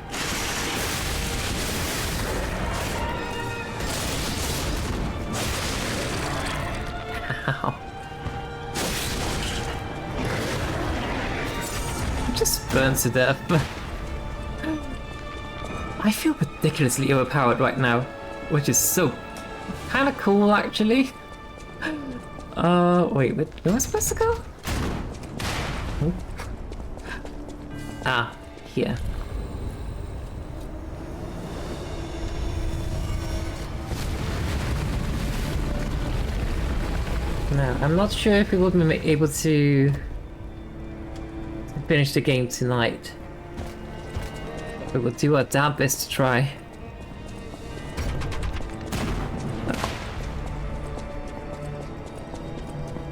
Ow. I'm just burned to death. I feel ridiculously overpowered right now, which is so kind of cool actually. Wait, where am I supposed to go? Oh. Ah, here. Now, I'm not sure if we will be able to finish the game tonight. But we'll do our damn best to try.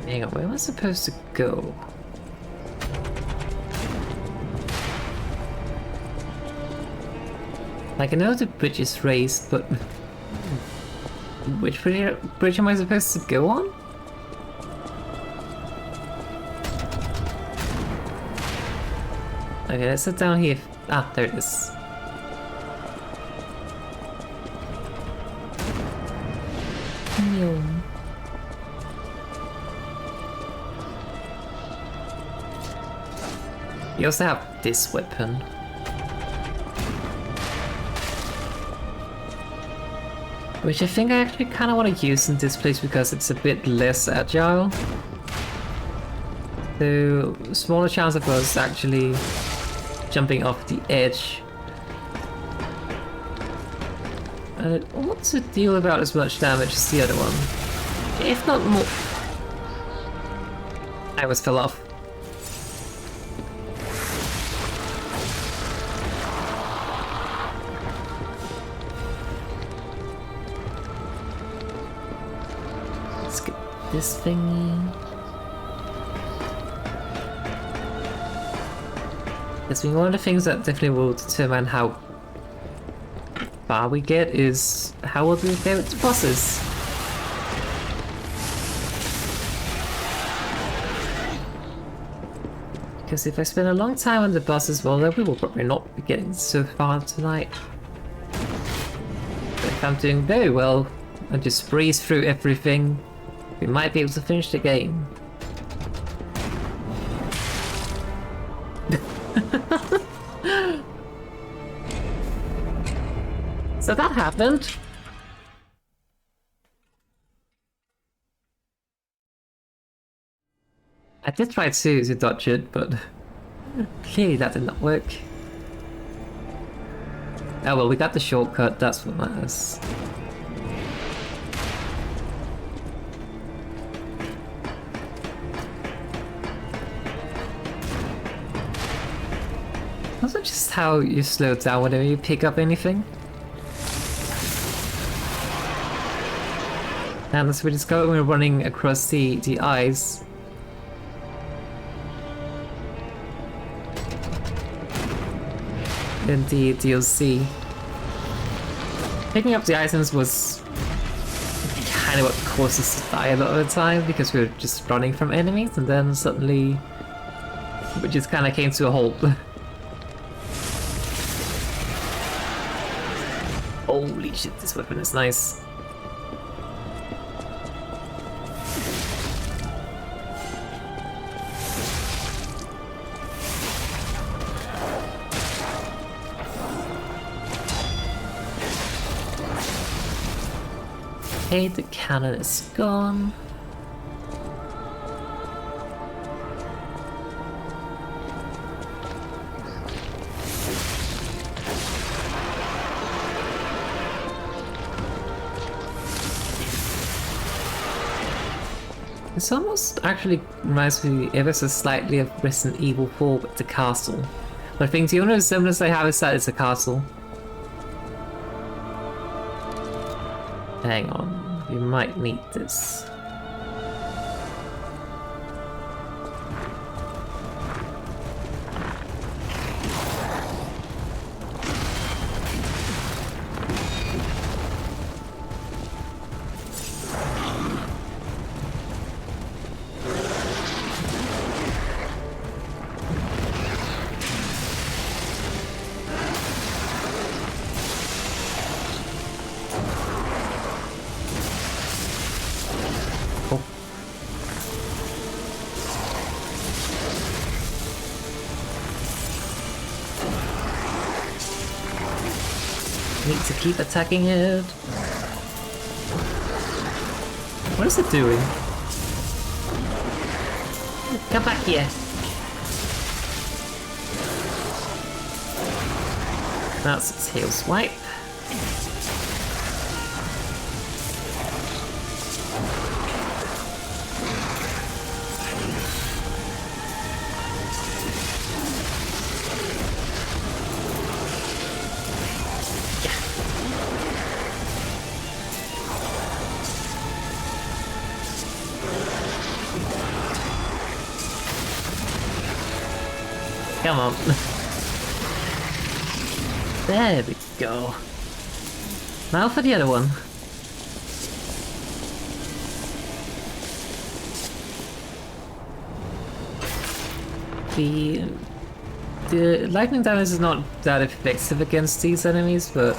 Hang on, where am I supposed to go? Like, I know the bridge is raised, but Which bridge am I supposed to go on? Okay, let's sit down here. Ah, there it is. You also have this weapon. Which I think I actually kind of want to use in this place because it's a bit less agile. So, smaller chance of us actually jumping off the edge. What's the deal about as much damage as the other one? If not more. I almost fell off. Let's get this thingy. Yes, I mean, one of the things that definitely will determine how far we get is how will we go with bosses. Because if I spend a long time on the bosses, well, then we will probably not be getting so far tonight. But if I'm doing very well and just breeze through everything, we might be able to finish the game. So that happened. I did try to dodge it, but clearly that did not work. Oh well, we got the shortcut, that's what matters. Also just how you slow down whenever you pick up anything. And as we discovered when we were running across the ice. In the DLC. Picking up the items was kind of what caused us to die a lot of the time because we were just running from enemies and then suddenly we just kind of came to a halt. Holy shit, this weapon is nice. Okay, the cannon is gone. This almost actually reminds me ever so slightly of Resident Evil 4 with the castle. But I think the only resemblance I have is that it's a castle. Hang on, we might need this. Need to keep attacking it. What is it doing? Come back here. That's its tail swipe. Come on. There we go. Now for the other one. The lightning damage is not that effective against these enemies, but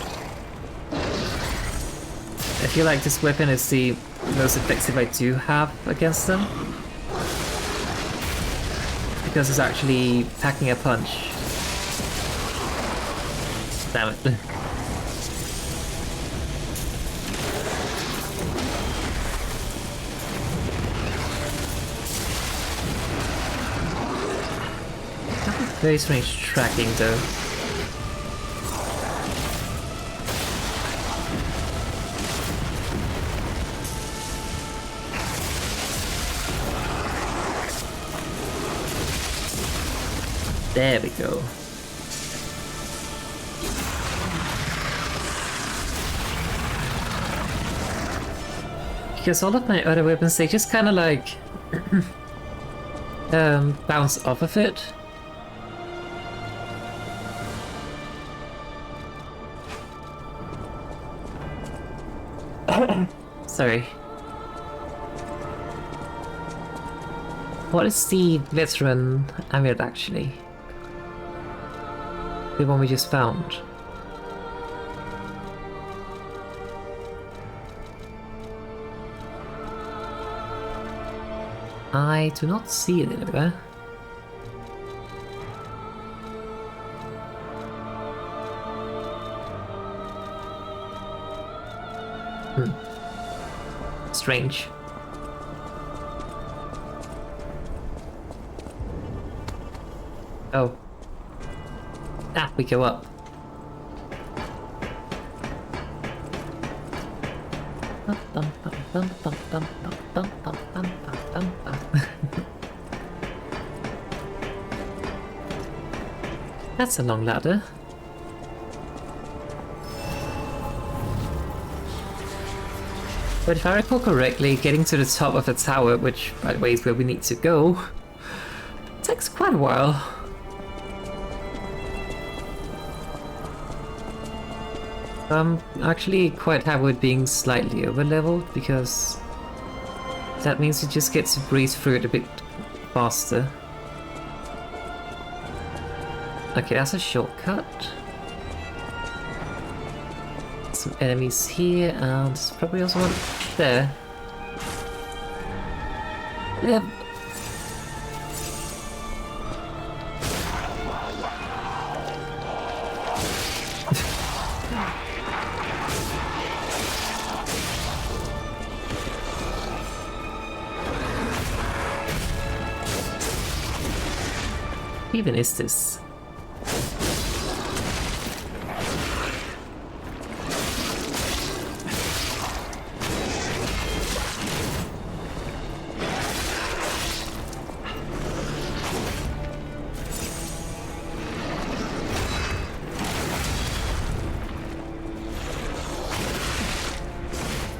I feel like this weapon is the most effective I do have against them. Because it's actually packing a punch. Damn it. Very strange tracking though. There we go. Because all of my other weapons, they just kind of like bounce off of it. Sorry. What is the veteran amulet actually? The one we just found. I do not see it anywhere. Strange. Oh. Ah, we go up. That's a long ladder. But if I recall correctly, getting to the top of the tower, which by the way is where we need to go, takes quite a while. I'm actually quite happy with being slightly over-leveled, because that means you just get to breeze through it a bit faster. Okay, that's a shortcut. Some enemies here, and there's probably also one there. Yep. What even is this?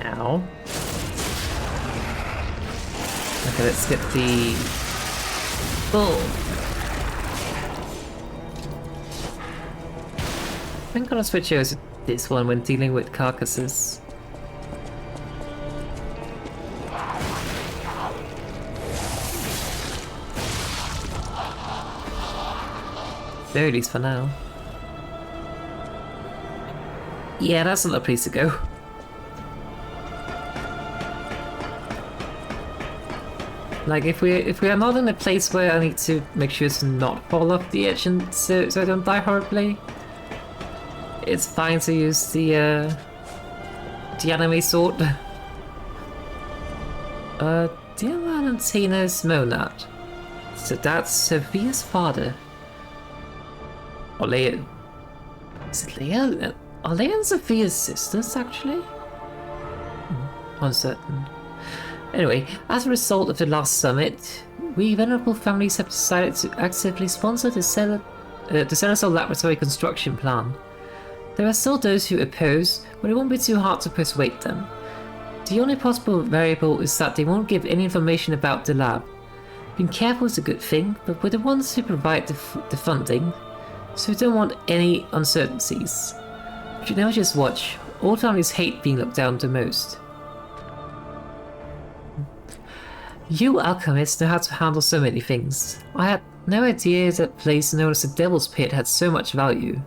Ow. Okay, let's get the bull. I'm gonna switch over to this one when dealing with carcasses. There, at least for now. Yeah, that's not a place to go. Like, if we are not in a place where I need to make sure to not fall off the edge and so I don't die horribly, it's fine to use the anime sword. Dear Valentina's monad. So that's Sophia's father. Or Leia. Is it Leia? Are Leia and Sophia's sisters, actually? Uncertain. Anyway, as a result of the last summit, we venerable families have decided to actively sponsor the Celestial Laboratory construction plan. There are still those who oppose, but it won't be too hard to persuade them. The only possible variable is that they won't give any information about the lab. Being careful is a good thing, but we're the ones who provide the funding, so we don't want any uncertainties. But you never just watch. All families hate being looked down the most. You alchemists know how to handle so many things. I had no idea that place known as the Devil's Pit had so much value.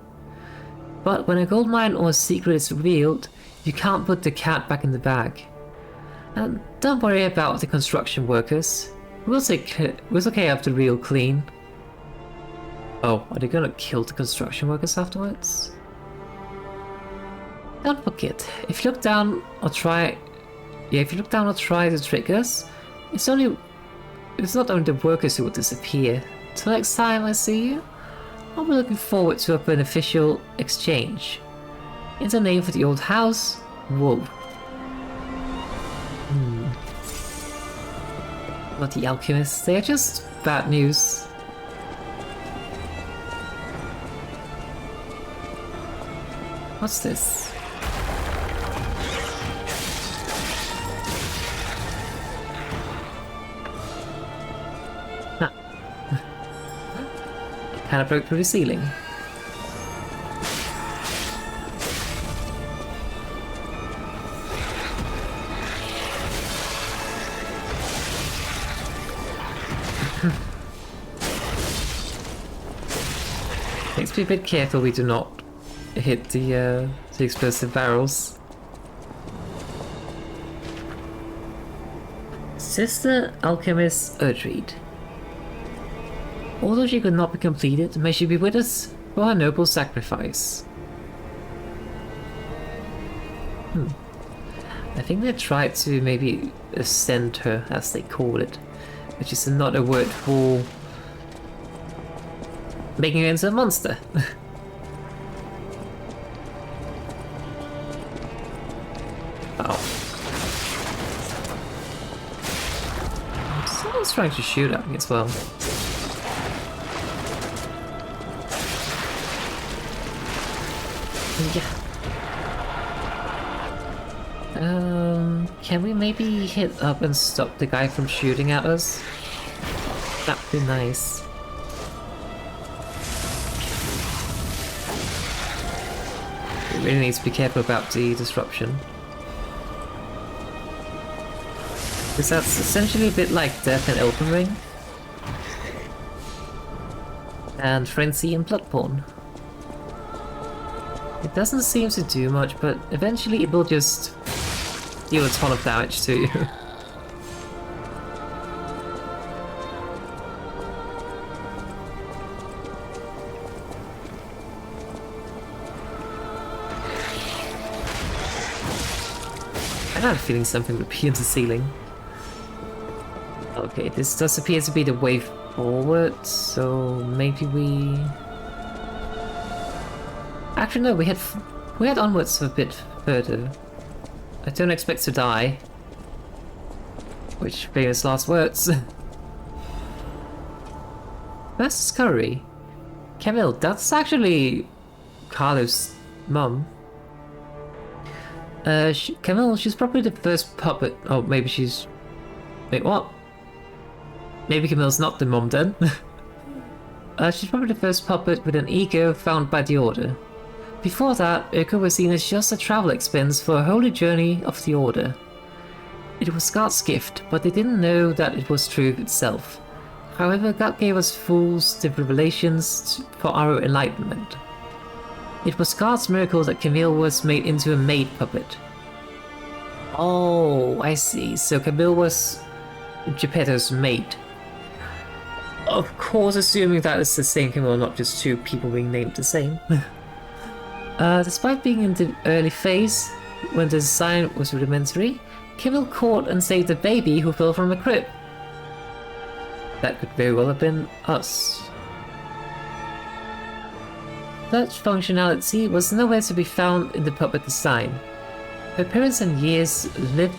But when a gold mine or a secret is revealed, you can't put the cat back in the bag. And don't worry about the construction workers. We'll take care of the real clean. Oh, are they gonna kill the construction workers afterwards? Don't forget, if you look down or try to trick us, it's not only the workers who will disappear. Till next time I see you, I'll be looking forward to a beneficial exchange. In the name for the old house, whoa. Not the alchemists, they are just bad news. What's this? Nah. Kinda broke through the ceiling. Let's be a bit careful we do not hit the explosive barrels. Sister Alchemist Island. Although she could not be completed, may she be with us for her noble sacrifice. I think they tried to maybe ascend her, as they call it, which is another word for making her into a monster. Oh. Someone's trying to shoot at me as well. Yeah. Can we maybe hit up and stop the guy from shooting at us? That'd be nice. We really need to be careful about the disruption. Because that's essentially a bit like Death in Elden Ring. And Frenzy in Bloodborne. It doesn't seem to do much, but eventually it will just deal a ton of damage to you. I got a feeling something would appear in the ceiling. Okay, this does appear to be the way forward, so maybe we... Actually no, we head onwards a bit further. I don't expect to die. Which famous last words. First discovery. Camille, that's actually Carlo's mum. Camille, she's probably the first puppet. Oh, maybe she's... Wait, what? Maybe Camille's not the mum then. She's probably the first puppet with an ego found by the Order. Before that, Urko was seen as just a travel expense for a holy journey of the Order. It was God's gift, but they didn't know that it was truth itself. However, God gave us fools the revelations for our enlightenment. It was God's miracle that Camille was made into a maid puppet. Oh, I see. So Camille was Geppetto's maid. Of course, assuming that it's the same Camille, not just two people being named the same. Despite being in the early phase, when the design was rudimentary, Camille caught and saved a baby who fell from a crib. That could very well have been us. Such functionality was nowhere to be found in the puppet design. Her appearance and years lived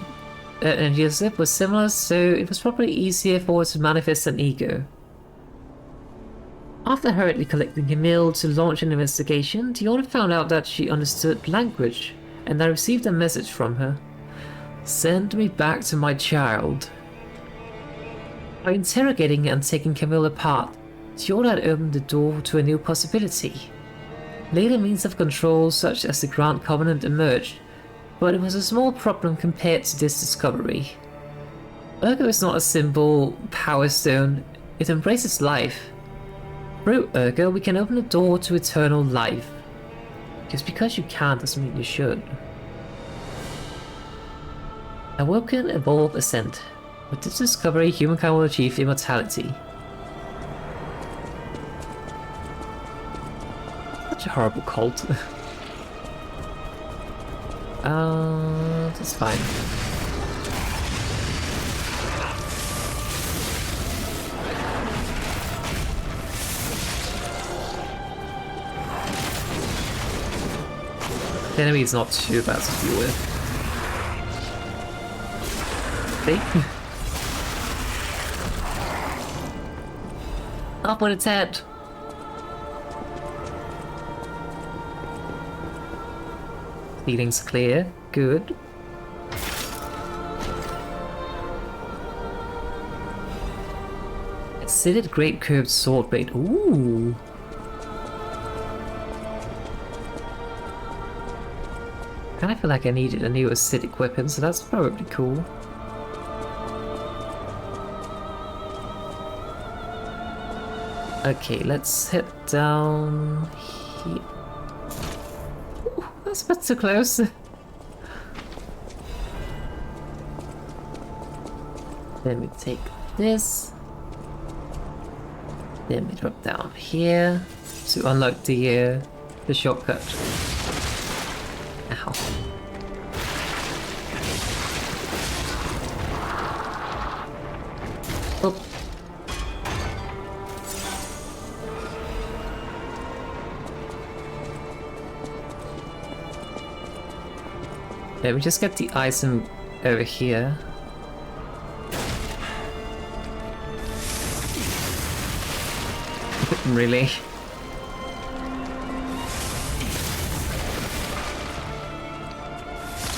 were similar, so it was probably easier for her to manifest an ego. After hurriedly collecting Camille to launch an investigation, the Order found out that she understood language, and I received a message from her. Send me back to my child. By interrogating and taking Camille apart, the Order had opened the door to a new possibility. Later means of control such as the Grand Covenant emerged, but it was a small problem compared to this discovery. Urko is not a simple power stone, it embraces life. Through Urga, we can open a door to eternal life. Because you can't doesn't mean you should. Awoken, evolve, ascend. With this discovery, humankind will achieve immortality. Such a horrible cult. That's fine. The enemy is not too bad to deal with. See? Up with its head! Feelings clear. Good. Acidic great curved sword blade. Ooh! I feel like I needed a new acidic weapon, so that's probably cool. Okay, let's head down here. Ooh, that's a bit too close. Then we take this. Then we drop down here to unlock the shortcut. Ow. Oh. Let me just get the item over here. Really?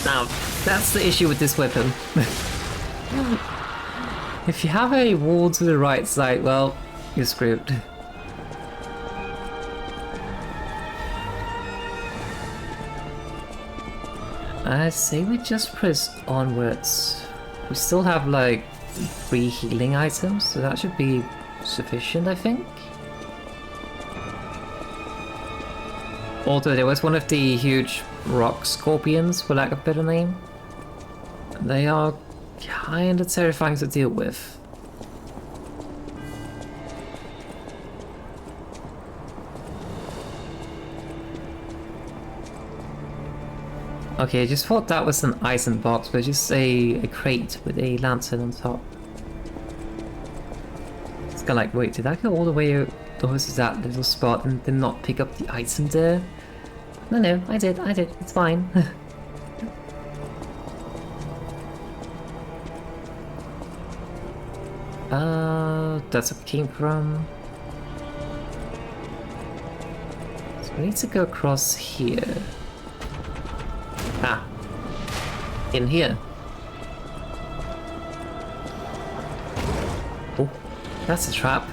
Now, that's the issue with this weapon. If you have a wall to the right side, well, you're screwed. I say we just press onwards. We still have like 3 healing items, so that should be sufficient, I think. Although there was one of the huge rock scorpions, for lack of a better name. They are kinda terrifying to deal with. Okay, I just thought that was an item box, but just a crate with a lantern on top. It's kinda like, wait, did I go all the way over to that little spot and then not pick up the item there? No, I did, it's fine. That's where it came from. So we need to go across here. Ah, in here. Oh, that's a trap.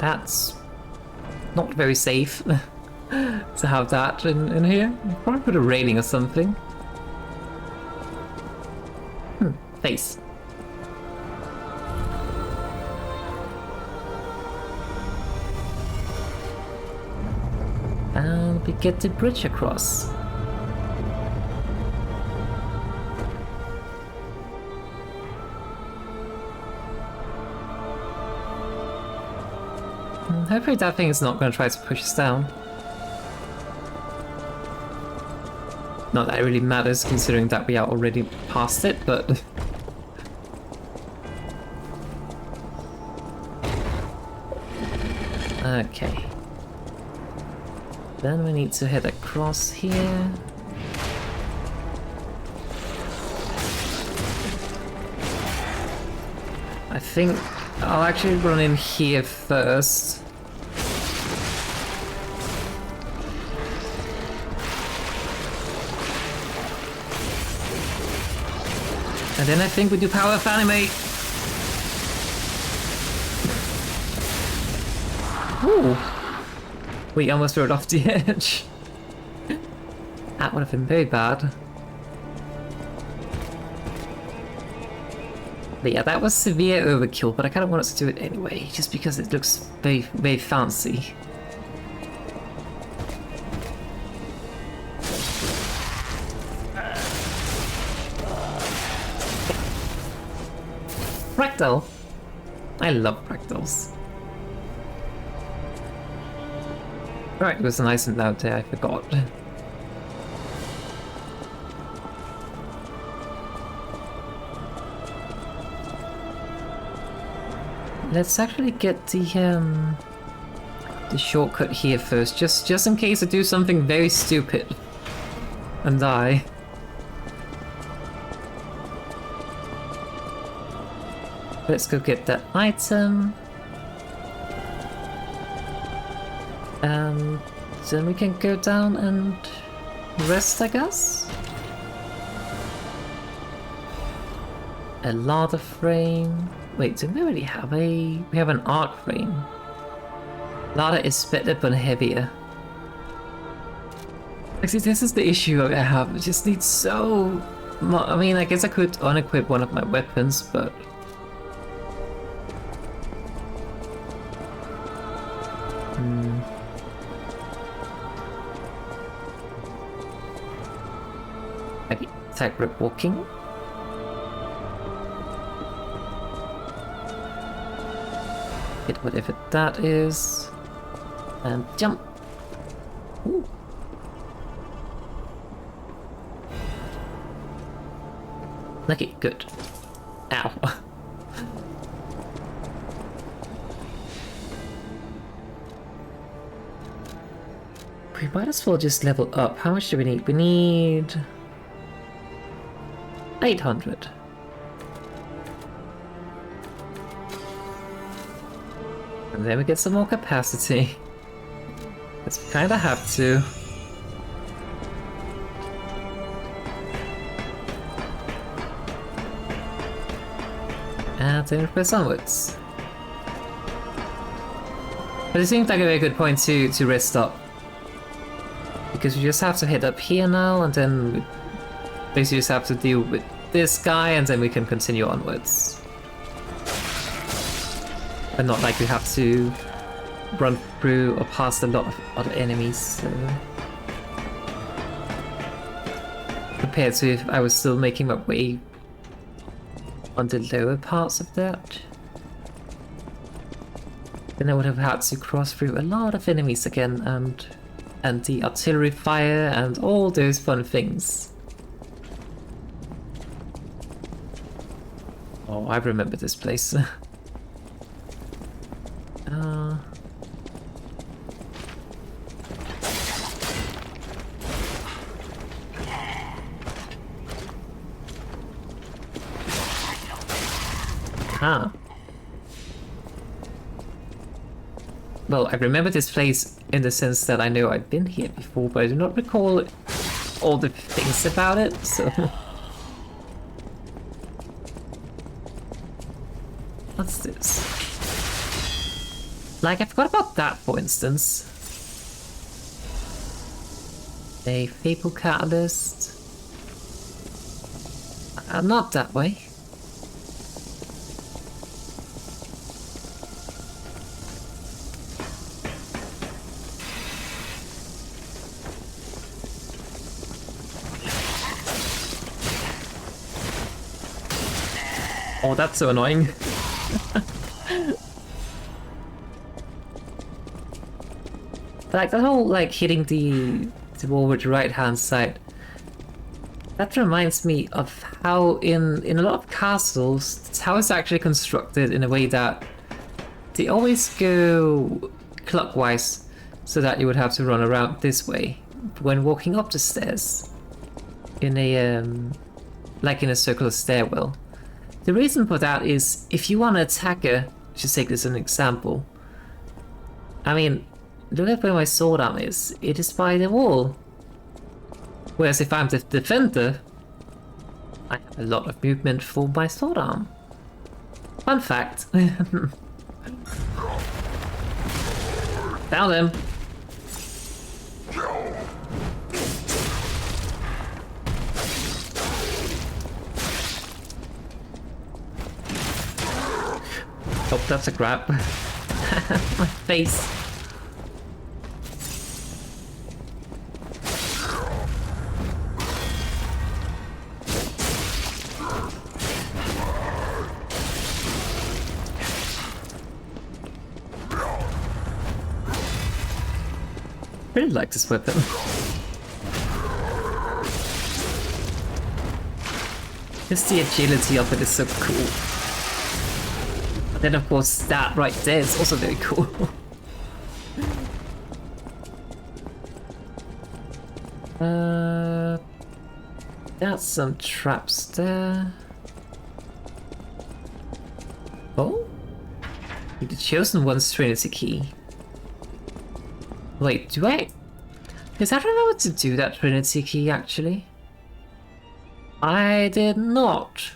That's not very safe to have that in here. Probably put a railing or something. Face. And we get the bridge across. Hopefully that thing is not going to try to push us down. Not that it really matters considering that we are already past it, but... Okay. Then we need to head across here. I think I'll actually run in here first. And then I think we do power of animate. Ooh. We almost rode off the edge. That would have been very bad. But yeah, that was severe overkill, but I kind of wanted to do it anyway, just because it looks very, very fancy. Fractal! I love fractals. Right, it was nice and loud there, I forgot. Let's actually get the shortcut here first, just in case I do something very stupid and die. Let's go get that item. And then we can go down and rest, I guess? A ladder frame. Wait, do we already have a... We have an arc frame. Ladder is better but heavier. Actually, this is the issue I have. I just need so much. I mean, I guess I could unequip one of my weapons, but... Maybe tightrope walking. Hit whatever that is. And jump. Ooh. Okay, good. Ow. We might as well just level up. How much do we need? We need 800. And then we get some more capacity. Because we kinda have to. And then we press onwards. But it seems like a very good point to rest up. Because we just have to head up here now, and then we basically just have to deal with this guy, and then we can continue onwards. And not like we have to run through or past a lot of other enemies, so... Compared to if I was still making my way on the lower parts of that, then I would have had to cross through a lot of enemies again, and the artillery fire and all those fun things. Oh, I remember this place. Huh. Well, I remember this place in the sense that I know I've been here before, but I do not recall all the things about it, so... What's this? Like, I forgot about that, for instance. A Fable Catalyst. Not that way. Oh, that's so annoying. Like, that whole, like, hitting the wall with the right-hand side. That reminds me of how in a lot of castles, it's how it's actually constructed in a way that they always go clockwise, so that you would have to run around this way when walking up the stairs in a, like in a circular stairwell. The reason for that is, if you want to attack her, just take this as an example. I mean, look at where my sword arm is. It is by the wall. Whereas if I'm the defender, I have a lot of movement for my sword arm. Fun fact. Found him. Oh, that's a grab. My face. I really like this weapon. Just the agility of it is so cool. But then of course that right there is also very cool. That's some traps there. Oh? The chosen one's Trinity key. Wait, do I? Because I don't know what to do that Trinity key actually. I did not.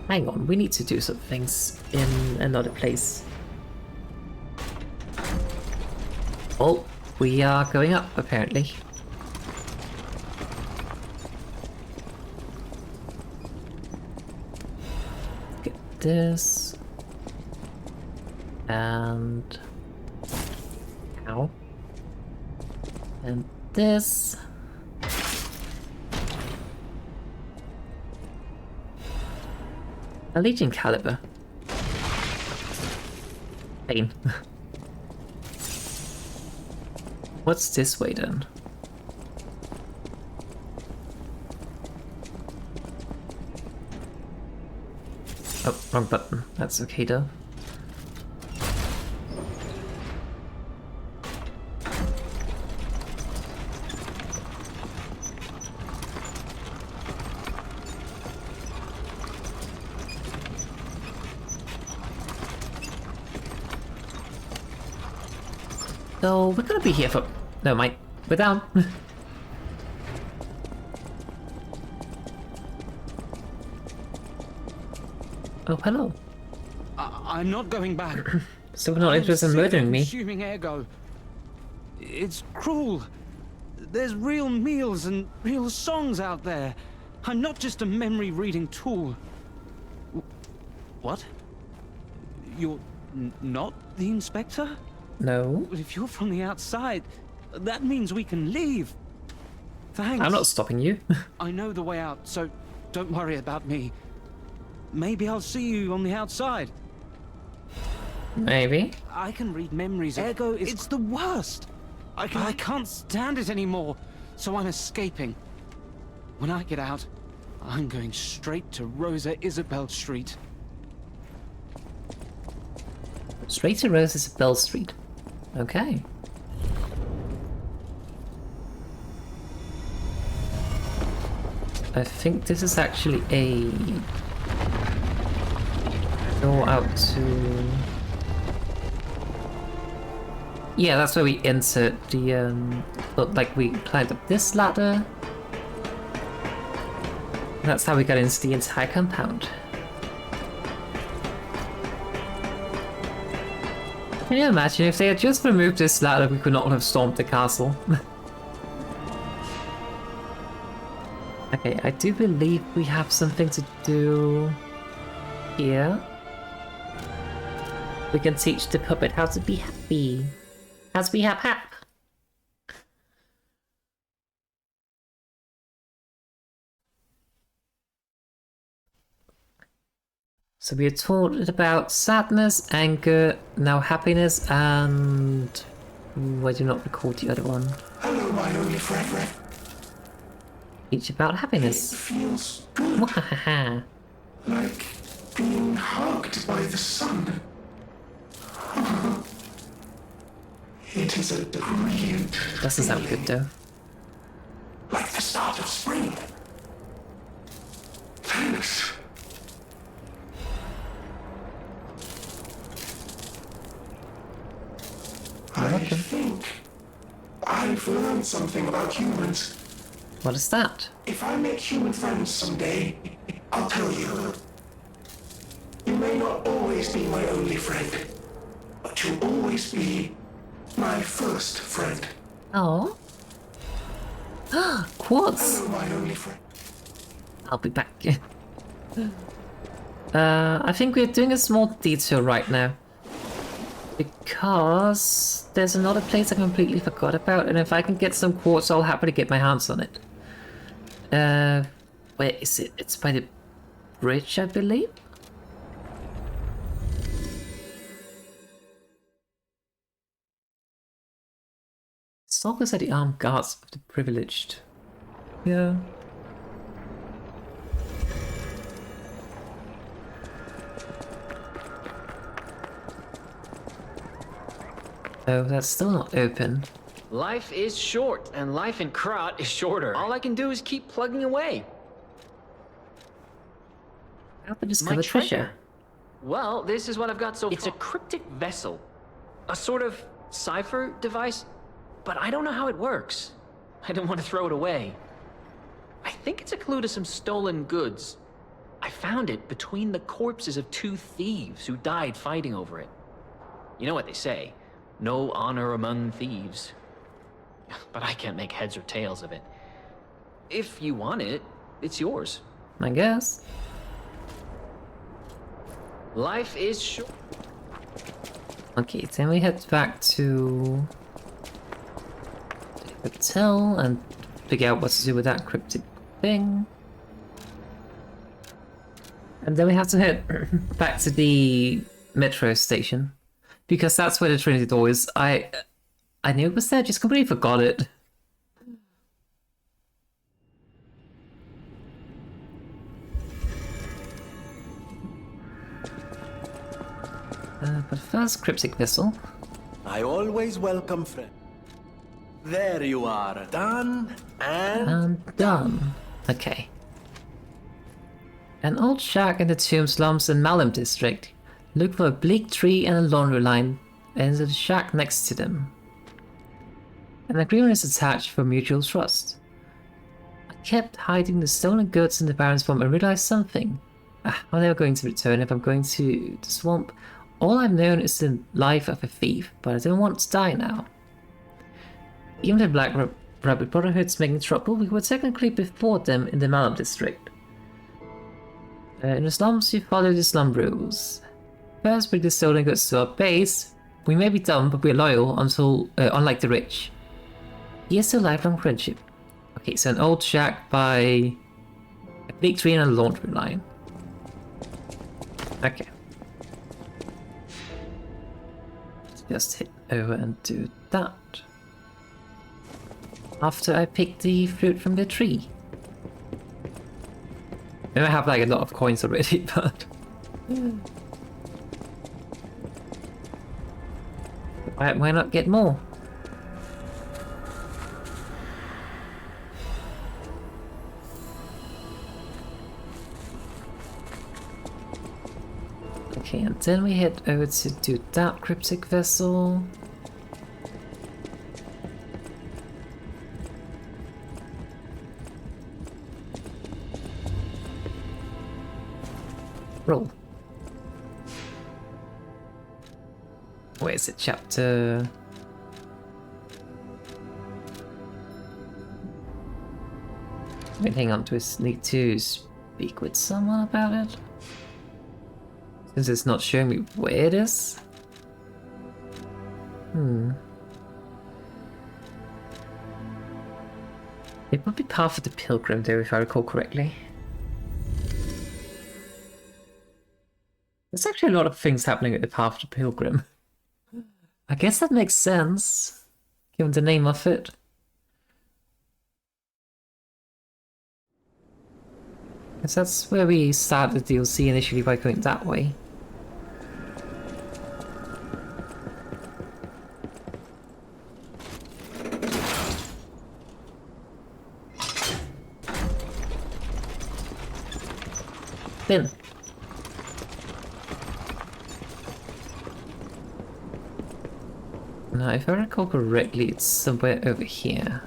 Hang on, we need to do some things in another place. Oh, we are going up apparently. Get this. And ow. And this. A Legion caliber. Pain. What's this way then? Oh, wrong button. That's okay though. So we're gonna be here for... No, mind. We're down. Oh, hello. I'm not going back. So we're not interested in murdering me. Consuming ergo. It's cruel. There's real meals and real songs out there. I'm not just a memory-reading tool. What? You're not the inspector? No. Well, if you're from the outside, that means we can leave. Thanks. I'm not stopping you. I know the way out, so don't worry about me. Maybe I'll see you on the outside. Maybe. I can read memories. Ergo, it's the worst. I can't stand it anymore, so I'm escaping. When I get out, I'm going straight to Rosa Isabel Street. Straight to Rosa Isabel Street. Okay. I think this is actually a door out to... Yeah, that's where we insert the, like we climbed up this ladder. That's how we got into the entire compound. Can you imagine if they had just removed this ladder, we could not have stormed the castle. Okay, I do believe we have something to do here. We can teach the puppet how to be happy. How to be hap. So we are taught about sadness, anger, now happiness, and... Ooh, I do not recall the other one. Hello, my only friend. Teach about happiness. It feels good. Like being hugged by the sun. It is a brilliant Doesn't sound good though. Like the start of spring. Thanks. I think I've learned something about humans. What is that? If I make human friends someday, I'll tell you. You may not always be my only friend, but you'll always be my first friend. Oh. Quartz! Hello, my only friend. I'll be back. I think we're doing a small detour right now. Because there's another place I completely forgot about, and if I can get some quartz, I'll happily get my hands on it. Where is it? It's by the bridge, I believe? Stalkers are the armed guards of the privileged. Yeah. Oh, that's still not open. Life is short, and life in Krat is shorter. All I can do is keep plugging away. How to discover treasure? Well, this is what I've got so far. It's a cryptic vessel. A sort of cipher device, but I don't know how it works. I don't want to throw it away. I think it's a clue to some stolen goods. I found it between the corpses of 2 thieves who died fighting over it. You know what they say, no honor among thieves. But I can't make heads or tails of it. If you want it, it's yours. I guess. Life is short. Okay, then we head back to the hotel and figure out what to do with that cryptic thing. And then we have to head back to the metro station, because that's where the Trinity door is. I knew it was there, just completely forgot it. But first, Cryptic Vessel. I always welcome friends. There you are, done and done. Okay. An old shack in the tomb slums in Malum district. Look for a bleak tree and a laundry line, and the shack next to them. An agreement is attached for mutual trust. I kept hiding the stolen goods in the Baron's farm and realized something. I'm never going to return if I'm going to the swamp. All I've known is the life of a thief, but I don't want to die now. Even the Black Rabbit Brotherhood's making trouble, we were technically before them in the Malum district. In the slums, you follow the slum rules. First, bring the stolen goods to our base. We may be dumb, but we're loyal until, unlike the rich. Here's to lifelong friendship. Okay, so an old shack by a big tree and a laundry line. Okay. Let's just hit over and do that. After I pick the fruit from the tree. I have like a lot of coins already, but... Why not get more? Okay, and then we head over to do that cryptic vessel. Roll. Where is it? Chapter... Wait, hang on, do I need to speak with someone about it? Since it's not showing me where it is? It would be Path of the Pilgrim though, if I recall correctly. There's actually a lot of things happening at the Path of the Pilgrim. I guess that makes sense, given the name of it. Because that's where we started the DLC initially by going that way. Bin. Now, if I recall correctly, it's somewhere over here.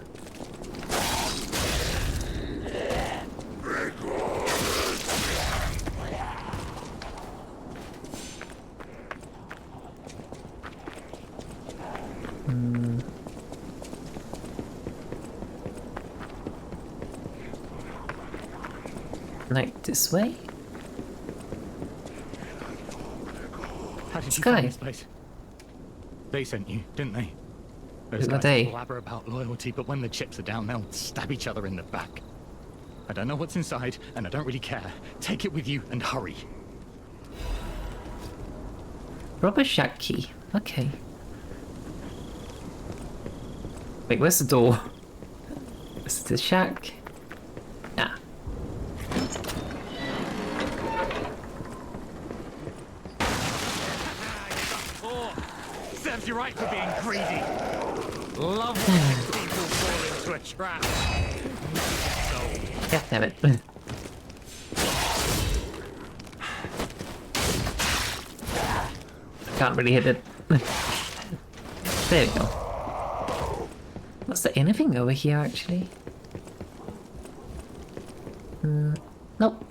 Like this way? How did you Sky. find this place? They sent you, didn't they? Those Who are guys they? blabber about loyalty, but when the chips are down, they'll stab each other in the back. I don't know what's inside, and I don't really care. Take it with you and hurry. Rubber shack key. Okay. Wait, where's the door? Is it the shack? Nah. Serves you right for being greedy. Love when people fall into a trap. God damn it. Can't really hit it. There we go. Was there anything over here actually? Nope.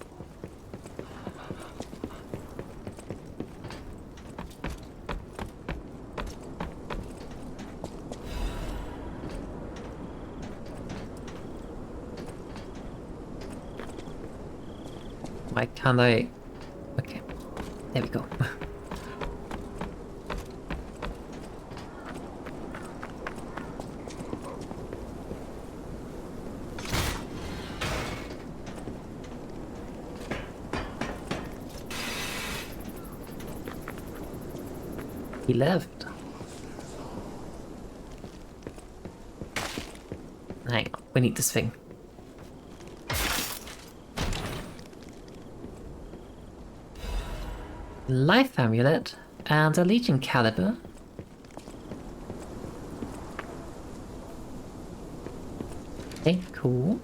Why can't I? Okay, there we go. He left. Hang on, we need this thing. Life amulet and a Legion caliber. Okay, cool.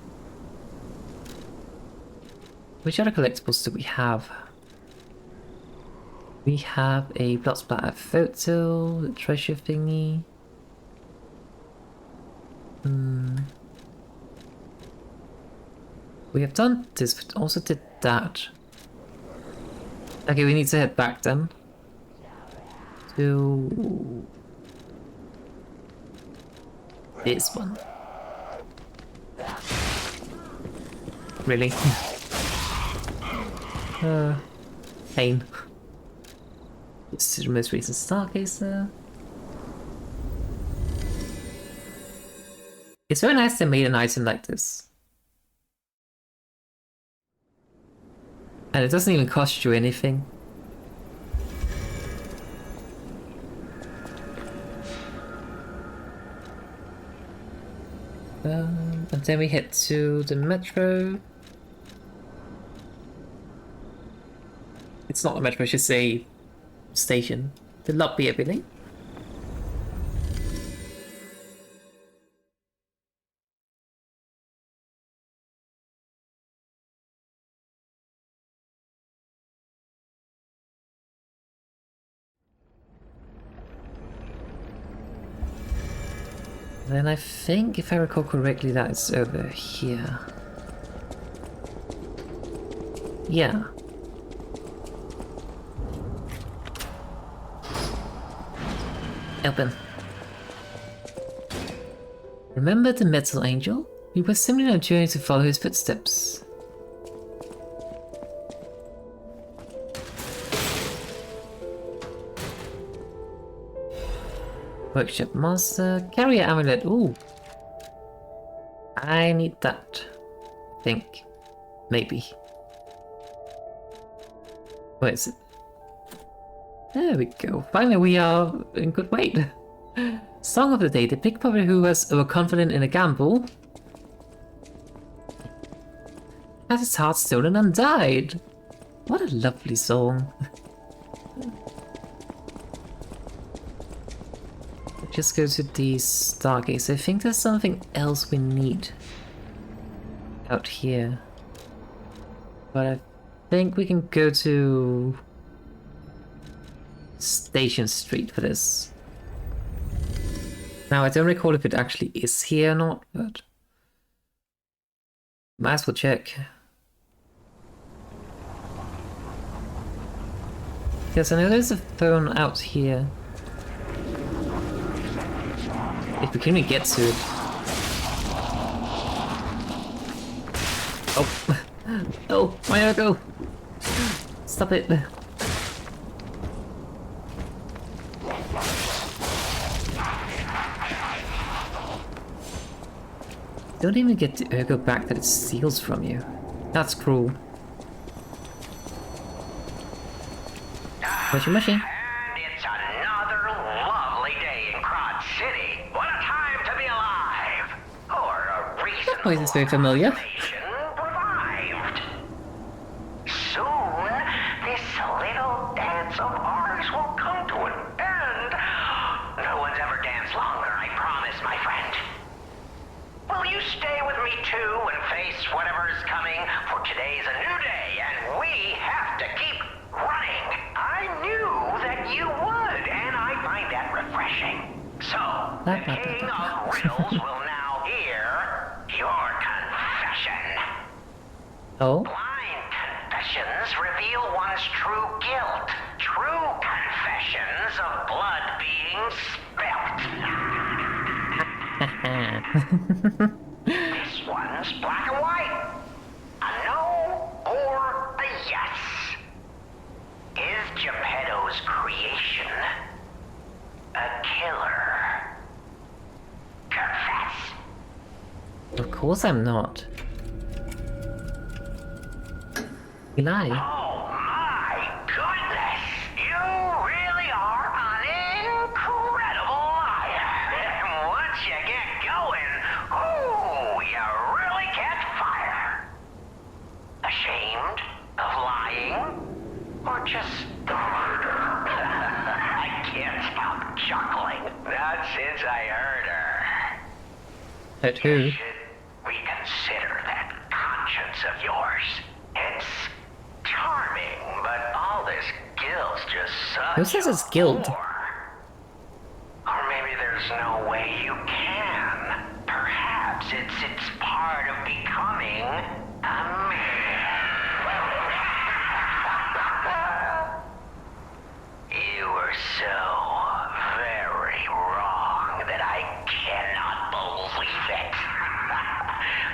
Which other collectibles do we have? We have a blood splatter photo, the treasure thingy. We have done this, but also did that. Okay, we need to head back then. To this one. Really? Pain. This is the most recent Stargazer. It's very nice they made an item like this. And it doesn't even cost you anything. And then we head to the metro. It's not a metro, I should say station. The lobby, I believe. Then I think, if I recall correctly, that is over here. Yeah. Open. Remember the Metal Angel? We were simply on a journey to follow his footsteps. Workshop Master. Carrier Amulet. Ooh. I need that. I think. Maybe. Where is it? There we go. Finally, we are in good weight. Song of the day. The pickpocket who was overconfident in a gamble had his heart stolen and died. What a lovely song. Just go to the Stargaze. I think there's something else we need out here. But I think we can go to Station Street for this. Now, I don't recall if it actually is here or not, but might as well check. Yes, I know there's a phone out here. If we can even get to it. Oh. Oh. My Ergo! Stop it. Don't even get the Ergo back that it steals from you. That's cruel. Mushy mushy. And it's another lovely day in Krat City. What a time to be alive! Or a reason That voice is very familiar. revived. Soon, this little dance of ours will come to an end. No one's ever danced longer, I promise, my friend. Will you stay with me too and face whatever is coming? For today's a new day, and we have to keep running. I knew that you would, and I find that refreshing. So, the King of Riddles will now hear your confession. Oh? Blind confessions reveal one's true guilt. True confessions of blood being spilt. This one's black and white. A no or a yes. Is Geppetto's creation a killer? Confess. Of course I'm not. You lie. Oh my goodness! You really are an incredible liar. And once you get going, ooh, you really catch fire. Ashamed of lying? Or just the murder? I can't stop chuckling. Not since I heard her. At who? You should reconsider that conscience of yours. It's charming, but all this guilt's just such Who says it's guilt? Or maybe there's no way you can. Perhaps it's part of becoming a man. You were so very wrong that I cannot believe it.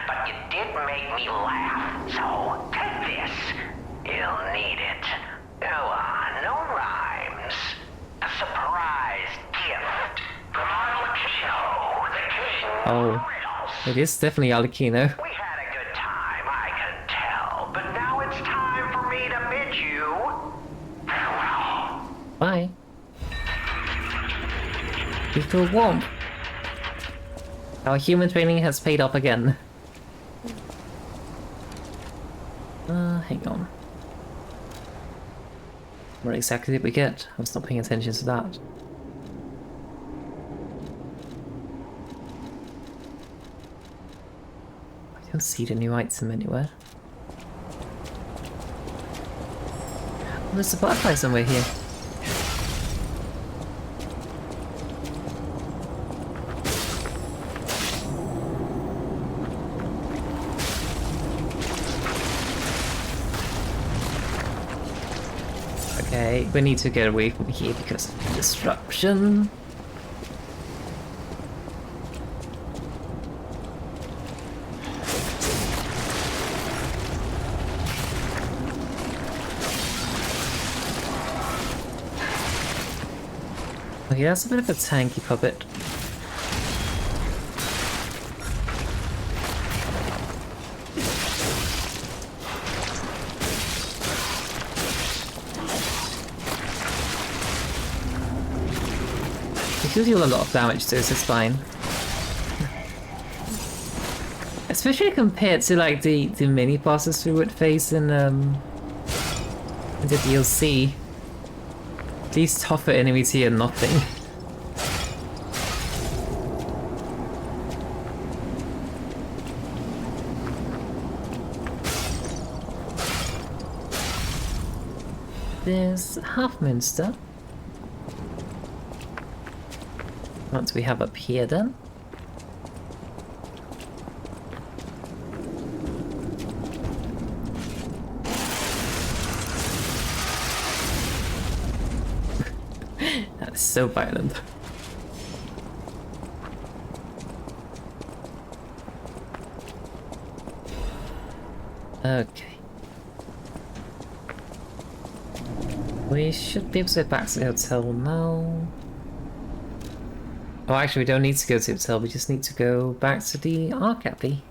But you did make me laugh, so take this. You'll need it. Go on, no rhymes. A surprise gift from Arlecchino, the king of Oh. riddles. It is definitely Alchemist. We had a good time, I can tell. But now it's time for me to bid you farewell. Bye. You feel warm. Our human training has paid off again. Hang on. What exactly did we get? I was not paying attention to that. I don't see the new item anywhere. Oh, there's a butterfly somewhere here. Okay, we need to get away from here because of disruption. Okay, that's a bit of a tanky puppet. It will deal a lot of damage to us, it's fine. Especially compared to like the mini bosses we would face in the DLC. These tougher enemies here are nothing. There's half Minster. What do we have up here then? That's so violent. Okay. We should be able to get back to the hotel now. Oh, actually, we don't need to go to the hotel. We just need to go back to the Arche Abbey.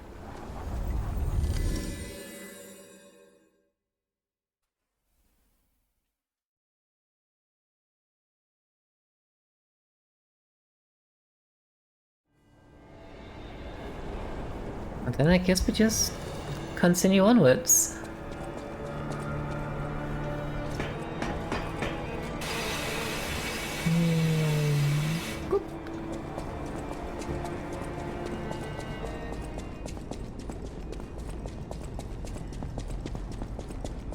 And then I guess we just continue onwards.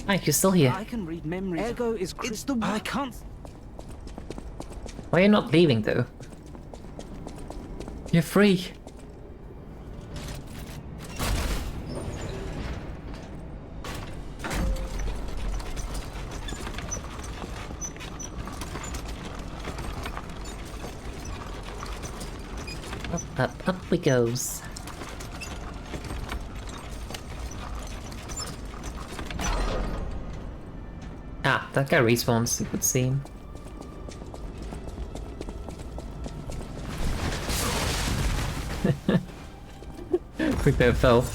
Hi, you're still here. I can read memories. Ego is it's the I can't. Why are you not leaving though? You're free. Up we goes. Ah, that guy respawns, it would seem. Quick there fell.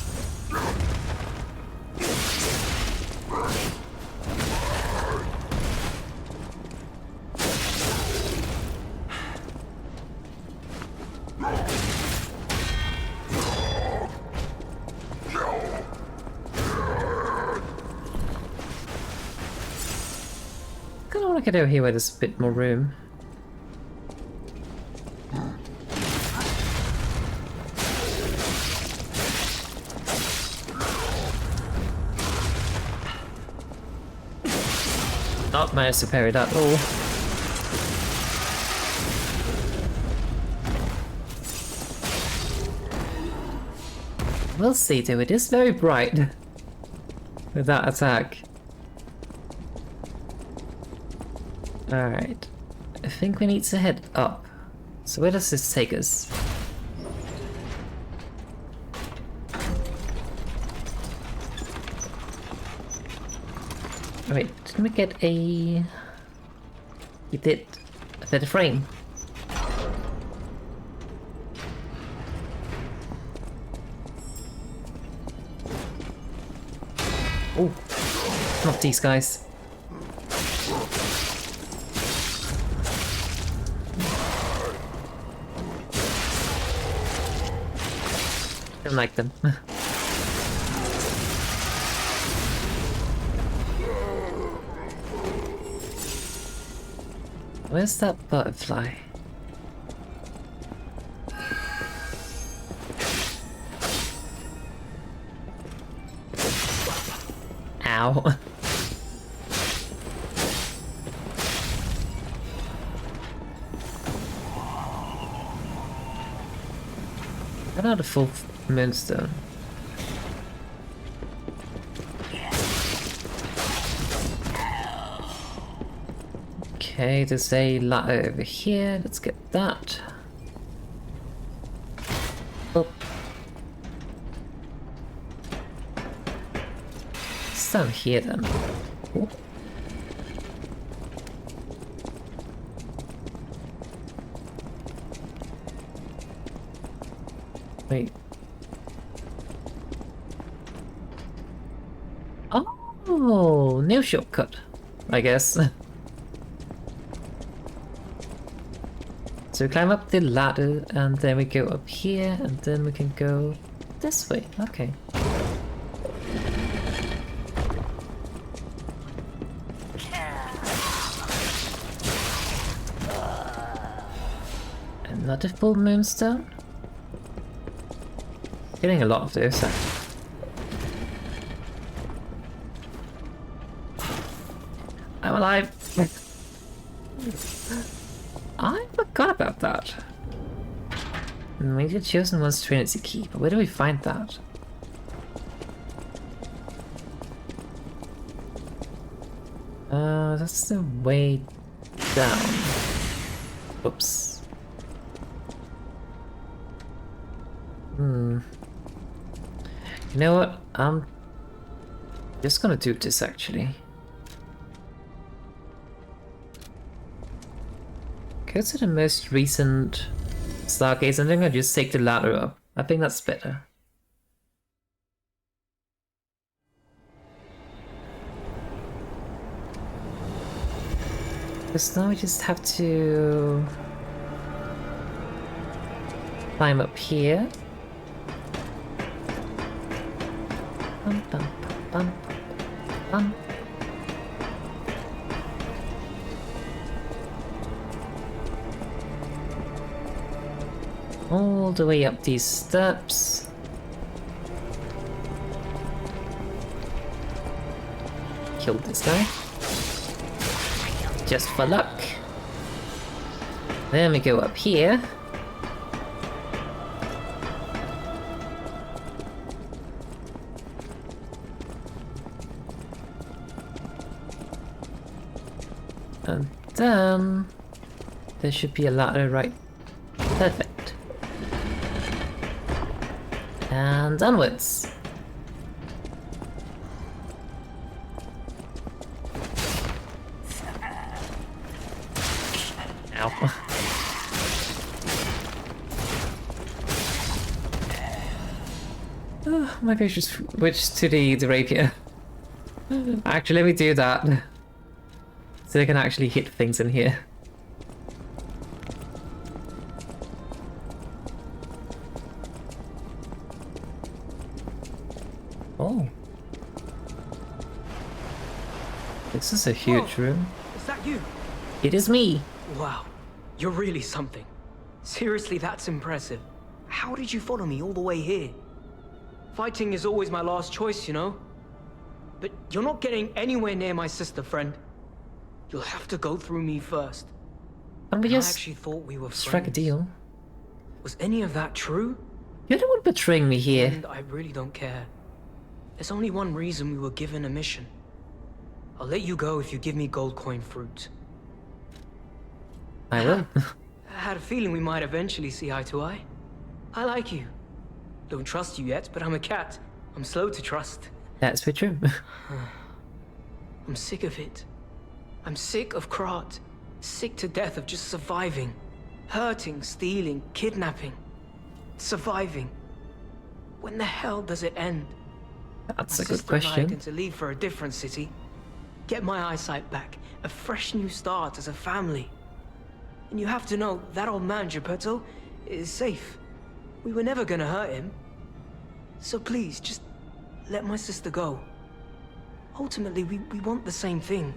I could over here where there's a bit more room. Not managed to parry that at all. We'll see though, it is very bright with that attack. Alright, I think we need to head up. So where does this take us? Wait, didn't we get a... We did a better frame. Oh, not these guys. Don't like them. Where's that butterfly? Ow. Another full moonstone. Okay, there's a ladder over here. Let's get that. Oh. It's down here then. Oh. Wait. Oh, new shortcut, I guess. So we climb up the ladder and then we go up here and then we can go this way. Okay. Another full moonstone. Getting a lot of those. I'm alive. I forgot about that. Maybe the chosen one's Trinity key, but where do we find that? That's the way down. Oops. You know what? I'm just gonna do this actually. go to the most recent Stargaze and then I'll just take the ladder up. I think that's better. Because now we just have to climb up here. Bum, bum, bum, bum. All the way up these steps. Kill this guy. Just for luck. Then we go up here. And then there should be a ladder right. Perfect. And onwards. Ow. Oh, maybe I should switch to the rapier. Actually, let me do that. So I can actually hit things in here. Oh. This is a huge room. Is that you? It is me. Wow, you're really something. Seriously, that's impressive. How did you follow me all the way here? Fighting is always my last choice, you know? But you're not getting anywhere near my sister, friend. You'll have to go through me first. And we I just actually thought we were strike a deal. Was any of that true? You're the one betraying me here. And I really don't care. There's only one reason we were given a mission. I'll let you go if you give me gold coin fruit. I will. I had a feeling we might eventually see eye to eye. I like you. Don't trust you yet, but I'm a cat. I'm slow to trust. That's pretty true. I'm sick of it. I'm sick of Krat. Sick to death of just surviving. Hurting, stealing, kidnapping. Surviving. When the hell does it end? That's my a good sister and I are question. going to leave for a different city. Get my eyesight back. A fresh new start as a family. And you have to know, that old man, Geppetto, is safe. We were never gonna hurt him. So please, just let my sister go. Ultimately, we want the same thing.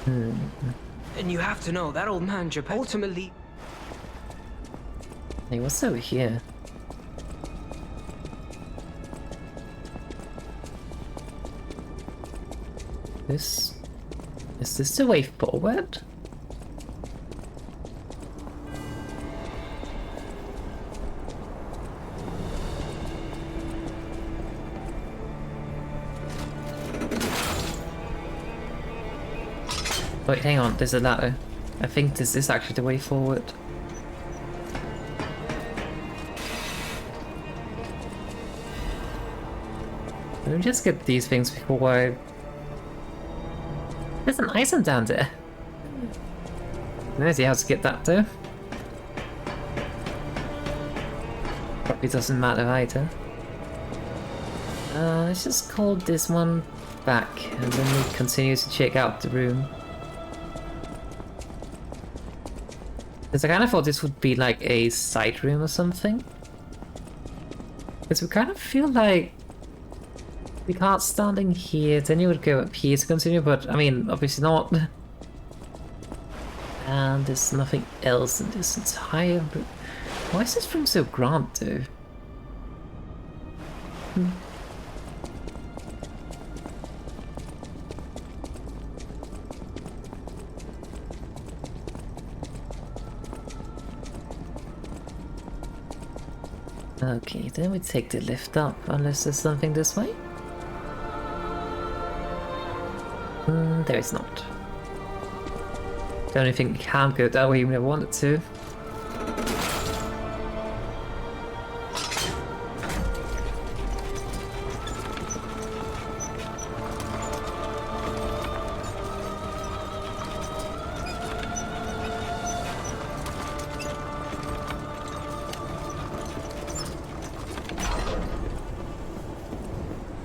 And you have to know, that old man, Geppetto, ultimately... Hey, what's over here? Is this the way forward? Wait, hang on, there's a ladder. I think this is actually the way forward. Let me just get these things before I... There's an item down there. Let's see how to get that though. Probably doesn't matter either. Let's just call this one back and then we continue to check out the room. Because I kind of thought this would be like a side room or something. Because we kind of feel like we can't stand in here, then you would go up here to continue, but I mean, obviously not. And there's nothing else in this entire room. Why is this room so grand though? Okay, then we take the lift up, unless there's something this way. There is not. The only thing we can't go that way even if I wanted to.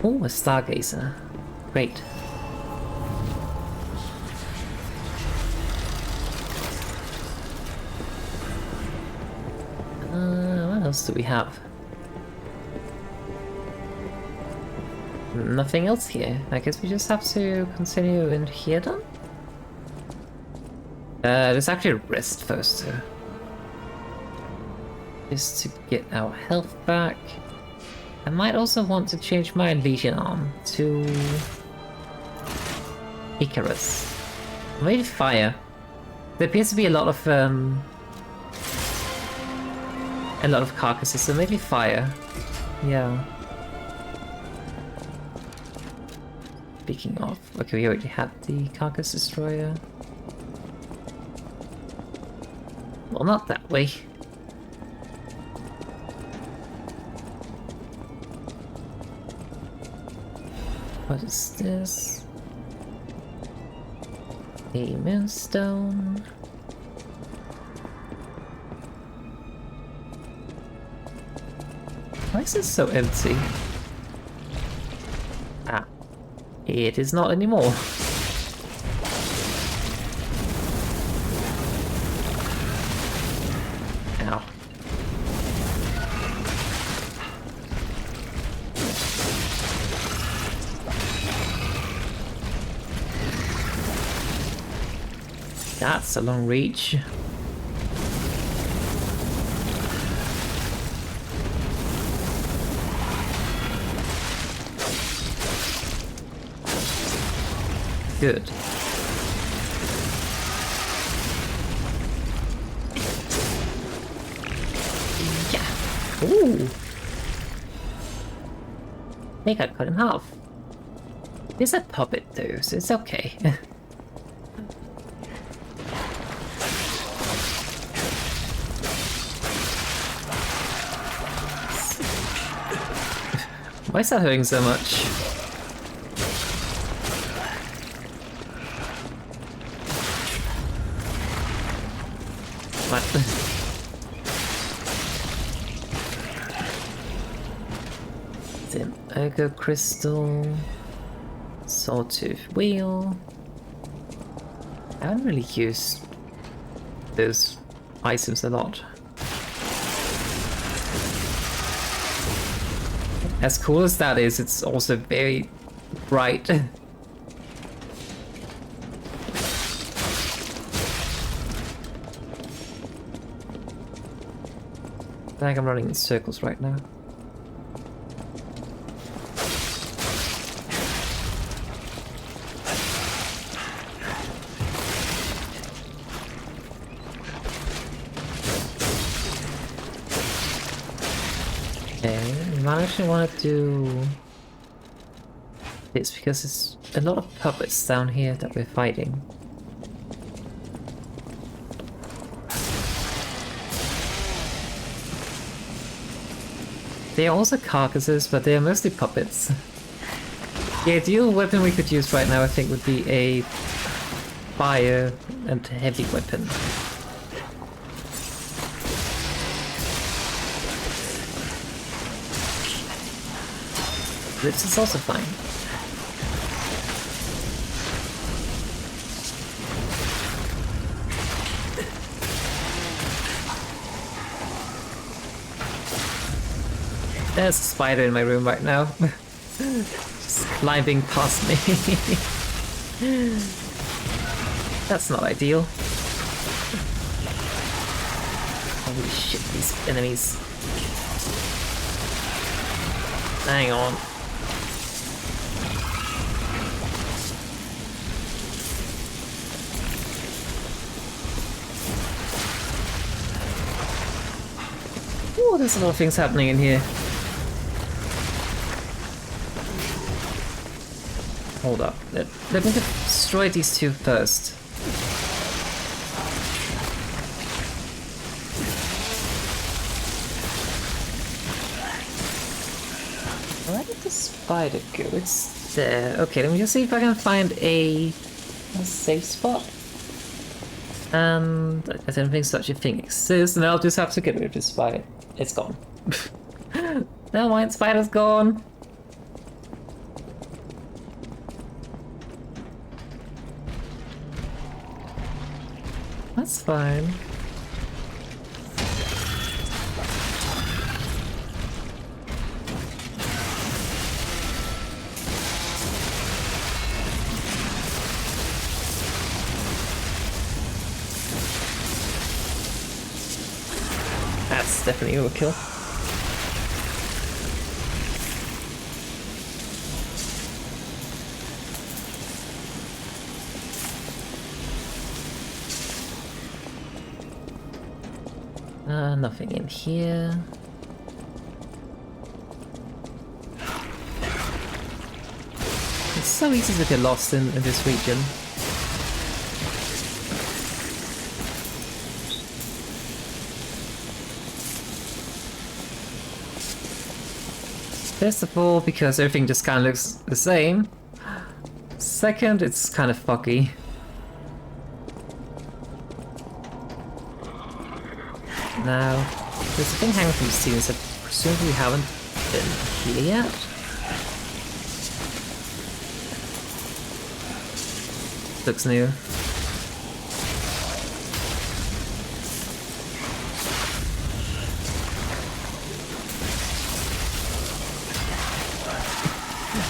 Oh, a stargazer. Great. What else do we have? Nothing else here. I guess we just have to continue in here then? Let's actually rest first. Just to get our health back. I might also want to change my Legion arm to Icarus. Maybe fire. There appears to be a lot of carcasses, so maybe fire. Yeah. Speaking of, okay, we already had the carcass destroyer. Well, not that way. What is this? A moonstone. Why is this so empty? Ah. It is not anymore. Ow. That's a long reach. Good. Yeah. Ooh. I think I cut in half. It's a puppet though, so it's okay. Why is that hurting so much? What? It's an Ergo Crystal, Sawtooth Wheel. I haven't really used those items a lot. As cool as that is, it's also very bright. I think I'm running in circles right now. I actually want to do this because there's a lot of puppets down here that we're fighting. They are also carcasses, but they are mostly puppets. The ideal weapon we could use right now, I think, would be a fire and heavy weapon. This is also fine. There's a spider in my room right now. Just climbing past me. That's not ideal. Holy shit, these enemies. Hang on. Oh, there's a lot of things happening in here. Hold up. Let me destroy these two first. Where did the spider go? It's there. Okay, let me just see if I can find a safe spot. And I don't think such a thing exists, and I'll just have to get rid of this spider. It's gone. Never mind, spider's gone. That's fine. That's definitely overkill. Nothing in here. It's so easy to get lost in this region. First of all, because everything just kind of looks the same. Second, it's kind of foggy. Now, there's a thing hanging from the ceiling that presumably haven't been here yet. Looks new.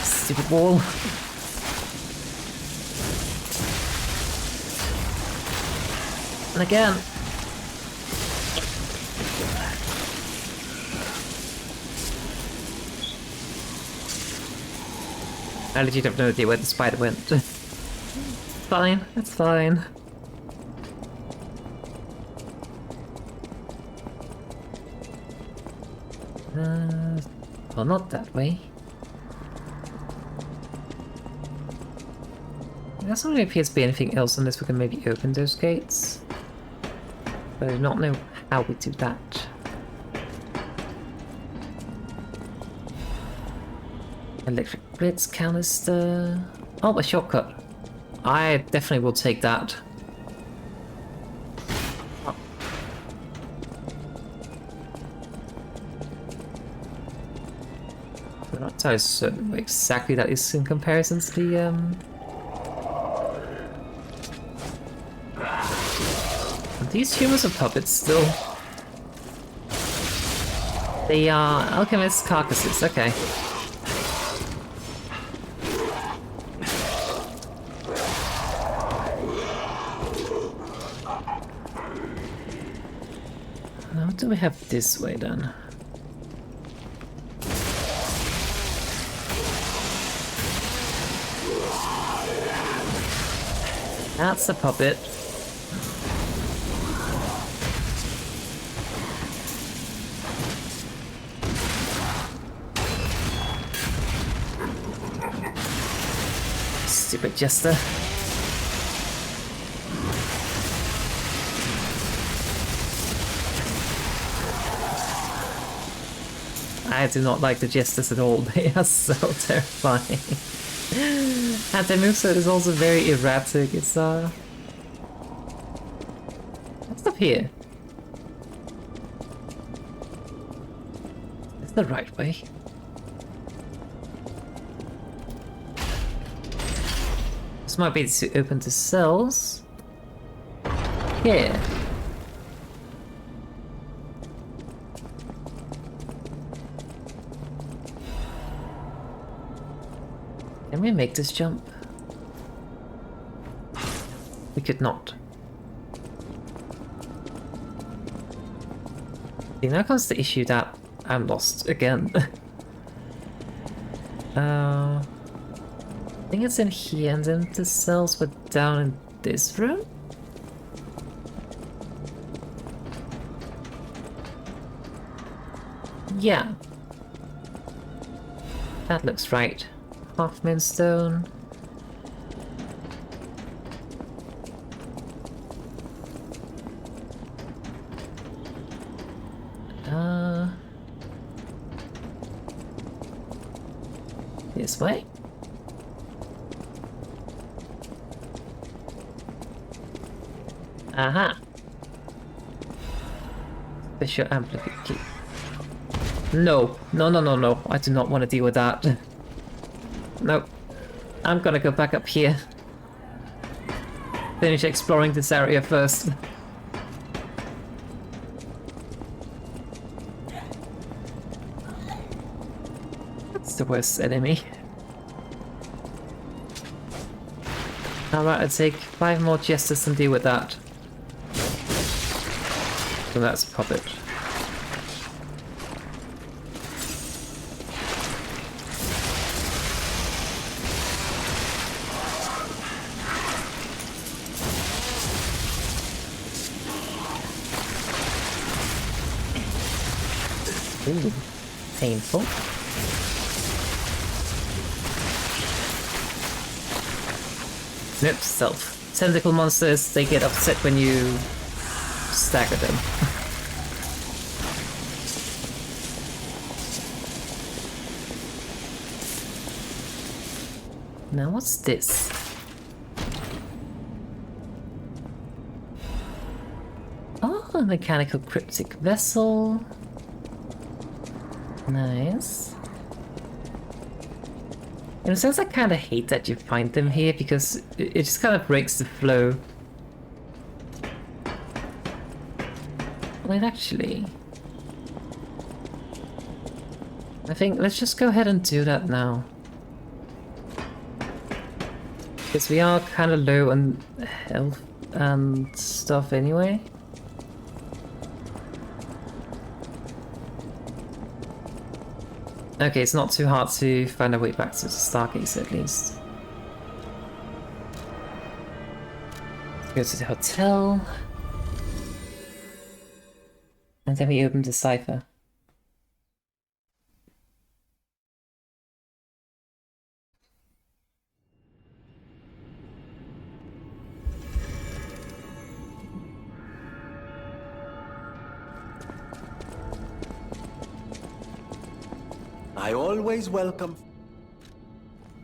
Stupid wall. And again. I legit have no idea where the spider went. Fine, that's fine. Well, not that way. There doesn't really appear to be anything else unless we can maybe open those gates. But I do not know how we do that. Electric blitz canister. Oh, a shortcut. I definitely will take that. Oh. I'm not entirely certain what exactly that is in comparison to the Are these humans or puppets still? They are alchemist carcasses, okay. What do we have this way then? That's a puppet. Stupid jester. I do not like the jesters at all. They are so terrifying. And their moveset is also very erratic. It's what's up here? It's the right way. This might be to open the cells. Here. Can we make this jump? We could not. See, now comes the issue that I'm lost again. I think it's in here, and then the cells were down in this room? Yeah. That looks right. Half-moon stone. This way. Aha. Special amplifier key. No, no, no, no, no. I do not want to deal with that. Nope. I'm gonna go back up here. Finish exploring this area first. the worst enemy. Alright, I'll take 5 more jesters and deal with that. So that's a puppet. Ooh, painful. Nope, stealth. Tentacle monsters, they get upset when you stagger them. Now what's this? Oh, a mechanical cryptic vessel. Nice. In a sense, I kind of hate that you find them here because it just kind of breaks the flow. Wait, actually, I think let's just go ahead and do that now. Because we are kind of low on health and stuff anyway. Okay, it's not too hard to find our way back to the Stargazer at least. Let's go to the hotel. And then we open the Cipher. I always welcome...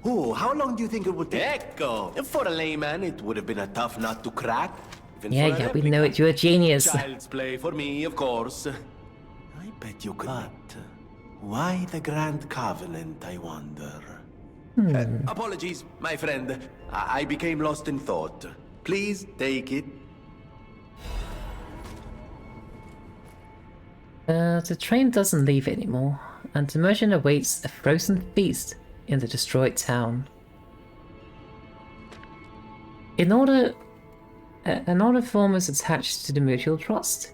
Ooh, how long do you think it would take? Echo! For a layman, it would have been a tough nut to crack. Yeah, we know it. You're a genius. Child's play for me, of course. I bet you could. But why the Grand Covenant, I wonder? Apologies, my friend. I became lost in thought. Please take it. The train doesn't leave anymore, and the merchant awaits a frozen feast in the destroyed town. An order form is attached to the mutual trust.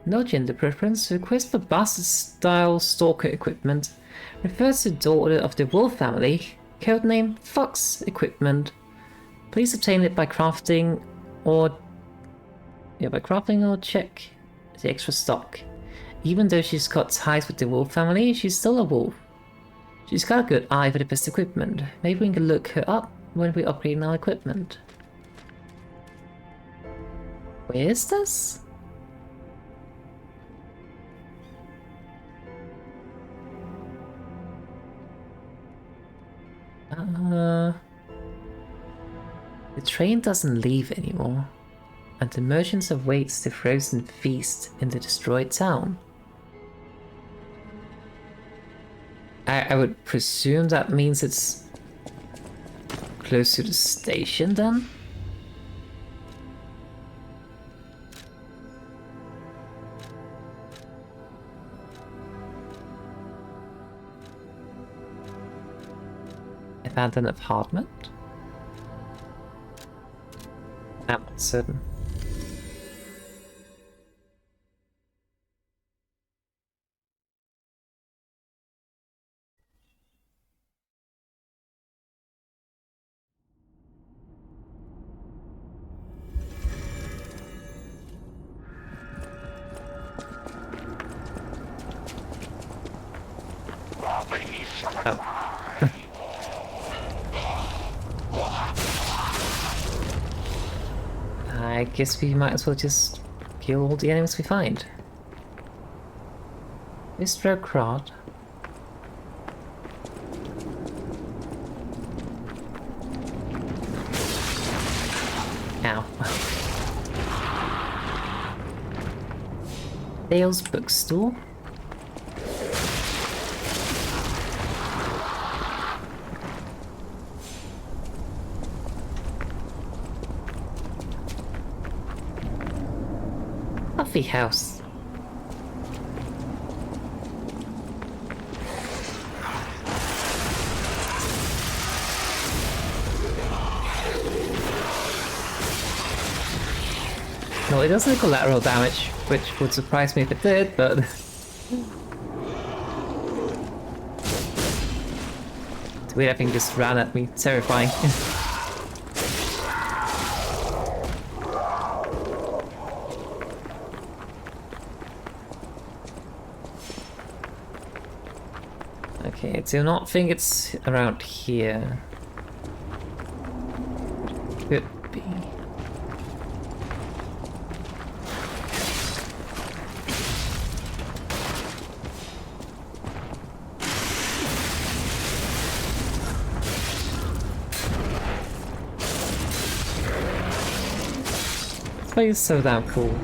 No gender preference. Request for bastard-style stalker equipment. Refers to daughter of the Wolf family. Codename Fox Equipment. Please obtain it by crafting or check the extra stock. Even though she's got ties with the Wolf family, she's still a wolf. She's got a good eye for the best equipment. Maybe we can look her up when we upgrade our equipment. Where is this? The train doesn't leave anymore, and the merchant awaits the frozen feast in the destroyed town. I would presume that means it's close to the station then? Abandoned apartment? I'm not certain. I guess we might as well just kill all the enemies we find. Mr. Krat. Ow. Dale's bookstore. Coffee house. No, it doesn't do collateral damage, which would surprise me if it did, but... It's weird, everything just ran at me. Terrifying. Okay, I do not think it's around here. Could be. This place is so damn cool.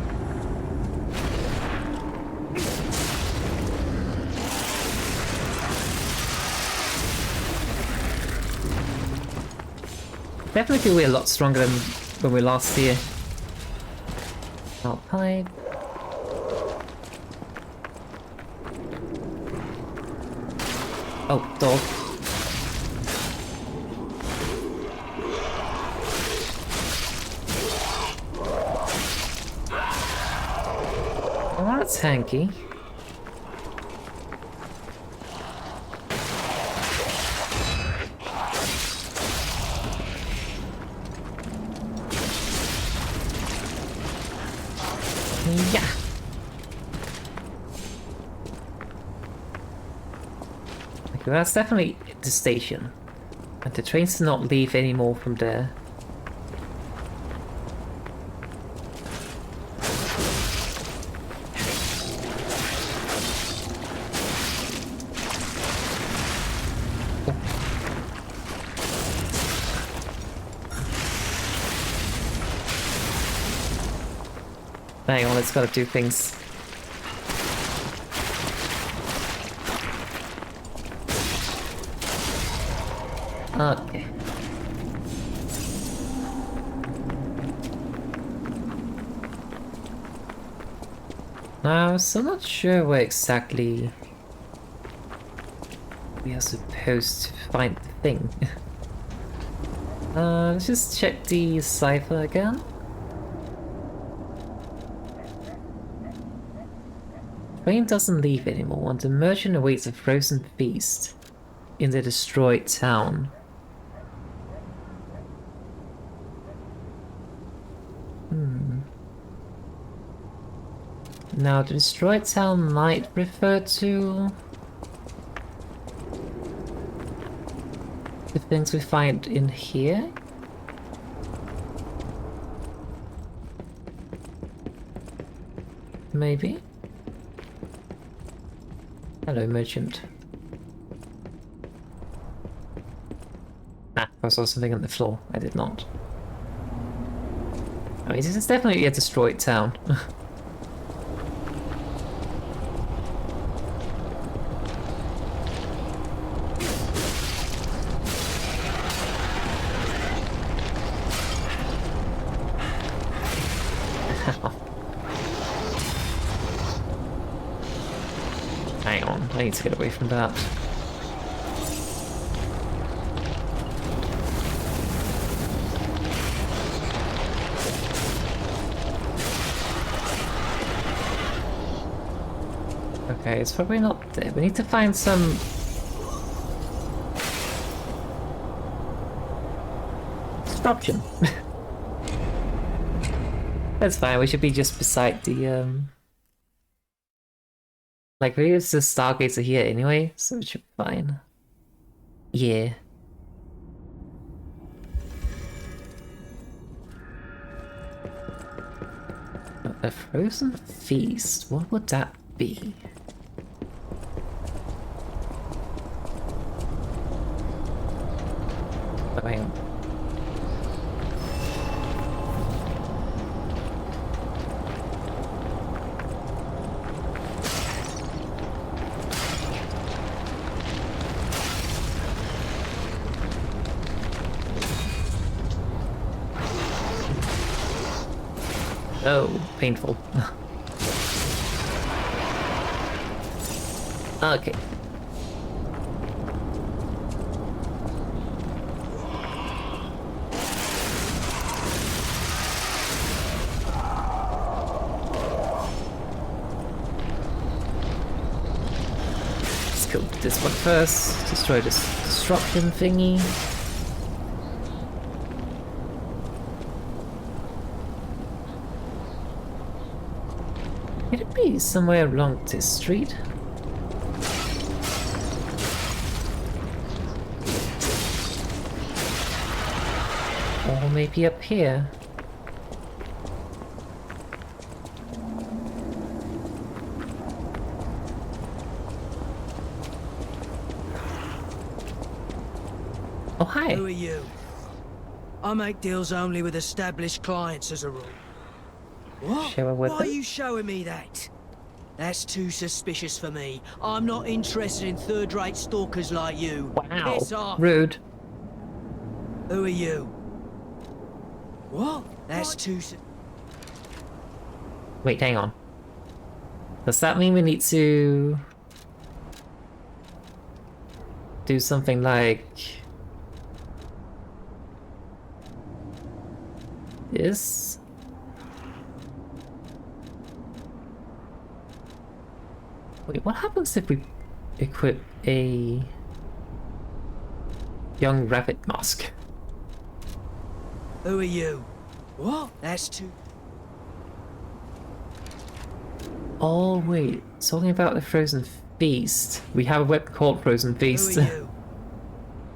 Definitely feel we're a lot stronger than when we were last here. Pipe. Oh, dog. Oh, that's hanky. Yeah. Okay, well, that's definitely the station. And the trains do not leave anymore from there. Hang on, it's gotta do things. Okay. Now, I'm still not sure where exactly we are supposed to find the thing. Let's just check the Cipher again. Train doesn't leave anymore, and the merchant awaits a frozen feast in the destroyed town. Now, the destroyed town might refer to the things we find in here. Maybe. Hello, merchant. Ah, I saw something on the floor. I did not. I mean, this is definitely a destroyed town. Hang on, I need to get away from that. Okay, it's probably not there. We need to find some... disruption. That's fine, we should be just beside the, like, really, it's the Stargates are here anyway, so it should be fine. Yeah. A frozen feast? What would that be? Oh, hang on. Oh, painful. Okay. this one first. Destroy this disruption thingy. Could it be somewhere along this street? Or maybe up here? Oh, hi. Who are you? I make deals only with established clients as a rule. What? Show a Why weapon? are you showing me that? That's too suspicious for me. I'm not interested in third-rate stalkers like you. Wow. Piss off. Rude. Who are you? What? That's too Wait, hang on. Does that mean we need to do something like this? Wait, what happens if we equip a young rabbit mask? Who are you? What? That's too... Oh wait, talking about the Frozen Feast. We have a weapon called Frozen Feast. Who are you?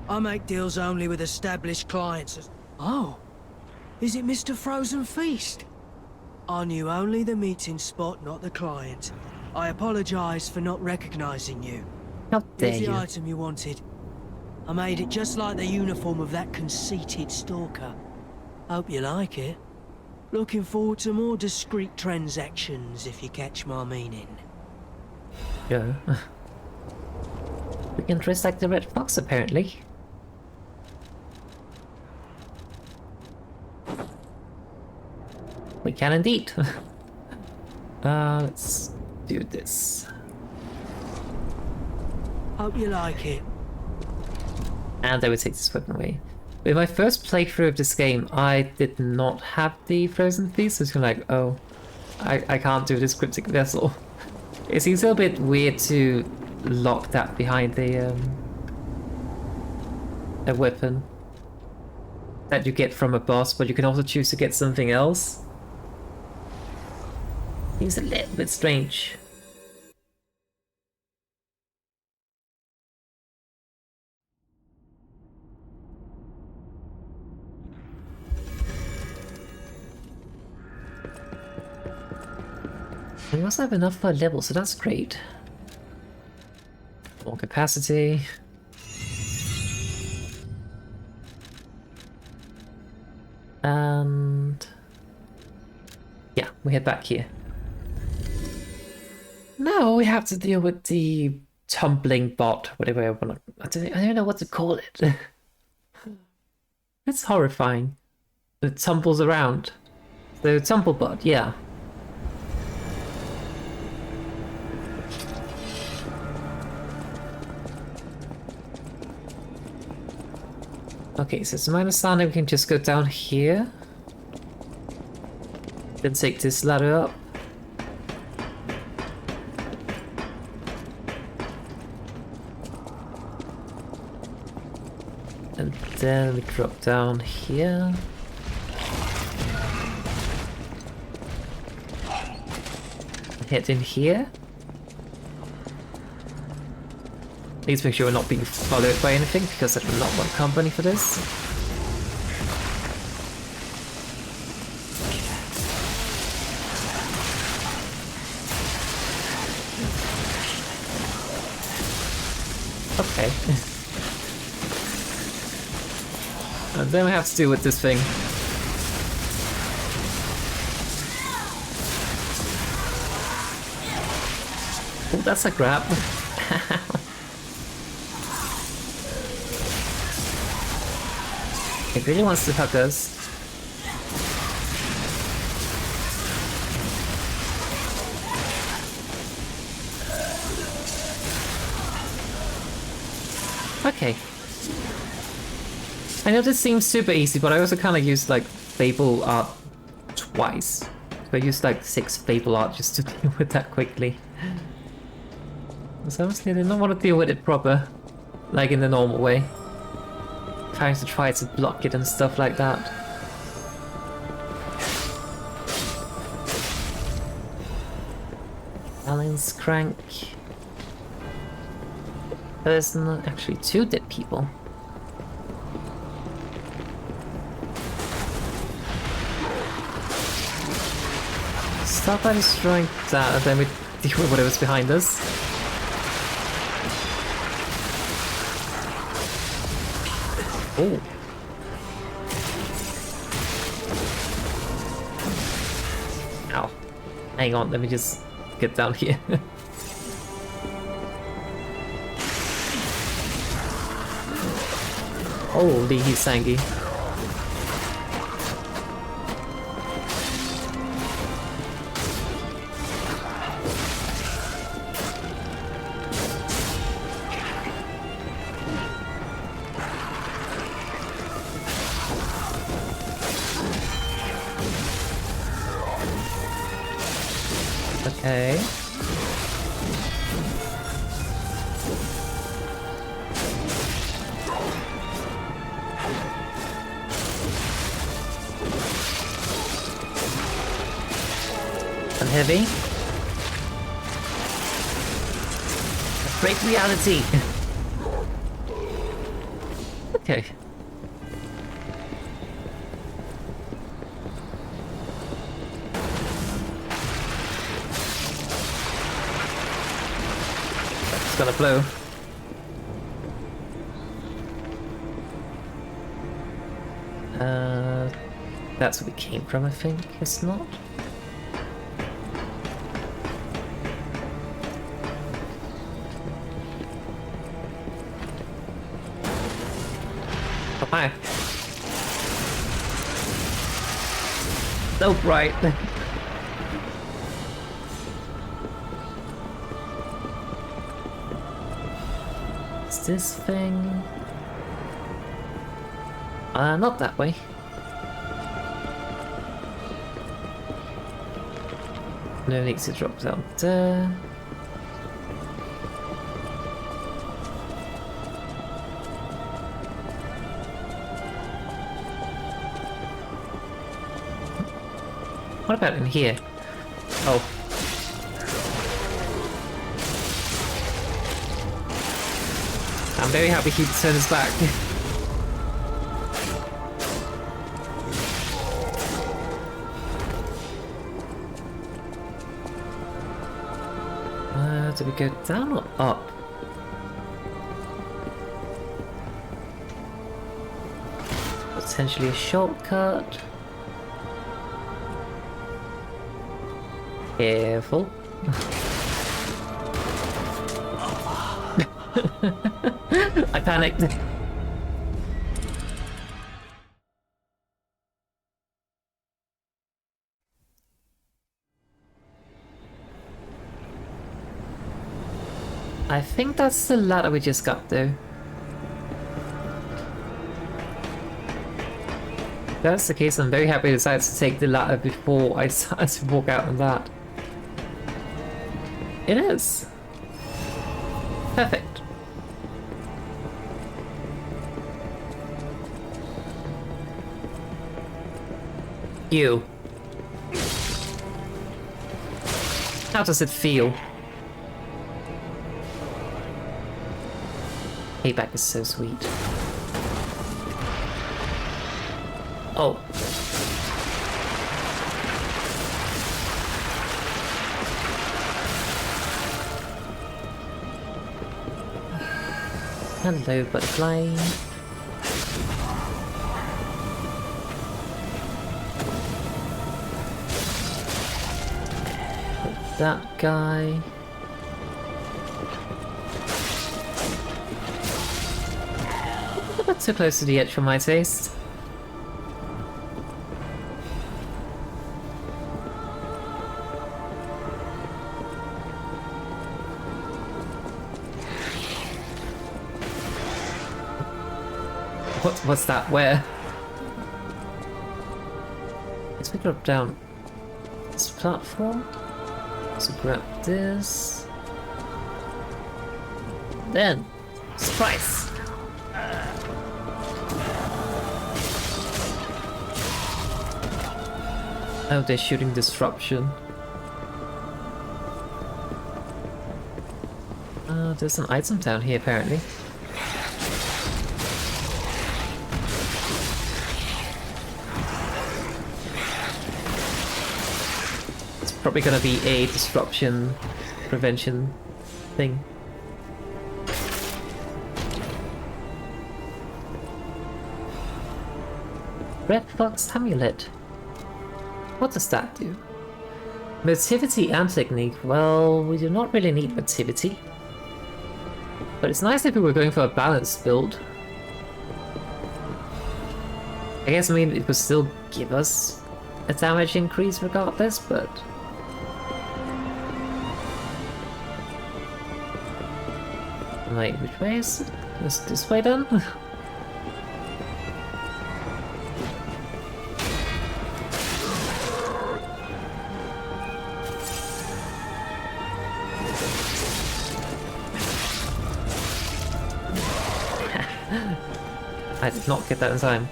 I make deals only with established clients as... Oh. Is it Mr. Frozen Feast? I knew only the meeting spot, not the client. I apologize for not recognizing you. How dare Here's the you. item you wanted. I made it just like the uniform of that conceited stalker. Hope you like it. Looking forward to more discreet transactions, if you catch my meaning. Yeah. We can dress like the Red Fox, apparently. We can indeed. Let's do this. Hope you like it. And I would take this weapon away. In my first playthrough of this game, I did not have the Frozen Feast, so it's kind of like, oh, I can't do this Cryptic Vessel. It seems a little bit weird to lock that behind a weapon that you get from a boss, but you can also choose to get something else. Seems a little bit strange. We also have enough for a level, so that's great. More capacity. And yeah, we head back here. Now we have to deal with the tumbling bot, whatever I want to. I don't know what to call it. It's horrifying. It tumbles around. The tumble bot, yeah. Okay, so it's my understanding we can just go down here. Then take this ladder up. And then we drop down here. Head in here. Please make sure we're not being followed by anything, because I do not want company for this. Okay. And then we have to deal with this thing. Oh, that's a grab. It really wants to hug us. Okay. I know this seems super easy, but I also kind of used like Fable Art twice. So I used like 6 Fable Art just to deal with that quickly. So honestly, I didn't want to deal with it proper, like in the normal way. Trying to try to block it and stuff like that. Balance crank. There's not actually 2 dead people. Start by destroying that, and then we deal with whatever's behind us. Oh. Ow. Hang on, let me just get down here. Holy, he's sangy. Okay. And heavy. Break reality. Okay. That's gonna blow. That's where we came from, I think. It's not. Oh, hi. So bright. Is this thing? Not that way. No need to drop down there. What about in here? Oh. I'm very happy he turned his back. Do we go down or up? Potentially a shortcut. Careful. I panicked. I think that's the ladder we just got though. If that's the case, I'm very happy I decided to take the ladder before I started to walk out on that. It is. Perfect. You. How does it feel? Payback is so sweet. Oh. Hello, butterfly. That guy. Not too close to the edge for my taste. What's that? Where? Let's pick it up down this platform. So grab this. Then, surprise! Oh, they're shooting disruption. There's an item down here apparently. It's probably gonna be a disruption prevention thing. Red Fox Amulet. What does that do? Motivity and technique. Well, we do not really need motivity. But it's nice if we were going for a balanced build. I guess, I mean, it would still give us a damage increase regardless, but... Wait, which way is it? Is this way done? I did not get that in time.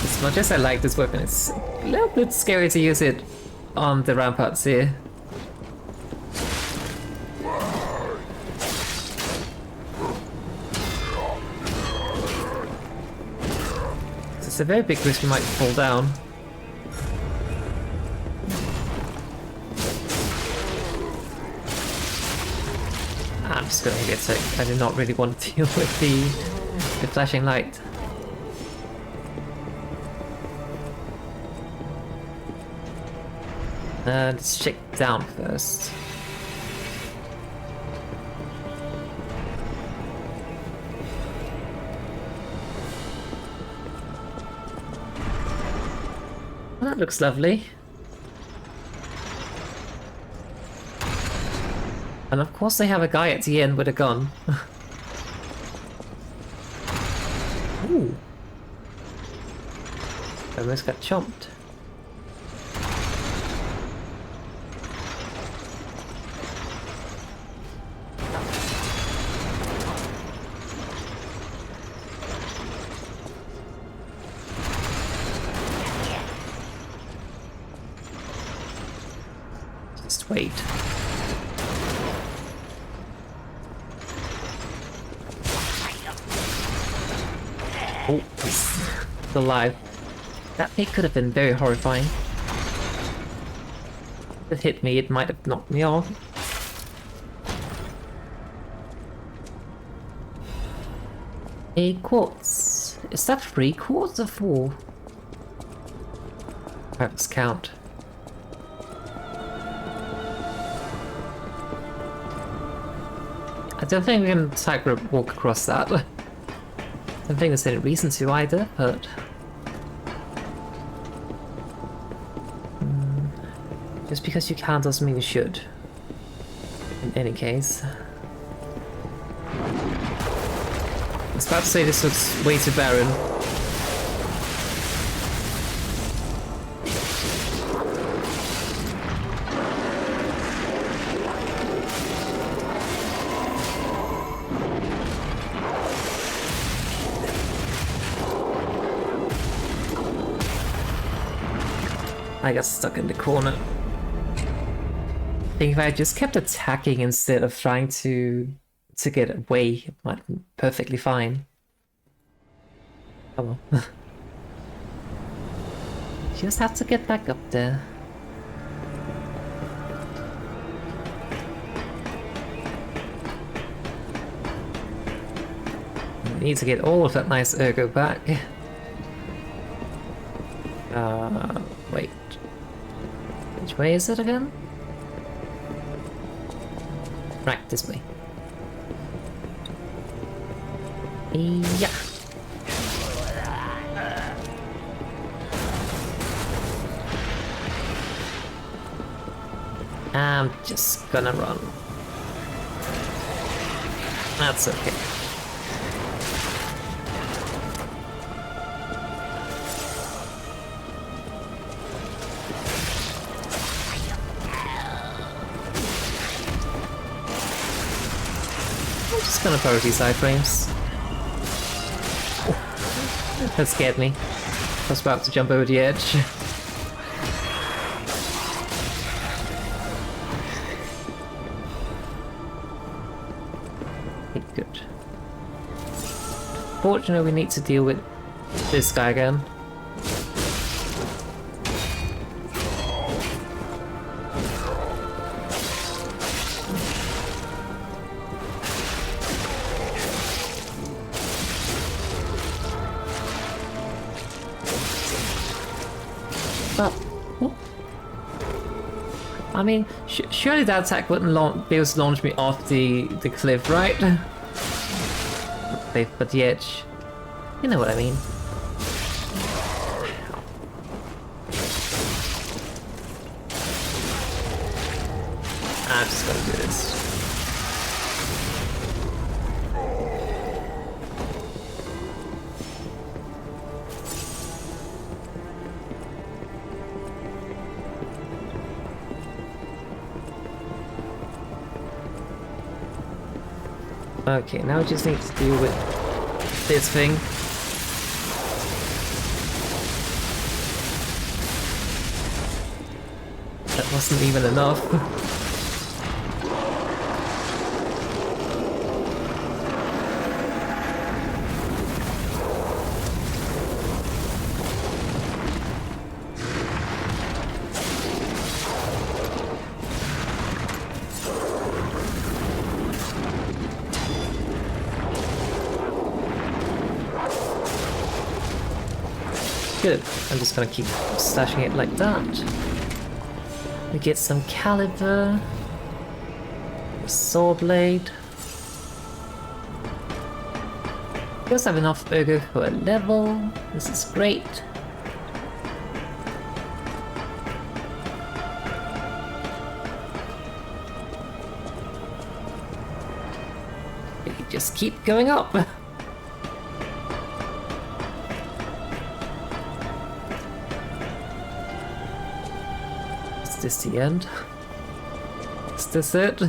As much as I like this weapon, it's a little bit scary to use it on the ramparts here. It's a very big risk we might fall down. I'm just gonna get sick. I do not really want to deal with the flashing light. Let's check down first. Well, that looks lovely. And of course they have a guy at the end with a gun. Ooh. Almost got chomped. Just wait. Oh, he's alive. That hit could have been very horrifying. If it hit me, it might have knocked me off. A quartz. Is that 3 quartz or 4? Let's count. I don't think we can tightrope walk across that. I don't think there's any reason to either, but... just because you can doesn't mean you should. In any case. I was about to say this looks way too barren. I got stuck in the corner. I think if I just kept attacking instead of trying to get away, it might have been perfectly fine. Oh well. Just have to get back up there. I need to get all of that nice ergo back. Wait. Which way is it again? Right, this way. Yeah. I'm just gonna run. That's okay. Just gonna borrow these iframes. That scared me. I was about to jump over the edge. Okay, good. Fortunately, we need to deal with this guy again. I mean, surely that attack wouldn't be able to launch me off the cliff, right? Cliff, but the edge. You know what I mean. I'm just gonna do this. Okay, now we just need to deal with this thing. That wasn't even enough. Good. I'm just gonna keep stashing it like that. We get some caliber, sword blade. We also have enough ogre for a level. This is great. We just keep going up. Is this the end? Is this it?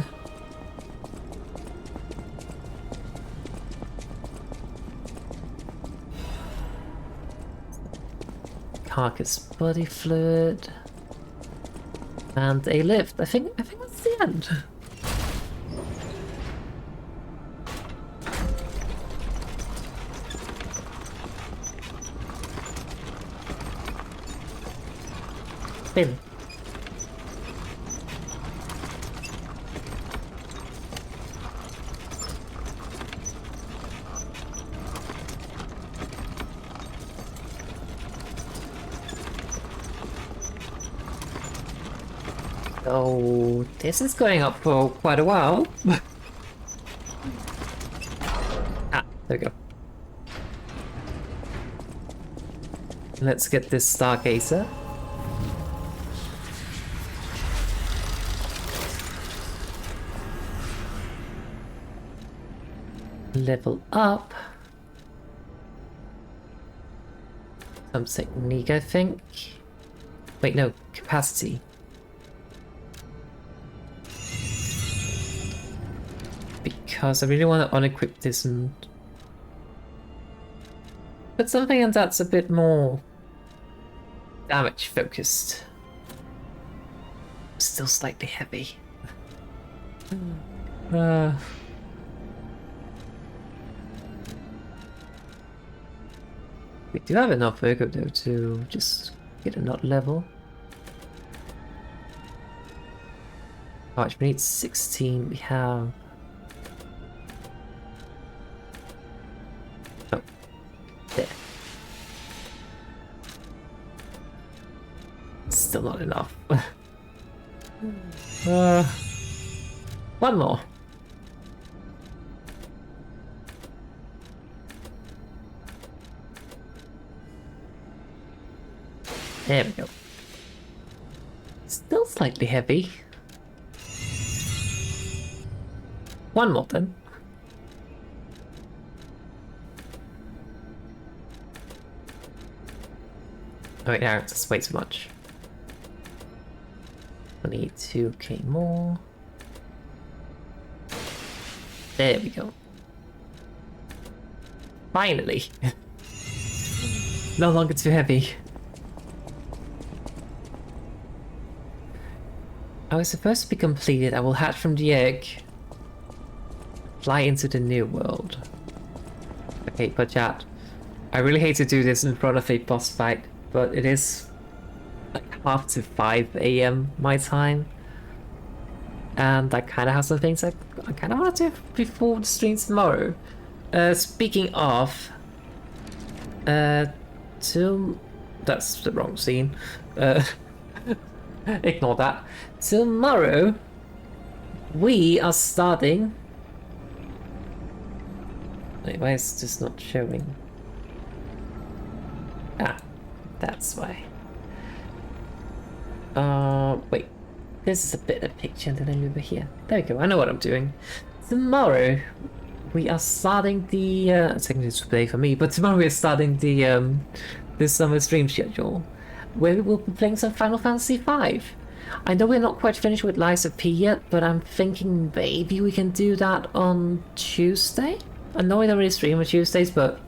Carcass body fluid and a lift. I think that's the end. Spin. Oh, this is going up for quite a while. Ah, there we go. Let's get this Stargazer. Level up. Some technique, I think. Wait, no, capacity. Because I really want to unequip this and put something in that's a bit more damage focused. Still slightly heavy. We do have enough Virgo though to just get a nut level. How much? We need 16. We have. Oh, there. Still not enough. One more. There we go. Still slightly heavy. One more then. Oh wait, no, it's way too much. I need 2k more. There we go. Finally! No longer too heavy. I was supposed to be completed. I will hatch from the egg. Fly into the new world. Okay, but chat. I really hate to do this in front of a boss fight, but it is like half to 5 AM my time. And I kind of have some things I kind of want to do before the stream tomorrow. Speaking of... that's the wrong scene. Ignore that. Tomorrow, we are starting... Wait, why is this not showing? Ah, that's why. Wait. This is a better picture than I'm over here. There we go, I know what I'm doing. Tomorrow, we are starting the... technically it's today for me, but tomorrow we're starting the this summer stream schedule, where we will be playing some Final Fantasy V. I know we're not quite finished with Lies of P yet, but I'm thinking maybe we can do that on Tuesday? I know I don't really stream on Tuesdays, but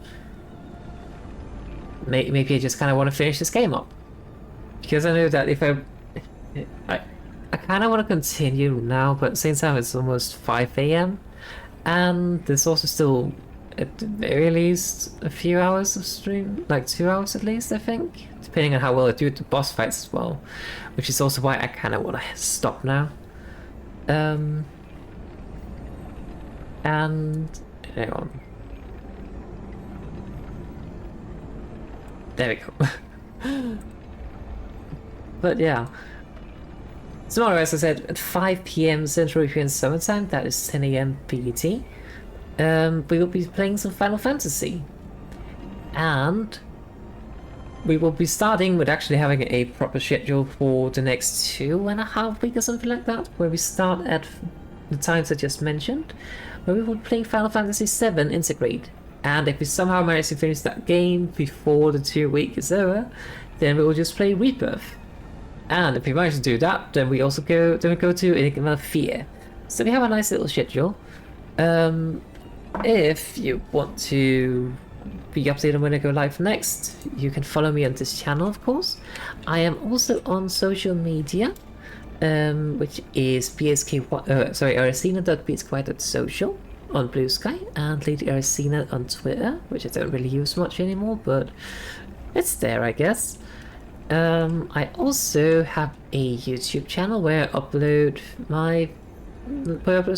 maybe I just kind of want to finish this game up. Because I know that if I kind of want to continue now, but at the same time it's almost 5 AM, and there's also still, at the very least, a few hours of stream, like 2 hours at least, I think, depending on how well I do the boss fights as well, which is also why I kind of want to stop now. And hang on. There we go. But yeah. Tomorrow, as I said, at 5 PM Central European Summer Time, that is 10 AM PET, we will be playing some Final Fantasy. And we will be starting with actually having a proper schedule for the next 2.5 weeks or something like that, where we start at the times I just mentioned, where we will be playing Final Fantasy VII Integrate. And if we somehow manage to finish that game before the 2 week is over, then we will just play Rebirth. And if we manage to do that, then we also go to Enigma Fear. So we have a nice little schedule. If you want to be updated on when I go live next, you can follow me on this channel, of course. I am also on social media, which is Arazeena.bsky.social on Blue Sky, and Lady Arazeena on Twitter, which I don't really use much anymore, but it's there, I guess. I also have a YouTube channel where I upload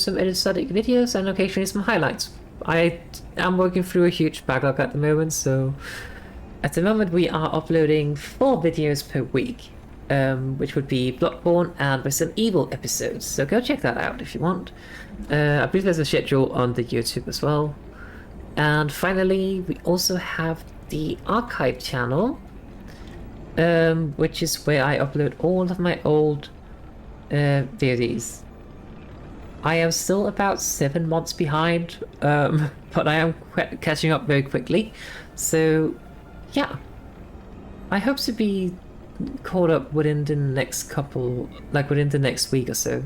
some episodic videos and occasionally some highlights. I am working through a huge backlog at the moment, so at the moment we are uploading 4 videos per week, which would be Bloodborne and Resident Evil episodes, so go check that out if you want. I believe there's a schedule on the YouTube as well. And finally, we also have the archive channel, which is where I upload all of my old VODs. I am still about 7 months behind, but I am catching up very quickly. So, yeah, I hope to be caught up within the next within the next week or so.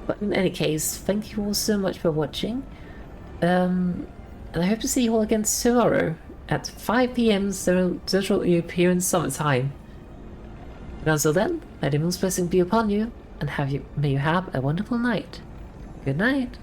But in any case, thank you all so much for watching, and I hope to see you all again tomorrow at 5 PM Central European Summer Time. And until then, may the moon's blessing be upon you, and may you have a wonderful night. Good night.